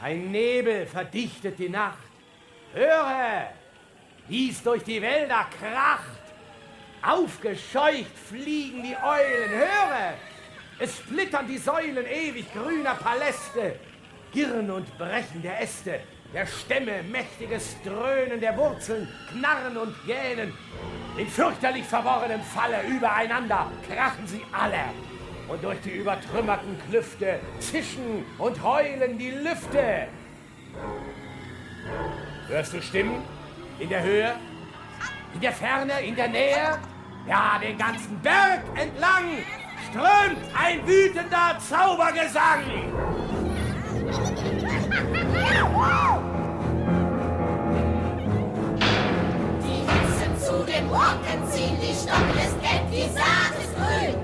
Ein Nebel verdichtet die Nacht. Höre, wie's durch die Wälder kracht. Aufgescheucht fliegen die Eulen. Höre, es splittern die Säulen ewig grüner Paläste. Girren und Brechen der Äste, der Stämme mächtiges Dröhnen der Wurzeln, Knarren und Gähnen. In fürchterlich verworrenem Falle übereinander krachen sie alle. Und durch die übertrümmerten Klüfte zischen und heulen die Lüfte. Hörst du Stimmen? In der Höhe? In der Ferne? In der Nähe? Ja, den ganzen Berg entlang strömt ein wütender Zaubergesang. Die Hexen zu den Rocken ziehen, die Stoppel ist gelb, die Saat ist grün.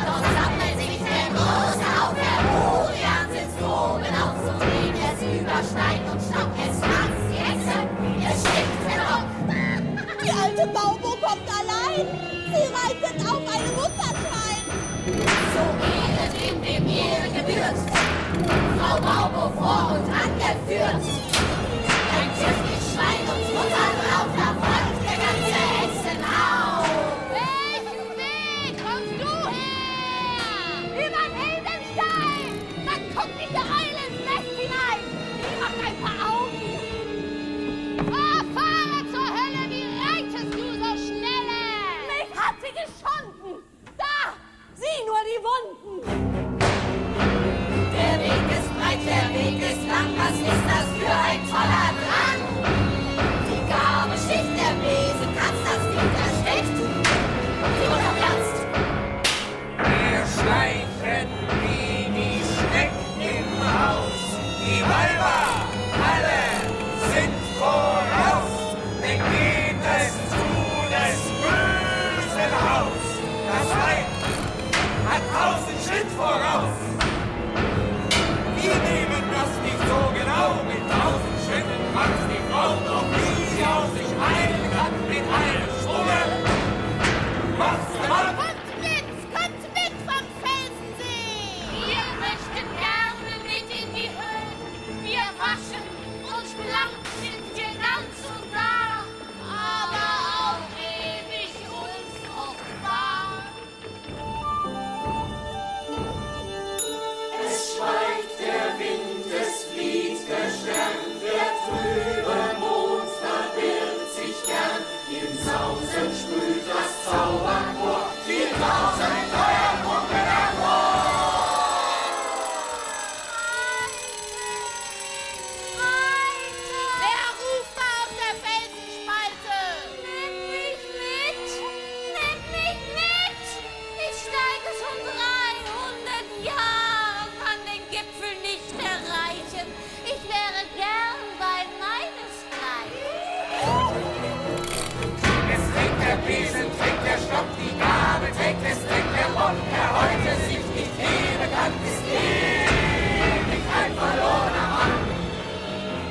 Dort sammelt sich der große Haufen, Urian sitzt oben auf, so dreht es über Stein und Stock, es tanzt die Hexe, ihr schickt den Rock. Die alte Baubo kommt allein, sie reitet auf einem Mutterschwein. So ehret in dem Ehre gebührt, Frau Baubo vor und angeführt. Ein tüchtig Schwein und Mutter drauf, da folgt der ganze Hexenhau. Welchen Weg kommst du her? Über den Hildenstein! Dann guck nicht der Eule ins Nest hinein! Die macht ein paar Augen! Oh, fahre zur Hölle, wie reitest du so schnelle? Mich hat sie geschunden! Da, sieh nur die Wunden! Der Weg ist breit, der Weg ist lang, was ist das für ein toller Drang? Die Gabe sticht, der Besen kratzt, das Ding ersteckt, die Mutter platzt. Wir schleichen wie die Schnecken im Haus, die Weiber alle sind voraus, denn geht es zu des bösen Haus. Das Weib hat 1000 Schritt voraus. Wir nehmen das nicht so genau, mit 1000 Schritten macht's die Frau, doch wie sie aus sich heilen kann, mit einem Schwunge, macht's der Mann. Kommt mit vom Felsensee! Wir möchten gerne mit in die Höhe. Wir waschen uns blank, sind wir ganz und gar, aber auch ewig unfruchtbar. Es schweigt der Wind, es flieht der Stern, der trübe Mond verbirgt sich gern. Im Sausen sprüht das Zauberchor, die 1000 Feuerpuppen hervor. Wer ruft da aus der Felsenspalte? Nimm mich mit! Nimm mich mit! Ich steige schon 300 Jahre und kann den Gipfel nicht erreichen. Ich wäre gern bei meinesgleichen. Es trägt der Besen, trägt der Stock, die Gabe trägt, es trägt der Bock, der heute sich nicht heben kann, ist ewig ein verlorener Mann.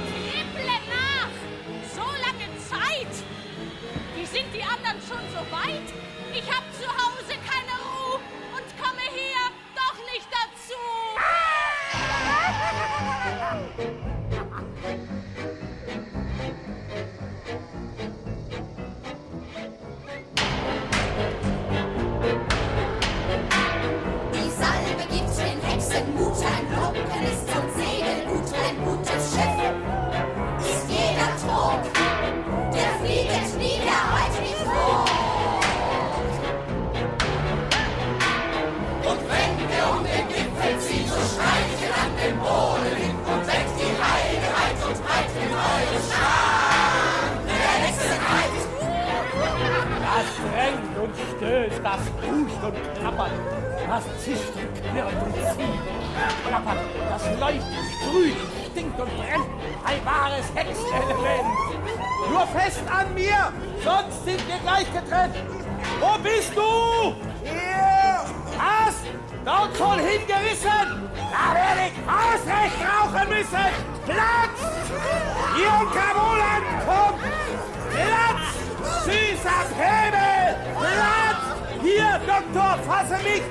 Tripple nach! So lange Zeit! Wie sind die anderen schon so weit? Ich hab zu Hause keine Ruhe und komme hier doch nicht dazu! Die Salbe gibt den Hexen Mut, ein Glocken ist zum Segelgut, ein gutes Schiff ist jeder Trog, der flieget nie, der heut nicht flog. Und wenn wir um den Gipfel ziehen, so streichen an dem Boden hin und weg die Heide weit und breit. und klappert. Das zischt und knirrt und zieht. Klappert, das leuchtet, sprüht, stinkt und brennt. Ein wahres Hexenelement. Nur fest an mir, sonst sind wir gleich getrennt. Wo bist du? Hier. Was? Dort schon hingerissen? Da werde ich ausrecht rauchen müssen. Platz! Hier und Kabul ankommt! Platz! Süßer Pebel! Platz! Hier, Doktor, fasse mich!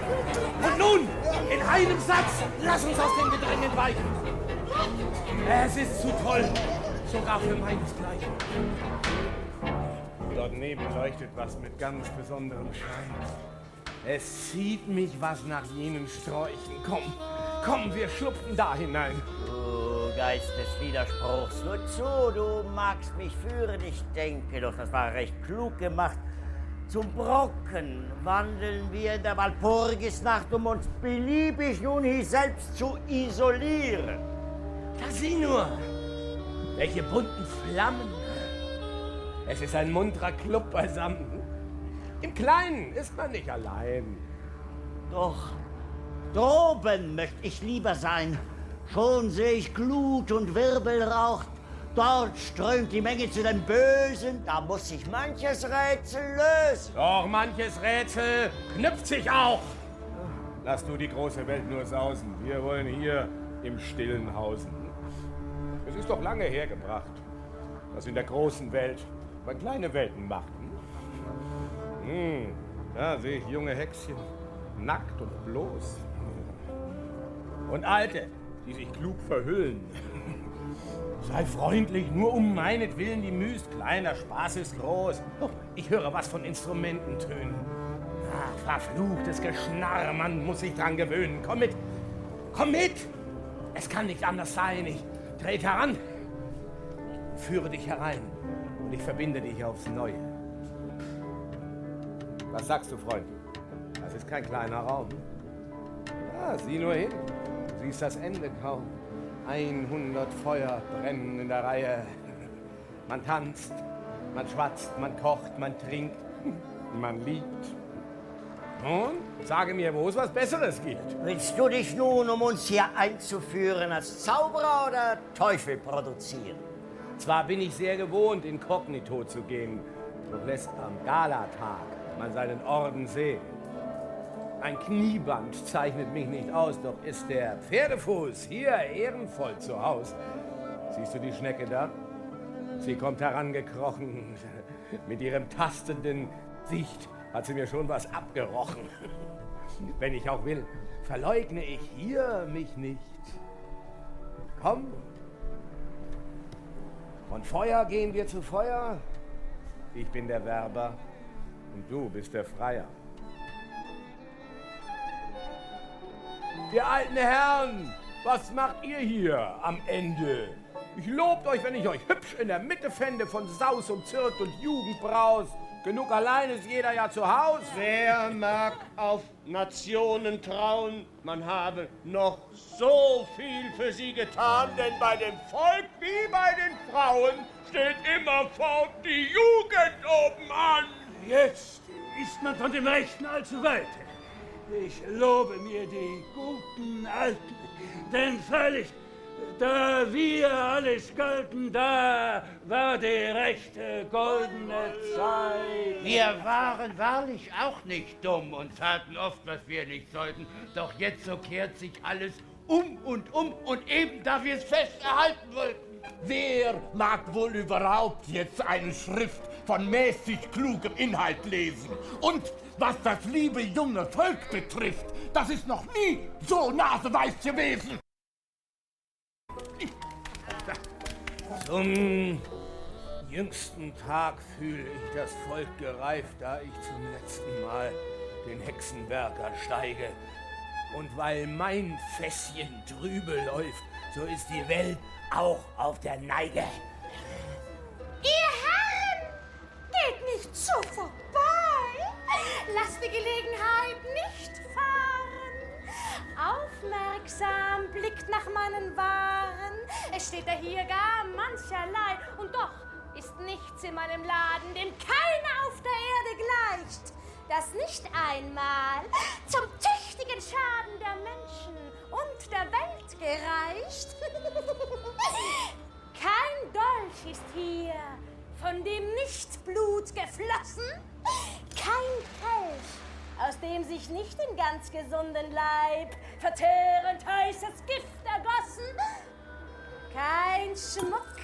Und nun, in einem Satz, lass uns aus dem Gedränge weichen. Es ist zu toll, sogar für meinesgleichen. Dort neben leuchtet was mit ganz besonderem Schein. Es zieht mich was nach jenen Sträuchen. Komm, wir schlupfen da hinein. Du Geist des Widerspruchs, nur zu, du magst mich führen, ich denke, doch das war recht klug gemacht. Zum Brocken wandeln wir in der Walpurgisnacht, um uns beliebig nun hier selbst zu isolieren. Da sieh nur, welche bunten Flammen. Es ist ein munterer Club beisammen. Im Kleinen ist man nicht allein. Doch droben möchte ich lieber sein. Schon sehe ich Glut und Wirbelrauch. Dort strömt die Menge zu den Bösen. Da muss sich manches Rätsel lösen. Doch manches Rätsel knüpft sich auch. Lass du die große Welt nur sausen. Wir wollen hier im Stillen hausen. Es ist doch lange hergebracht, was in der großen Welt man kleine Welten macht. Da sehe ich junge Hexchen, nackt und bloß. Und Alte, die sich klug verhüllen. Sei freundlich, nur um meinetwillen die Müst. Kleiner Spaß ist groß. Oh, ich höre was von Instrumenten tönen. Ach, verfluchtes Geschnarr, man muss sich dran gewöhnen. Komm mit! Komm mit! Es kann nicht anders sein. Ich trete heran, führe dich herein und ich verbinde dich aufs Neue. Was sagst du, Freund? Das ist kein kleiner Raum. Ja, sieh nur hin. Du siehst das Ende kaum. 100 Feuer brennen in der Reihe. Man tanzt, man schwatzt, man kocht, man trinkt, man liebt. Nun, sage mir, wo es was Besseres gibt. Willst du dich nun, um uns hier einzuführen, als Zauberer oder Teufel produzieren? Zwar bin ich sehr gewohnt, inkognito zu gehen, doch lässt am Galatag man seinen Orden sehen. Ein Knieband zeichnet mich nicht aus, doch ist der Pferdefuß hier ehrenvoll zu Haus. Siehst du die Schnecke da? Sie kommt herangekrochen. Mit ihrem tastenden Sicht hat sie mir schon was abgerochen. Wenn ich auch will, verleugne ich hier mich nicht. Komm. Von Feuer gehen wir zu Feuer. Ich bin der Werber und du bist der Freier. Ihr alten Herren, was macht ihr hier am Ende? Ich lobt euch, wenn ich euch hübsch in der Mitte fände von Saus und Zirk und Jugendbraus. Genug allein ist jeder ja zu Haus. Wer mag auf Nationen trauen, man habe noch so viel für sie getan, denn bei dem Volk wie bei den Frauen steht immerfort die Jugend oben an. Jetzt ist man von dem Rechten allzu weit. Ich lobe mir die guten Alten, denn völlig, da wir alles galten, da war die rechte goldene Zeit. Wir waren wahrlich auch nicht dumm und taten oft, was wir nicht sollten. Doch jetzt so kehrt sich alles um und eben da wir es fest erhalten wollten. Wer mag wohl überhaupt jetzt eine Schrift von mäßig klugem Inhalt lesen? Und was das liebe junge Volk betrifft, das ist noch nie so naseweiß gewesen. Zum jüngsten Tag fühle ich das Volk gereift, da ich zum letzten Mal den Hexenwerk ersteige. Und weil mein Fässchen trübe läuft, so ist die Welt auch auf der Neige. Ihr Herren, geht nicht so vorbei. Lasst die Gelegenheit nicht fahren. Aufmerksam blickt nach meinen Waren. Es steht da hier gar mancherlei. Und doch ist nichts in meinem Laden, dem keiner auf der Erde gleicht. das nicht einmal zum tüchtigen Schaden der Menschen und der Welt gereicht. Kein Dolch ist hier, von dem nicht Blut geflossen, kein Kelch, aus dem sich nicht in ganz gesunden Leib verteerend heißes Gift ergossen, kein Schmuck,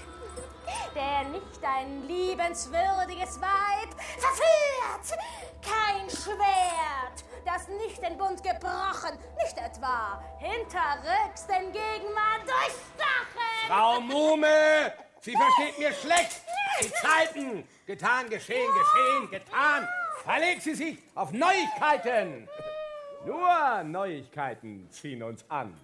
der nicht ein liebenswürdiges Weib verführt, kein Schwert, das nicht den Bund gebrochen, nicht etwa hinterrücks den Gegenmann durchstochen. Frau Muhme, Sie versteht mir schlecht. Die Zeiten, getan, geschehen, geschehen, getan. Verlegt sie sich auf Neuigkeiten. Nur Neuigkeiten ziehen uns an.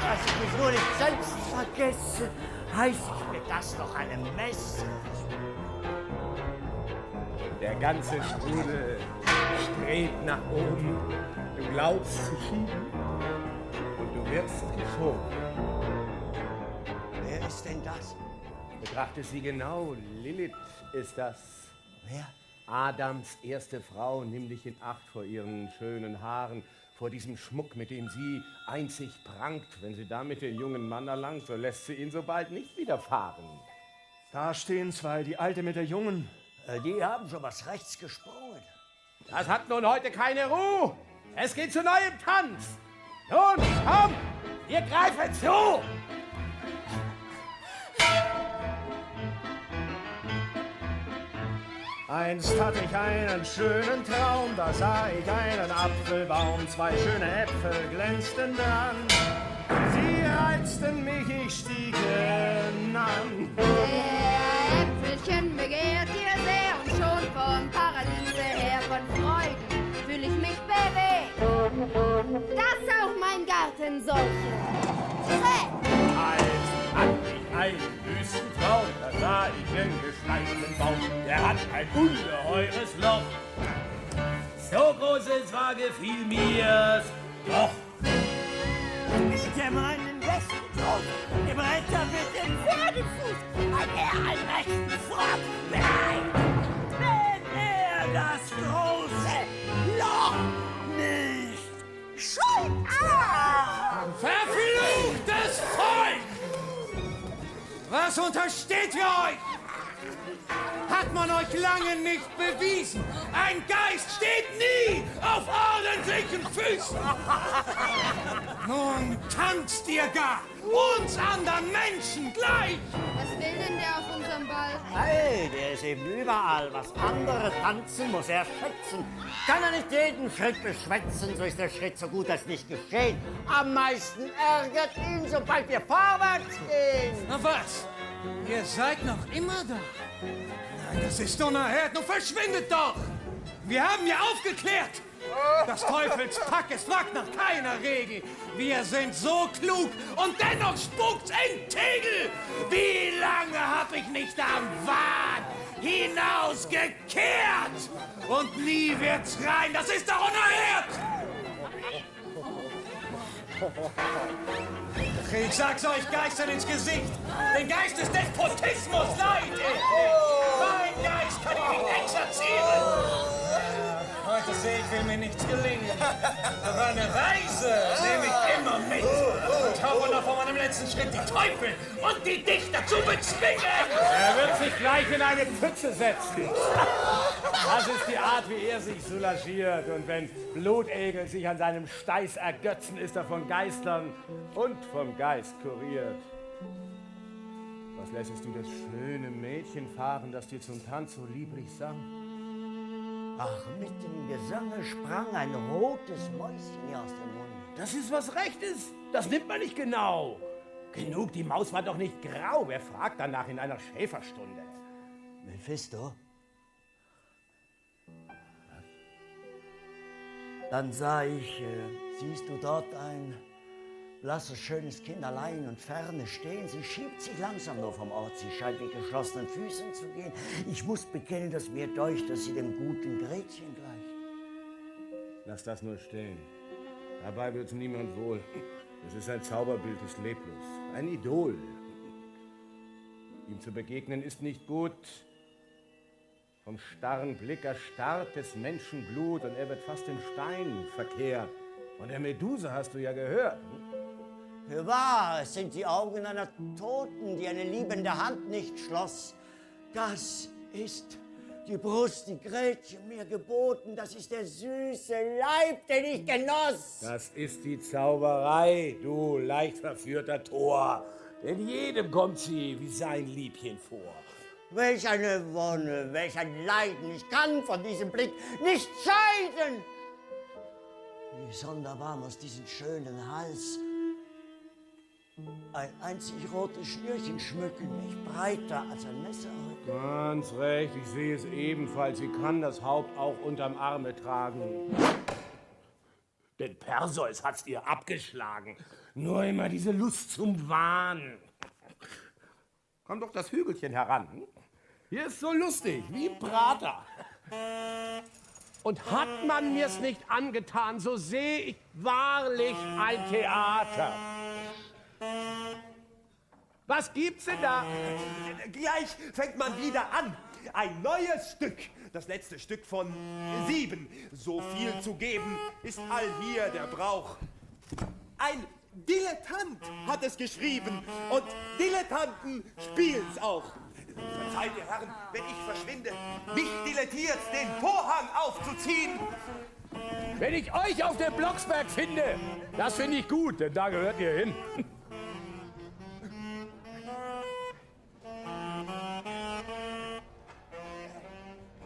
Dass ich mich nur nicht selbst vergesse, heiß ich mir das doch eine Messe. Der ganze Strudel strebt nach oben. Du glaubst zu schieben und du wirst geschoben. Wer ist denn das? Betrachte sie genau. Lilith ist das. Wer? Adams erste Frau. Nimm dich in Acht vor ihren schönen Haaren, vor diesem Schmuck, mit dem sie einzig prangt. Wenn sie damit den jungen Mann erlangt, so lässt sie ihn so bald nicht widerfahren. Da stehen zwei, die Alte mit der Jungen. Die haben schon was rechts gesprungen. Das hat nun heute keine Ruhe. Es geht zu neuem Tanz. Nun, komm, ihr greift zu. Einst hatte ich einen schönen Traum, da sah ich einen Apfelbaum, zwei schöne Äpfel glänzten dran. Sie reizten mich, ich stieg an. Äpfelchen begehrt ihr sehr und schon vom Paradiese her von Freuden fühl ich mich bewegt, dass auch mein Garten solche trägt. Als an ich einen Wüstentraum, da sah ich einen gesteinten Baum, der hat ein ungeheures Loch. So großes war gefiel mir's doch. Biete meinen besten Trupp, im Retter mit dem Pferdefuß, ein Herr einen rechten Frock bereit, wenn er das große Loch nicht schuld an. Verfluchtes Volk! Was untersteht ihr euch? Hat man euch lange nicht bewiesen? Ein Geist steht nie auf ordentlichen Füßen. Nun tanzt ihr gar, uns anderen Menschen gleich. Was will denn der auf unserem Ball? Hey, der ist eben überall. Was andere tanzen, muss er schätzen. Kann er nicht jeden Schritt beschwätzen, so ist der Schritt so gut als nicht geschehen. Am meisten ärgert ihn, sobald wir vorwärts gehen. Na was? Ihr seid noch immer da? Nein, das ist unerhört. Nun verschwindet doch! Wir haben ja aufgeklärt! Das Teufelspack, es fragt nach keiner Regel. Wir sind so klug und dennoch spukt's in Tegel. Wie lange hab ich nicht am Wahn hinausgekehrt? Und nie wird's rein, das ist doch unerhört! Ich sag's euch Geistern ins Gesicht. Den Geist des Despotismus leid ich. Mein Geist kann ich nicht exerzieren. Heute sehe ich, will mir nichts gelingen. Auf eine Reise nehme ich immer mit. Und hoffe noch vor meinem letzten Schritt die Teufel und die Dichter zu bezwingen. Er wird sich gleich in eine Pfütze setzen. Das ist die Art, wie er sich soulagiert. Und wenn Blutegel sich an seinem Steiß ergötzen, ist er von Geistern und vom Geist kuriert. Was lässest du das schöne Mädchen fahren, das dir zum Tanz so lieblich sang? Ach, mit dem Gesange sprang ein rotes Mäuschen mir aus dem Mund. Das ist was Rechtes. Das nimmt man nicht genau. Genug, die Maus war doch nicht grau. Wer fragt danach in einer Schäferstunde? Mephisto? Dann sah ich, siehst du dort ein Lass das schönes Kind allein und ferne stehen. Sie schiebt sich langsam nur vom Ort. Sie scheint mit geschlossenen Füßen zu gehen. Ich muss bekennen, dass mir deucht, dass sie dem guten Gretchen gleicht. Lass das nur stehen. Dabei wird's niemand wohl. Es ist ein Zauberbild, ist leblos. Ein Idol. Ihm zu begegnen ist nicht gut. Vom starren Blick erstarrt des Menschen Blut und er wird fast in Stein verkehrt. Von der Meduse hast du ja gehört. Wahr, es sind die Augen einer Toten, die eine liebende Hand nicht schloss. Das ist die Brust, die Gretchen mir geboten. Das ist der süße Leib, den ich genoss. Das ist die Zauberei, du leicht verführter Tor. Denn jedem kommt sie wie sein Liebchen vor. Welch eine Wonne, welch ein Leiden. Ich kann von diesem Blick nicht scheiden. Wie sonderbar muss diesen schönen Hals ein einzig rotes Schnürchen schmücken, nicht breiter als ein Messerrücken. Ganz recht, ich sehe es ebenfalls. Sie kann das Haupt auch unterm Arme tragen. Denn Perseus hat's ihr abgeschlagen. Nur immer diese Lust zum Wahn. Komm doch das Hügelchen heran. Hier ist so lustig, wie im Prater. Und hat man mir's nicht angetan, so sehe ich wahrlich ein Theater. Was gibt's denn da? Gleich fängt man wieder an. Ein neues Stück. Das letzte Stück von 7. So viel zu geben ist all hier der Brauch. Ein Dilettant hat es geschrieben und Dilettanten spielen's auch. Verzeiht ihr Herren, wenn ich verschwinde, mich dilettiert's, den Vorhang aufzuziehen. Wenn ich euch auf dem Blocksberg finde, das finde ich gut, denn da gehört ihr hin.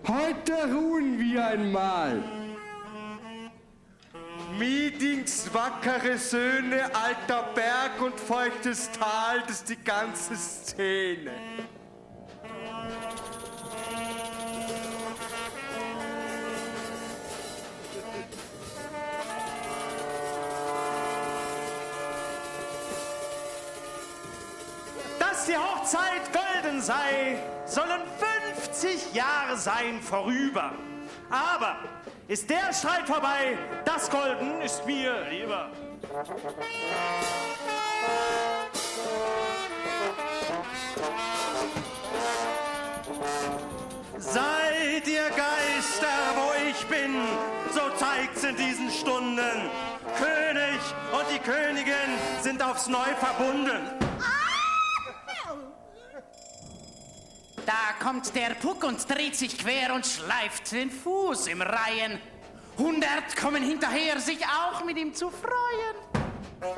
Heute ruhen wir einmal. Miedings wackere Söhne, alter Berg und feuchtes Tal, das ist die ganze Szene. Dass die Hochzeit golden sei, sollen 50 Jahre sein vorüber. Aber ist der Streit vorbei, das Golden ist mir lieber. Seid ihr Geister, wo ich bin, so zeigt's in diesen Stunden. König und die Königin sind aufs Neu verbunden. Da kommt der Puck und dreht sich quer und schleift den Fuß im Reihen. 100 kommen hinterher, sich auch mit ihm zu freuen.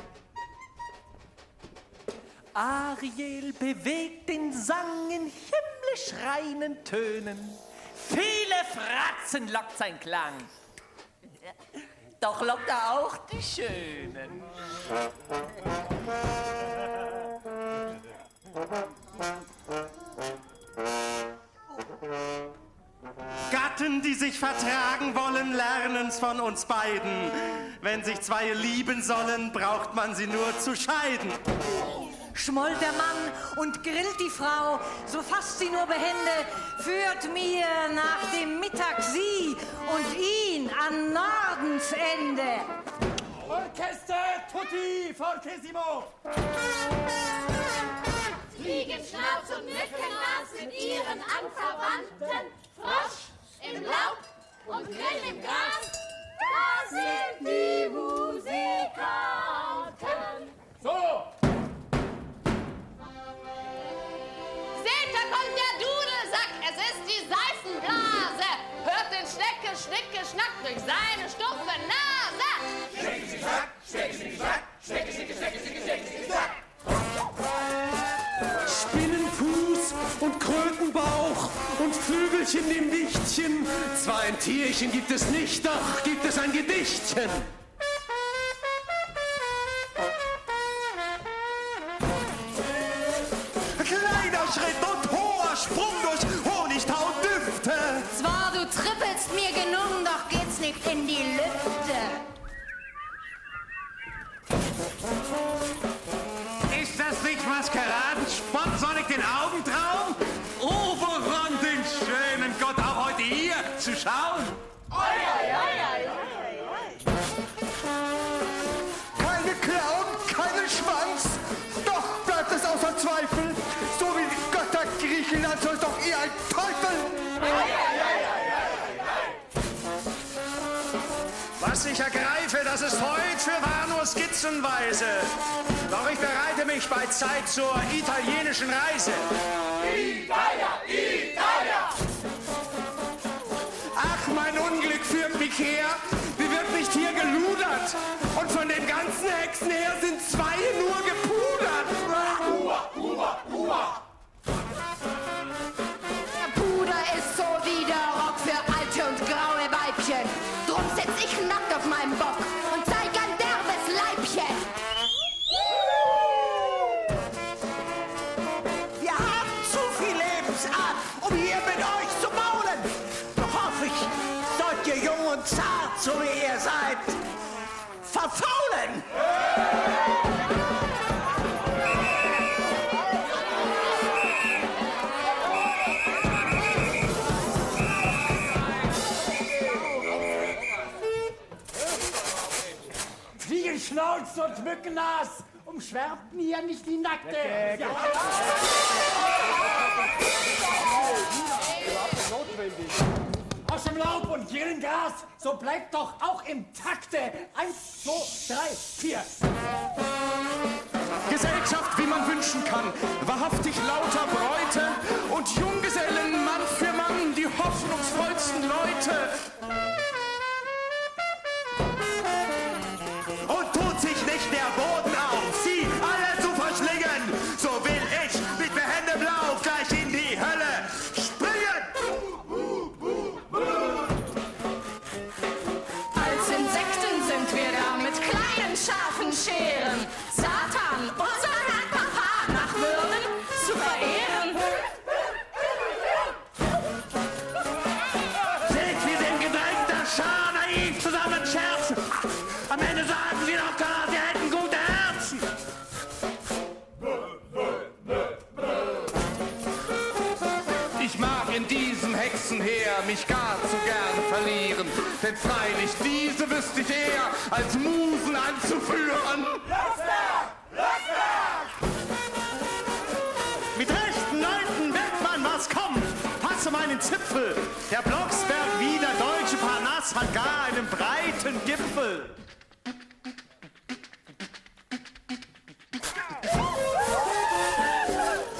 Ariel bewegt den Sang in himmlisch reinen Tönen. Viele Fratzen lockt sein Klang. Doch lockt er auch die Schönen. Gatten, die sich vertragen wollen, lernen's von uns beiden. Wenn sich zwei lieben sollen, braucht man sie nur zu scheiden. Schmollt der Mann und grillt die Frau, so fasst sie nur behende, führt mir nach dem Mittag sie und ihn an Nordens Ende. Orchester tutti fortissimo! Fliegenschnauz und Mückennas mit ihren Anverwandten, Frosch im Laub und Grill im Gras, das sind die Musikanten. So! Seht, da kommt der Dudelsack, es ist die Seifenblase. Hört den Schnecke, Schnicke, Schnack durch seine stumpfe Nase. Schnecke, Schnicke, Schnack, Schnecke, Schnicke, Schnack, Schnecke, Schnicke, Schnecke, Schnicke, Schnecke, Schnicke, Schnack. Spinnenfuß und Krötenbauch und Flügelchen im Lichtchen. Zwar ein Tierchen gibt es nicht, doch gibt es ein Gedichtchen. Kleiner Schritt und hoher Sprung durch Honigtaudüfte. Zwar du trippelst mir genug, doch geht's nicht in die Lüfte. Maskeraden, sportsonnig den Augentraum? Oh, woran den schönen Gott auch heute hier zu schauen? Keine Klauen, keinen Schwanz. Doch bleibt es außer Zweifel. So wie die Götter Griechenlands, so ist doch ihr ein Teufel. Was ich ergreife, das ist heut für wahr nur skizzenweise. Doch ich bereite mich bei Zeit zur italienischen Reise. Italia, Italia! Ach, mein Unglück führt mich her. Wie wird nicht hier geludert? Und von dem ganzen Hexenheer sind 2 nur gepudert. Der Puder ist so wie der Rock für alte und graue Weibchen. Drum setz ich nackt auf meinen Bock und zeig ein derbes Leibchen. Wir haben zu viel Lebensart, um hier mit euch zu maulen. Doch hoffe ich, seid ihr jung und zart, so wie ihr seid, verfaulen. Fliegenschnauz und Mückennas, umschwärmt mir nicht die Nackte. Aus dem Laub und Grillengras, so bleibt doch auch im Takte. 1, 2, 3, 4. Gesellschaft, wie man wünschen kann, wahrhaftig lauter Bräute und Junggesellen, Mann für Mann, die hoffnungsvollsten Leute. Und tut sich nicht der Boden auf, sie alle zu verschlingen, so will ich mit Behände blau gleich in die Hölle springen. Als Insekten sind wir da mit kleinen, scharfen Scheren. Satan, unseren Papa nach Würden zu verehren. Seht, wir sind gedrängter Schar naiv zusammen scherzen. Am Ende sagen sie doch gar, sie hätten gute Herzen. Ich mag in diesem Hexenheer mich gar zu gern verlieren. Denn freilich diese wüsste ich eher, als Musen anzuführen. Mit rechten Leuten wird man was kommen. Passe meinen Zipfel. Der Blocksberg wie der deutsche Parnass hat gar einen breiten Gipfel.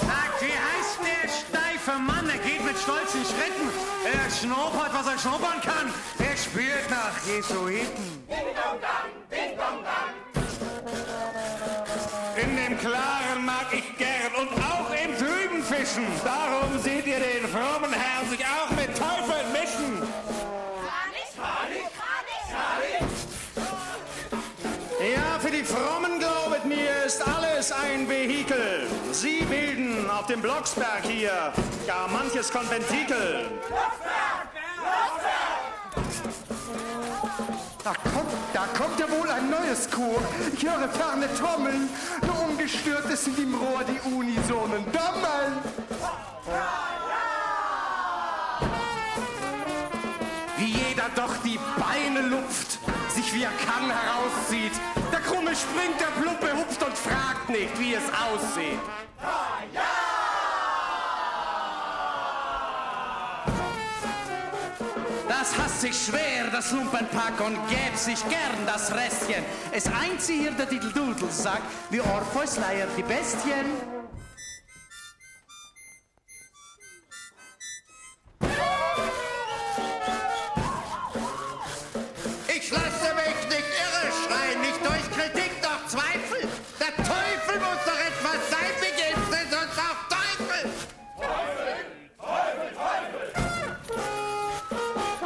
Sagt, wie heißt der steife Mann? Er geht mit stolzen Schritten. Er schnuppert, was er schnuppern kann. Er spürt nach Jesuiten. In dem Klaren mag ich gern und auch im Trüben fischen. Darum seht ihr den frommen Herrn sich auch mit Teufeln mischen. Ja, für die Frommen, glaubet mir, ist alles ein Vehikel. Sie bilden auf dem Blocksberg hier gar manches Konventikel. Da kommt ja wohl ein neues Chor. Ich höre ferne Trommeln. Nur ungestört sind im Rohr die unisonen Dammeln. Wie jeder doch die Beine lupft, sich wie er kann herauszieht. Der Krumme springt, der Plumpe hupft und fragt nicht, wie es aussieht. Das hasst sich schwer, das Lumpenpack, und gäb sich gern das Restchen. Es einzieht der Dideldudel sagt, wie Orpheus leiert die Bestien. Ich lasse mich nicht irre schreien, nicht durch Kritik, doch Zweifel. Der Teufel muss doch etwas sein, wie geht's denn sonst auf Teufel?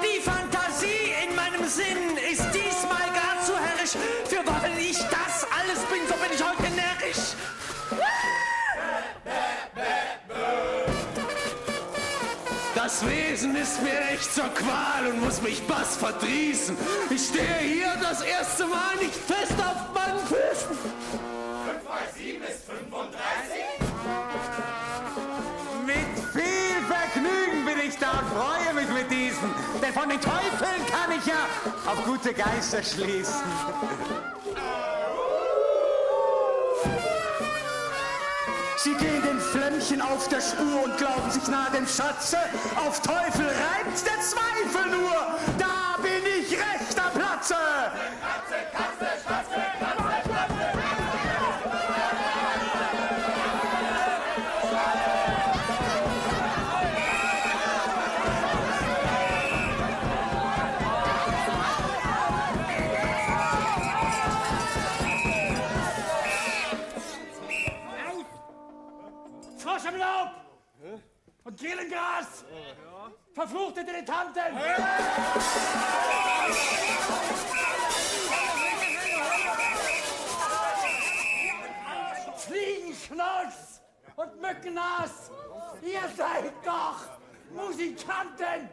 Die Fantasie in meinem Sinn ist diesmal gar zu herrisch. Für weil ich das alles bin, so bin ich heute närrisch. Das Wesen ist mir echt zur Qual und muss mich bass verdrießen. Ich stehe hier das erste Mal nicht fest auf meinen Füßen. 5 mal 7 ist 35. ich da und freue mich mit diesen, denn von den Teufeln kann ich ja auf gute Geister schließen. Sie gehen den Flämmchen auf der Spur und glauben sich nahe dem Schatze. Auf Teufel reibt der Zweifel nur, da bin ich recht am Platze. Frosch im Laub! Und Dielengras! Verfluchte Dilettanten! Fliegenschnurz und Mückennas! Ihr seid doch Musikanten!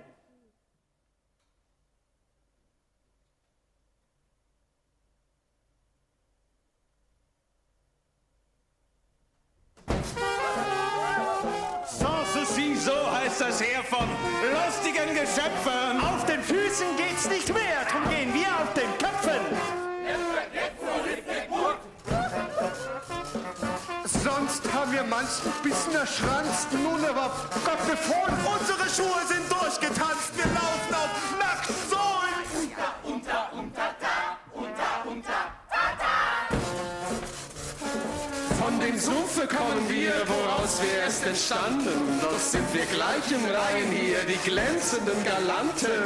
Sanssouci, so heißt das Heer von lustigen Geschöpfen. Auf den Füßen geht's nicht mehr, drum gehen wir auf den Köpfen. Sonst haben wir manchen Bissen erschranzt, nun aber Gott befohlen, unsere Schuhe sind durchgetanzt, wir laufen auf Nacktsohlen. Von dem Sumpfe kommen wir, woraus wir erst entstanden, doch sind wir gleich in Reihen hier, die glänzenden Galanten.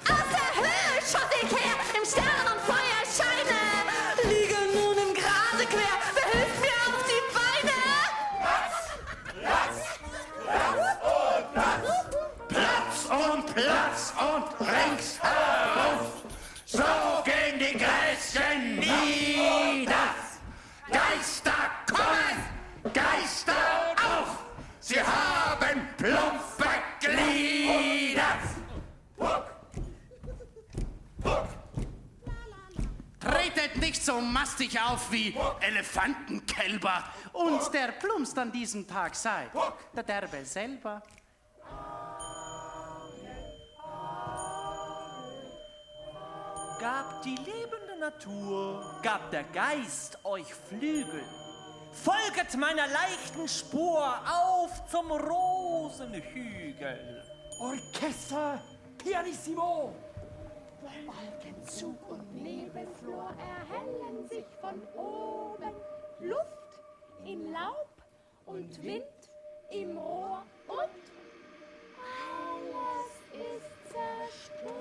Aus der Höhe schoss ich her, im Stern- und Feuerscheine. Liege nun im Grase quer, wer hilft mir auf die Beine? Platz und ringsherum. So gehen die Gräschen nieder. Geister kommen, Geister auch. Sie haben plumpe Glieder. Tretet nicht so mastig auf wie Elefantenkälber. Und der Plumpst an diesem Tag sei der Derbe selber. Gab die lebende Natur, gab der Geist euch Flügel. Folget meiner leichten Spur auf zum Rosenhügel. Orchester pianissimo! Wolkenzug und Nebelflor erhellen sich von oben. Luft in Laub und Wind im Rohr und alles ist zerstoben.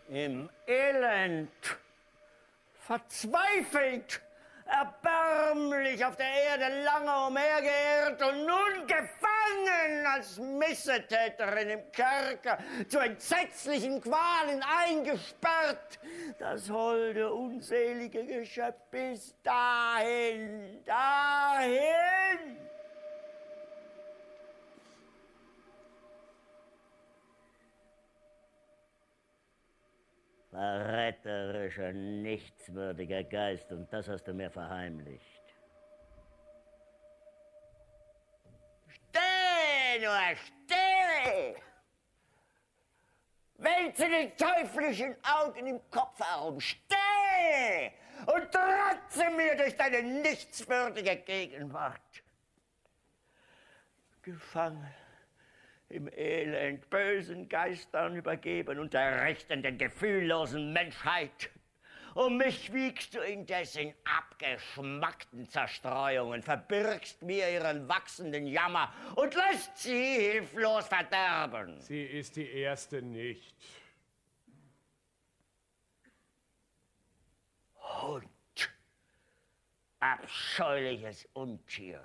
Im Elend, verzweifelt, erbärmlich auf der Erde lange umhergeirrt und nun gefangen als Missetäterin im Kerker, zu entsetzlichen Qualen eingesperrt. Das holde, unselige Geschöpf bis dahin. Verräterischer, nichtswürdiger Geist, und das hast du mir verheimlicht. Steh nur, steh! Wälze die teuflischen Augen im Kopf herum, steh! Und trotze mir durch deine nichtswürdige Gegenwart. Gefangen im Elend, bösen Geistern übergeben und der richtenden, gefühllosen Menschheit. Und mich wiegst du indes in abgeschmackten Zerstreuungen, verbirgst mir ihren wachsenden Jammer und lässt sie hilflos verderben. Sie ist die Erste nicht. Hund, abscheuliches Untier.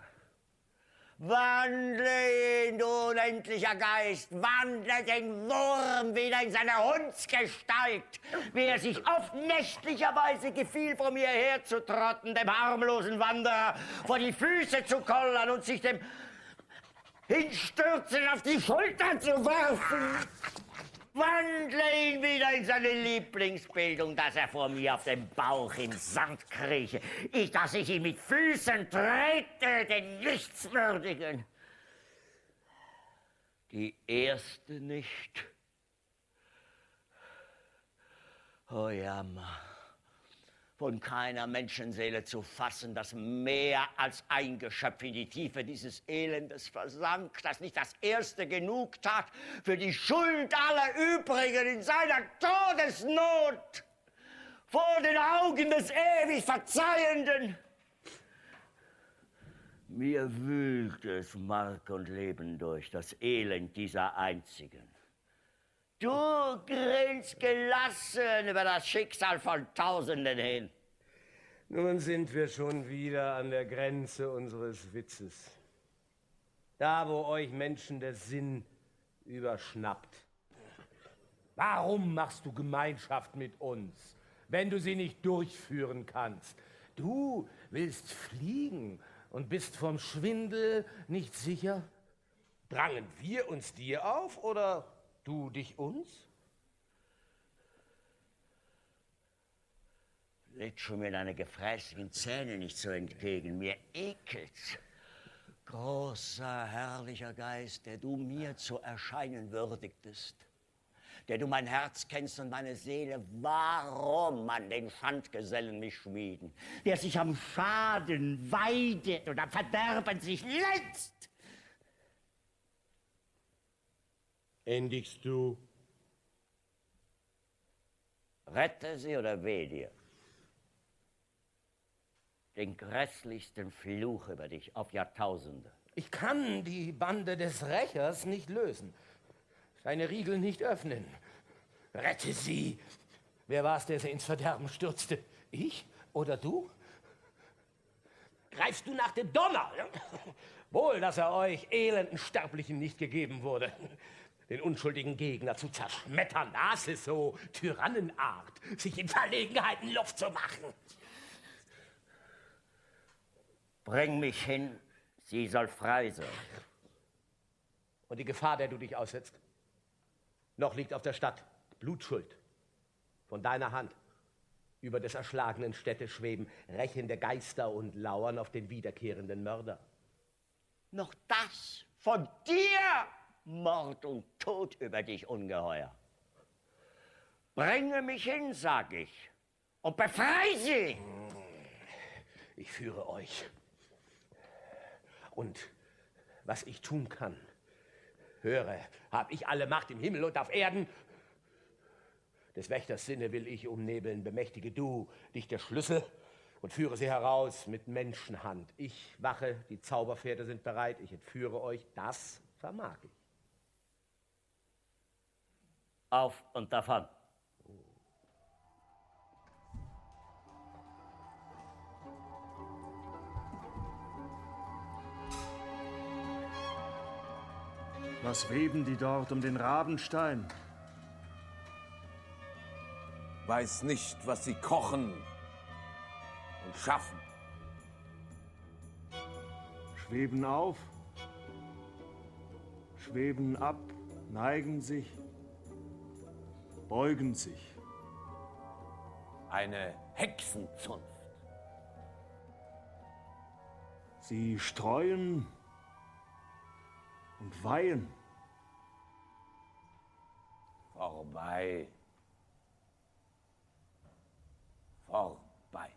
Wandle ihn, du unendlicher Geist, wandle den Wurm wieder in seine Hundsgestalt, wie er sich oft nächtlicherweise gefiel, vor mir herzutrotten, dem harmlosen Wanderer vor die Füße zu kollern und sich dem Hinstürzen auf die Schulter zu werfen. Wandle ihn wieder in seine Lieblingsbildung, dass er vor mir auf dem Bauch im Sand krieche. Dass ich ihn mit Füßen trete, den Nichtswürdigen. Die erste nicht. Oh Jammer. Von keiner Menschenseele zu fassen, das mehr als ein Geschöpf in die Tiefe dieses Elendes versank, das nicht das Erste genug tat für die Schuld aller übrigen in seiner Todesnot, vor den Augen des ewig Verzeihenden. Mir wühlte es Mark und Leben durch, das Elend dieser Einzigen. Du grinst gelassen über das Schicksal von Tausenden hin. Nun sind wir schon wieder an der Grenze unseres Witzes. Da, wo euch Menschen der Sinn überschnappt. Warum machst du Gemeinschaft mit uns, wenn du sie nicht durchführen kannst? Du willst fliegen und bist vom Schwindel nicht sicher? Drangen wir uns dir auf oder du dich uns? Leg schon mir deine gefräßigen Zähne nicht so entgegen, mir ekelt's. Großer, herrlicher Geist, der du mir zu erscheinen würdigtest, der du mein Herz kennst und meine Seele, warum an den Schandgesellen mich schmieden, der sich am Schaden weidet und am Verderben sich letzt. Endigst du? Rette sie oder weh dir. Den grässlichsten Fluch über dich auf Jahrtausende. Ich kann die Bande des Rächers nicht lösen, seine Riegel nicht öffnen. Rette sie! Wer war es, der sie ins Verderben stürzte? Ich oder du? Greifst du nach dem Donner? Wohl, dass er euch elenden Sterblichen nicht gegeben wurde. Den unschuldigen Gegner zu zerschmettern, das ist so Tyrannenart, sich in Verlegenheiten Luft zu machen. Bring mich hin, sie soll frei sein. Und die Gefahr, der du dich aussetzt? Noch liegt auf der Stadt Blutschuld. Von deiner Hand. Über des erschlagenen Städte schweben rächende Geister und lauern auf den wiederkehrenden Mörder. Noch das von dir! Mord und Tod über dich, Ungeheuer. Bringe mich hin, sag ich, und befrei sie! Ich führe euch. Und was ich tun kann, höre, hab ich alle Macht im Himmel und auf Erden. Des Wächters Sinne will ich umnebeln, bemächtige du dich der Schlüssel und führe sie heraus mit Menschenhand. Ich wache, die Zauberpferde sind bereit, ich entführe euch, das vermag ich. Auf und davon. Was weben die dort um den Rabenstein? Weiß nicht, was sie kochen und schaffen. Schweben auf, schweben ab, neigen sich, beugen sich. Eine Hexenzunft. Sie streuen und weihen. Vorbei. Vorbei.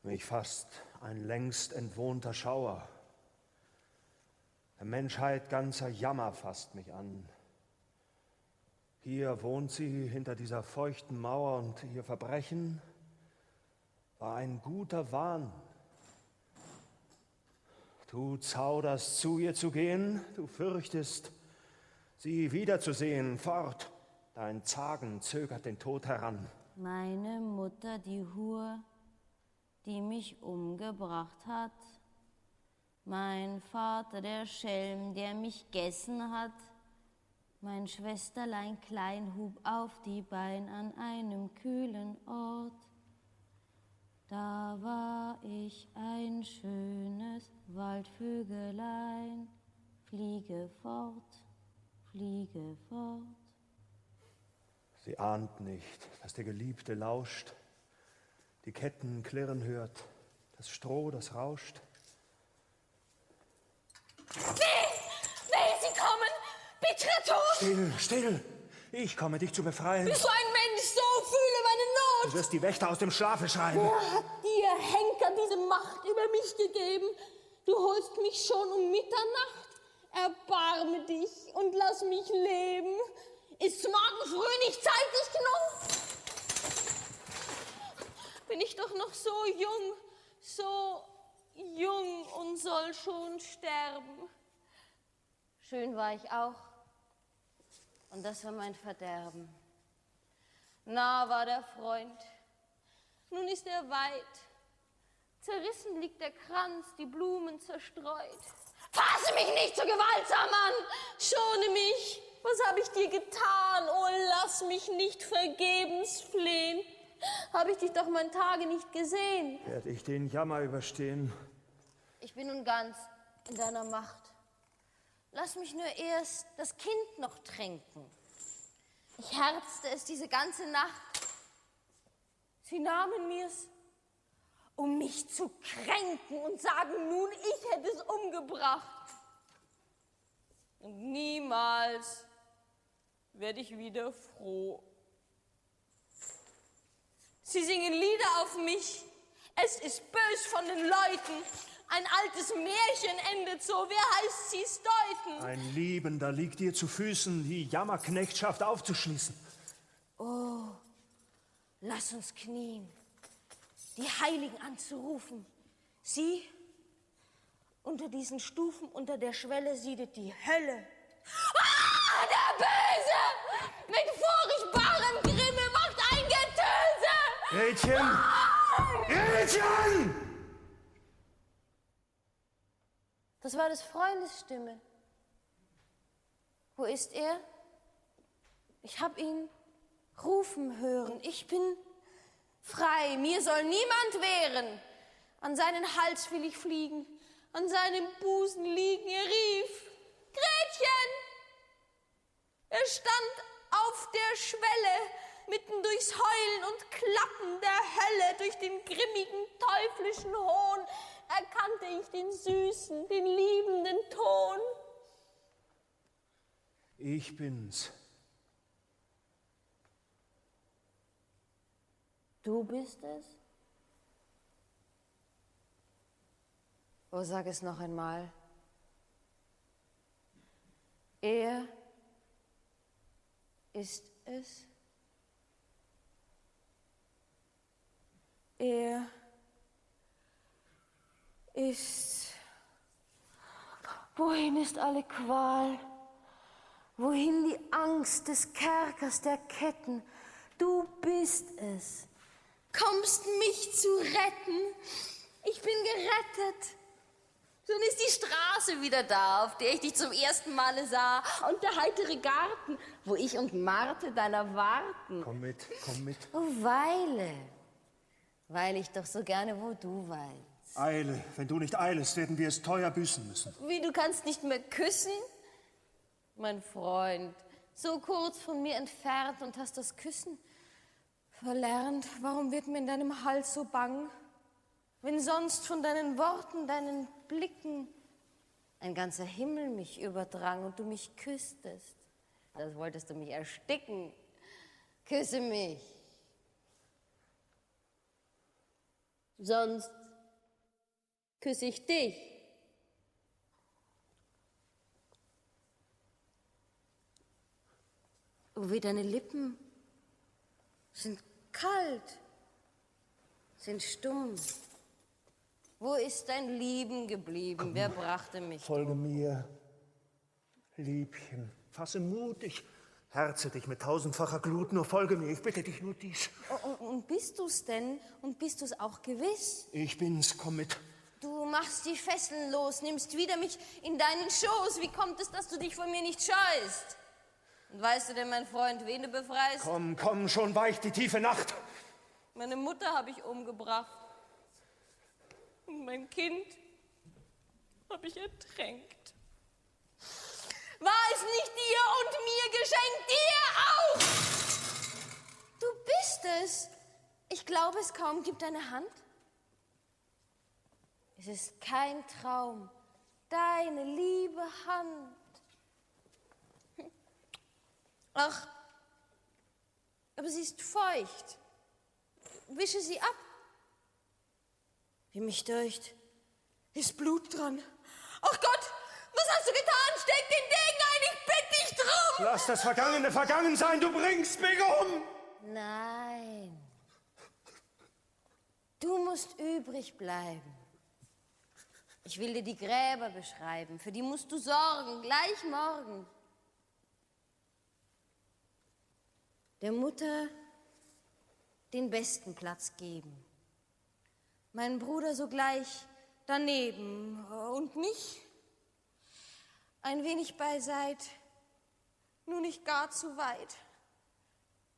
Mich fasst ein längst entwohnter Schauer. Der Menschheit ganzer Jammer fasst mich an. Hier wohnt sie hinter dieser feuchten Mauer und ihr Verbrechen war ein guter Wahn. Du zauderst, zu ihr zu gehen, du fürchtest, sie wiederzusehen, fort. Dein Zagen zögert den Tod heran. Meine Mutter, die Hure, die mich umgebracht hat. Mein Vater, der Schelm, der mich gegessen hat. Mein Schwesterlein klein hub auf die Bein an einem kühlen Ort. Da war ich ein schönes Waldvögelein, fliege fort, fliege fort. Sie ahnt nicht, dass der Geliebte lauscht, die Ketten klirren hört, das Stroh, das rauscht. Weh, sie kommen! Bitterer Tod! Still, still! Ich komme, dich zu befreien. Bist du ein Mensch, so fühle meine Not! Du wirst die Wächter aus dem Schlafe schreiben. Wer hat dir, Henker, diese Macht über mich gegeben? Du holst mich schon um Mitternacht. Erbarme dich und lass mich leben. Ist morgen früh nicht zeitig genug? Bin ich doch noch so jung und soll schon sterben. Schön war ich auch. Und das war mein Verderben. Nah war der Freund. Nun ist er weit. Zerrissen liegt der Kranz, die Blumen zerstreut. Fasse mich nicht so gewaltsam an! Schone mich! Was habe ich dir getan? Oh, lass mich nicht vergebens flehen. Habe ich dich doch mein Tage nicht gesehen. Werd ich den Jammer überstehen? Ich bin nun ganz in deiner Macht. Lass mich nur erst das Kind noch tränken. Ich herzte es diese ganze Nacht. Sie nahmen mir's, um mich zu kränken und sagen nun, ich hätte es umgebracht. Und niemals werde ich wieder froh. Sie singen Lieder auf mich. Es ist bös von den Leuten. Ein altes Märchen endet so. Wer heißt sie's deuten? Ein Liebender liegt dir zu Füßen, die Jammerknechtschaft aufzuschließen. Oh, lass uns knien, die Heiligen anzurufen. Sie, unter diesen Stufen, unter der Schwelle siedet die Hölle. Ah, der Böse! Mit furchtbarem Grimme macht ein Getöse! Gretchen! Gretchen! Das war des Freundes Stimme. Wo ist er? Ich hab ihn rufen hören. Ich bin frei, mir soll niemand wehren. An seinen Hals will ich fliegen, an seinem Busen liegen. Er rief, Gretchen! Er stand auf der Schwelle, mitten durchs Heulen und Klappen der Hölle, durch den grimmigen, teuflischen Hohn, erkannte ich den süßen, den liebenden Ton. Ich bin's. Du bist es? Oh, sag es noch einmal. Er ist es? Er ist. Wohin ist alle Qual? Wohin die Angst des Kerkers, der Ketten? Du bist es. Kommst mich zu retten? Ich bin gerettet. Nun ist die Straße wieder da, auf der ich dich zum ersten Male sah. Und der heitere Garten, wo ich und Marthe deiner warten. Komm mit, komm mit. Oh, weil ich doch so gerne, wo du weilst. Eile, wenn du nicht eilest, werden wir es teuer büßen müssen. Wie, du kannst nicht mehr küssen? Mein Freund, so kurz von mir entfernt und hast das Küssen verlernt. Warum wird mir in deinem Hals so bang? Wenn sonst von deinen Worten, deinen Blicken ein ganzer Himmel mich überdrang und du mich küsstest. Das wolltest du mich ersticken. Küsse mich. Sonst küsse ich dich. Oh, wie deine Lippen sind kalt. sind stumm. Wo ist dein Lieben geblieben? Wer brachte mich? Folge mir, Liebchen. Fasse Mut, ich herze dich mit tausendfacher Glut. Nur folge mir, ich bitte dich nur dies. Und bist du's denn? Und bist du's auch gewiss? Ich bin's, komm mit. Du machst die Fesseln los, nimmst wieder mich in deinen Schoß. Wie kommt es, dass du dich von mir nicht scheust? Und weißt du denn, mein Freund, wen du befreist? Komm, komm, schon weicht die tiefe Nacht. Meine Mutter habe ich umgebracht. Und mein Kind habe ich ertränkt. War es nicht dir und mir geschenkt, dir auch? Du bist es. Ich glaube es kaum. Gib deine Hand. Es ist kein Traum. Deine liebe Hand. Ach, aber sie ist feucht. Wische sie ab. Wie mich deucht, ist Blut dran. Ach Gott, was hast du getan? Steck den Degen ein, ich bitte dich drum! Lass das Vergangene vergangen sein, du bringst mich um! Nein. Du musst übrig bleiben. Ich will dir die Gräber beschreiben, für die musst du sorgen, gleich morgen. Der Mutter den besten Platz geben. Mein Bruder sogleich daneben und mich ein wenig beiseit, nur nicht gar zu weit.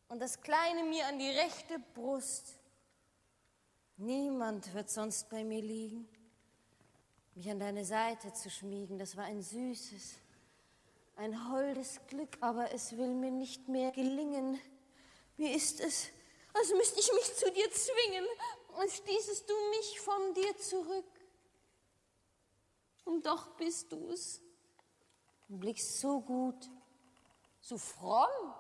Und das Kleine mir an die rechte Brust. Niemand wird sonst bei mir liegen. Mich an deine Seite zu schmiegen, das war ein süßes, ein holdes Glück, aber es will mir nicht mehr gelingen. Mir ist es, als müsste ich mich zu dir zwingen, als stießest du mich von dir zurück. Und doch bist du's. Du blickst so gut, so fromm.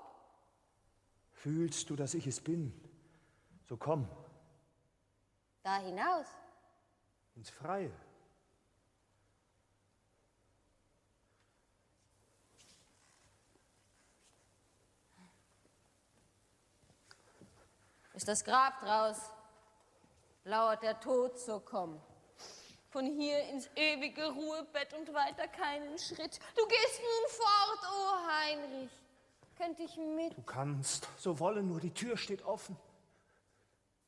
Fühlst du, dass ich es bin? So komm. Da hinaus. Ins Freie. Ist das Grab draus, lauert der Tod, so komm. Von hier ins ewige Ruhebett und weiter keinen Schritt. Du gehst nun fort, o Heinrich. Könnt ich mit? Du kannst, so wolle, nur die Tür steht offen.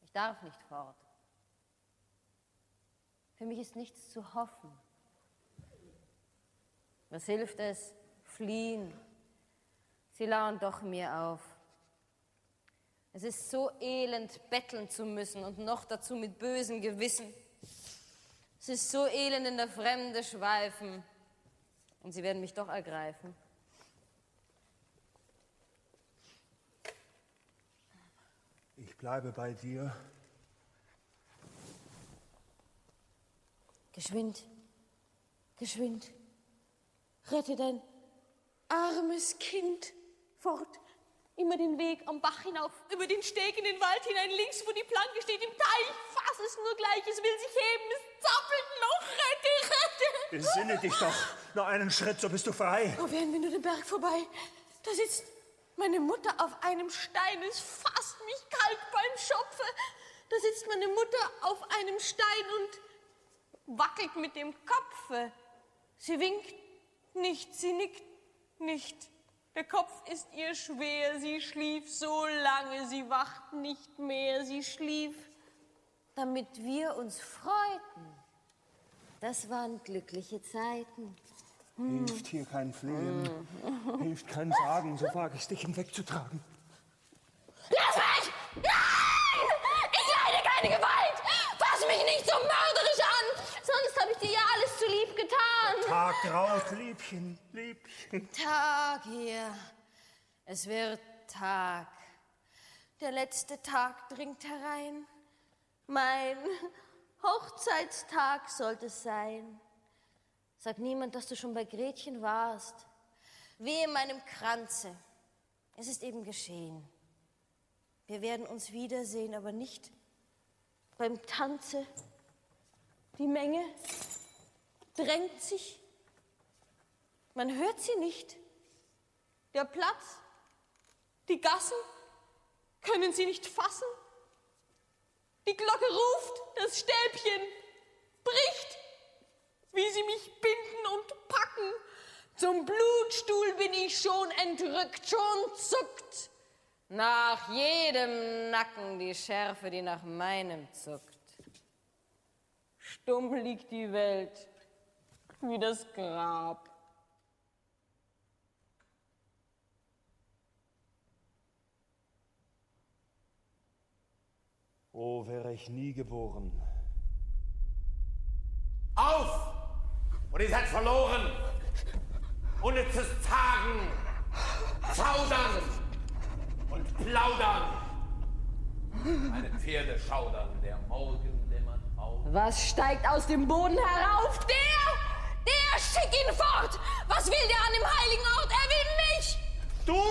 Ich darf nicht fort. Für mich ist nichts zu hoffen. Was hilft es? Fliehen. Sie lauern doch mir auf. Es ist so elend, betteln zu müssen und noch dazu mit bösem Gewissen. Es ist so elend, in der Fremde schweifen und sie werden mich doch ergreifen. Ich bleibe bei dir. Geschwind, geschwind, rette dein armes Kind fort. Immer den Weg am Bach hinauf, über den Steg in den Wald hinein, links, wo die Planke steht, im Teich. Fass es nur gleich, es will sich heben, es zappelt noch. Rette, rette! Besinne dich doch. Nur einen Schritt, so bist du frei. Wo wären wir nur den Berg vorbei? Da sitzt meine Mutter auf einem Stein, es fasst mich kalt beim Schopfe. Da sitzt meine Mutter auf einem Stein und wackelt mit dem Kopfe. Sie winkt nicht, sie nickt nicht. Der Kopf ist ihr schwer, sie schlief so lange, sie wacht nicht mehr, sie schlief, damit wir uns freuten. Das waren glückliche Zeiten. Hilft hier kein Flehen, hilft kein Sagen, so wage ich dich hinwegzutragen. Lass mich! Nein! Ich leide keine Gewalt! Fass mich nicht so mörderisch an! Sonst habe ich dir ja alles zu lieb getan. Tag graut, Liebchen, Liebchen. Tag hier. Es wird Tag. Der letzte Tag dringt herein. Mein Hochzeitstag sollte es sein. Sag niemand, dass du schon bei Gretchen warst. Wehe meinem Kranze. Es ist eben geschehen. Wir werden uns wiedersehen, aber nicht beim Tanze. Die Menge drängt sich. Man hört sie nicht. Der Platz, die Gassen können sie nicht fassen. Die Glocke ruft, das Stäbchen bricht, wie sie mich binden und packen. Zum Blutstuhl bin ich schon entrückt, schon zuckt. Nach jedem Nacken die Schärfe, die nach meinem zuckt. Stumm liegt die Welt wie das Grab. Oh, wäre ich nie geboren. Auf! Und ihr seid verloren! Unnützes Zagen, Zaudern und Plaudern. Meine Pferde schaudern, der Morgen dämmert auf. Was steigt aus dem Boden herauf? Der, schick ihn fort! Was will der an dem heiligen Ort? Er will mich! Du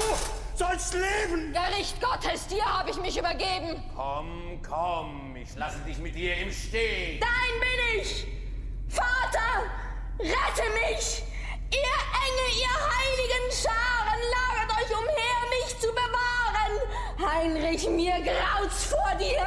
sollst leben! Gericht Gottes, dir habe ich mich übergeben. Komm, komm, ich lasse dich mit dir im Stehen. Dein bin ich! Vater, rette mich! Ihr Engel, ihr heiligen Scharen, lagert euch umher, mich zu bewahren. Heinrich, mir graut's vor dir.